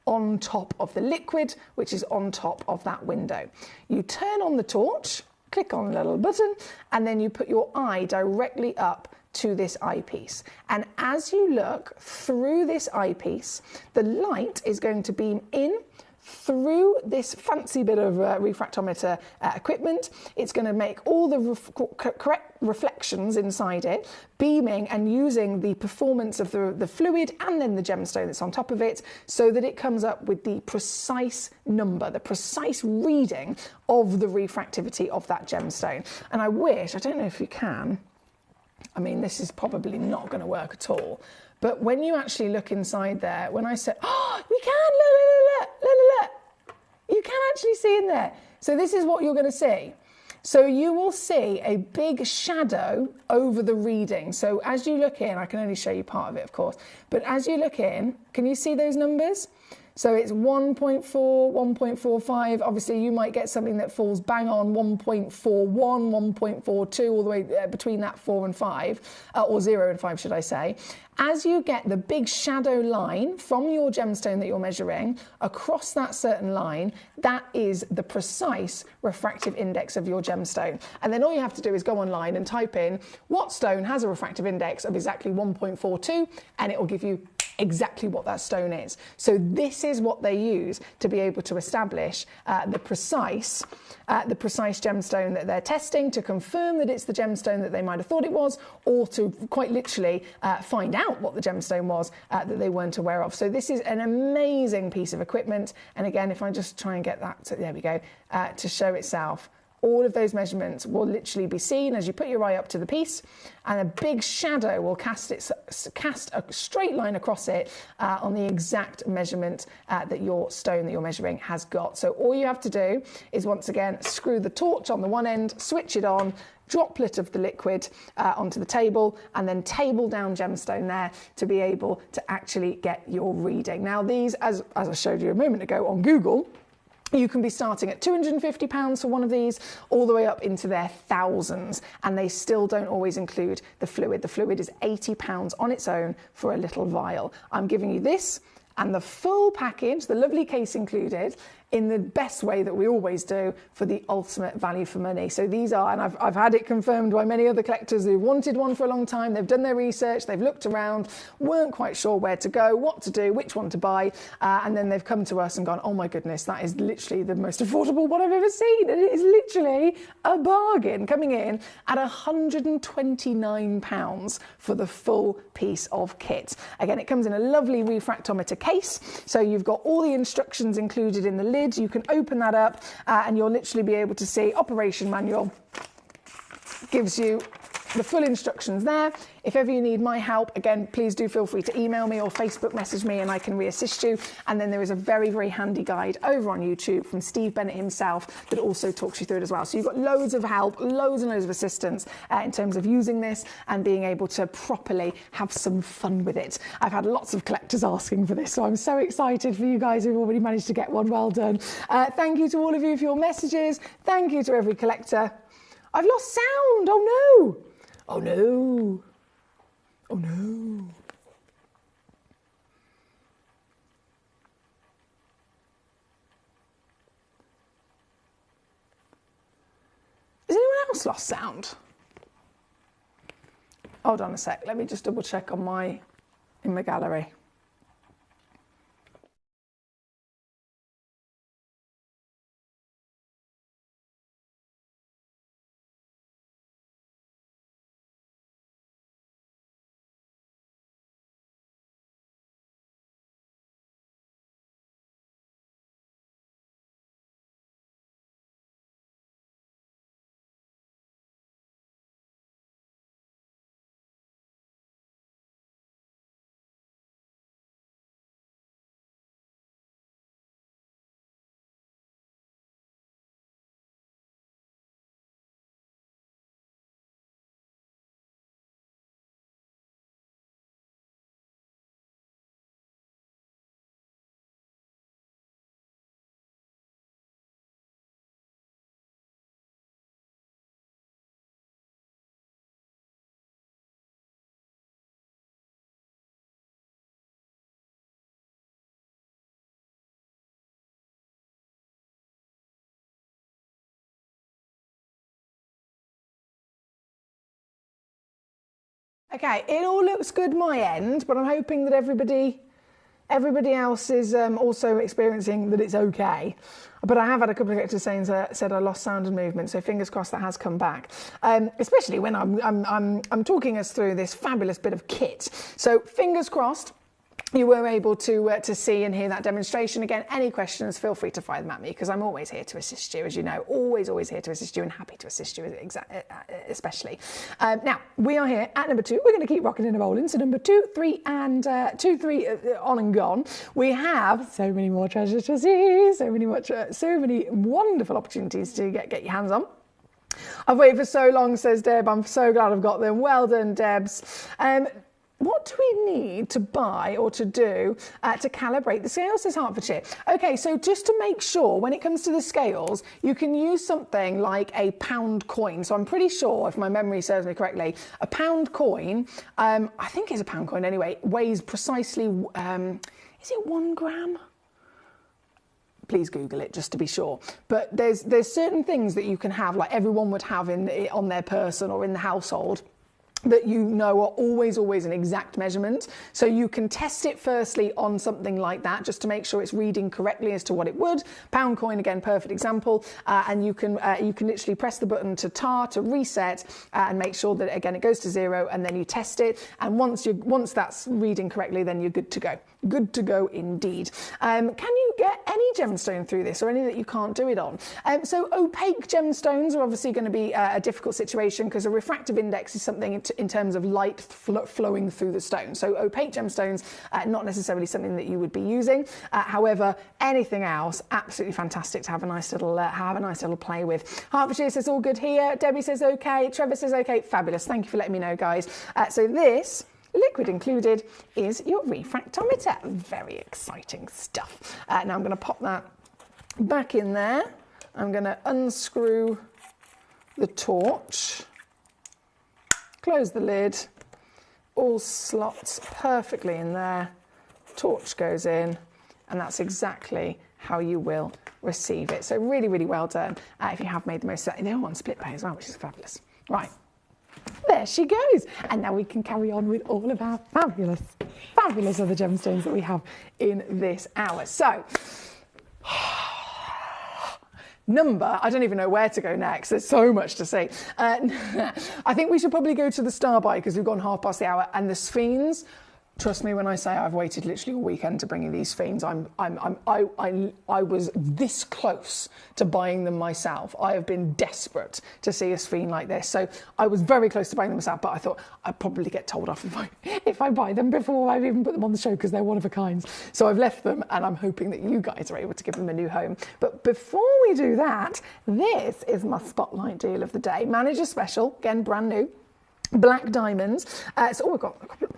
on top of the liquid, which is on top of that window. You turn on the torch, click on the little button, and then you put your eye directly up to this eyepiece. And as you look through this eyepiece, the light is going to beam in through this fancy bit of refractometer equipment. It's going to make all the correct reflections inside it, beaming and using the performance of the fluid and then the gemstone that's on top of it, so that it comes up with the precise number, the precise reading of the refractivity of that gemstone. And I wish, I don't know if you can, I mean, this is probably not going to work at all, but when you actually look inside there, when I said, oh, we can, look, you can actually see in there. So this is what you're going to see. So you will see a big shadow over the reading. So as you look in, I can only show you part of it, of course, but as you look in, can you see those numbers? So it's 1.4, 1.45. Obviously, you might get something that falls bang on 1.41, 1.42, all the way between that 4 and 5, or 0 and 5, should I say. As you get the big shadow line from your gemstone that you're measuring across that certain line, that is the precise refractive index of your gemstone. And then all you have to do is go online and type in what stone has a refractive index of exactly 1.42, and it will give you exactly what that stone is. So this is what they use to be able to establish the precise gemstone that they're testing, to confirm that it's the gemstone that they might have thought it was, or to quite literally find out what the gemstone was that they weren't aware of. So this is an amazing piece of equipment. And again, if I just try and get that to, there we go, to show itself. All of those measurements will literally be seen as you put your eye up to the piece, and a big shadow will cast a straight line across it on the exact measurement that your stone that you're measuring has got. So all you have to do is, once again, screw the torch on the one end, switch it on, droplet of the liquid onto the table, and then table down gemstone there to be able to actually get your reading. Now these, as I showed you a moment ago on Google, you can be starting at £250 for one of these, all the way up into their thousands, and they still don't always include the fluid. The fluid is £80 on its own for a little vial. I'm giving you this and the full package, the lovely case included, in the best way that we always do, for the ultimate value for money. So these are, and I've had it confirmed by many other collectors who wanted one for a long time. They've done their research, they've looked around, weren't quite sure where to go, what to do, which one to buy, and then they've come to us and gone, oh my goodness, that is literally the most affordable one I've ever seen. And it is literally a bargain, coming in at £129 for the full piece of kit. Again, it comes in a lovely refractometer case, so you've got all the instructions included in the lid. You can open that up and you'll literally be able to see operation manual. Gives you the full instructions there. If ever you need my help, again, please do feel free to email me or Facebook message me and I can reassist you. And then there is a very, very handy guide over on YouTube from Steve Bennett himself that also talks you through it as well. So you've got loads of help, loads and loads of assistance in terms of using this and being able to properly have some fun with it. I've had lots of collectors asking for this, so I'm so excited for you guys who've already managed to get one. Well done. Thank you to all of you for your messages. Thank you to every collector. I've lost sound. Oh no. Oh no. Oh no. Has anyone else lost sound? Hold on a sec. Let me just double check in my gallery. Okay, it all looks good my end, but I'm hoping that everybody else is also experiencing that it's okay. But I have had a couple of collectors said I lost sound and movement, so fingers crossed that has come back. Especially when I'm talking us through this fabulous bit of kit. So fingers crossed you were able to see and hear that demonstration. Again, any questions, feel free to fire them at me, because I'm always here to assist you, as you know, always here to assist you, and happy to assist you, especially. Now, we are here at number 2. We're going to keep rocking and rolling. So number 2, 3, and 2, 3 on and gone. We have so many more treasures to see, so many wonderful opportunities to get your hands on. I've waited for so long, says Deb. I'm so glad I've got them. Well done, Debs. What do we need to buy or to do to calibrate the scales, says Hertfordshire? Okay, so just to make sure, when it comes to the scales, you can use something like a pound coin. So I'm pretty sure, if my memory serves me correctly, a pound coin, I think it's a pound coin anyway, weighs precisely, is it 1 gram? Please Google it just to be sure. But there's certain things that you can have, like everyone would have on their person or in the household, that you know are always an exact measurement. So you can test it firstly on something like that, just to make sure it's reading correctly as to what it would. Pound coin, again, perfect example. And you can literally press the button to reset and make sure that, again, it goes to 0, and then you test it. And once that's reading correctly, then you're good to go. Good to go indeed. Can you get any gemstone through this, or any that you can't do it on? So opaque gemstones are obviously going to be a difficult situation, because a refractive index is something in terms of light flowing through the stone. So opaque gemstones, not necessarily something that you would be using. However, anything else, absolutely fantastic to have a nice little play with. Hertfordshire says all good here. Debbie says okay. Trevor says okay. Fabulous. Thank you for letting me know, guys. So this, liquid included, is your refractometer. Very exciting stuff. Now I'm going to pop that back in there. I'm going to unscrew the torch, close the lid, all slots perfectly in there, torch goes in, and that's exactly how you will receive it. So really, really well done if you have made the most of that. They're all on split pay as well, which is fabulous. Right. There she goes. And now we can carry on with all of our fabulous other gemstones that we have in this hour. So, I don't even know where to go next. There's so much to say. I think we should probably go to the star by, because we've gone half past the hour, and the sphenes. Trust me when I say I've waited literally all weekend to bring you these fiends. I was this close to buying them myself. I have been desperate to see a fiend like this. So I was very close to buying them myself, but I thought I'd probably get told off if I buy them before I even put them on the show, because they're one of a kind. So I've left them, and I'm hoping that you guys are able to give them a new home. But before we do that, this is my spotlight deal of the day. Manager special, again, brand new, black diamonds. We've got a couple of...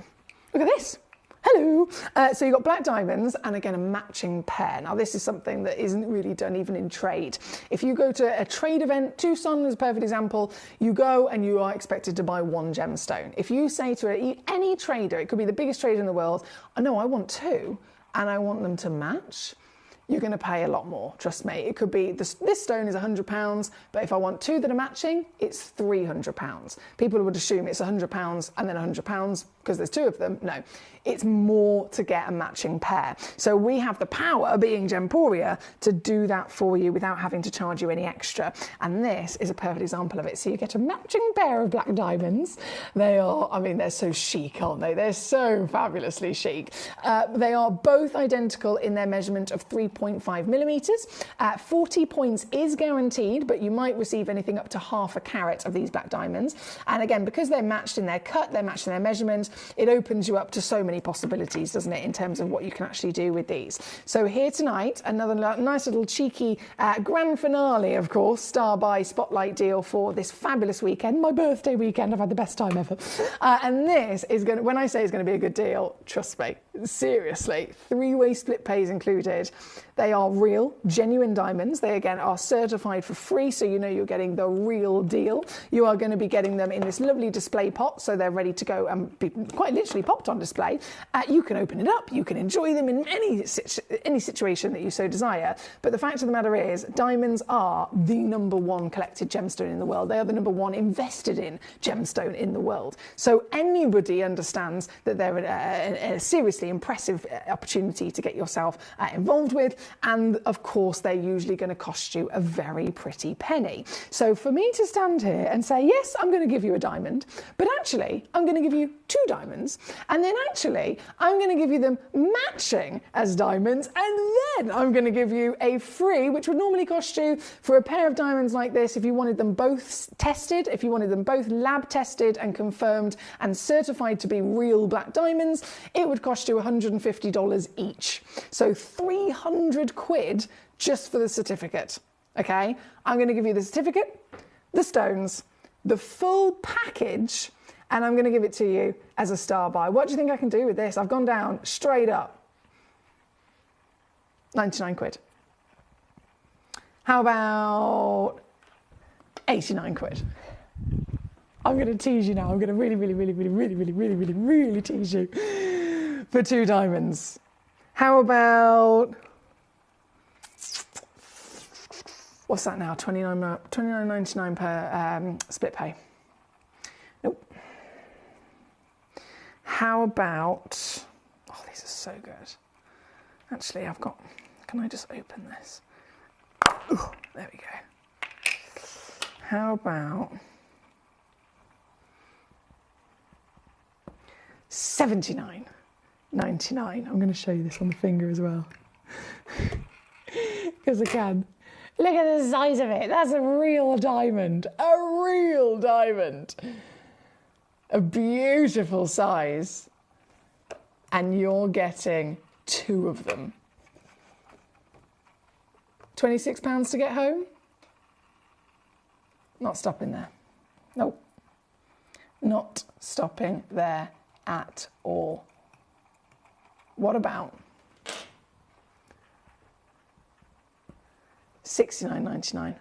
Look at this. Hello. So you've got black diamonds, and again, a matching pair. Now, this is something that isn't really done even in trade. If you go to a trade event, Tucson is a perfect example, you go and you are expected to buy 1 gemstone. If you say to any trader, it could be the biggest trader in the world, I want 2, and I want them to match, you're going to pay a lot more, trust me. It could be, this stone is £100, but if I want two that are matching, it's £300. People would assume it's £100 and then £100 because there's two of them. No, it's more to get a matching pair. So we have the power, being Gemporia, to do that for you without having to charge you any extra. And this is a perfect example of it. So you get a matching pair of black diamonds. They are, I mean, they're so chic, aren't they? They're so fabulously chic. They are both identical in their measurement of 3.5 millimeters. 40 points is guaranteed, but you might receive anything up to half a carat of these black diamonds. And again, because they're matched in their cut, they're matched in their measurement, it opens you up to so many possibilities, doesn't it, in terms of what you can actually do with these. So here tonight, another nice little cheeky grand finale, of course, Star Buy Spotlight deal for this fabulous weekend, my birthday weekend. I've had the best time ever. And this is going to, when I say it's going to be a good deal, trust me, seriously, 3-way split pays included. They are real, genuine diamonds. They, again, are certified for free, so you know you're getting the real deal. You are going to be getting them in this lovely display pot, so they're ready to go and be quite literally popped on display. You can open it up, you can enjoy them in any situation that you so desire. But the fact of the matter is, diamonds are the #1 collected gemstone in the world. They are the #1 invested in gemstone in the world. So anybody understands that they're a seriously impressive opportunity to get yourself involved with. And of course, they're usually going to cost you a very pretty penny. So for me to stand here and say, yes, I'm going to give you a diamond, but actually I'm going to give you 2 diamonds, and then actually I'm going to give you them matching as diamonds, and then I'm going to give you a free, which would normally cost you for a pair of diamonds like this, if you wanted them both tested, if you wanted them both lab tested and confirmed and certified to be real black diamonds, it would cost you $150 each. So 300 quid just for the certificate. Okay, I'm going to give you the certificate, the stones, the full package, and I'm going to give it to you as a Star Buy. What do you think I can do with this? I've gone down straight up 99 quid. How about 89 quid? I'm going to tease you now. I'm going to really tease you for 2 diamonds. How about, what's that now? $29.99 per split pay. Nope. How about, oh, these are so good. Actually, I've got, can I just open this? Ooh, there we go. How about $79.99. I'm going to show you this on the finger as well. Because I can. Look at the size of it. That's a real diamond. A real diamond. A beautiful size. And you're getting 2 of them. £26 to get home? Not stopping there. Nope. Not stopping there at all. What about $69.99?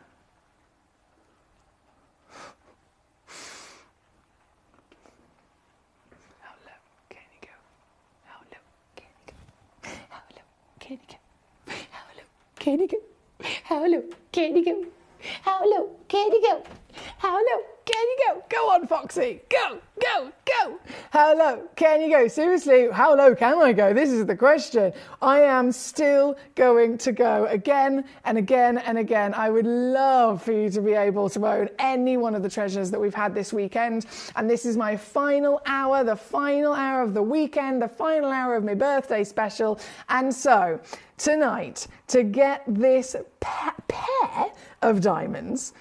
How low can you go? How low can you go? How low can you go? How low can you go? How low can you go? How low can you go? How low can you go? Go on, Foxy. Go, go, go. How low can you go? Seriously, how low can I go? This is the question. I am still going to go again and again and again. I would love for you to be able to own any one of the treasures that we've had this weekend. And this is my final hour, the final hour of the weekend, the final hour of my birthday special. And so tonight, to get this pair of diamonds,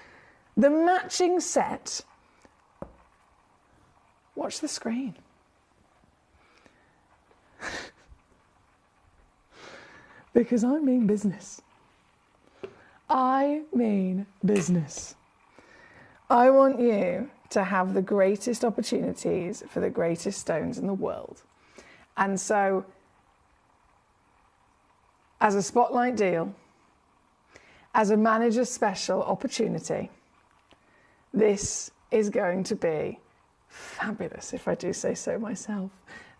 the matching set, watch the screen. Because I mean business. I mean business. I want you to have the greatest opportunities for the greatest stones in the world. And so, as a spotlight deal, as a manager special opportunity, this is going to be fabulous, if I do say so myself.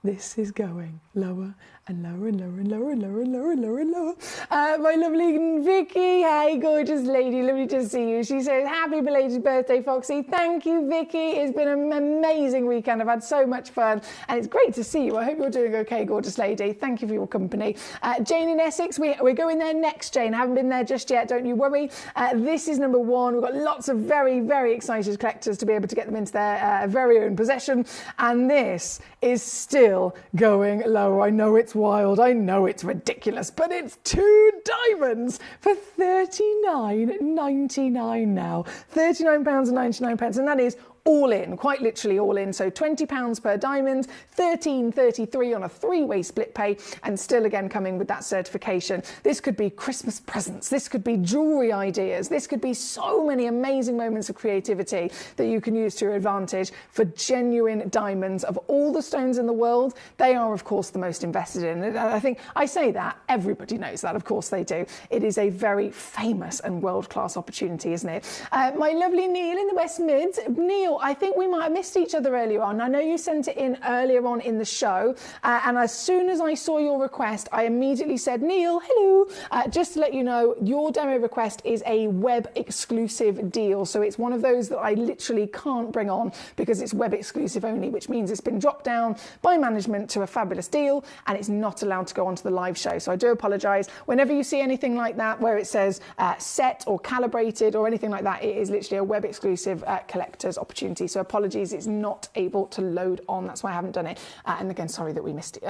This is going lower and lower and lower and lower and lower and lower and lower and lower. My lovely Vicky, hey, gorgeous lady, lovely to see you. She says, happy belated birthday, Foxy. Thank you, Vicky. It's been an amazing weekend. I've had so much fun, and it's great to see you. I hope you're doing okay, gorgeous lady. Thank you for your company. Jane in Essex, we're going there next, Jane. I haven't been there just yet, don't you worry. This is number one. We've got lots of very, very excited collectors to be able to get them into their very own possession, and this is still going low. I know it's wild. I know it's ridiculous, but it's 2 diamonds for £39.99 now. £39.99, and that is all in, quite literally all in. So £20 per diamond, $13.33 on a 3-way split pay, and still again coming with that certification. This could be Christmas presents, this could be jewellery ideas, this could be so many amazing moments of creativity that you can use to your advantage for genuine diamonds. Of all the stones in the world, they are of course the most invested in. And I think I say that, everybody knows that, of course they do. It is a very famous and world-class opportunity, isn't it? My lovely Neil in the West Mids. Neil, I think we might have missed each other earlier on. I know you sent it in earlier on in the show, and as soon as I saw your request, I immediately said, Neil, hello. Just to let you know, your demo request is a web exclusive deal. So it's one of those that I literally can't bring on because it's web exclusive only, which means it's been dropped down by management to a fabulous deal and it's not allowed to go onto the live show. So I do apologise. Whenever you see anything like that where it says set or calibrated or anything like that, it is literally a web exclusive collector's opportunity. So apologies, it's not able to load on. That's why I haven't done it. And again, sorry that you missed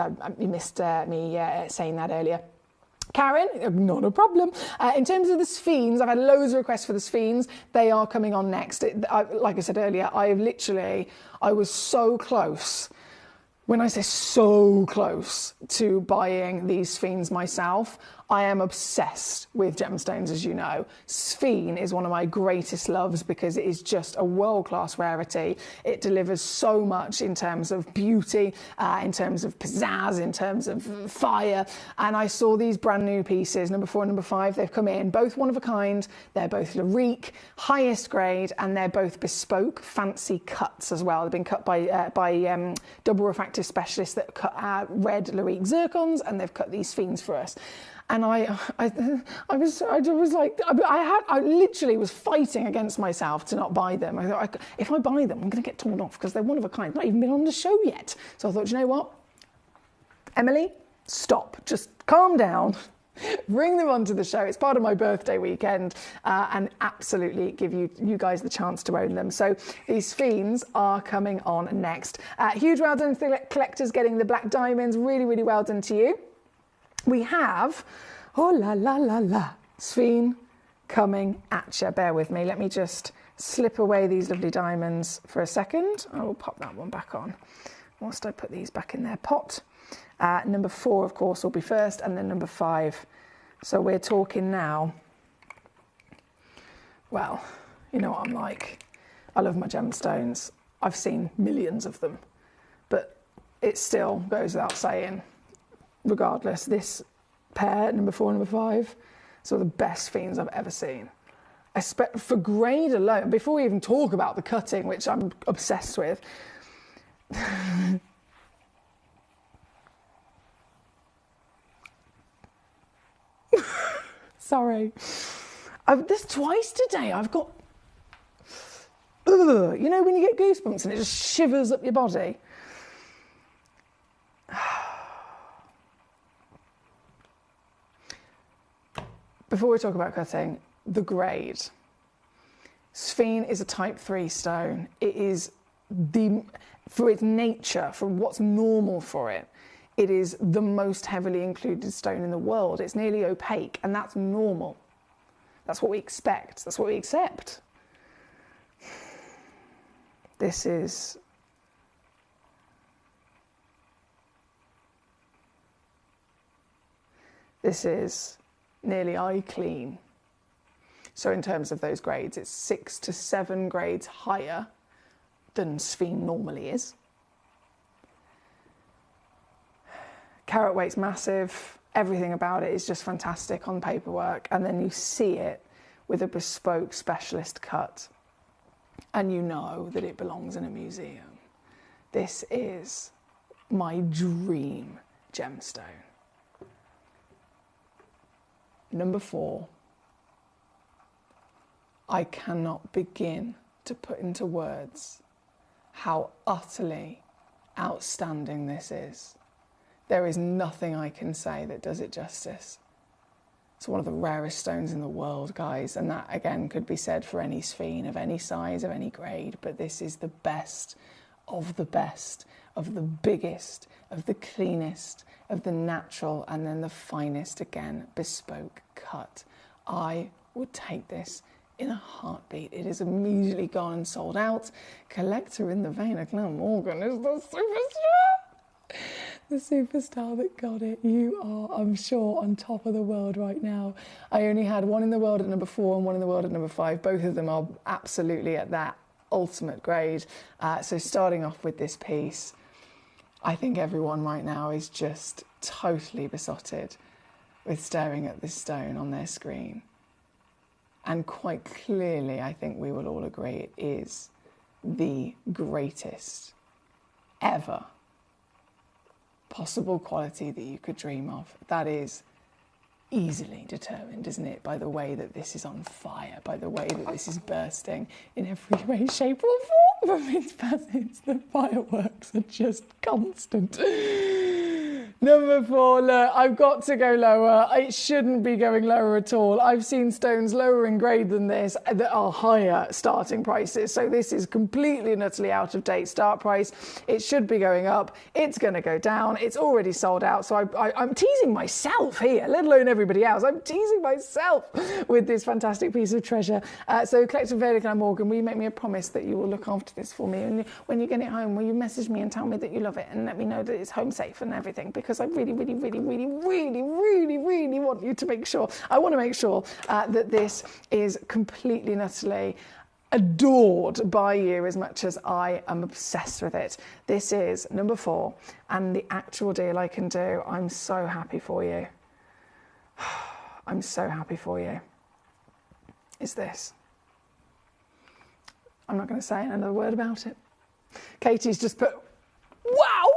me saying that earlier. Karen, not a problem. In terms of the Sphenes, I've had loads of requests for the Sphenes. They are coming on next. Like I said earlier, I was so close. When I say so close to buying these Sphenes myself, I am obsessed with gemstones, as you know. Sphene is one of my greatest loves because it is just a world-class rarity. It delivers so much in terms of beauty, in terms of pizzazz, in terms of fire. And I saw these brand new pieces, number 4 and number 5. They've come in, both one of a kind. They're both Larique, highest grade, and they're both bespoke, fancy cuts as well. They've been cut by double refractive specialists that cut red Larique zircons, and they've cut these Sphenes for us. And I literally was fighting against myself to not buy them. I thought, if I buy them, I'm going to get torn off because they're one of a kind. Not even been on the show yet. So I thought, you know what? Emily, stop. Just calm down. Bring them onto the show. It's part of my birthday weekend, and absolutely give you guys the chance to own them. So these Sphenes are coming on next. Huge well done to the collectors getting the black diamonds. Really, really well done to you. We have, oh la la la la, Sphene coming at you. Bear with me. Let me just slip away these lovely diamonds for a second. I will pop that one back on whilst I put these back in their pot. Number 4, of course, will be first, and then number 5. So we're talking now. Well, you know what I'm like. I love my gemstones. I've seen millions of them, but it still goes without saying. Regardless, this pair, number 4 and number 5, some of the best Sphenes I've ever seen. For grade alone, before we even talk about the cutting, which I'm obsessed with. Sorry. This twice today, I've got... you know when you get goosebumps and it just shivers up your body? Before we talk about cutting, the grade. Sphene is a type 3 stone. It is for its nature, for what's normal for it, it is the most heavily included stone in the world. It's nearly opaque, and that's normal. That's what we expect. That's what we accept. This is... nearly eye clean. So in terms of those grades, it's 6 to 7 grades higher than Sphene normally is. Carat weight's massive. Everything about it is just fantastic on paperwork. And then you see it with a bespoke specialist cut. And you know that it belongs in a museum. This is my dream gemstone. Number 4. I cannot begin to put into words how utterly outstanding this is. There is nothing I can say that does it justice. It's one of the rarest stones in the world, guys, and that again could be said for any sphene of any size, of any grade, but this is the best, of the biggest, of the cleanest, of the natural, and then the finest, again, bespoke cut. I would take this in a heartbeat. It is immediately gone and sold out. Collector in the vein of Glenmorgan is the superstar. The superstar that got it. You are, I'm sure, on top of the world right now. I only had one in the world at number 4 and one in the world at number 5. Both of them are absolutely at that ultimate grade. So starting off with this piece, I think everyone right now is just totally besotted with staring at this stone on their screen. And quite clearly, I think we will all agree it is the greatest ever possible quality that you could dream of. That is easily determined, isn't it, by the way that this is on fire, by the way that this is bursting in every way, shape or form from its passage. The fireworks are just constant. Number 4, look, I've got to go lower. It shouldn't be going lower at all. I've seen stones lower in grade than this that are higher starting prices. So this is completely and utterly out of date start price. It should be going up. It's going to go down. It's already sold out. So I'm teasing myself here, let alone everybody else. I'm teasing myself with this fantastic piece of treasure. So Collector Verdict and Morgan, will you make me a promise that you will look after this for me? And when you get it home, will you message me and tell me that you love it and let me know that it's home safe and everything? Because I really want you to make sure. I want to make sure that this is completely and utterly adored by you as much as I am obsessed with it. This is number 4, and the actual deal I can do. I'm so happy for you. I'm so happy for you. Is this. I'm not going to say another word about it. Katie's just put, wow!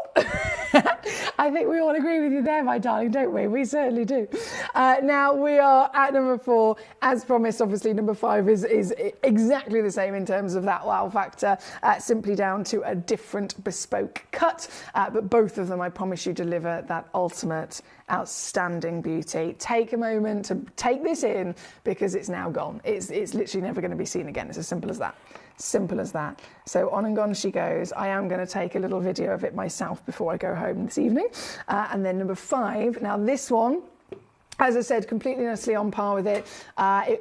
I think we all agree with you there, my darling, don't we? We certainly do. Now we are at number 4. As promised, obviously, number 5 is exactly the same in terms of that wow factor, simply down to a different bespoke cut. But both of them, I promise you, deliver that ultimate, outstanding beauty. Take a moment to take this in because it's now gone. It's literally never going to be seen again. It's as simple as that. Simple as that. So on and gone she goes. I am going to take a little video of it myself before I go home this evening. And then number 5. Now this one, as I said, completely and utterly on par with it.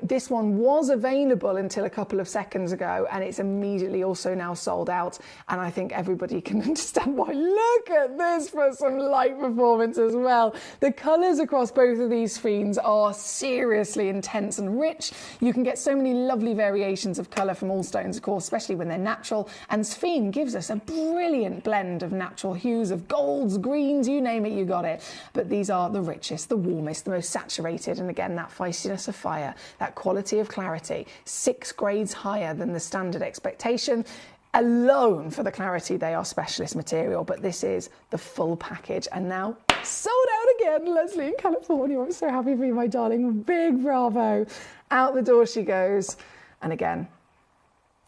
This one was available until a couple of seconds ago, and it's immediately also now sold out. And I think everybody can understand why. Look at this for some light performance as well. The colours across both of these sphenes are seriously intense and rich. You can get so many lovely variations of colour from all stones, of course, especially when they're natural. And sphene gives us a brilliant blend of natural hues, of golds, greens, you name it, you got it. But these are the richest, the warmest, the most saturated, and again that feistiness of fire, that quality of clarity, 6 grades higher than the standard expectation. Alone for the clarity, they are specialist material, but this is the full package, and now sold out again. Leslie in California, I'm so happy for you, my darling. Big bravo. Out the door she goes, and again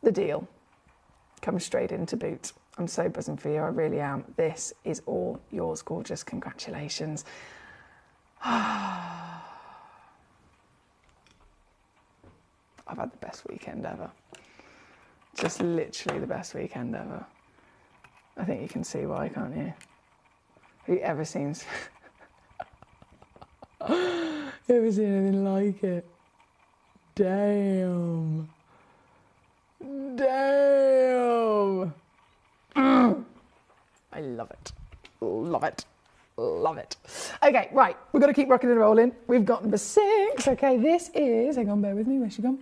the deal comes straight in to boot. I'm so buzzing for you, I really am. This is all yours, gorgeous. Congratulations. I've had the best weekend ever. Just literally the best weekend ever. I think you can see why, can't you? Have you ever seen ever seen anything like it? Damn. Damn. I love it. Love it. Love it. Okay, right, we've got to keep rocking and rolling. We've got number 6. Okay, this is, hang on, bear with me, where's she gone?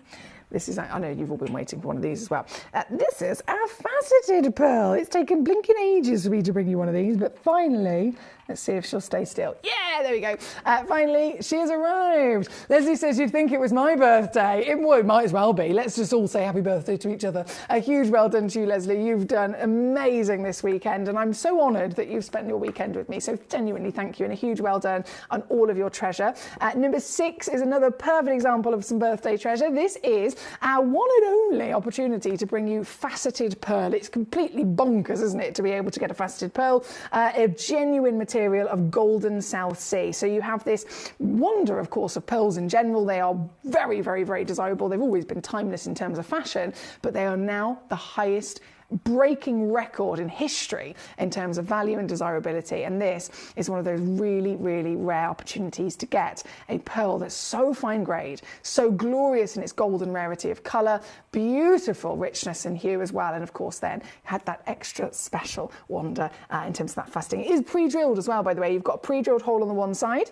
This is, I know you've all been waiting for one of these as well. This is our faceted pearl. It's taken blinking ages for me to bring you one of these, but finally, Let's see if she'll stay still. Yeah, there we go. Finally, she has arrived. Leslie says you'd think it was my birthday. It might as well be. Let's just all say happy birthday to each other. A huge well done to you, Leslie. You've done amazing this weekend, and I'm so honoured that you've spent your weekend with me. So genuinely thank you, and a huge well done on all of your treasure. Number 6 is another perfect example of some birthday treasure. This is our one and only opportunity to bring you faceted pearl. It's completely bonkers, isn't it, to be able to get a faceted pearl. A genuine material of golden South Sea. So you have this wonder, of course, of pearls in general. They are very, very, very desirable. They've always been timeless in terms of fashion, but they are now the highest breaking record in history in terms of value and desirability, and this is one of those really, really rare opportunities to get a pearl that's so fine grade, so glorious in its golden rarity of colour, beautiful richness and hue as well, and of course then had that extra special wonder in terms of that faceting. It is pre-drilled as well, by the way. You've got a pre-drilled hole on the one side,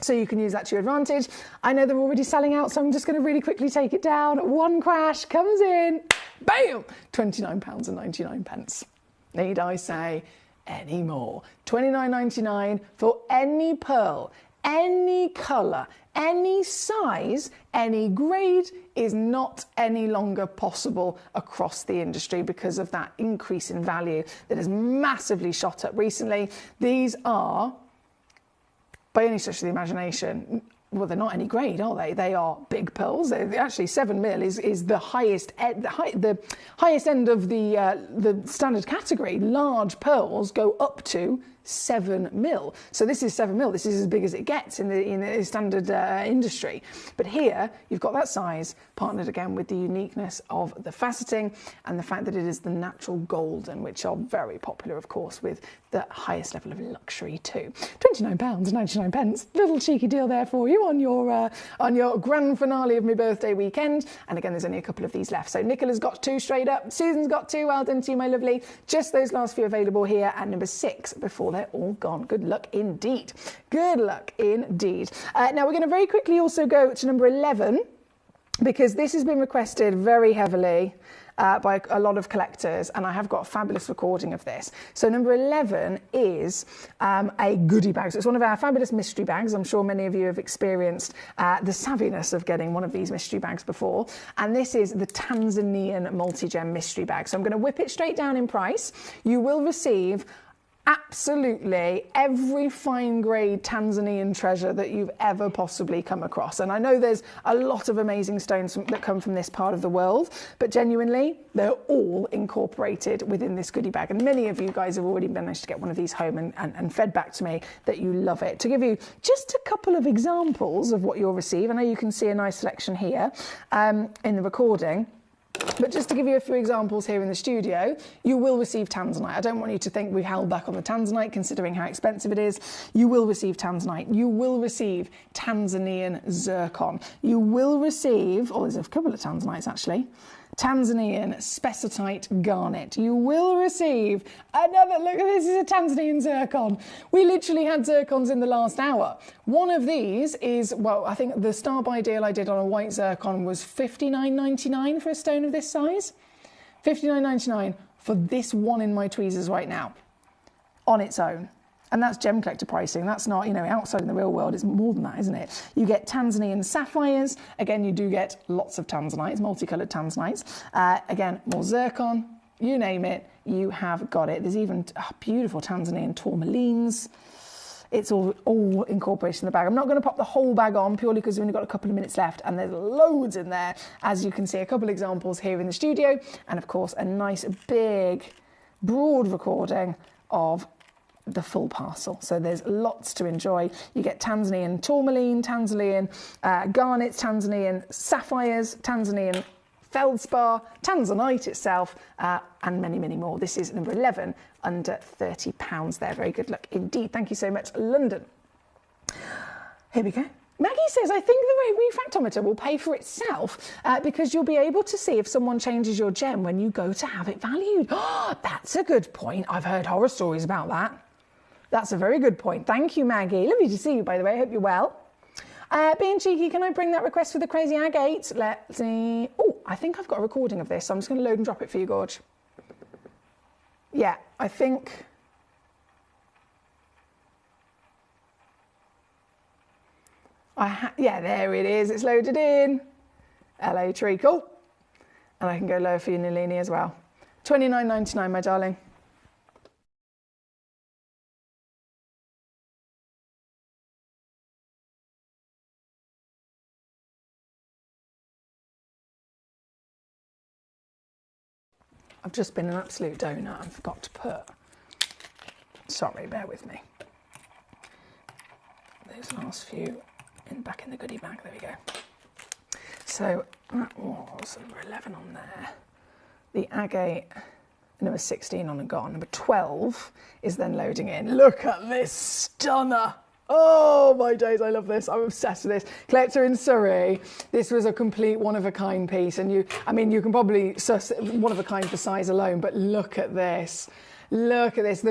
so you can use that to your advantage. I know they're already selling out, so I'm just going to really quickly take it down. One crash comes in, bam, £29.99. Need I say any more? £29.99 for any pearl, any colour, any size, any grade is not any longer possible across the industry because of that increase in value that has massively shot up recently. These are, by any stretch of the imagination, well, they're not any grade, are they? They are big pearls. They're actually 7mm is the highest the highest end of the standard category. Large pearls go up to 7mm. So this is 7mm. This is as big as it gets in the standard industry. But here you've got that size partnered again with the uniqueness of the faceting and the fact that it is the natural golden, which are very popular, of course, with the highest level of luxury too. £29.99. Little cheeky deal there for you on your grand finale of my birthday weekend. And again, there's only a couple of these left. So Nicola's got 2 straight up. Susan's got 2. Well done to you, my lovely. Just those last few available here at number 6 before they're all gone. Good luck indeed. Good luck indeed. Now we're going to very quickly also go to number 11 because this has been requested very heavily by a lot of collectors, and I have got a fabulous recording of this. So number 11 is a goodie bag. So it's one of our fabulous mystery bags. I'm sure many of you have experienced the savviness of getting one of these mystery bags before. And this is the Tanzanian multi-gem mystery bag. So I'm going to whip it straight down in price. You will receive absolutely every fine grade Tanzanian treasure that you've ever possibly come across. And I know there's a lot of amazing stones that come from this part of the world, but genuinely they're all incorporated within this goodie bag. And many of you guys have already managed to get one of these home and fed back to me that you love it. To give you just a couple of examples of what you'll receive, I know you can see a nice selection here in the recording. But just to give you a few examples here in the studio, you will receive tanzanite. I don't want you to think we've held back on the tanzanite, considering how expensive it is. You will receive tanzanite. You will receive Tanzanian zircon. You will receive, oh, there's a couple of tanzanites actually, Tanzanian spessartite garnet. You will receive another, look at this, is a Tanzanian zircon. We literally had zircons in the last hour. One of these is, well, I think the star buy deal I did on a white zircon was $59.99 for a stone of this size. $59.99 for this one in my tweezers right now, on its own. And that's Gemcollector pricing. That's not, you know, outside in the real world, it's more than that, isn't it? You get Tanzanian sapphires. Again, you do get lots of tanzanites, multicoloured tanzanites. Again, more zircon, you name it, you have got it. There's even beautiful Tanzanian tourmalines. It's all incorporated in the bag. I'm not going to pop the whole bag on purely because we've only got a couple of minutes left and there's loads in there. As you can see, a couple of examples here in the studio and of course a nice big broad recording of the full parcel. So there's lots to enjoy. You get Tanzanian tourmaline, Tanzanian garnets, Tanzanian sapphires, Tanzanian feldspar, Tanzanite itself, and many, many more. This is number 11, under £30 there. Very good luck indeed. Thank you so much, London. Here we go. Maggie says, I think the refractometer will pay for itself because you'll be able to see if someone changes your gem when you go to have it valued. Oh, that's a good point. I've heard horror stories about that. That's a very good point. Thank you, Maggie. Lovely to see you, by the way. I hope you're well. Being cheeky, can I bring that request for the crazy agate? Let's see. Oh, I think I've got a recording of this, so I'm just going to load and drop it for you, Gorge. Yeah, I think Yeah, there it is. It's loaded in. LA treacle. And I can go lower for you, Nalini, as well. $29.99, my darling. I've just been an absolute donut and forgot to put, sorry, bear with me, those last few back in the goodie bag. There we go. So that was number 11 on there. The agate, number 16 on and gone. Number 12 is then loading in. Look at this stunner. Oh my days, I love this. I'm obsessed with this. Collector in Surrey. This was a complete one-of-a-kind piece. And you can probably suss one-of-a-kind for size alone, but look at this. Look at this.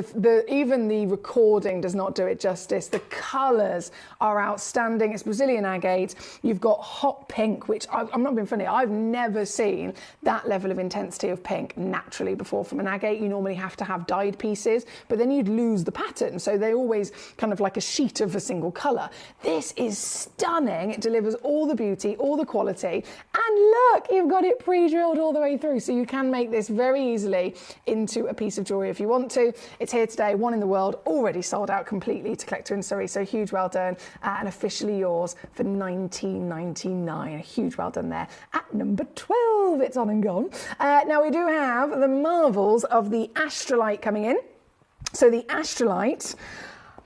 Even the recording does not do it justice. The colours are outstanding. It's Brazilian agate. You've got hot pink, which I'm not being funny. I've never seen that level of intensity of pink naturally before from an agate. You normally have to have dyed pieces, but then you'd lose the pattern. So they're always kind of like a sheet of a single colour. This is stunning. It delivers all the beauty, all the quality. And look, you've got it pre-drilled all the way through. So you can make this very easily into a piece of jewellery if you want to. It's here today, one in the world, already sold out completely to Collector in Surrey, so huge well done, and officially yours for $19.99. A huge well done there. At number 12, it's on and gone. Now we do have the marvels of the Astrolite coming in. So the Astrolite,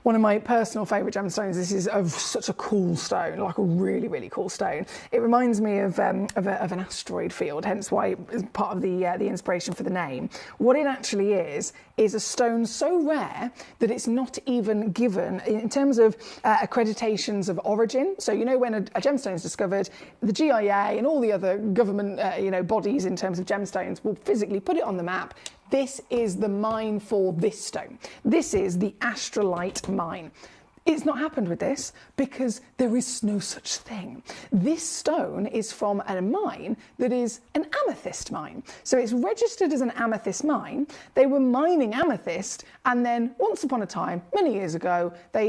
one of my personal favourite gemstones. This is of such a cool stone, like a really, really cool stone. It reminds me of an asteroid field, hence why it's part of the inspiration for the name. What it actually is a stone so rare that it's not even given in terms of accreditations of origin. So you know when a gemstone is discovered, the GIA and all the other government bodies in terms of gemstones will physically put it on the map. This is the mine for this stone. This is the Astrolite mine. It's not happened with this because there is no such thing. This stone is from a mine that is an amethyst mine. So it's registered as an amethyst mine. They were mining amethyst, and then once upon a time, many years ago, they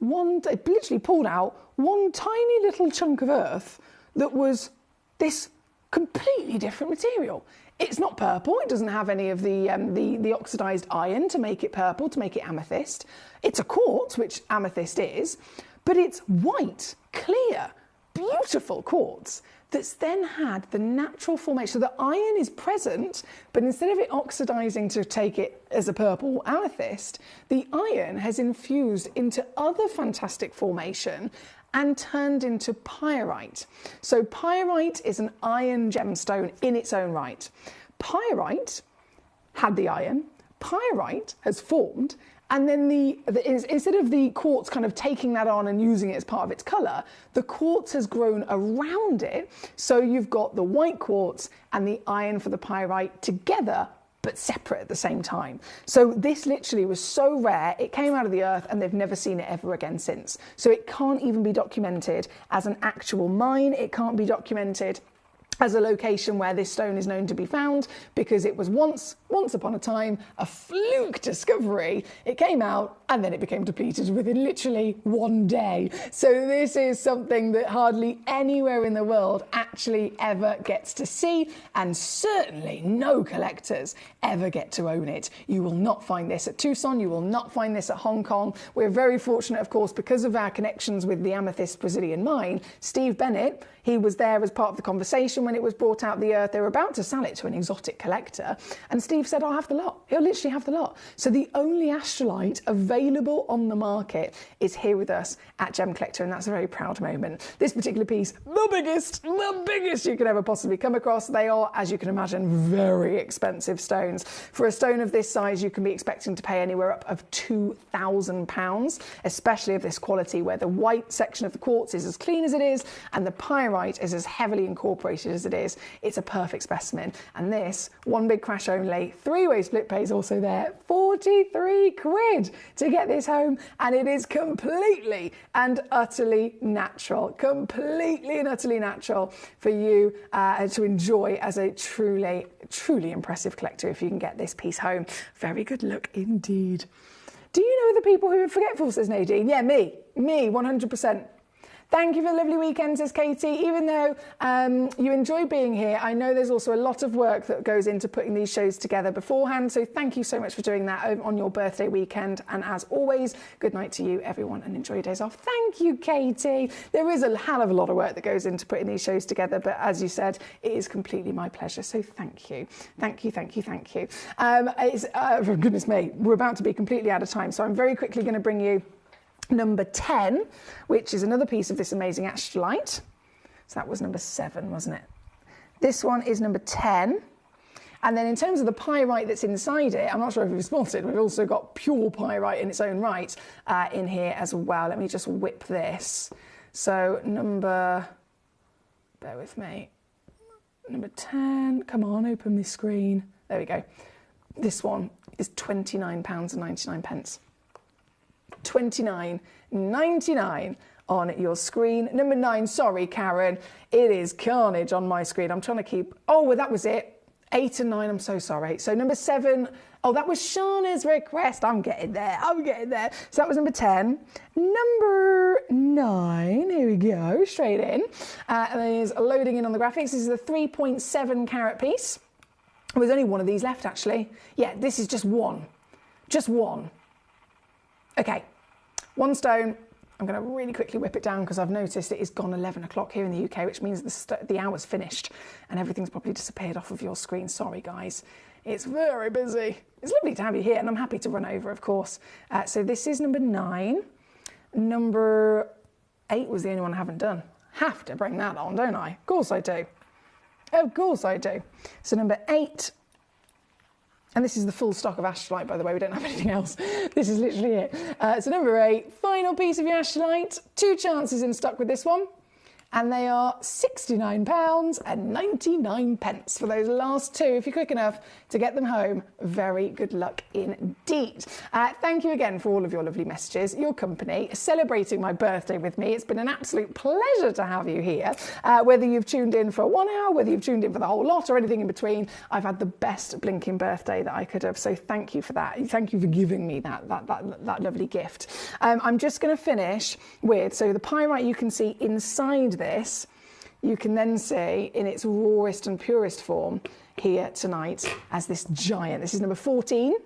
literally pulled out one tiny little chunk of earth that was this completely different material. It's not purple. It doesn't have any of the oxidized iron to make it purple, to make it amethyst. It's a quartz, which amethyst is, but it's white, clear, beautiful quartz that's then had the natural formation. So the iron is present, but instead of it oxidizing to take it as a purple amethyst, the iron has infused into other fantastic formation and turned into pyrite. So pyrite is an iron gemstone in its own right. Pyrite had the iron, pyrite has formed, and then instead of the quartz kind of taking that on and using it as part of its colour, the quartz has grown around it. So you've got the white quartz and the iron for the pyrite together, but separate at the same time. So this literally was so rare, it came out of the earth and they've never seen it ever again since. So it can't even be documented as an actual mine. It can't be documented as a location where this stone is known to be found, because it was once upon a time a fluke discovery. It came out and then it became depleted within literally one day. So this is something that hardly anywhere in the world actually ever gets to see, and certainly no collectors ever get to own it. You will not find this at Tucson, you will not find this at Hong Kong. We're very fortunate, of course, because of our connections with the Amethyst Brazilian mine. Steve Bennett, he was there as part of the conversation when it was brought out of the earth. They were about to sell it to an exotic collector, and Steve said, I'll have the lot. He'll literally have the lot. So the only Astrolite available on the market is here with us at Gemcollector, and that's a very proud moment. This particular piece, the biggest you could ever possibly come across. They are, as you can imagine, very expensive stones. For a stone of this size, you can be expecting to pay anywhere up of £2,000, especially of this quality, where the white section of the quartz is as clean as it is, and the pyrite is as heavily incorporated as it is. It's a perfect specimen. And this, one big crash only, three-way split pay is also there. 43 quid to get this home, and it is completely and utterly natural. Completely and utterly natural for you to enjoy as a truly, truly impressive collector if you can get this piece home. Very good look indeed. Do you know the people who are forgetful, says Nadine? Yeah, me, 100%. Thank you for the lovely weekend, says Katie. Even though you enjoy being here, I know there's also a lot of work that goes into putting these shows together beforehand. So thank you so much for doing that on your birthday weekend. And as always, good night to you, everyone, and enjoy your days off. Thank you, Katie. There is a hell of a lot of work that goes into putting these shows together, but as you said, it is completely my pleasure. So thank you. Thank you, thank you, thank you. For goodness me, we're about to be completely out of time. So I'm very quickly going to bring you number 10, which is another piece of this amazing Astrolite. So that was number 7, wasn't it? This one is number 10. And then in terms of the pyrite that's inside it, I'm not sure if you've spotted, we've also got pure pyrite in its own right in here as well. Let me just whip this. So bear with me, number 10, come on, open this screen. There we go. This one is £29.99. £29.99 on your screen. Number 9, sorry, Karen, it is carnage on my screen. I'm trying to keep, oh, well, that was it. 8 and 9, I'm so sorry. So number 7, oh, that was Shauna's request. I'm getting there. So that was number 10. Number 9, here we go, straight in. And then it's loading in on the graphics. This is a 3.7 carat piece. There's only one of these left, actually. Yeah, this is just one. Just one. Okay, 1 stone. I'm going to really quickly whip it down because I've noticed it is gone 11 o'clock here in the UK, which means the hour's finished and everything's probably disappeared off of your screen. Sorry, guys. It's very busy. It's lovely to have you here, and I'm happy to run over, of course. So this is number 9. Number 8 was the only one I haven't done. Have to bring that on, don't I? Of course I do. Of course I do. So number 8. And this is the full stock of Astrolite, by the way. We don't have anything else. This is literally it. So number 8, final piece of your Astrolite. 2 chances in stock with this one. And they are £69.99 for those last 2. If you're quick enough to get them home, very good luck indeed. Thank you again for all of your lovely messages, your company, celebrating my birthday with me. It's been an absolute pleasure to have you here. Whether you've tuned in for 1 hour, whether you've tuned in for the whole lot or anything in between, I've had the best blinking birthday that I could have. So thank you for that. Thank you for giving me that lovely gift. I'm just going to finish with, so the pyrite you can see inside this, you can then see in its rawest and purest form here tonight as this giant. This is number 14.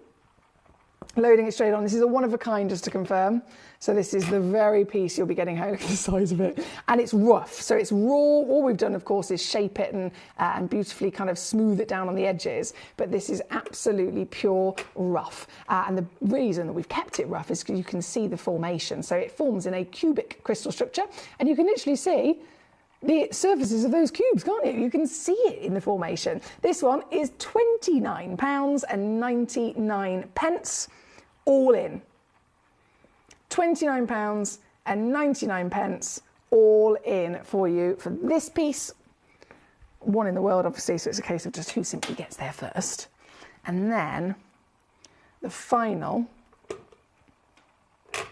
Loading it straight on. This is a one of a kind, just to confirm. So this is the very piece you'll be getting home. Look at the size of it. And it's rough. So it's raw. All we've done, of course, is shape it and beautifully kind of smooth it down on the edges. But this is absolutely pure rough. And the reason that we've kept it rough is because you can see the formation. So it forms in a cubic crystal structure. And you can literally see the surfaces of those cubes, can't you? You can see it in the formation. This one is £29.99, all in. £29.99, all in for you for this piece. 1 in the world, obviously, so it's a case of just who simply gets there first. And then the final,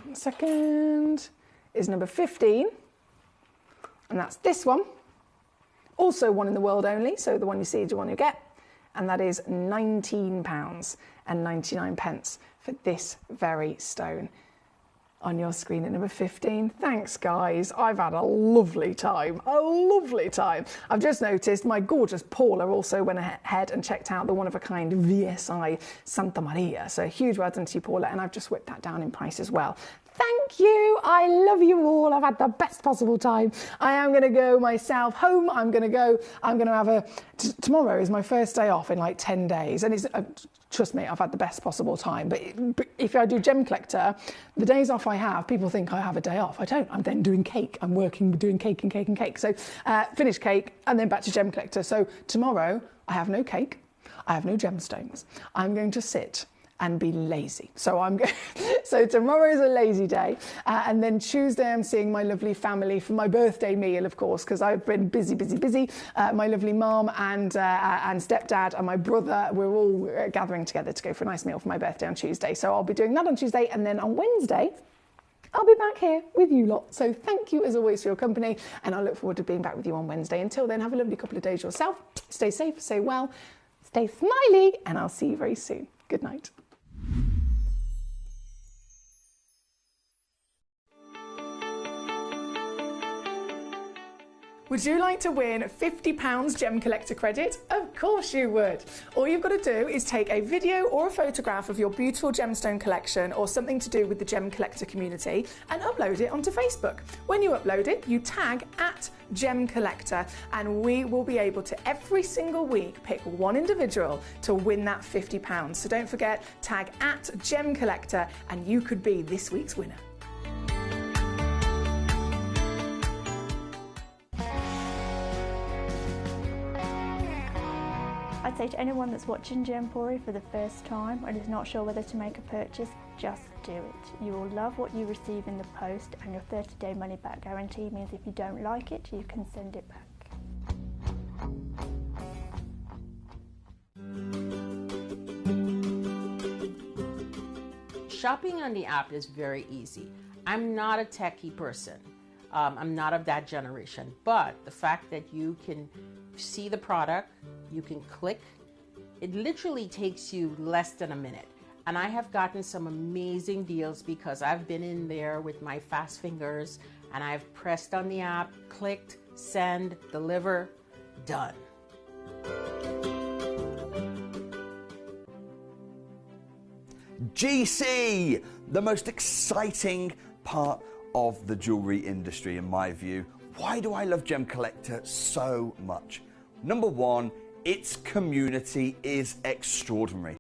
1 second, is number 15. And that's this one, also 1 in the world only, so the one you see is the one you get, and that is £19.99 for this very stone on your screen at number 15. Thanks, guys. I've had a lovely time, I've just noticed my gorgeous Paula also went ahead and checked out the one-of-a-kind VSI Santa Maria, so huge well done to you, Paula, and I've just whipped that down in price as well. Thank you. I love you all. I've had the best possible time. I am going to go myself home. I'm going to have tomorrow is my first day off in like 10 days. And it's, trust me, I've had the best possible time. But if I do Gemcollector, the days off I have, people think I have a day off. I don't. I'm then doing cake. I'm working doing cake and cake and cake. So finish cake and then back to Gemcollector. So tomorrow I have no cake. I have no gemstones. I'm going to sit and be lazy. So so tomorrow is a lazy day, and then Tuesday I'm seeing my lovely family for my birthday meal, of course, because I've been busy. My lovely mum and stepdad and my brother, we're all gathering together to go for a nice meal for my birthday on Tuesday. So I'll be doing that on Tuesday, and then on Wednesday I'll be back here with you lot. So thank you as always for your company, and I look forward to being back with you on Wednesday. Until then, have a lovely couple of days yourself. Stay safe, stay well, stay smiley, and I'll see you very soon. Good night. Would you like to win £50 Gem Collector credit? Of course you would. All you've got to do is take a video or a photograph of your beautiful gemstone collection or something to do with the Gem Collector community and upload it onto Facebook. When you upload it, you tag @Gemcollector and we will be able to every single week pick one individual to win that £50. So don't forget, tag @Gemcollector and you could be this week's winner. I'd say to anyone that's watching Gemporia for the first time and is not sure whether to make a purchase, just do it. You will love what you receive in the post, and your 30-day money back guarantee means if you don't like it, you can send it back. Shopping on the app is very easy. I'm not a techie person. I'm not of that generation, but the fact that you can see the product, you can click, it literally takes you less than a minute. And I have gotten some amazing deals because I've been in there with my fast fingers and I've pressed on the app, clicked, send, deliver, done. GC, the most exciting part of the jewelry industry in my view. Why do I love Gemcollector so much? Number one, its community is extraordinary.